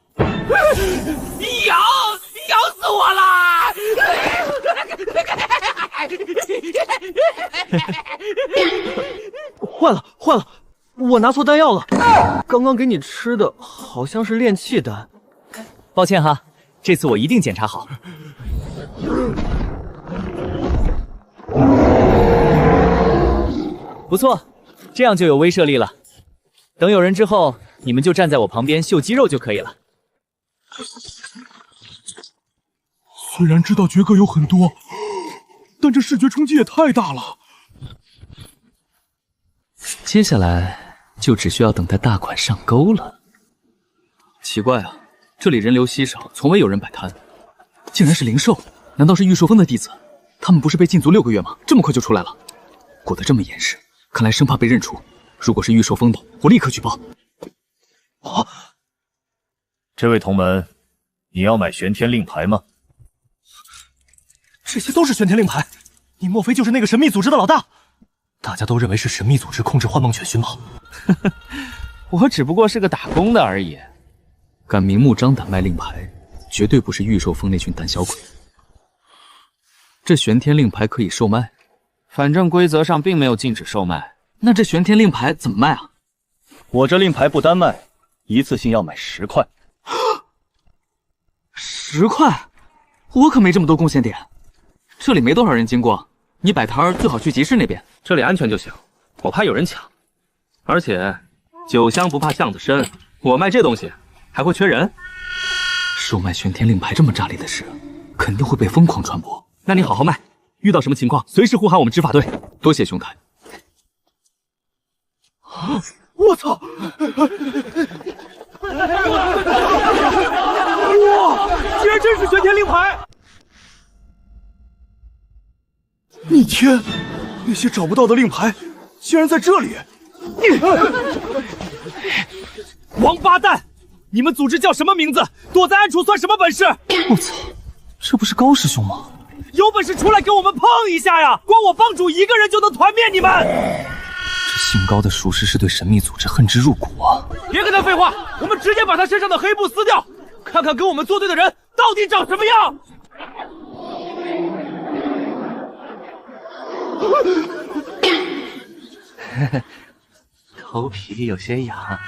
咬死我啦！坏了，我拿错丹药了。刚刚给你吃的好像是炼气丹。抱歉哈，这次我一定检查好。不错，这样就有威慑力了。等有人之后，你们就站在我旁边秀肌肉就可以了。虽然知道爵哥有很多，但这视觉冲击也太大了。接下来就只需要等待大款上钩了。奇怪啊，这里人流稀少，从未有人摆摊，竟然是灵兽？难道是玉寿峰的弟子？他们不是被禁足6个月吗？这么快就出来了，裹得这么严实，看来生怕被认出。如果是玉寿峰的，我立刻举报。这位同门，你要买玄天令牌吗？这些都是玄天令牌，你莫非就是那个神秘组织的老大？大家都认为是神秘组织控制幻梦犬寻宝。我只不过是个打工的而已。敢明目张胆卖令牌，绝对不是玉寿峰那群胆小鬼。这玄天令牌可以售卖，反正规则上并没有禁止售卖。那这玄天令牌怎么卖啊？我这令牌不单卖，一次性要买10块。10块？我可没这么多贡献点。这里没多少人经过，你摆摊最好去集市那边，这里安全就行。我怕有人抢，而且酒香不怕巷子深，我卖这东西还会缺人？售卖玄天令牌这么炸裂的事，肯定会被疯狂传播。那你好好卖，遇到什么情况随时呼喊我们执法队。多谢兄台。我操！哇，竟然真是玄天令牌！逆天，那些找不到的令牌竟然在这里！王八蛋，你们组织叫什么名字？躲在暗处算什么本事？我操，这不是高师兄吗？有本事出来跟我们碰一下呀！光我帮主一个人就能团灭你们！这姓高的属实是对神秘组织恨之入骨啊！别跟他废话，我们直接把他身上的黑布撕掉，看看跟我们作对的人到底长什么样！头皮有些痒。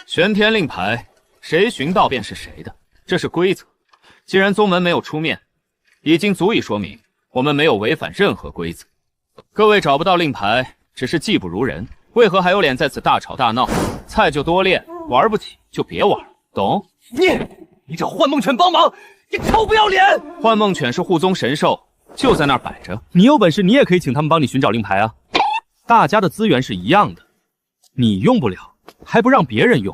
玄天令牌，谁寻到便是谁的，这是规则。既然宗门没有出面，已经足以说明我们没有违反任何规则。各位找不到令牌，只是技不如人，为何还有脸在此大吵大闹？菜就多练，玩不起就别玩，懂？你找幻梦犬帮忙，你臭不要脸！幻梦犬是护宗神兽，就在那儿摆着。你有本事，你也可以请他们帮你寻找令牌啊。大家的资源是一样的，你用不了，还不让别人用，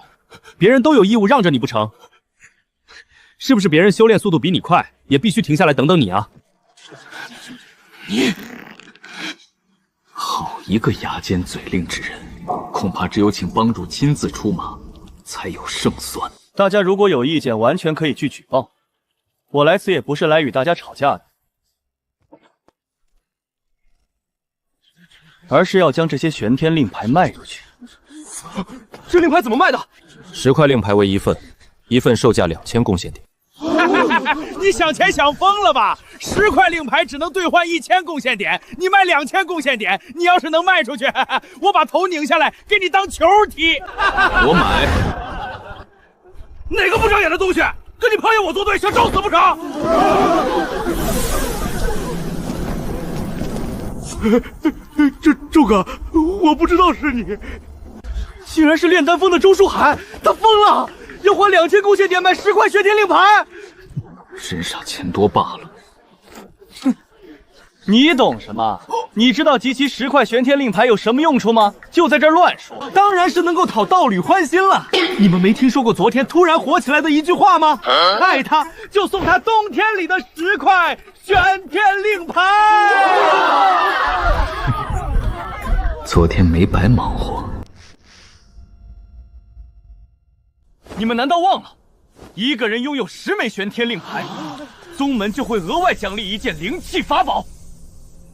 别人都有义务让着你不成？是不是别人修炼速度比你快，也必须停下来等等你啊？你好一个牙尖嘴利之人，恐怕只有请帮主亲自出马，才有胜算。大家如果有意见，完全可以去举报。我来此也不是来与大家吵架的，而是要将这些玄天令牌卖出去。这令牌怎么卖的？10块令牌为1份，1份售价2000贡献点。你想钱想疯了吧？10块令牌只能兑换1000贡献点，你卖2000贡献点，你要是能卖出去，我把头拧下来给你当球踢。我买。哪个不长眼的东西，跟你朋友我作对，想找死不成？周哥，我不知道是你，竟然是炼丹峰的周书海，他疯了，要花2000贡献点买10块玄天令牌。人傻钱多罢了。你懂什么？你知道集齐10块玄天令牌有什么用处吗？就在这儿乱说。当然是能够讨道侣欢心了。你们没听说过昨天突然火起来的一句话吗？爱他就送他冬天里的10块玄天令牌。昨天没白忙活。你们难道忘了，一个人拥有10枚玄天令牌，宗门就会额外奖励一件灵气法宝。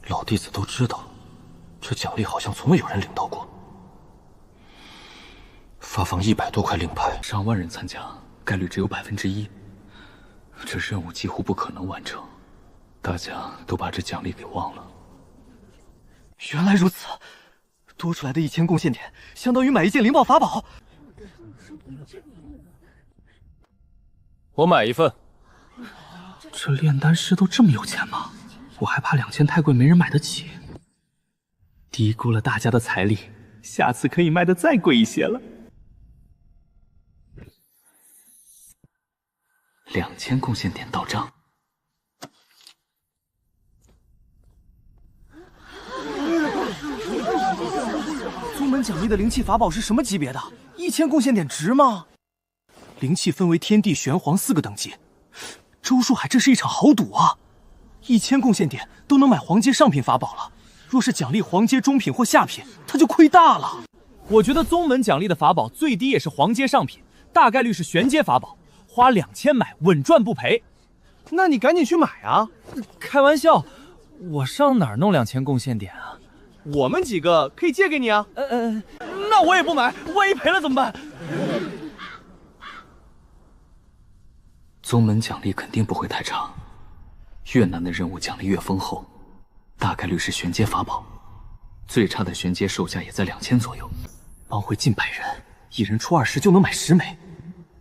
老弟子都知道，这奖励好像从未有人领到过。发放100多块令牌，上万人参加，概率只有1%，这任务几乎不可能完成。大家都把这奖励给忘了。原来如此，多出来的1000贡献点，相当于买一件灵宝法宝。我买1份。这炼丹师都这么有钱吗？我还怕2000太贵没人买得起，低估了大家的财力，下次可以卖得再贵一些了。2000贡献点到账。宗门奖励的灵气法宝是什么级别的？1000贡献点值吗？灵气分为天地玄黄4个等级，周书海这是一场豪赌啊！1000贡献点都能买黄阶上品法宝了，若是奖励黄阶中品或下品，他就亏大了。我觉得宗门奖励的法宝最低也是黄阶上品，大概率是玄阶法宝，花2000买稳赚不赔。那你赶紧去买啊！开玩笑，我上哪儿弄2000贡献点啊？我们几个可以借给你啊。那我也不买，万一赔了怎么办？宗门奖励肯定不会太差。越难的任务奖励越丰厚，大概率是玄阶法宝，最差的玄阶售价也在2000左右。帮会近100人，一人出20就能买10枚。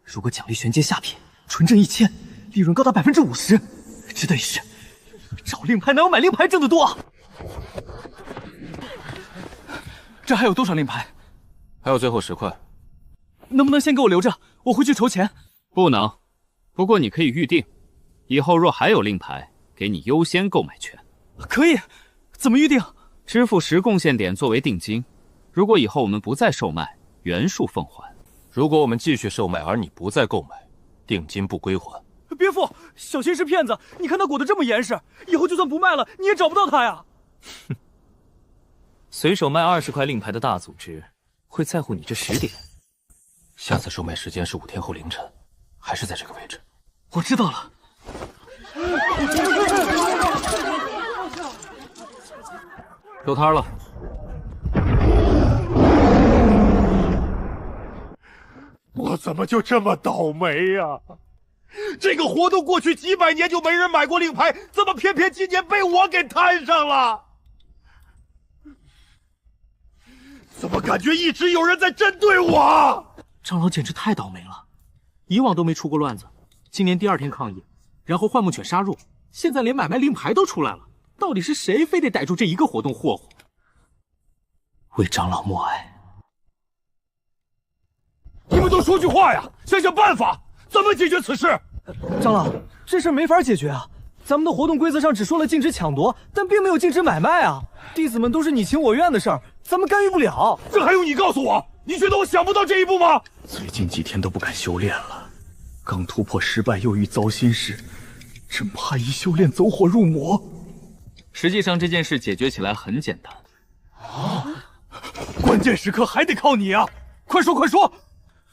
如果奖励玄阶下品，纯挣1000，利润高达50%，值得一试。找令牌哪有买令牌挣得多？这还有多少令牌？还有最后10块，能不能先给我留着？我回去筹钱。不能，不过你可以预定，以后若还有令牌，给你优先购买权。可以，怎么预定？支付10贡献点作为定金，如果以后我们不再售卖，原数奉还。如果我们继续售卖，而你不再购买，定金不归还。别付，小新是骗子！你看他裹得这么严实，以后就算不卖了，你也找不到他呀。随手卖20块令牌的大组织，会在乎你这10点？下次售卖时间是5天后凌晨，还是在这个位置。我知道了。收摊了。我怎么就这么倒霉呀？这个活动过去几百年就没人买过令牌，怎么偏偏今年被我给摊上了？怎么感觉一直有人在针对我？长老简直太倒霉了，以往都没出过乱子，今年第2天抗议，然后幻梦犬杀入，现在连买卖令牌都出来了。到底是谁非得逮住这一个活动霍霍？为长老默哀。你们都说句话呀，想想办法，怎么解决此事？长老，这事没法解决啊！咱们的活动规则上只说了禁止抢夺，但并没有禁止买卖啊！弟子们都是你情我愿的事儿，咱们干预不了。这还用你告诉我？你觉得我想不到这一步吗？最近几天都不敢修炼了，刚突破失败又遇糟心事，真怕一修炼走火入魔。实际上这件事解决起来很简单。关键时刻还得靠你啊！快说快说！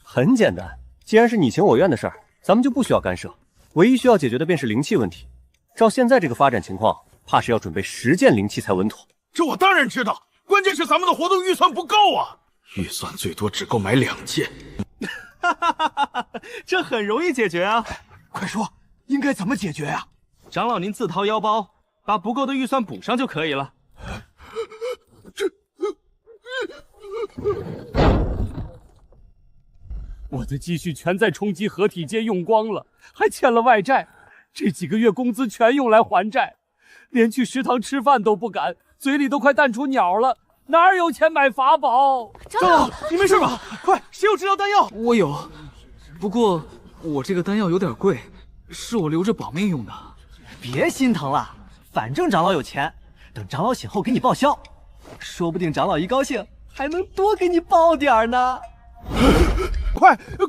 很简单，既然是你情我愿的事儿，咱们就不需要干涉。唯一需要解决的便是灵气问题。照现在这个发展情况，怕是要准备10件灵气才稳妥。这我当然知道，关键是咱们的活动预算不够啊！预算最多只够买2件。这很容易解决啊！快说，应该怎么解决啊？长老您自掏腰包，把不够的预算补上就可以了。我的积蓄全在冲击合体阶用光了，还欠了外债，这几个月工资全用来还债，连去食堂吃饭都不敢，嘴里都快淡出鸟了，哪有钱买法宝？长老，你没事吧？快，谁有治疗丹药？我有，不过我这个丹药有点贵，是我留着保命用的。别心疼了，反正长老有钱，等长老醒后给你报销，说不定长老一高兴还能多给你报点呢。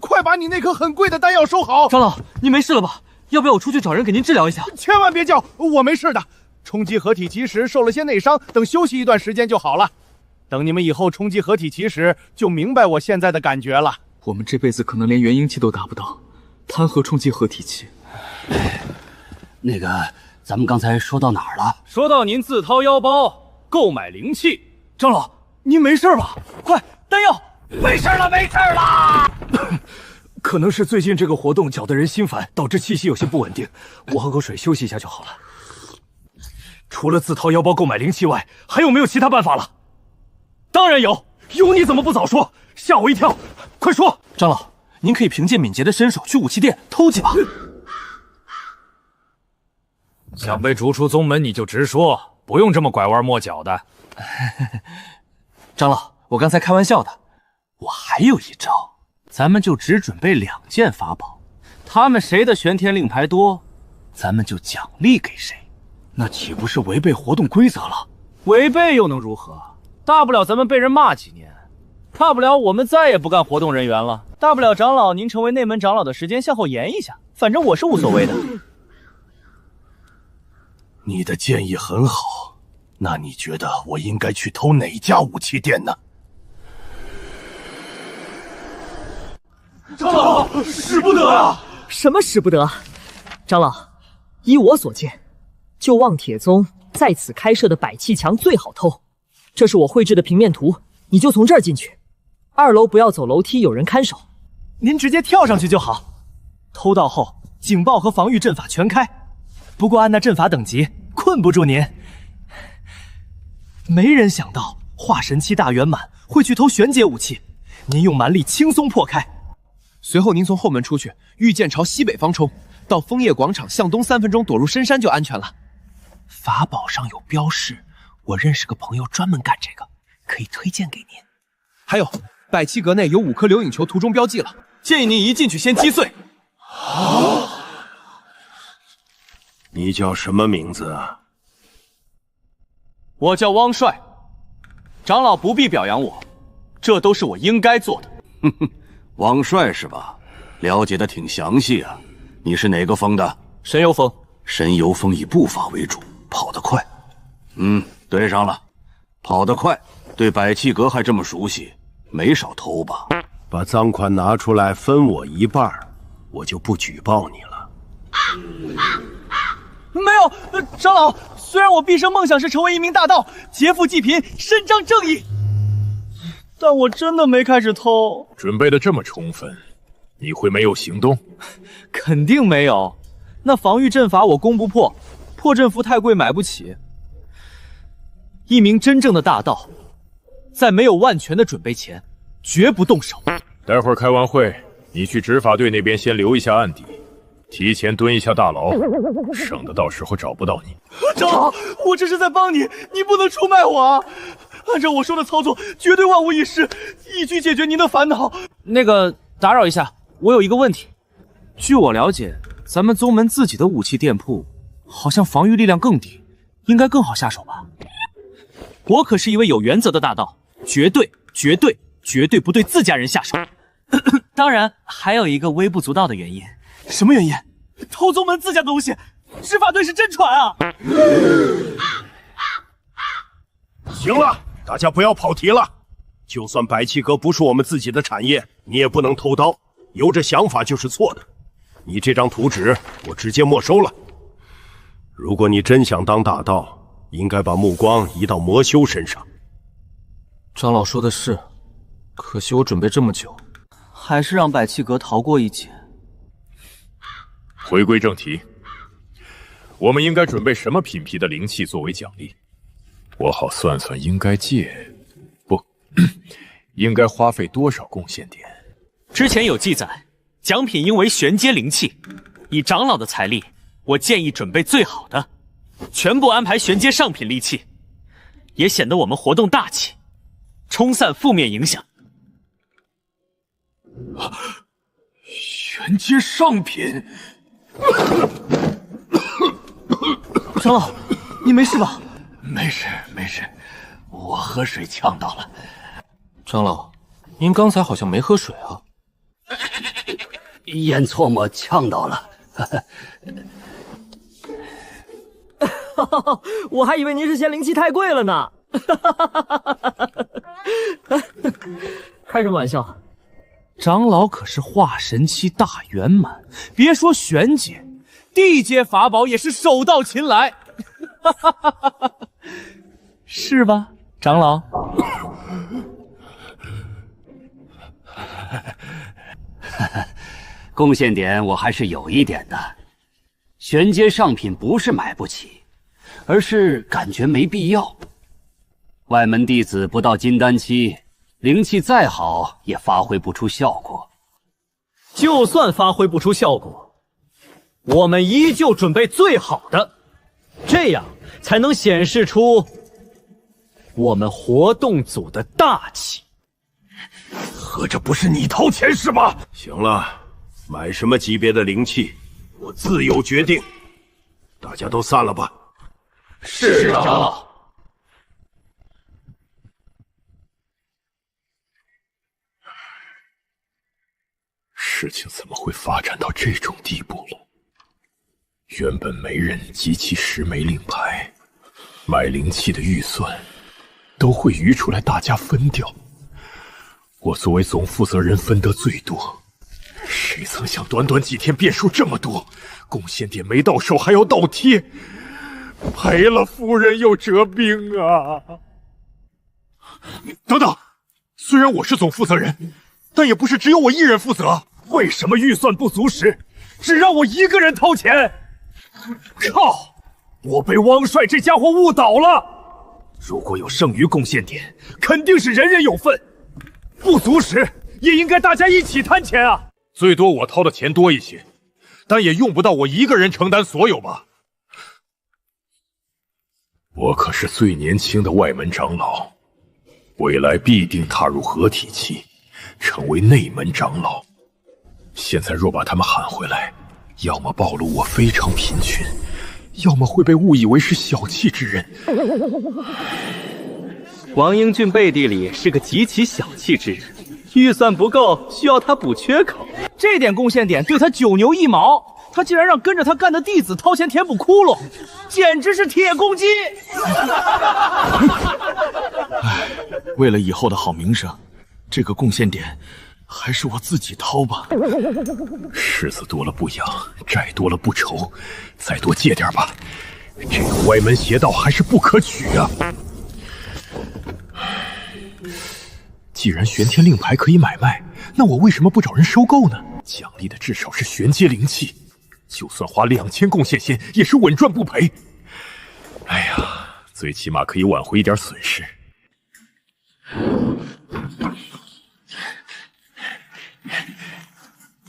快把你那颗很贵的丹药收好！长老，你没事了吧？要不要我出去找人给您治疗一下？千万别叫，我没事的。冲击合体期时受了些内伤，等休息一段时间就好了。等你们以后冲击合体期时，就明白我现在的感觉了。我们这辈子可能连元婴期都达不到，谈何冲击合体期？那个，咱们刚才说到哪儿了？说到您自掏腰包购买灵气。长老，您没事吧？快，丹药！没事了，没事了。可能是最近这个活动搅得人心烦，导致气息有些不稳定。我喝口水休息一下就好了。除了自掏腰包购买灵气外，还有没有其他办法了？当然有，有你怎么不早说？吓我一跳！快说！长老，您可以凭借敏捷的身手去武器店偷几把。想被逐出宗门，你就直说，不用这么拐弯抹角的。长老，我刚才开玩笑的。我还有一招，咱们就只准备2件法宝，他们谁的玄天令牌多，咱们就奖励给谁。那岂不是违背活动规则了？违背又能如何？大不了咱们被人骂几年，大不了我们再也不干活动人员了，大不了长老您成为内门长老的时间向后延一下，反正我是无所谓的。你的建议很好，那你觉得我应该去偷哪家武器店呢？长老，使不得啊！什么使不得？长老，依我所见，就望铁宗在此开设的百气墙最好偷。这是我绘制的平面图，你就从这儿进去。2楼不要走楼梯，有人看守。您直接跳上去就好。偷到后，警报和防御阵法全开。不过按那阵法等级，困不住您。没人想到化神期大圆满会去偷玄阶武器，您用蛮力轻松破开。随后您从后门出去，御剑朝西北方冲，到枫叶广场向东3分钟躲入深山就安全了。法宝上有标示，我认识个朋友专门干这个，可以推荐给您。还有，百气阁内有5颗流影球，图中标记了，建议您一进去先击碎。你叫什么名字啊？我叫汪帅。长老不必表扬我，这都是我应该做的。哼哼。汪帅是吧？了解的挺详细啊。你是哪个峰的？神游峰。神游峰以步法为主，跑得快。对上了，跑得快，对百气阁还这么熟悉，没少偷吧？把赃款拿出来分我一半，我就不举报你了。没有，长老，虽然我毕生梦想是成为一名大盗，劫富济贫，伸张正义，但我真的没开始偷。准备的这么充分，你会没有行动？肯定没有。那防御阵法我攻不破，破阵符太贵买不起。一名真正的大盗，在没有万全的准备前，绝不动手。待会儿开完会，你去执法队那边先留一下案底，提前蹲一下大牢，省得到时候找不到你。长老，我这是在帮你，你不能出卖我啊！按照我说的操作，绝对万无一失，一举解决您的烦恼。那个，打扰一下，我有一个问题。据我了解，咱们宗门自己的武器店铺，好像防御力量更低，应该更好下手吧？我可是一位有原则的大盗，绝对不对自家人下手。当然，还有一个微不足道的原因。什么原因？偷宗门自家东西，执法队是真传啊！行了，大家不要跑题了。就算百气阁不是我们自己的产业，你也不能偷刀。有这想法就是错的。你这张图纸，我直接没收了。如果你真想当大盗，应该把目光移到魔修身上。长老说的是，可惜我准备这么久，还是让百气阁逃过一劫。回归正题，我们应该准备什么品批的灵器作为奖励？我好算算应该应该花费多少贡献点。之前有记载，奖品应为玄阶灵器。以长老的财力，我建议准备最好的，全部安排玄阶上品利器，也显得我们活动大气，冲散负面影响。玄阶上品。长老，你没事吧？没事，我喝水呛到了。长老，您刚才好像没喝水啊？咽唾沫呛到了。我还以为您是嫌灵气太贵了呢。开什么玩笑？长老可是化神期大圆满，别说玄阶，地阶法宝也是手到擒来。是吧，长老？贡献点我还是有一点的。玄阶上品不是买不起，而是感觉没必要。外门弟子不到金丹期，灵气再好也发挥不出效果。就算发挥不出效果，我们依旧准备最好的，这样才能显示出我们活动组的大气。合着不是你掏钱是吧？行了，买什么级别的灵气，我自有决定。大家都散了吧。是长老。事情怎么会发展到这种地步了？原本每人集齐10枚令牌，买灵气的预算都会余出来，大家分掉。我作为总负责人分得最多，谁曾想短短几天变数这么多，贡献点没到手还要倒贴，赔了夫人又折兵啊！等等，虽然我是总负责人，但也不是只有我一人负责。为什么预算不足时，只让我一个人掏钱？靠！我被汪帅这家伙误导了。如果有剩余贡献点，肯定是人人有份。不足时，也应该大家一起摊钱啊！最多我掏的钱多一些，但也用不到我一个人承担所有吧？我可是最年轻的外门长老，未来必定踏入合体期，成为内门长老。现在若把他们喊回来，要么暴露我非常贫穷，要么会被误以为是小气之人。王英俊背地里是个极其小气之人，预算不够，需要他补缺口。这点贡献点对他9牛1毛，他竟然让跟着他干的弟子掏钱填补窟窿，简直是铁公鸡！为了以后的好名声，这个贡献点还是我自己掏吧。柿子多了不痒，债多了不愁，再多借点吧。这个歪门邪道还是不可取啊！既然玄天令牌可以买卖，那我为什么不找人收购呢？奖励的至少是玄阶灵气，就算花2000贡献仙，也是稳赚不赔。哎呀，最起码可以挽回一点损失。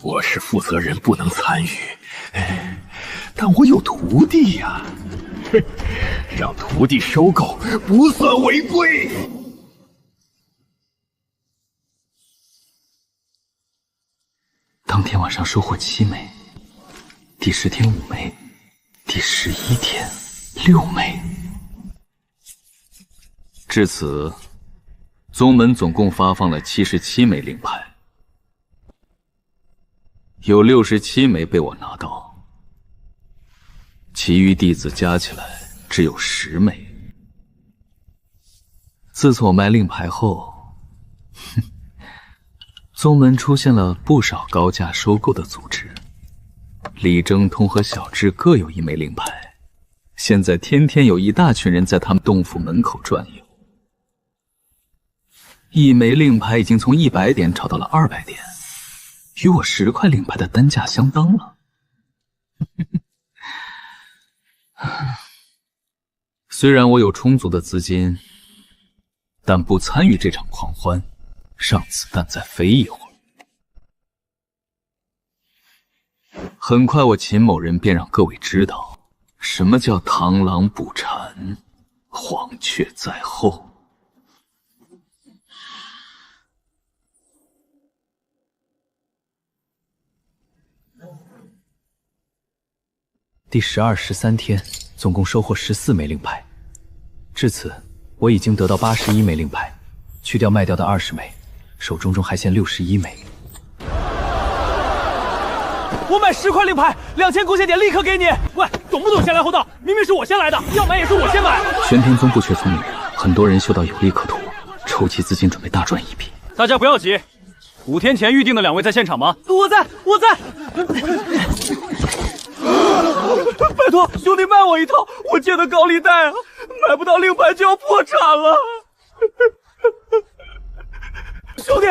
我是负责人，不能参与，但我有徒弟呀，让徒弟收购不算违规。当天晚上收获7枚，第10天5枚，第11天6枚。至此，宗门总共发放了77枚令牌。有67枚被我拿到，其余弟子加起来只有10枚。自从我卖令牌后，宗门出现了不少高价收购的组织，李正通和小智各有1枚令牌，现在天天有一大群人在他们洞府门口转悠。1枚令牌已经从100点炒到了200点。与我10块令牌的单价相当了。虽然我有充足的资金，但不参与这场狂欢，让子弹再飞一会儿。很快，我秦某人便让各位知道，什么叫螳螂捕蝉，黄雀在后。第12、13天，总共收获14枚令牌。至此，我已经得到81枚令牌，去掉卖掉的20枚，手中还欠61枚。我买10块令牌，2000贡献点立刻给你。喂，懂不懂先来后到？明明是我先来的，要买也是我先买。玄天宗不缺聪明人，很多人嗅到有利可图，筹集资金准备大赚一笔。大家不要急，5天前预定的2位在现场吗？我在。拜托，兄弟卖我一套，我借的高利贷啊，买不到令牌就要破产了。兄弟，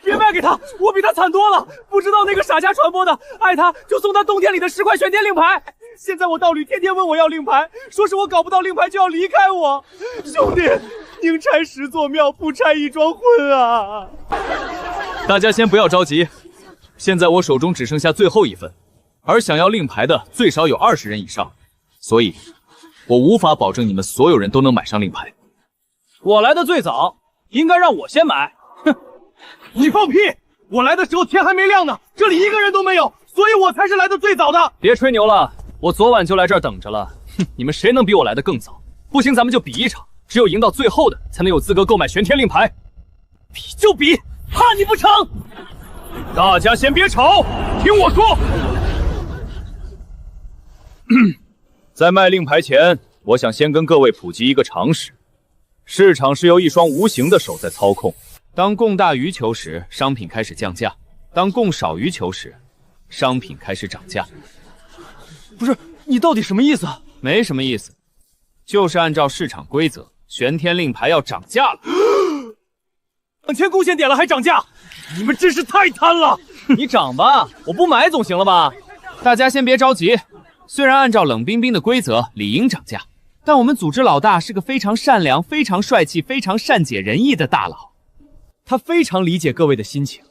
别卖给他，我比他惨多了。不知道那个傻家传播的，爱他就送他洞天里的10块玄天令牌。现在我道侣天天问我要令牌，说是我搞不到令牌就要离开我。兄弟，宁拆10座庙，不拆一桩婚啊！大家先不要着急，现在我手中只剩下最后1份。而想要令牌的最少有20人以上，所以，我无法保证你们所有人都能买上令牌。我来的最早，应该让我先买。哼，你放屁！我来的时候天还没亮呢，这里一个人都没有，所以我才是来的最早的。别吹牛了，我昨晚就来这儿等着了。哼，你们谁能比我来的更早？不行，咱们就比一场，只有赢到最后的才能有资格购买玄天令牌。比就比，怕你不成？大家先别吵，听我说。在卖令牌前，我想先跟各位普及一个常识：市场是由一双无形的手在操控。当供大于求时，商品开始降价；当供少于求时，商品开始涨价。不是，你到底什么意思？没什么意思，就是按照市场规则，玄天令牌要涨价了。2000贡献点了还涨价，你们真是太贪了！你涨吧，我不买总行了吧？大家先别着急。虽然按照冷冰冰的规则理应涨价，但我们组织老大是个非常善良、非常帅气、非常善解人意的大佬，他非常理解各位的心情，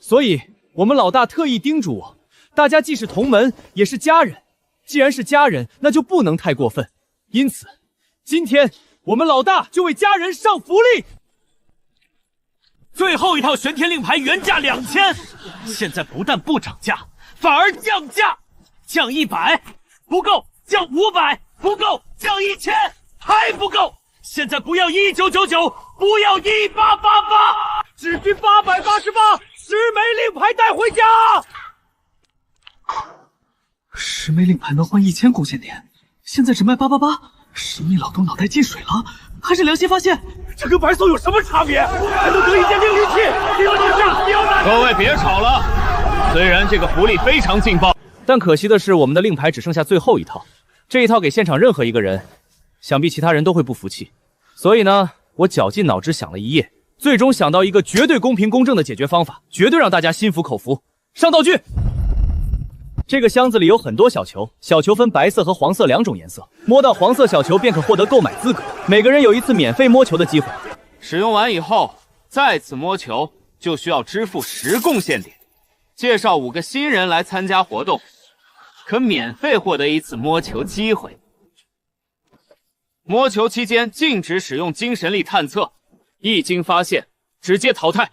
所以我们老大特意叮嘱我，大家既是同门，也是家人。既然是家人，那就不能太过分。因此，今天我们老大就为家人上福利。最后一套玄天令牌原价2000，现在不但不涨价，反而降价。降100不够，降500不够，降1000还不够。现在不要1999，不要1888，只需888，10枚令牌带回家。10枚令牌能换1000贡献点，现在只卖888，是你老东脑袋进水了，还是良心发现？这跟白送有什么差别？还能得一件令利器，你们都是刁难。各位别吵了，虽然这个福利非常劲爆。但可惜的是，我们的令牌只剩下最后1套，这一套给现场任何一个人，想必其他人都会不服气。所以呢，我绞尽脑汁想了一夜，最终想到一个绝对公平公正的解决方法，绝对让大家心服口服。上道具。这个箱子里有很多小球，小球分白色和黄色2种颜色，摸到黄色小球便可获得购买资格，每个人有1次免费摸球的机会。使用完以后，再次摸球就需要支付10贡献点。介绍5个新人来参加活动，可免费获得1次摸球机会。摸球期间禁止使用精神力探测，一经发现直接淘汰。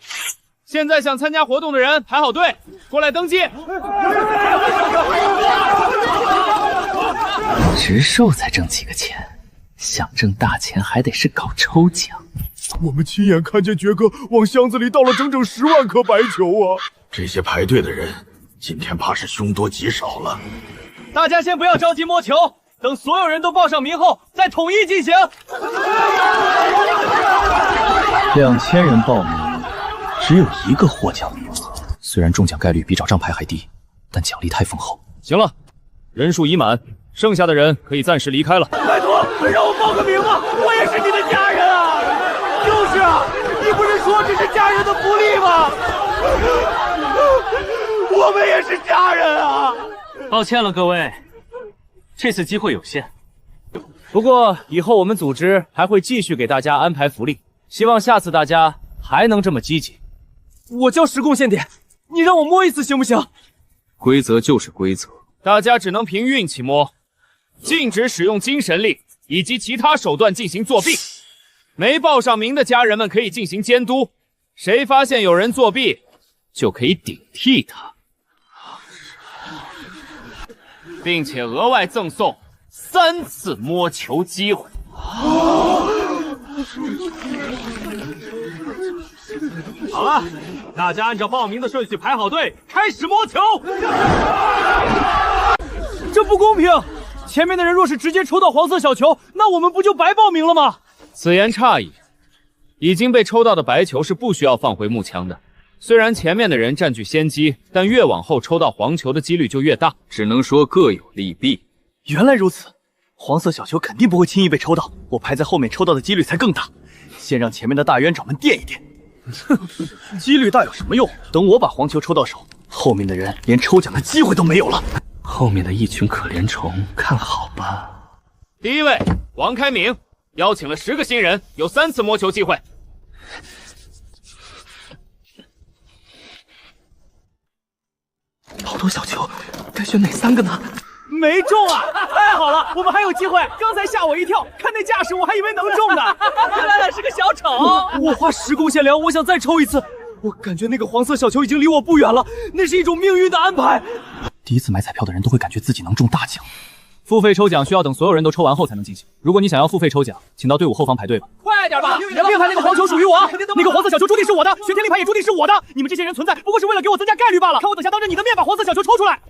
现在想参加活动的人排好队，过来登记。植兽才挣几个钱，想挣大钱还得是搞抽奖。我们亲眼看见爵哥往箱子里倒了整整10万颗白球啊！这些排队的人，今天怕是凶多吉少了。大家先不要着急摸球，等所有人都报上名后，再统一进行。2000人报名，只有1个获奖名额。虽然中奖概率比找账牌还低，但奖励太丰厚。行了，人数已满，剩下的人可以暂时离开了。拜托，让我报个名吧，我也是你的家人啊！就是啊，你不是说这是家人的福利吗？我们也是家人啊！抱歉了各位，这次机会有限。不过以后我们组织还会继续给大家安排福利，希望下次大家还能这么积极。我交10贡献点，你让我摸1次行不行？规则就是规则，大家只能凭运气摸，禁止使用精神力以及其他手段进行作弊。没报上名的家人们可以进行监督，谁发现有人作弊，就可以顶替他，并且额外赠送3次摸球机会。好了，大家按照报名的顺序排好队，开始摸球。这不公平！前面的人若是直接抽到黄色小球，那我们不就白报名了吗？此言差矣，已经被抽到的白球是不需要放回木枪的。虽然前面的人占据先机，但越往后抽到黄球的几率就越大，只能说各有利弊。原来如此，黄色小球肯定不会轻易被抽到，我排在后面抽到的几率才更大。先让前面的大冤掌们垫一垫。几率大有什么用？等我把黄球抽到手，后面的人连抽奖的机会都没有了。后面的一群可怜虫，看好吧。第一位王开明邀请了10个新人，有3次摸球机会。好多小球，该选哪3个呢？没中啊！太好了，我们还有机会。刚才吓我一跳，看那架势，我还以为能中呢。原来是个小丑。我花10贡献粮，我想再抽1次。我感觉那个黄色小球已经离我不远了，那是一种命运的安排。第一次买彩票的人都会感觉自己能中大奖。付费抽奖需要等所有人都抽完后才能进行。如果你想要付费抽奖，请到队伍后方排队吧。快点吧！另外那个黄球属于我，那个黄色小球注定是我的，玄天令牌也注定是我的。你们这些人存在，不过是为了给我增加概率罢了。看我等下当着你的面把黄色小球抽出来。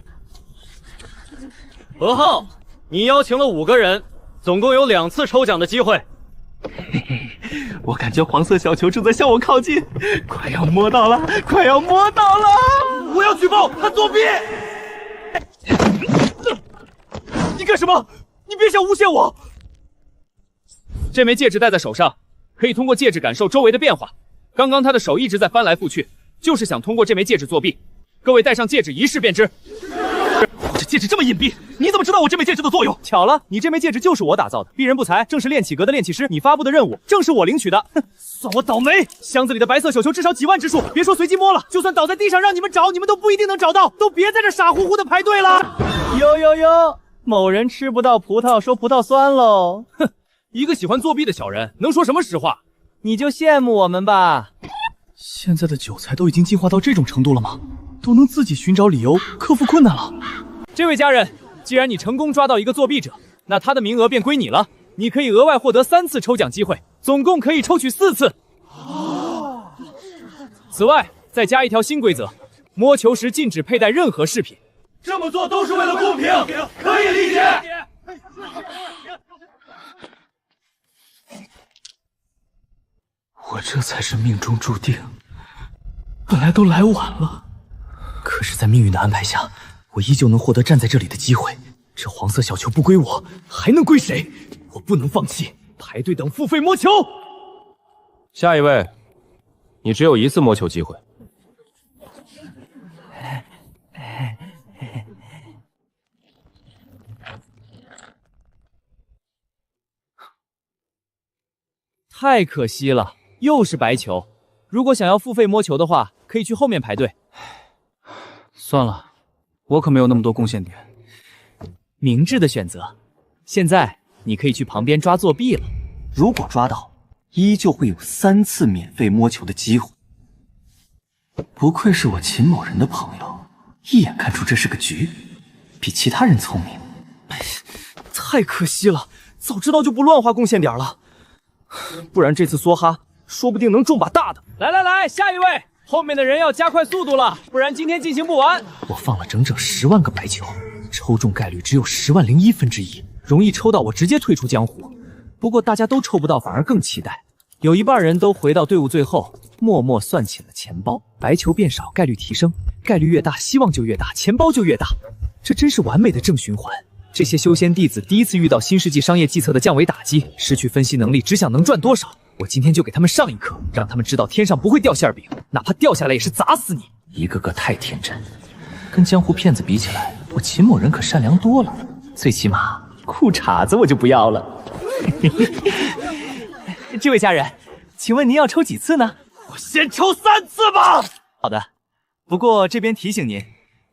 何浩，你邀请了5个人，总共有2次抽奖的机会。我感觉黄色小球正在向我靠近，快要摸到了，快要摸到了！我要举报他作弊！你干什么？你别想诬陷我！这枚戒指戴在手上，可以通过戒指感受周围的变化。刚刚他的手一直在翻来覆去，就是想通过这枚戒指作弊。各位戴上戒指一试便知。我这戒指这么隐蔽，你怎么知道我这枚戒指的作用？巧了，你这枚戒指就是我打造的，鄙人不才，正是炼体阁的炼器师，你发布的任务正是我领取的。哼，算我倒霉！箱子里的白色小球至少几万只数，别说随机摸了，就算倒在地上让你们找，你们都不一定能找到。都别在这傻乎乎的排队了。哟，某人吃不到葡萄说葡萄酸喽。哼，一个喜欢作弊的小人，能说什么实话？你就羡慕我们吧。现在的韭菜都已经进化到这种程度了吗？都能自己寻找理由克服困难了。这位家人，既然你成功抓到一个作弊者，那他的名额便归你了。你可以额外获得3次抽奖机会，总共可以抽取4次。此外，再加一条新规则：摸球时禁止佩戴任何饰品。这么做都是为了公平，可以理解。我这才是命中注定，本来都来晚了，可是，在命运的安排下，我依旧能获得站在这里的机会。这黄色小球不归我，还能归谁？我不能放弃，排队等付费摸球。下一位，你只有1次摸球机会。太可惜了，又是白球。如果想要付费摸球的话，可以去后面排队。算了，我可没有那么多贡献点。明智的选择。现在你可以去旁边抓作弊了。如果抓到，依旧会有3次免费摸球的机会。不愧是我秦某人的朋友，一眼看出这是个局，比其他人聪明。太可惜了，早知道就不乱花贡献点了，不然这次梭哈说不定能中把大的。来，下一位，后面的人要加快速度了，不然今天进行不完。我放了整整10万个白球，抽中概率只有10.01%，容易抽到我直接退出江湖。不过大家都抽不到，反而更期待。有一半人都回到队伍最后，默默算起了钱包。白球变少，概率提升，概率越大，希望就越大，钱包就越大。这真是完美的正循环。这些修仙弟子第一次遇到新世纪商业计策的降维打击，失去分析能力，只想能赚多少。我今天就给他们上一课，让他们知道天上不会掉馅饼，哪怕掉下来也是砸死你。一个个太天真，跟江湖骗子比起来，我秦某人可善良多了。最起码裤衩子我就不要了。这位家人，请问您要抽几次呢？我先抽3次吧。好的，不过这边提醒您，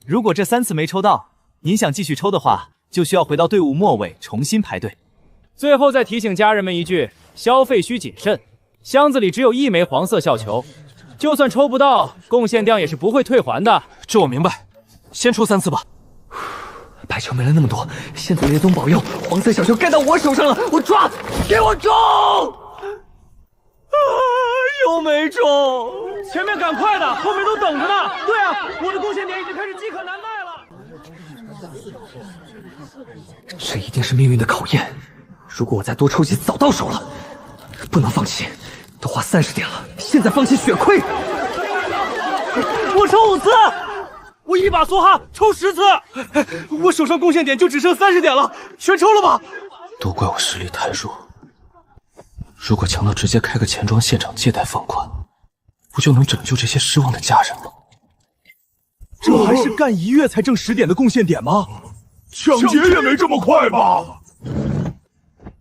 如果这3次没抽到，您想继续抽的话，就需要回到队伍末尾重新排队。最后再提醒家人们一句，消费需谨慎。箱子里只有1枚黄色小球，就算抽不到，贡献量也是不会退还的。这我明白，先抽3次吧。白球没了那么多，现在雷宗保佑，黄色小球盖到我手上了，我抓，给我中！又没中，前面赶快的，后面都等着呢。对啊，我的贡献点已经开始饥渴难耐了。这一定是命运的考验。如果我再多抽几次，早到手了。不能放弃，都花30点了，现在放弃血亏。我抽5次，我一把梭哈抽10次，我手上贡献点就只剩30点了，全抽了吧。都怪我实力太弱，如果强到直接开个钱庄现场借贷放款，不就能拯救这些失望的家人吗？这还是干1月才挣10点的贡献点吗？抢劫也没这么快吧？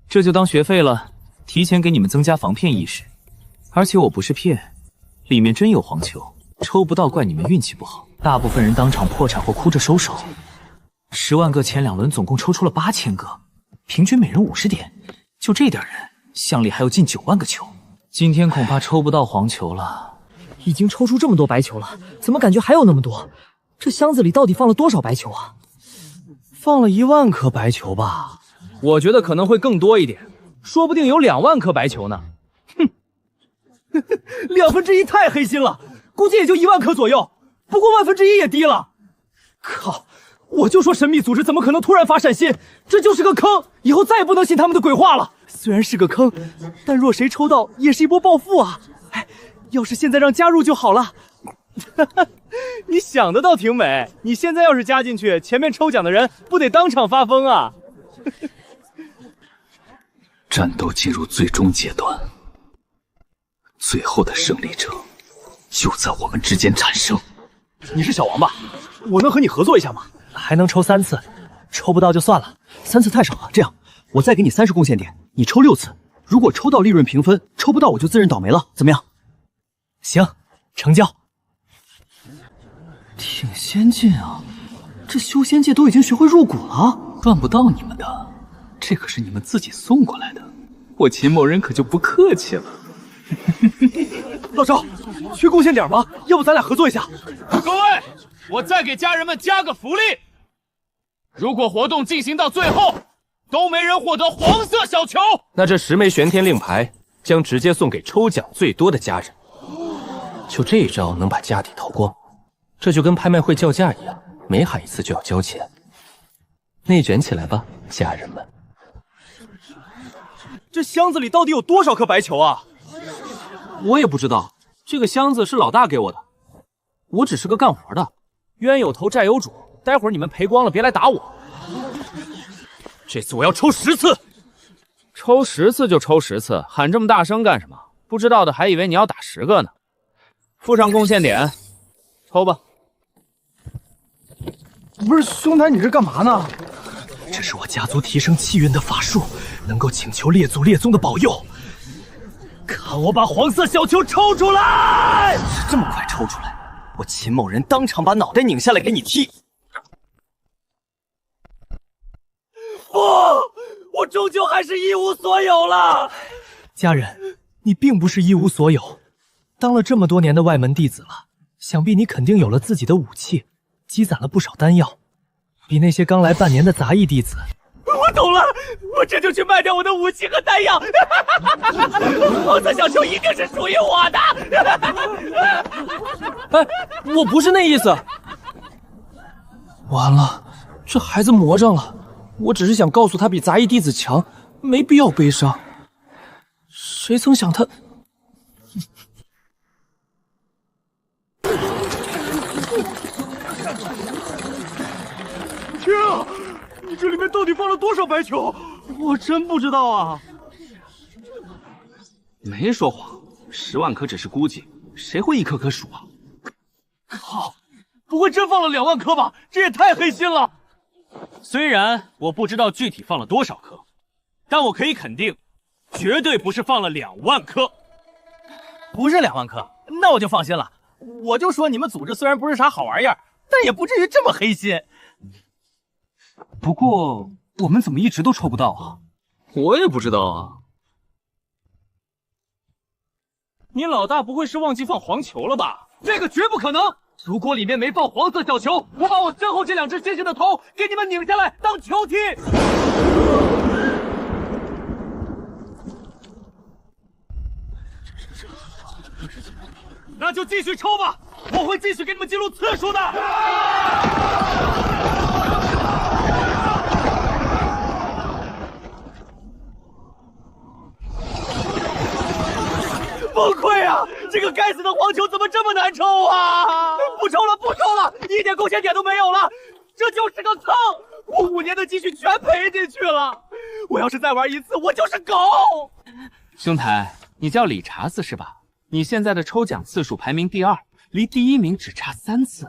这就当学费了，提前给你们增加防骗意识。而且我不是骗，里面真有黄球，抽不到怪你们运气不好。大部分人当场破产或哭着收手。10万个前2轮总共抽出了8000个，平均每人50点，就这点人，箱里还有近9万个球。今天恐怕抽不到黄球了。已经抽出这么多白球了，怎么感觉还有那么多？这箱子里到底放了多少白球啊？放了1万颗白球吧，我觉得可能会更多一点，说不定有2万颗白球呢。哼，1/2太黑心了，估计也就1万颗左右，不过1/1000也低了。靠！我就说神秘组织怎么可能突然发善心？这就是个坑，以后再也不能信他们的鬼话了。虽然是个坑，但若谁抽到，也是一波暴富啊！哎，要是现在让加入就好了。你想的倒挺美，你现在要是加进去，前面抽奖的人不得当场发疯啊！战斗进入最终阶段，最后的胜利者就在我们之间产生。你是小王吧？我能和你合作一下吗？还能抽3次，抽不到就算了，3次太少了。这样，我再给你30贡献点，你抽6次。如果抽到利润平分，抽不到我就自认倒霉了，怎么样？行，成交。挺先进啊，这修仙界都已经学会入股了。赚不到你们的，这可是你们自己送过来的，我秦某人可就不客气了。老赵，缺贡献点吗？要不咱俩合作一下？各位，我再给家人们加个福利，如果活动进行到最后，都没人获得黄色小球，那这10枚玄天令牌将直接送给抽奖最多的家人。就这一招能把家底掏光，这就跟拍卖会叫价一样，每喊一次就要交钱。内卷起来吧，家人们！这箱子里到底有多少颗白球啊？我也不知道，这个箱子是老大给我的，我只是个干活的，冤有头债有主，待会儿你们赔光了别来打我。这次我要抽10次，抽10次就抽10次，喊这么大声干什么？不知道的还以为你要打10个呢。附上贡献点，抽吧。不是兄台，你这干嘛呢？这是我家族提升气运的法术，能够请求列祖列宗的保佑。看看我把黄色小球抽出来！这么快抽出来，我秦某人当场把脑袋拧下来给你踢！不，我终究还是一无所有了。家人，你并不是一无所有，当了这么多年的外门弟子了，想必你肯定有了自己的武器，积攒了不少丹药，比那些刚来半年的杂役弟子。我懂了，我这就去卖掉我的武器和丹药。黄色小球一定是属于我的。哎，我不是那意思。完了，这孩子魔怔了。我只是想告诉他比杂役弟子强，没必要悲伤。谁曾想他……天啊！你这里面到底放了多少白球？我真不知道啊。没说谎，10万颗只是估计，谁会一颗颗数啊？好，不会真放了2万颗吧？这也太黑心了。虽然我不知道具体放了多少颗，但我可以肯定，绝对不是放了2万颗。不是2万颗，那我就放心了。我就说你们组织虽然不是啥好玩意儿，但也不至于这么黑心。不过我们怎么一直都抽不到啊？我也不知道啊。你老大不会是忘记放黄球了吧？这个绝不可能！如果里面没放黄色小球，我把我身后这2只猩猩的头给你们拧下来当球踢！那就继续抽吧，我会继续给你们记录次数的。崩溃啊！这个该死的黄球怎么这么难抽啊！不抽了，不抽了，一点贡献点都没有了，这就是个坑！我5年的积蓄全赔进去了。我要是再玩一次，我就是狗！兄台，你叫理查斯是吧？你现在的抽奖次数排名第2，离第1名只差3次。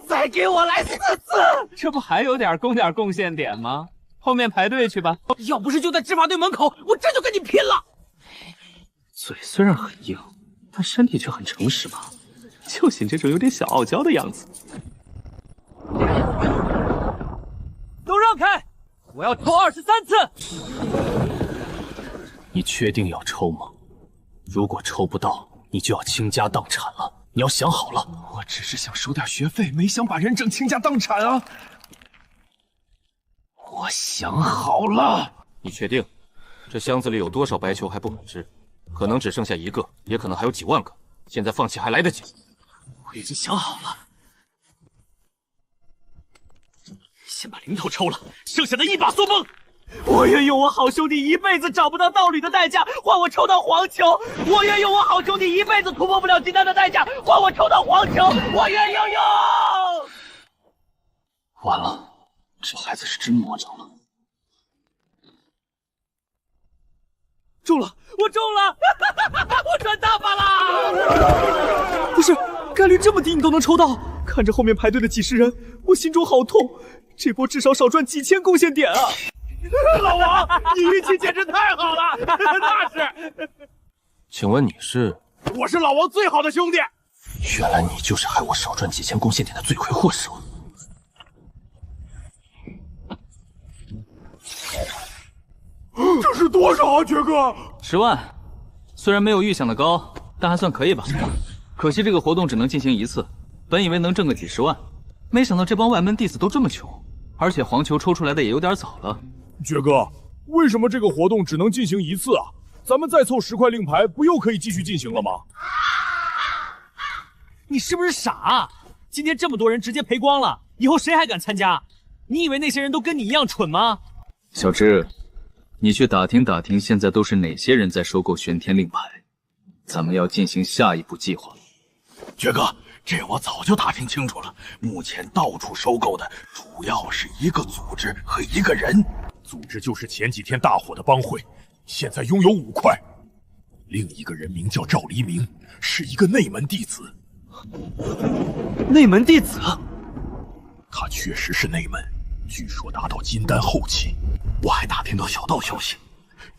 再给我来4次！这不还有点贡献点吗？后面排队去吧。要不是就在执法队门口，我这就跟你拼了！嘴虽然很硬，但身体却很诚实嘛，就喜这种有点小傲娇的样子。都让开！我要抽23次！你确定要抽吗？如果抽不到，你就要倾家荡产了。你要想好了。我只是想收点学费，没想把人整倾家荡产啊！我想好了。你确定？这箱子里有多少白球还不可知，可能只剩下1个，也可能还有几万个。现在放弃还来得及。我已经想好了，先把零头抽了，剩下的一把松崩。我愿用我好兄弟一辈子找不到道侣的代价，换我抽到黄球；我愿用我好兄弟一辈子突破不了金丹的代价，换我抽到黄球；我愿用。完了，这孩子是真魔怔了。中了，我中了，我赚大发啦！不是，概率这么低你都能抽到？看着后面排队的几十人，我心中好痛。这波至少少赚几千贡献点啊！老王，你运气简直太好了，那是。请问你是？我是老王最好的兄弟。原来你就是害我少赚几千贡献点的罪魁祸首。这是多少啊，爵哥？10万，虽然没有预想的高，但还算可以吧。可惜这个活动只能进行1次，本以为能挣个几10万，没想到这帮外门弟子都这么穷，而且黄球抽出来的也有点早了。爵哥，为什么这个活动只能进行1次啊？咱们再凑10块令牌，不又可以继续进行了吗？你是不是傻啊？今天这么多人直接赔光了，以后谁还敢参加？你以为那些人都跟你一样蠢吗？小智，你去打听打听，现在都是哪些人在收购玄天令牌？咱们要进行下一步计划。爵哥，这我早就打听清楚了。目前到处收购的主要是一个组织和一个人。组织就是前几天大火的帮会，现在拥有5块。另一个人名叫赵黎明，是一个内门弟子。内门弟子？他确实是内门，据说达到金丹后期。我还打听到小道消息，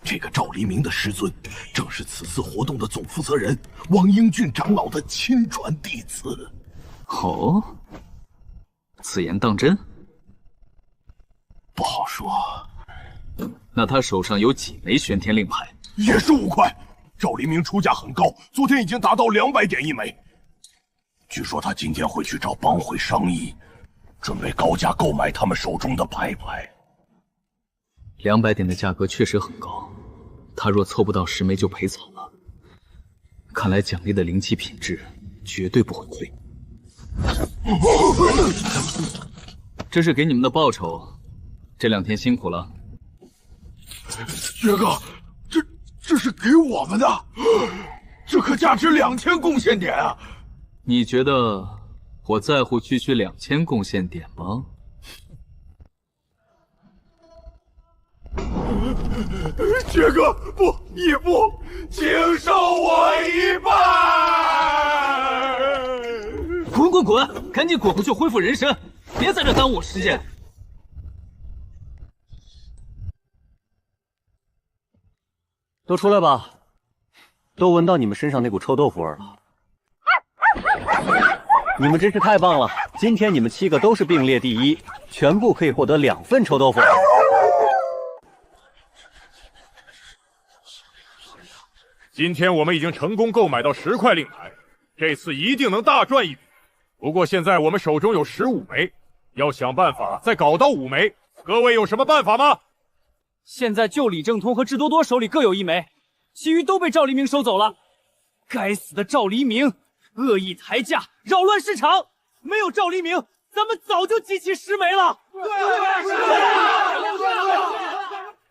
这个赵黎明的师尊，正是此次活动的总负责人王英俊长老的亲传弟子。哦，此言当真？不好说。那他手上有几枚玄天令牌？也是5块。赵黎明出价很高，昨天已经达到200点一枚。据说他今天会去找帮会商议，准备高价购买他们手中的牌。200点的价格确实很高，他若凑不到10枚就赔惨了。看来奖励的灵气品质绝对不会亏。这是给你们的报酬，这2天辛苦了。薛哥，这是给我们的，这可价值2000贡献点啊！你觉得我在乎区区2000贡献点吗？薛哥，不，一步，请收我一半！滚！赶紧滚回去恢复人身，别在这耽误我时间。都出来吧，都闻到你们身上那股臭豆腐味了。你们真是太棒了！今天你们7个都是并列第1，全部可以获得2份臭豆腐。今天我们已经成功购买到10块令牌，这次一定能大赚一笔。不过现在我们手中有15枚，要想办法再搞到5枚。各位有什么办法吗？现在就李正通和智多多手里各有1枚，其余都被赵黎明收走了。该死的赵黎明，恶意抬价，扰乱市场。没有赵黎明，咱们早就集齐10枚了。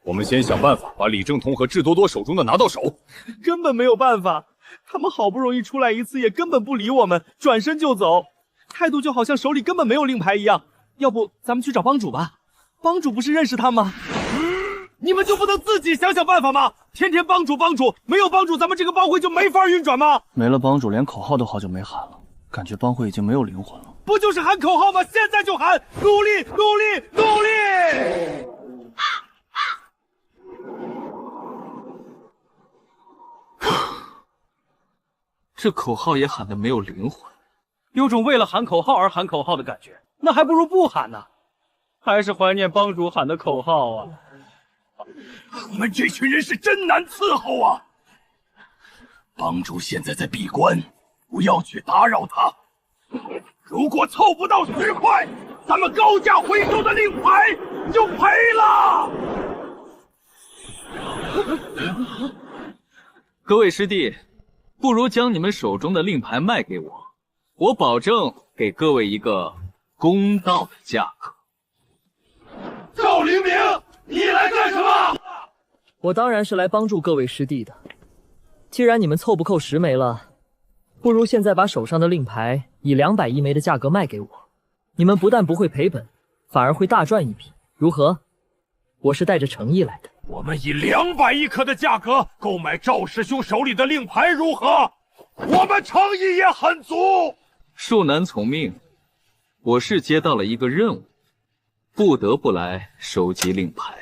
我们先想办法把李正通和智多多手中的拿到手。根本没有办法，他们好不容易出来一次，也根本不理我们，转身就走，态度就好像手里根本没有令牌一样。要不咱们去找帮主吧？帮主不是认识他吗？你们就不能自己想想办法吗？天天帮主，没有帮主，咱们这个帮会就没法运转吗？没了帮主，连口号都好久没喊了，感觉帮会已经没有灵魂了。不就是喊口号吗？现在就喊，努力，努力，努力！这口号也喊得没有灵魂，有种为了喊口号而喊口号的感觉，那还不如不喊呢。还是怀念帮主喊的口号啊！我们这群人是真难伺候啊！帮主现在在闭关，不要去打扰他。如果凑不到10块，咱们高价回收的令牌就赔了。各位师弟，不如将你们手中的令牌卖给我，我保证给各位一个公道的价格。赵黎明，你来干什么？我当然是来帮助各位师弟的。既然你们凑不够10枚了，不如现在把手上的令牌以200一枚的价格卖给我，你们不但不会赔本，反而会大赚一笔，如何？我是带着诚意来的。我们以200一颗的价格购买赵师兄手里的令牌，如何？我们诚意也很足。恕难从命，我是接到了一个任务，不得不来收集令牌。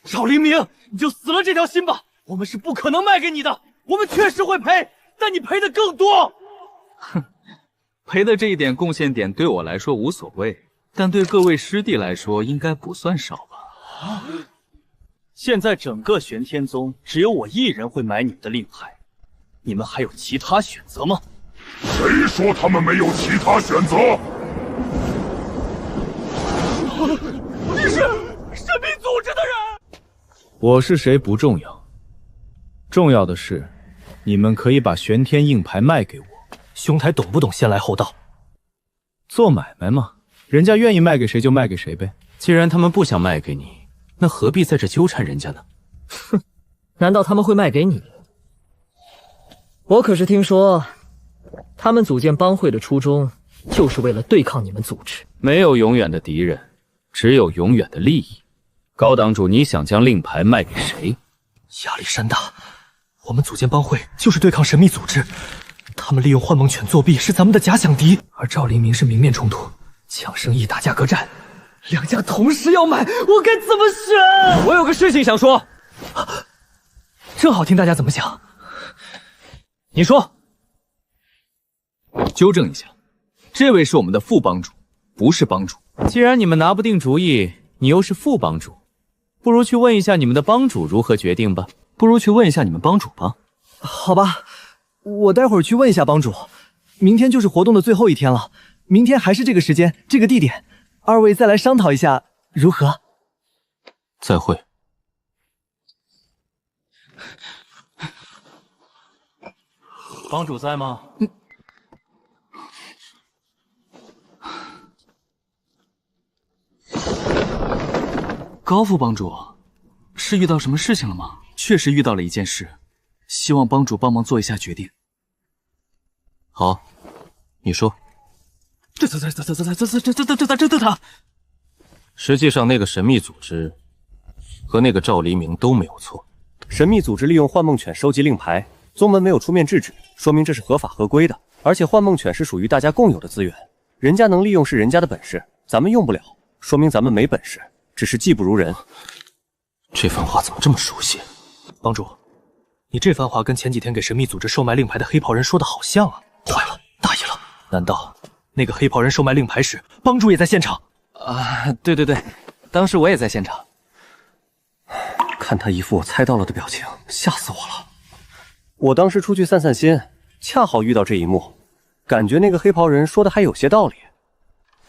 赵黎明，你就死了这条心吧！我们是不可能卖给你的，我们确实会赔，但你赔的更多。哼，赔的这一点贡献点对我来说无所谓，但对各位师弟来说应该不算少吧？现在整个玄天宗只有我一人会买你们的令牌，你们还有其他选择吗？谁说他们没有其他选择？你是神秘组织的人？我是谁不重要，重要的是你们可以把玄天硬牌卖给我。兄台懂不懂先来后到？做买卖嘛，人家愿意卖给谁就卖给谁呗。既然他们不想卖给你，那何必在这纠缠人家呢？哼，难道他们会卖给你？我可是听说，他们组建帮会的初衷，就是为了对抗你们组织。没有永远的敌人，只有永远的利益。高党主，你想将令牌卖给谁？压力山大，我们组建帮会就是对抗神秘组织，他们利用幻梦犬作弊是咱们的假想敌，而赵黎明是明面冲突，抢生意打价格战。两家同时要买，我该怎么选？我有个事情想说，正好听大家怎么想。你说。纠正一下，这位是我们的副帮主，不是帮主。既然你们拿不定主意，你又是副帮主，不如去问一下你们的帮主如何决定吧。不如去问一下你们帮主吧。好吧，我待会儿去问一下帮主。明天就是活动的最后一天了，明天还是这个时间、这个地点，二位再来商讨一下，如何？再会。帮主在吗？高副帮主，是遇到什么事情了吗？确实遇到了一件事，希望帮主帮忙做一下决定。好，你说。这实际上，那个神秘组织和那个赵黎明都没有错。神秘组织利用幻梦犬收集令牌，宗门没有出面制止，说明这是合法合规的。而且幻梦犬是属于大家共有的资源，人家能利用是人家的本事，咱们用不了，说明咱们没本事，只是技不如人。这番话怎么这么熟悉？帮主，你这番话跟前几天给神秘组织售卖令牌的黑袍人说的好像啊！坏了，大意了！难道那个黑袍人售卖令牌时，帮主也在现场？啊，对，当时我也在现场。看他一副我猜到了的表情，吓死我了。我当时出去散散心，恰好遇到这一幕，感觉那个黑袍人说的还有些道理。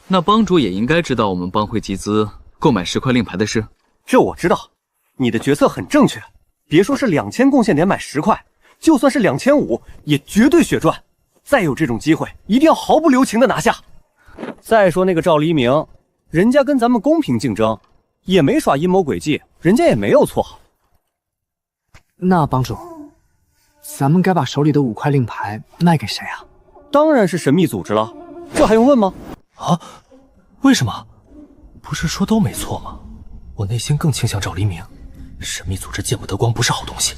那帮主也应该知道我们帮会集资购买10块令牌的事。这我知道，你的决策很正确。别说是2000贡献点买10块，就算是2500，也绝对血赚。再有这种机会，一定要毫不留情的拿下。再说那个赵黎明，人家跟咱们公平竞争，也没耍阴谋诡计，人家也没有错。那帮主，咱们该把手里的5块令牌卖给谁啊？当然是神秘组织了，这还用问吗？啊？为什么？不是说都没错吗？我内心更倾向赵黎明。神秘组织见不得光不是好东西。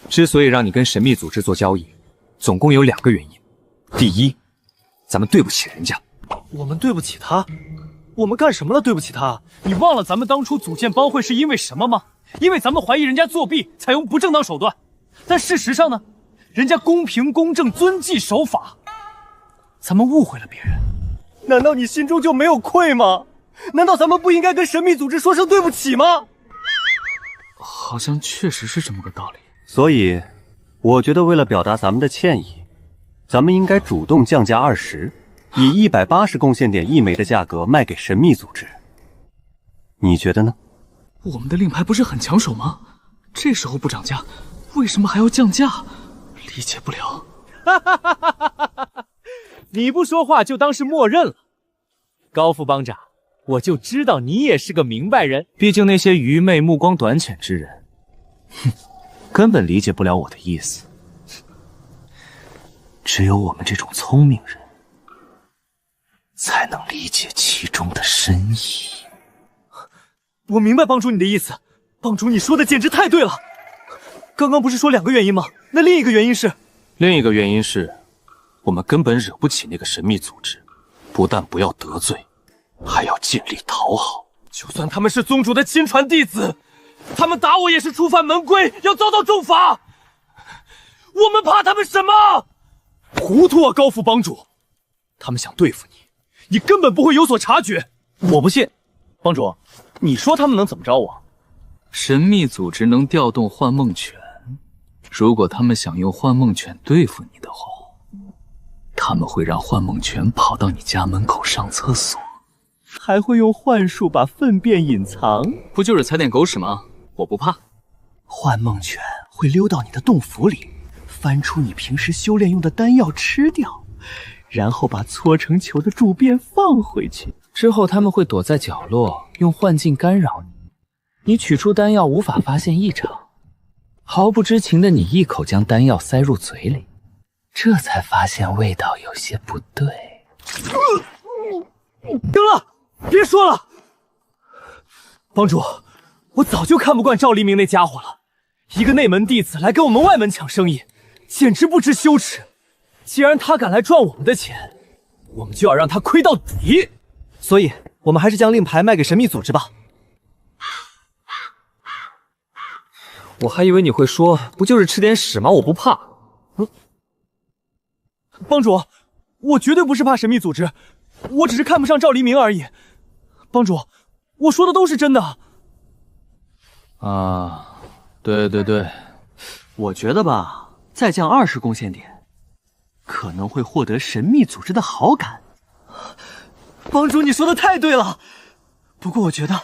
之所以让你跟神秘组织做交易，总共有2个原因。第一，咱们对不起人家。我们对不起他？我们干什么了？对不起他？你忘了咱们当初组建帮会是因为什么吗？因为咱们怀疑人家作弊，采用不正当手段。但事实上呢，人家公平公正，遵纪守法。咱们误会了别人。难道你心中就没有愧吗？难道咱们不应该跟神秘组织说声对不起吗？好像确实是这么个道理。所以，我觉得为了表达咱们的歉意，咱们应该主动降价20%，以180贡献点1枚的价格卖给神秘组织。你觉得呢？我们的令牌不是很抢手吗？这时候不涨价，为什么还要降价？理解不了。你不说话就当是默认了。高副帮长，我就知道你也是个明白人。毕竟那些愚昧、目光短浅之人，根本理解不了我的意思。只有我们这种聪明人，才能理解其中的深意。我明白帮主你的意思，帮主你说的简直太对了。刚刚不是说2个原因吗？那另一个原因是？另一个原因是，我们根本惹不起那个神秘组织，不但不要得罪，还要尽力讨好。就算他们是宗主的亲传弟子，他们打我也是触犯门规，要遭到重罚。我们怕他们什么？糊涂啊，高副帮主！他们想对付你，你根本不会有所察觉。我不信，帮主，你说他们能怎么着我？神秘组织能调动幻梦犬，如果他们想用幻梦犬对付你的话，他们会让幻梦犬跑到你家门口上厕所，还会用幻术把粪便隐藏。不就是踩点狗屎吗？我不怕。幻梦犬会溜到你的洞府里，翻出你平时修炼用的丹药吃掉，然后把搓成球的柱变放回去。之后他们会躲在角落，用幻境干扰你。你取出丹药无法发现异常，毫不知情的你一口将丹药塞入嘴里，这才发现味道有些不对。行了，别说了。帮主，我早就看不惯赵黎明那家伙了，一个内门弟子来跟我们外门抢生意，简直不知羞耻。既然他敢来赚我们的钱，我们就要让他亏到底。所以我们还是将令牌卖给神秘组织吧。我还以为你会说，不就是吃点屎吗？我不怕。帮主，我绝对不是怕神秘组织，我只是看不上赵黎明而已。帮主，我说的都是真的。啊，对，我觉得吧，再降20贡献点，可能会获得神秘组织的好感。帮主，你说的太对了。不过我觉得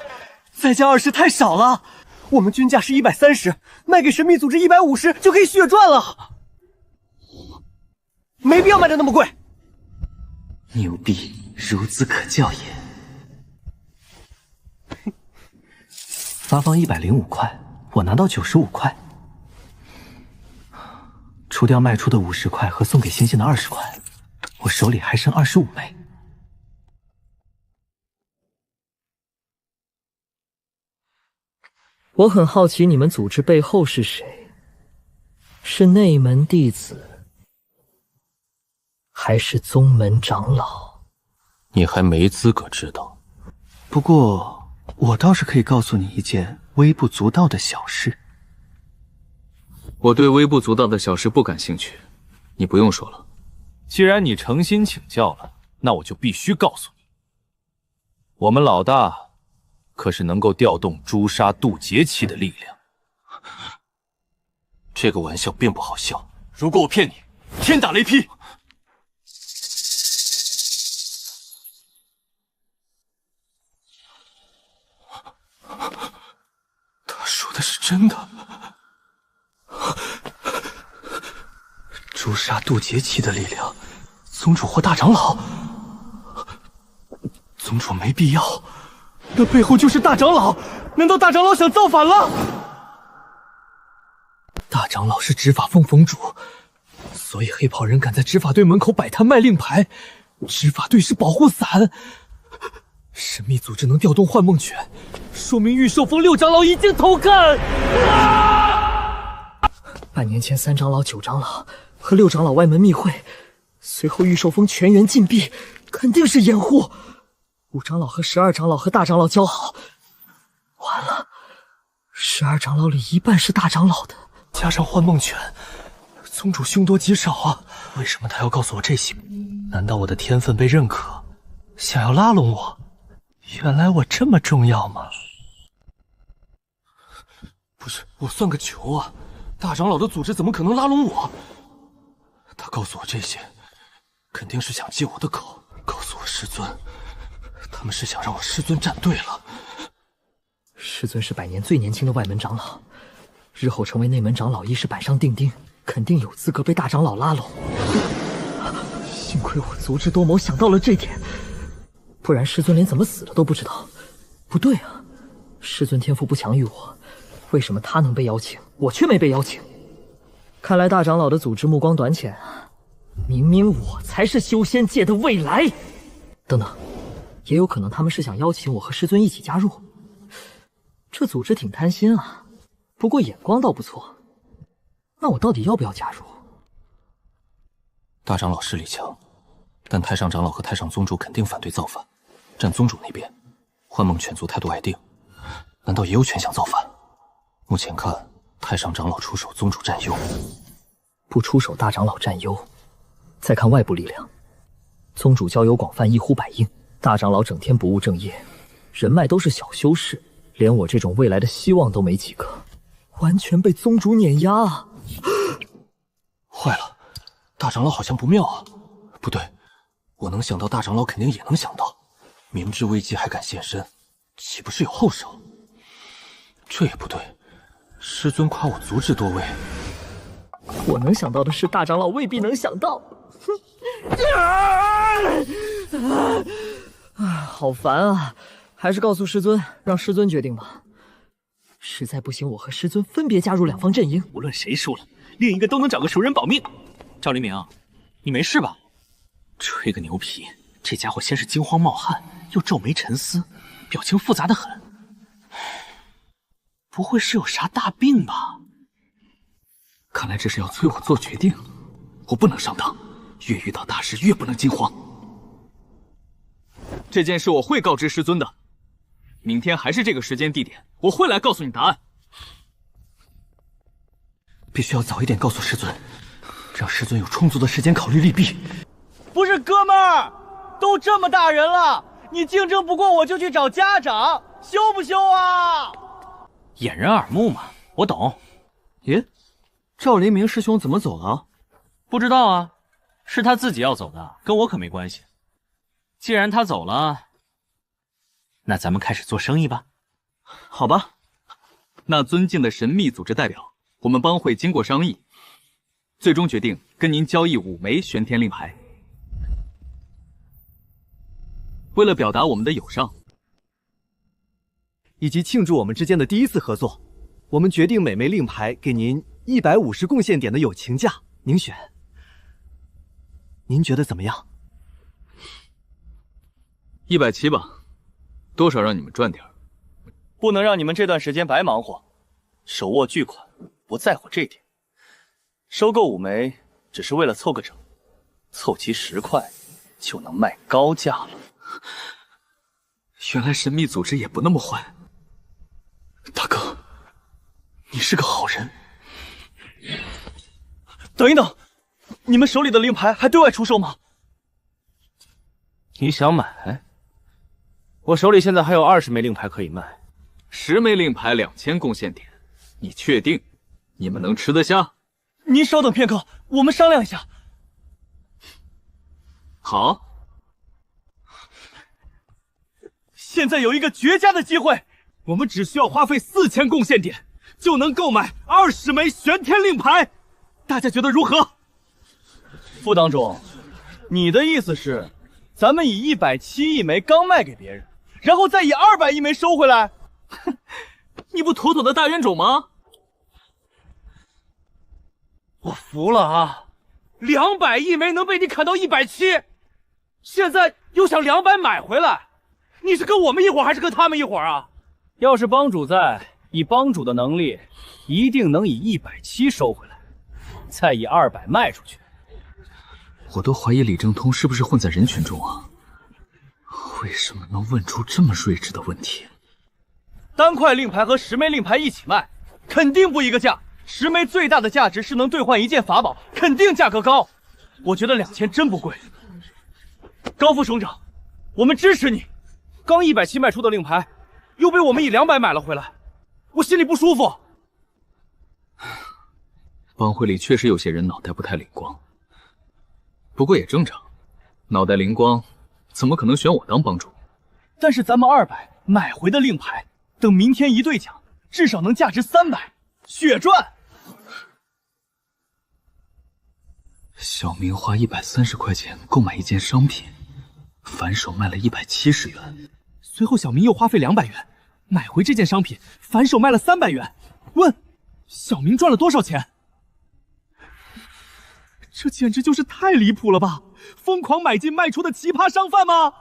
再降20太少了，我们均价是130，卖给神秘组织150就可以血赚了，没必要卖的那么贵。牛逼，孺子可教也。发放105块，我拿到95块，除掉卖出的50块和送给星星的20块，我手里还剩25枚。我很好奇你们组织背后是谁？是内门弟子，还是宗门长老？你还没资格知道。不过，我倒是可以告诉你一件微不足道的小事。我对微不足道的小事不感兴趣，你不用说了。既然你诚心请教了，那我就必须告诉你，我们老大可是能够调动诛杀渡劫期的力量。这个玩笑并不好笑。如果我骗你，天打雷劈！他说的是真的。诛杀渡劫期的力量，宗主或大长老？宗主没必要。那背后就是大长老，难道大长老想造反了？大长老是执法峰峰主，所以黑袍人敢在执法队门口摆摊卖令牌。执法队是保护伞，神秘组织能调动幻梦拳，说明玉寿峰6长老已经投靠。半年前3长老、9长老和6长老外门密会，随后玉寿峰全员禁闭，肯定是掩护。5长老和12长老和大长老交好，完了，12长老里一半是大长老的，加上幻梦拳，宗主凶多吉少啊！为什么他要告诉我这些？难道我的天分被认可，想要拉拢我？原来我这么重要吗？不是，我算个球啊！大长老的组织怎么可能拉拢我？他告诉我这些，肯定是想借我的口，告诉我师尊。他们是想让我师尊站队了。师尊是百年最年轻的外门长老，日后成为内门长老，一是板上钉钉，肯定有资格被大长老拉拢。幸亏我足智多谋，想到了这点，不然师尊连怎么死的都不知道。不对啊，师尊天赋不强于我，为什么他能被邀请，我却没被邀请？看来大长老的组织目光短浅啊！明明我才是修仙界的未来。等等。也有可能他们是想邀请我和师尊一起加入，这组织挺贪心啊，不过眼光倒不错。那我到底要不要加入？大长老势力强，但太上长老和太上宗主肯定反对造反，站宗主那边。幻梦犬族态度爱定，难道也有权想造反？目前看，太上长老出手，宗主占优；不出手，大长老占优。再看外部力量，宗主交友广泛，一呼百应。大长老整天不务正业，人脉都是小修士，连我这种未来的希望都没几个，完全被宗主碾压啊！坏了，大长老好像不妙啊！不对，我能想到，大长老肯定也能想到，明知危机还敢现身，岂不是有后手？这也不对，师尊夸我足智多为，我能想到的是，大长老未必能想到。好烦啊！还是告诉师尊，让师尊决定吧。实在不行，我和师尊分别加入两方阵营。无论谁输了，另一个都能找个熟人保命。赵黎明，你没事吧？吹个牛皮！这家伙先是惊慌冒汗，又皱眉沉思，表情复杂的很。不会是有啥大病吧？看来这是要催我做决定，我不能上当。越遇到大事越不能惊慌。这件事我会告知师尊的。明天还是这个时间地点，我会来告诉你答案。必须要早一点告诉师尊，让师尊有充足的时间考虑利弊。不是哥们儿，都这么大人了，你竞争不过我就去找家长，羞不羞啊？掩人耳目嘛，我懂。咦，赵黎明师兄怎么走了？不知道啊，是他自己要走的，跟我可没关系。既然他走了，那咱们开始做生意吧。好吧，那尊敬的神秘组织代表，我们帮会经过商议，最终决定跟您交易5枚玄天令牌。为了表达我们的友善，以及庆祝我们之间的第一次合作，我们决定每枚令牌给您150贡献点的友情价，您选。您觉得怎么样？170吧，多少让你们赚点。不能让你们这段时间白忙活，手握巨款，不在乎这点。收购5枚只是为了凑个整，凑齐10块就能卖高价了。原来神秘组织也不那么坏。大哥，你是个好人。等一等，你们手里的令牌还对外出售吗？你想买？我手里现在还有20枚令牌可以卖，10枚令牌2000贡献点，你确定你们能吃得下？您稍等片刻，我们商量一下。好。现在有一个绝佳的机会，我们只需要花费4000贡献点，就能购买20枚玄天令牌，大家觉得如何？副当主，你的意思是，咱们以170亿枚刚卖给别人，然后再以200亿枚收回来？你不妥妥的大冤种吗？我服了啊！200亿枚能被你砍到170，现在又想200买回来。你是跟我们一伙还是跟他们一伙啊？要是帮主在，以帮主的能力，一定能以170收回来，再以200卖出去。我都怀疑李正通是不是混在人群中啊？为什么能问出这么睿智的问题？单块令牌和10枚令牌一起卖，肯定不一个价。10枚最大的价值是能兑换1件法宝，肯定价格高。我觉得2000真不贵。高副首长，我们支持你。刚170卖出的令牌，又被我们以200买了回来，我心里不舒服。帮会里确实有些人脑袋不太灵光，不过也正常，脑袋灵光怎么可能选我当帮主？但是咱们200买回的令牌，等明天一兑奖，至少能价值300，血赚。小明花130块钱购买一件商品，反手卖了170元。随后小明又花费200元买回这件商品，反手卖了300元。问，小明赚了多少钱？这简直就是太离谱了吧！疯狂买进卖出的奇葩商贩吗？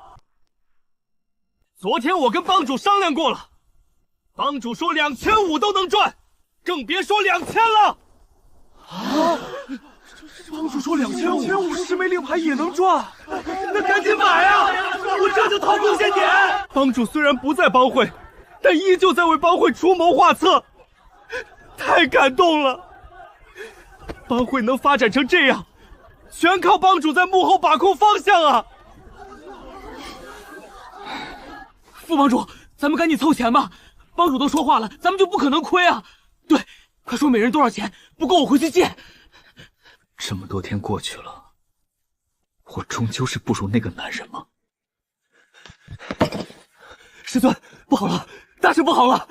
昨天我跟帮主商量过了，帮主说2500都能赚，更别说2000了。啊！帮主说2550枚令牌也能赚，那赶紧买啊！我这就掏贡献点。帮主虽然不在帮会，但依旧在为帮会出谋划策，太感动了。帮会能发展成这样，全靠帮主在幕后把控方向啊！副帮主，咱们赶紧凑钱吧！帮主都说话了，咱们就不可能亏啊！对，快说每人多少钱，不够我回去借。这么多天过去了，我终究是不如那个男人吗？师尊，不好了，大事不好了！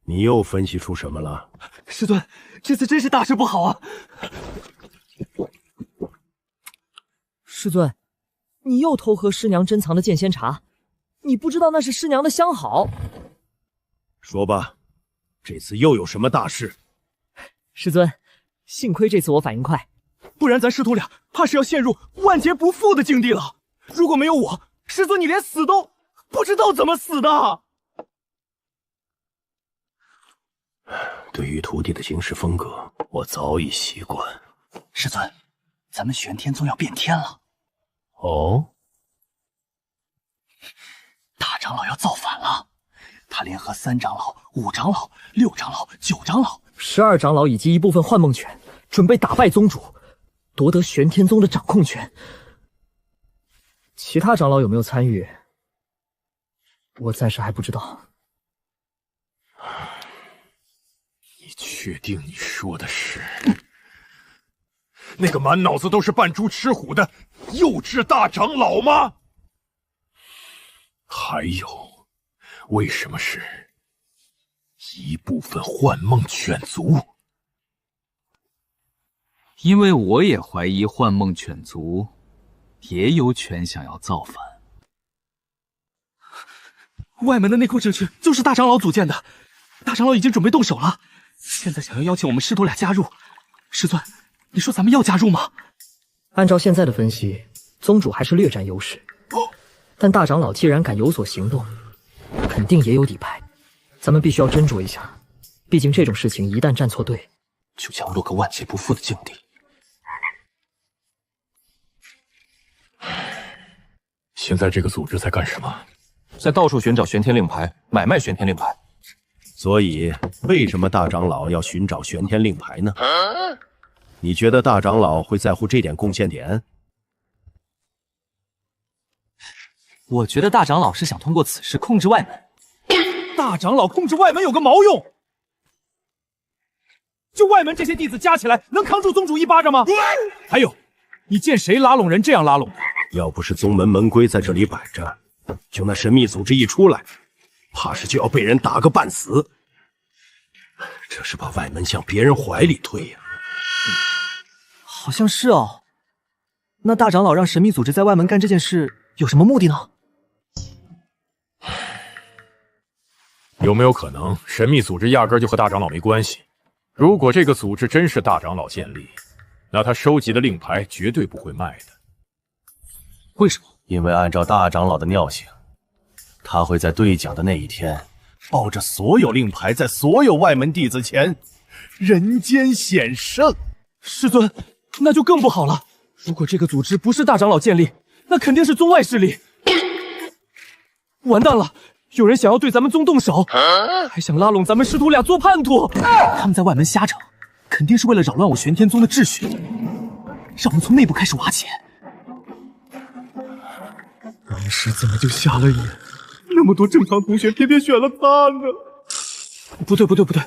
你又分析出什么了？师尊，这次真是大事不好啊！师尊，你又偷喝师娘珍藏的剑仙茶，你不知道那是师娘的相好。说吧，这次又有什么大事？师尊，幸亏这次我反应快，不然咱师徒俩怕是要陷入万劫不复的境地了。如果没有我，师尊你连死都不知道怎么死的。对于徒弟的行事风格，我早已习惯。师尊，咱们玄天宗要变天了。哦，大长老要造反了，他联合3长老、5长老、6长老、9长老、12长老以及一部分幻梦犬，准备打败宗主，夺得玄天宗的掌控权。其他长老有没有参与，我暂时还不知道。你确定你说的是那个满脑子都是扮猪吃虎的幼稚大长老吗？还有，为什么是一部分幻梦犬族？因为我也怀疑幻梦犬族也有犬想要造反。外门的内库阵区就是大长老组建的，大长老已经准备动手了，现在想要邀请我们师徒俩加入。师尊，你说咱们要加入吗？按照现在的分析，宗主还是略占优势，但大长老既然敢有所行动，肯定也有底牌，咱们必须要斟酌一下，毕竟这种事情一旦站错队，就将落个万劫不复的境地。现在这个组织在干什么？在到处寻找玄天令牌，买卖玄天令牌。所以，为什么大长老要寻找玄天令牌呢？你觉得大长老会在乎这点贡献点？我觉得大长老是想通过此事控制外门。大长老控制外门有个毛用？就外门这些弟子加起来，能扛住宗主一巴掌吗？还有，你见谁拉拢人这样拉拢的？要不是宗门门规在这里摆着，就那神秘组织一出来，怕是就要被人打个半死。这是把外门向别人怀里推呀！好像是哦。那大长老让神秘组织在外门干这件事，有什么目的呢？有没有可能，神秘组织压根就和大长老没关系？如果这个组织真是大长老建立，那他收集的令牌绝对不会卖的。为什么？因为按照大长老的尿性，他会在兑奖的那一天，抱着所有令牌，在所有外门弟子前人间显圣。师尊，那就更不好了。如果这个组织不是大长老建立，那肯定是宗外势力。完蛋了，有人想要对咱们宗动手，还想拉拢咱们师徒俩做叛徒。他们在外门瞎整，肯定是为了扰乱我玄天宗的秩序，让我们从内部开始瓦解。当时怎么就瞎了眼？那么多正常同学，偏偏选了他呢？不对，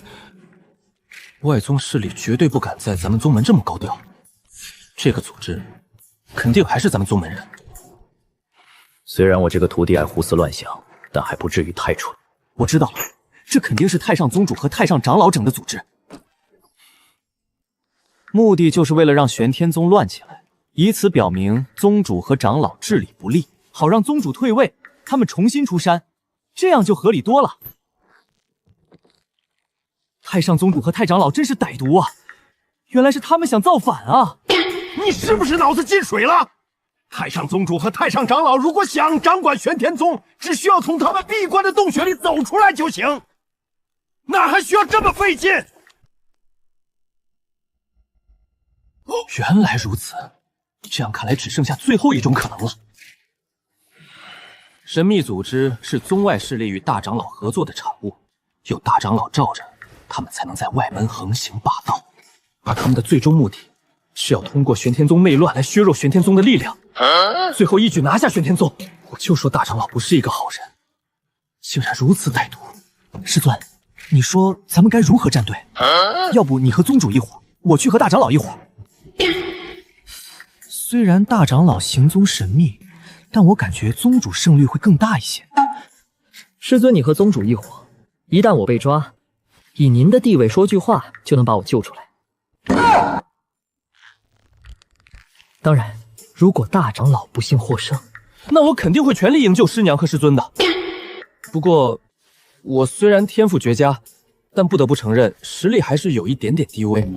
外宗势力绝对不敢在咱们宗门这么高调，这个组织肯定还是咱们宗门人。虽然我这个徒弟爱胡思乱想，但还不至于太蠢。我知道，这肯定是太上宗主和太上长老整的组织，目的就是为了让玄天宗乱起来，以此表明宗主和长老治理不力，好让宗主退位，他们重新出山，这样就合理多了。太上宗主和太长老真是歹毒啊！原来是他们想造反啊！你是不是脑子进水了？太上宗主和太上长老如果想掌管玄天宗，只需要从他们闭关的洞穴里走出来就行，哪还需要这么费劲？原来如此，这样看来只剩下最后一种可能了。神秘组织是宗外势力与大长老合作的产物，有大长老罩着，他们才能在外门横行霸道，而他们的最终目的是要通过玄天宗内乱来削弱玄天宗的力量，最后一举拿下玄天宗。我就说大长老不是一个好人，竟然如此歹毒。师尊，你说咱们该如何站队？要不你和宗主一伙，我去和大长老一伙。虽然大长老行踪神秘，但我感觉宗主胜率会更大一些。师尊，你和宗主一伙，一旦我被抓，以您的地位说句话就能把我救出来。当然，如果大长老不幸获胜，那我肯定会全力营救师娘和师尊的。不过，我虽然天赋绝佳，但不得不承认实力还是有一点点低微，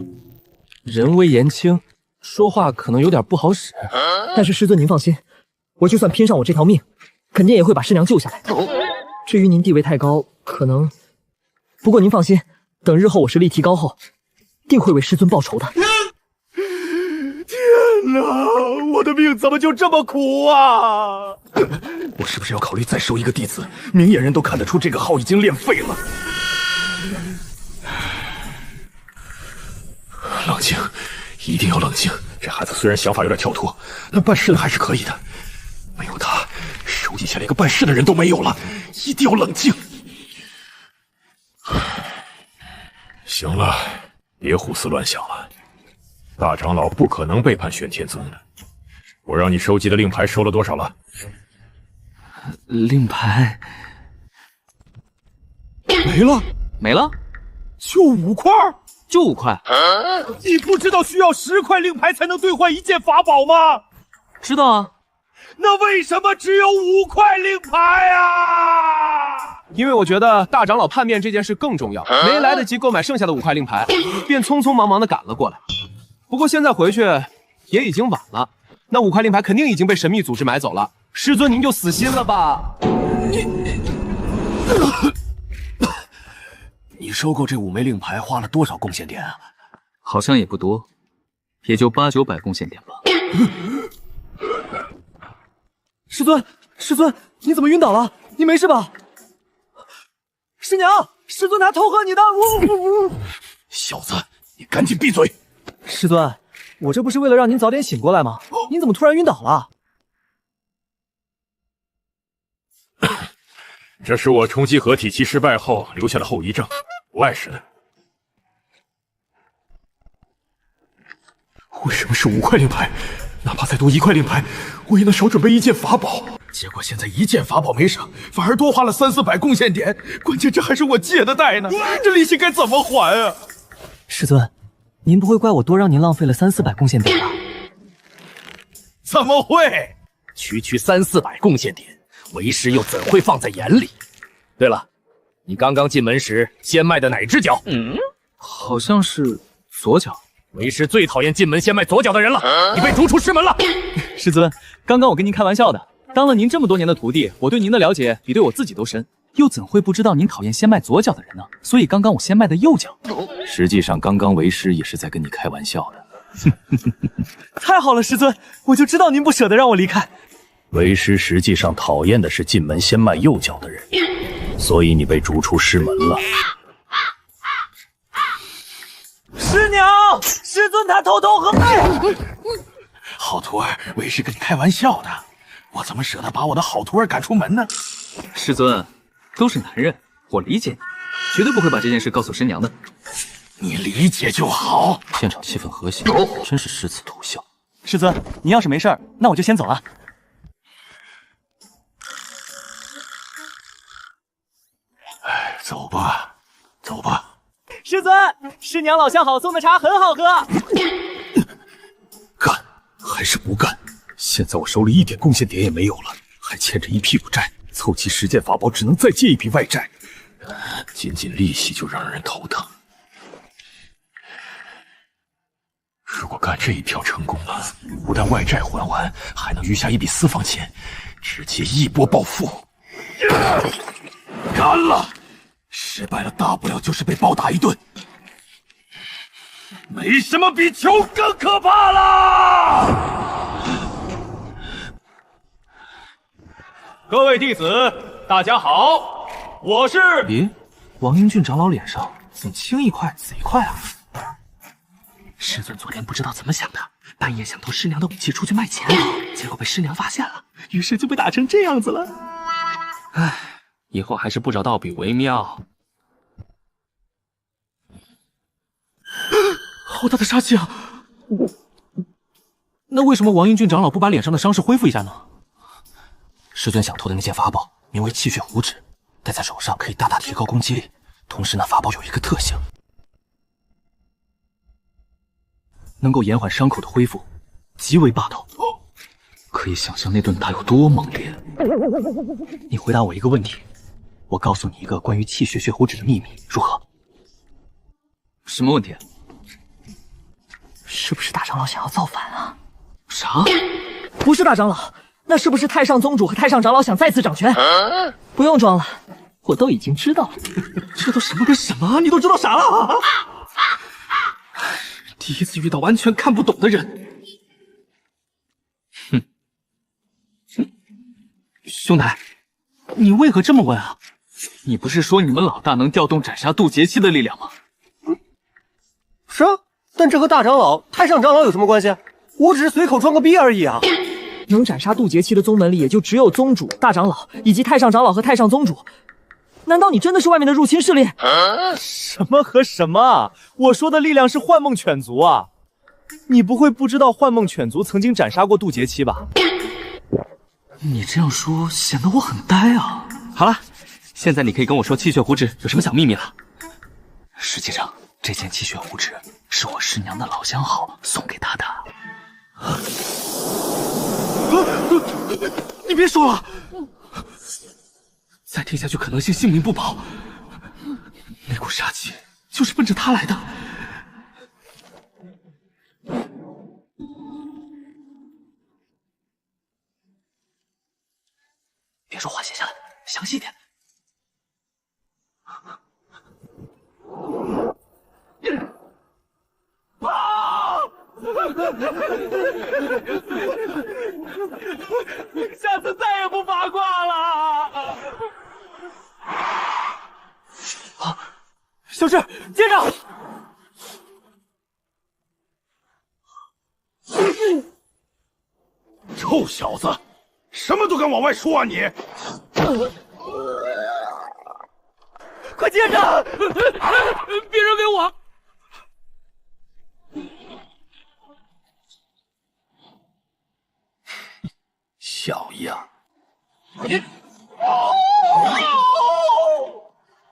人微言轻，说话可能有点不好使。但是师尊您放心，我就算拼上我这条命，肯定也会把师娘救下来。至于您地位太高，可能……不过您放心，等日后我实力提高后，定会为师尊报仇的。天哪！我的命怎么就这么苦啊！我是不是要考虑再收一个弟子？明眼人都看得出这个号已经练废了。冷静，一定要冷静。这孩子虽然想法有点跳脱，但办事还是可以的。没有他，手底下连个办事的人都没有了。一定要冷静。行了，别胡思乱想了。大长老不可能背叛玄天宗的。我让你收集的令牌收了多少了？令牌没了，没了，就5块，就5块。你不知道需要10块令牌才能兑换1件法宝吗？知道啊。那为什么只有5块令牌啊？因为我觉得大长老叛变这件事更重要，没来得及购买剩下的5块令牌，便匆匆忙忙的赶了过来。不过现在回去也已经晚了，那5块令牌肯定已经被神秘组织买走了。师尊，您就死心了吧。你收购这5枚令牌花了多少贡献点啊？好像也不多，也就800、900贡献点吧。师尊，师尊，你怎么晕倒了？你没事吧？师娘，师尊他偷喝你的。小子，你赶紧闭嘴！师尊，我这不是为了让您早点醒过来吗？您怎么突然晕倒了？这是我冲击合体期失败后留下的后遗症，不碍事的。为什么是5块令牌？哪怕再多1块令牌，我也能少准备1件法宝。结果现在1件法宝没省，反而多花了300、400贡献点。关键这还是我借的贷呢，这利息该怎么还啊？师尊，您不会怪我多让您浪费了300、400贡献点吧？怎么会？区300、400贡献点，为师又怎会放在眼里？对了，你刚刚进门时先迈的哪只脚？好像是左脚。为师最讨厌进门先迈左脚的人了，你被逐出师门了。师尊，刚刚我跟您开玩笑的。当了您这么多年的徒弟，我对您的了解比对我自己都深，又怎会不知道您讨厌先迈左脚的人呢？所以刚刚我先迈的右脚。实际上，刚刚为师也是在跟你开玩笑的。太好了，师尊，我就知道您不舍得让我离开。为师实际上讨厌的是进门先迈右脚的人，所以你被逐出师门了。师娘，师尊他偷喝。好徒儿，为师跟你开玩笑的。我怎么舍得把我的好徒儿赶出门呢？师尊，都是男人，我理解你，绝对不会把这件事告诉师娘的。你理解就好。现场气氛和谐，真是师子图孝。师尊，您要是没事，那我就先走了。走吧，走吧。师尊，师娘老相好送的茶很好喝。干还是不干？现在我手里1点贡献点也没有了，还欠着1屁股债，凑齐10件法宝只能再借1笔外债，仅仅利息就让人头疼。如果干这一票成功了，不但外债还完，还能余下1笔私房钱，直接一波暴富。干了！失败了，大不了就是被暴打一顿。没什么比穷更可怕了。各位弟子，大家好，我是……咦，王英俊长老脸上怎么青一块紫一块啊？师尊昨天不知道怎么想的，半夜想偷师娘的武器出去卖钱，结果被师娘发现了，于是就被打成这样子了。唉，以后还是不找道比为妙。好大的杀气啊！那为什么王英俊长老不把脸上的伤势恢复一下呢？师尊想偷的那件法宝名为气血符纸，戴在手上可以大大提高攻击力，同时那法宝有一个特性，能够延缓伤口的恢复，极为霸道。可以想象那顿打有多猛烈。你回答我一个问题，我告诉你一个关于气血血符纸的秘密，如何？什么问题？是不是大长老想要造反啊？啥？不是大长老，那是不是太上宗主和太上长老想再次掌权？不用装了，我都已经知道了。这都什么跟什么？你都知道啥了？第一次遇到完全看不懂的人。兄台，你为何这么问啊？你不是说你们老大能调动斩杀渡劫期的力量吗？是啊，但这和大长老、太上长老有什么关系？我只是随口装个逼而已啊！能斩杀渡劫期的宗门里，也就只有宗主、大长老以及太上长老和太上宗主。难道你真的是外面的入侵势力？什么和什么？我说的力量是幻梦犬族啊！你不会不知道幻梦犬族曾经斩杀过渡劫期吧？你这样说显得我很呆啊！好了，现在你可以跟我说气血胡指有什么小秘密了。实际上，这件气血胡指是我师娘的老相好送给她的。你别说了，再听下去可能性性命不保。那股杀气就是奔着他来的。别说话，写下来，详细点。下次再也不八卦了。小智，接着。臭小子，什么都敢往外说啊你！快接着！别扔给我！小样！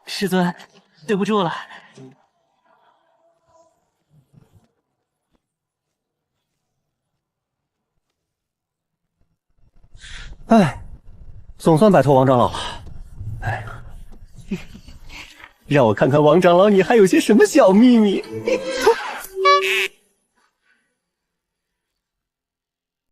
师尊，对不住了。哎，总算摆脱王长老了。哎，让我看看王长老你还有些什么小秘密。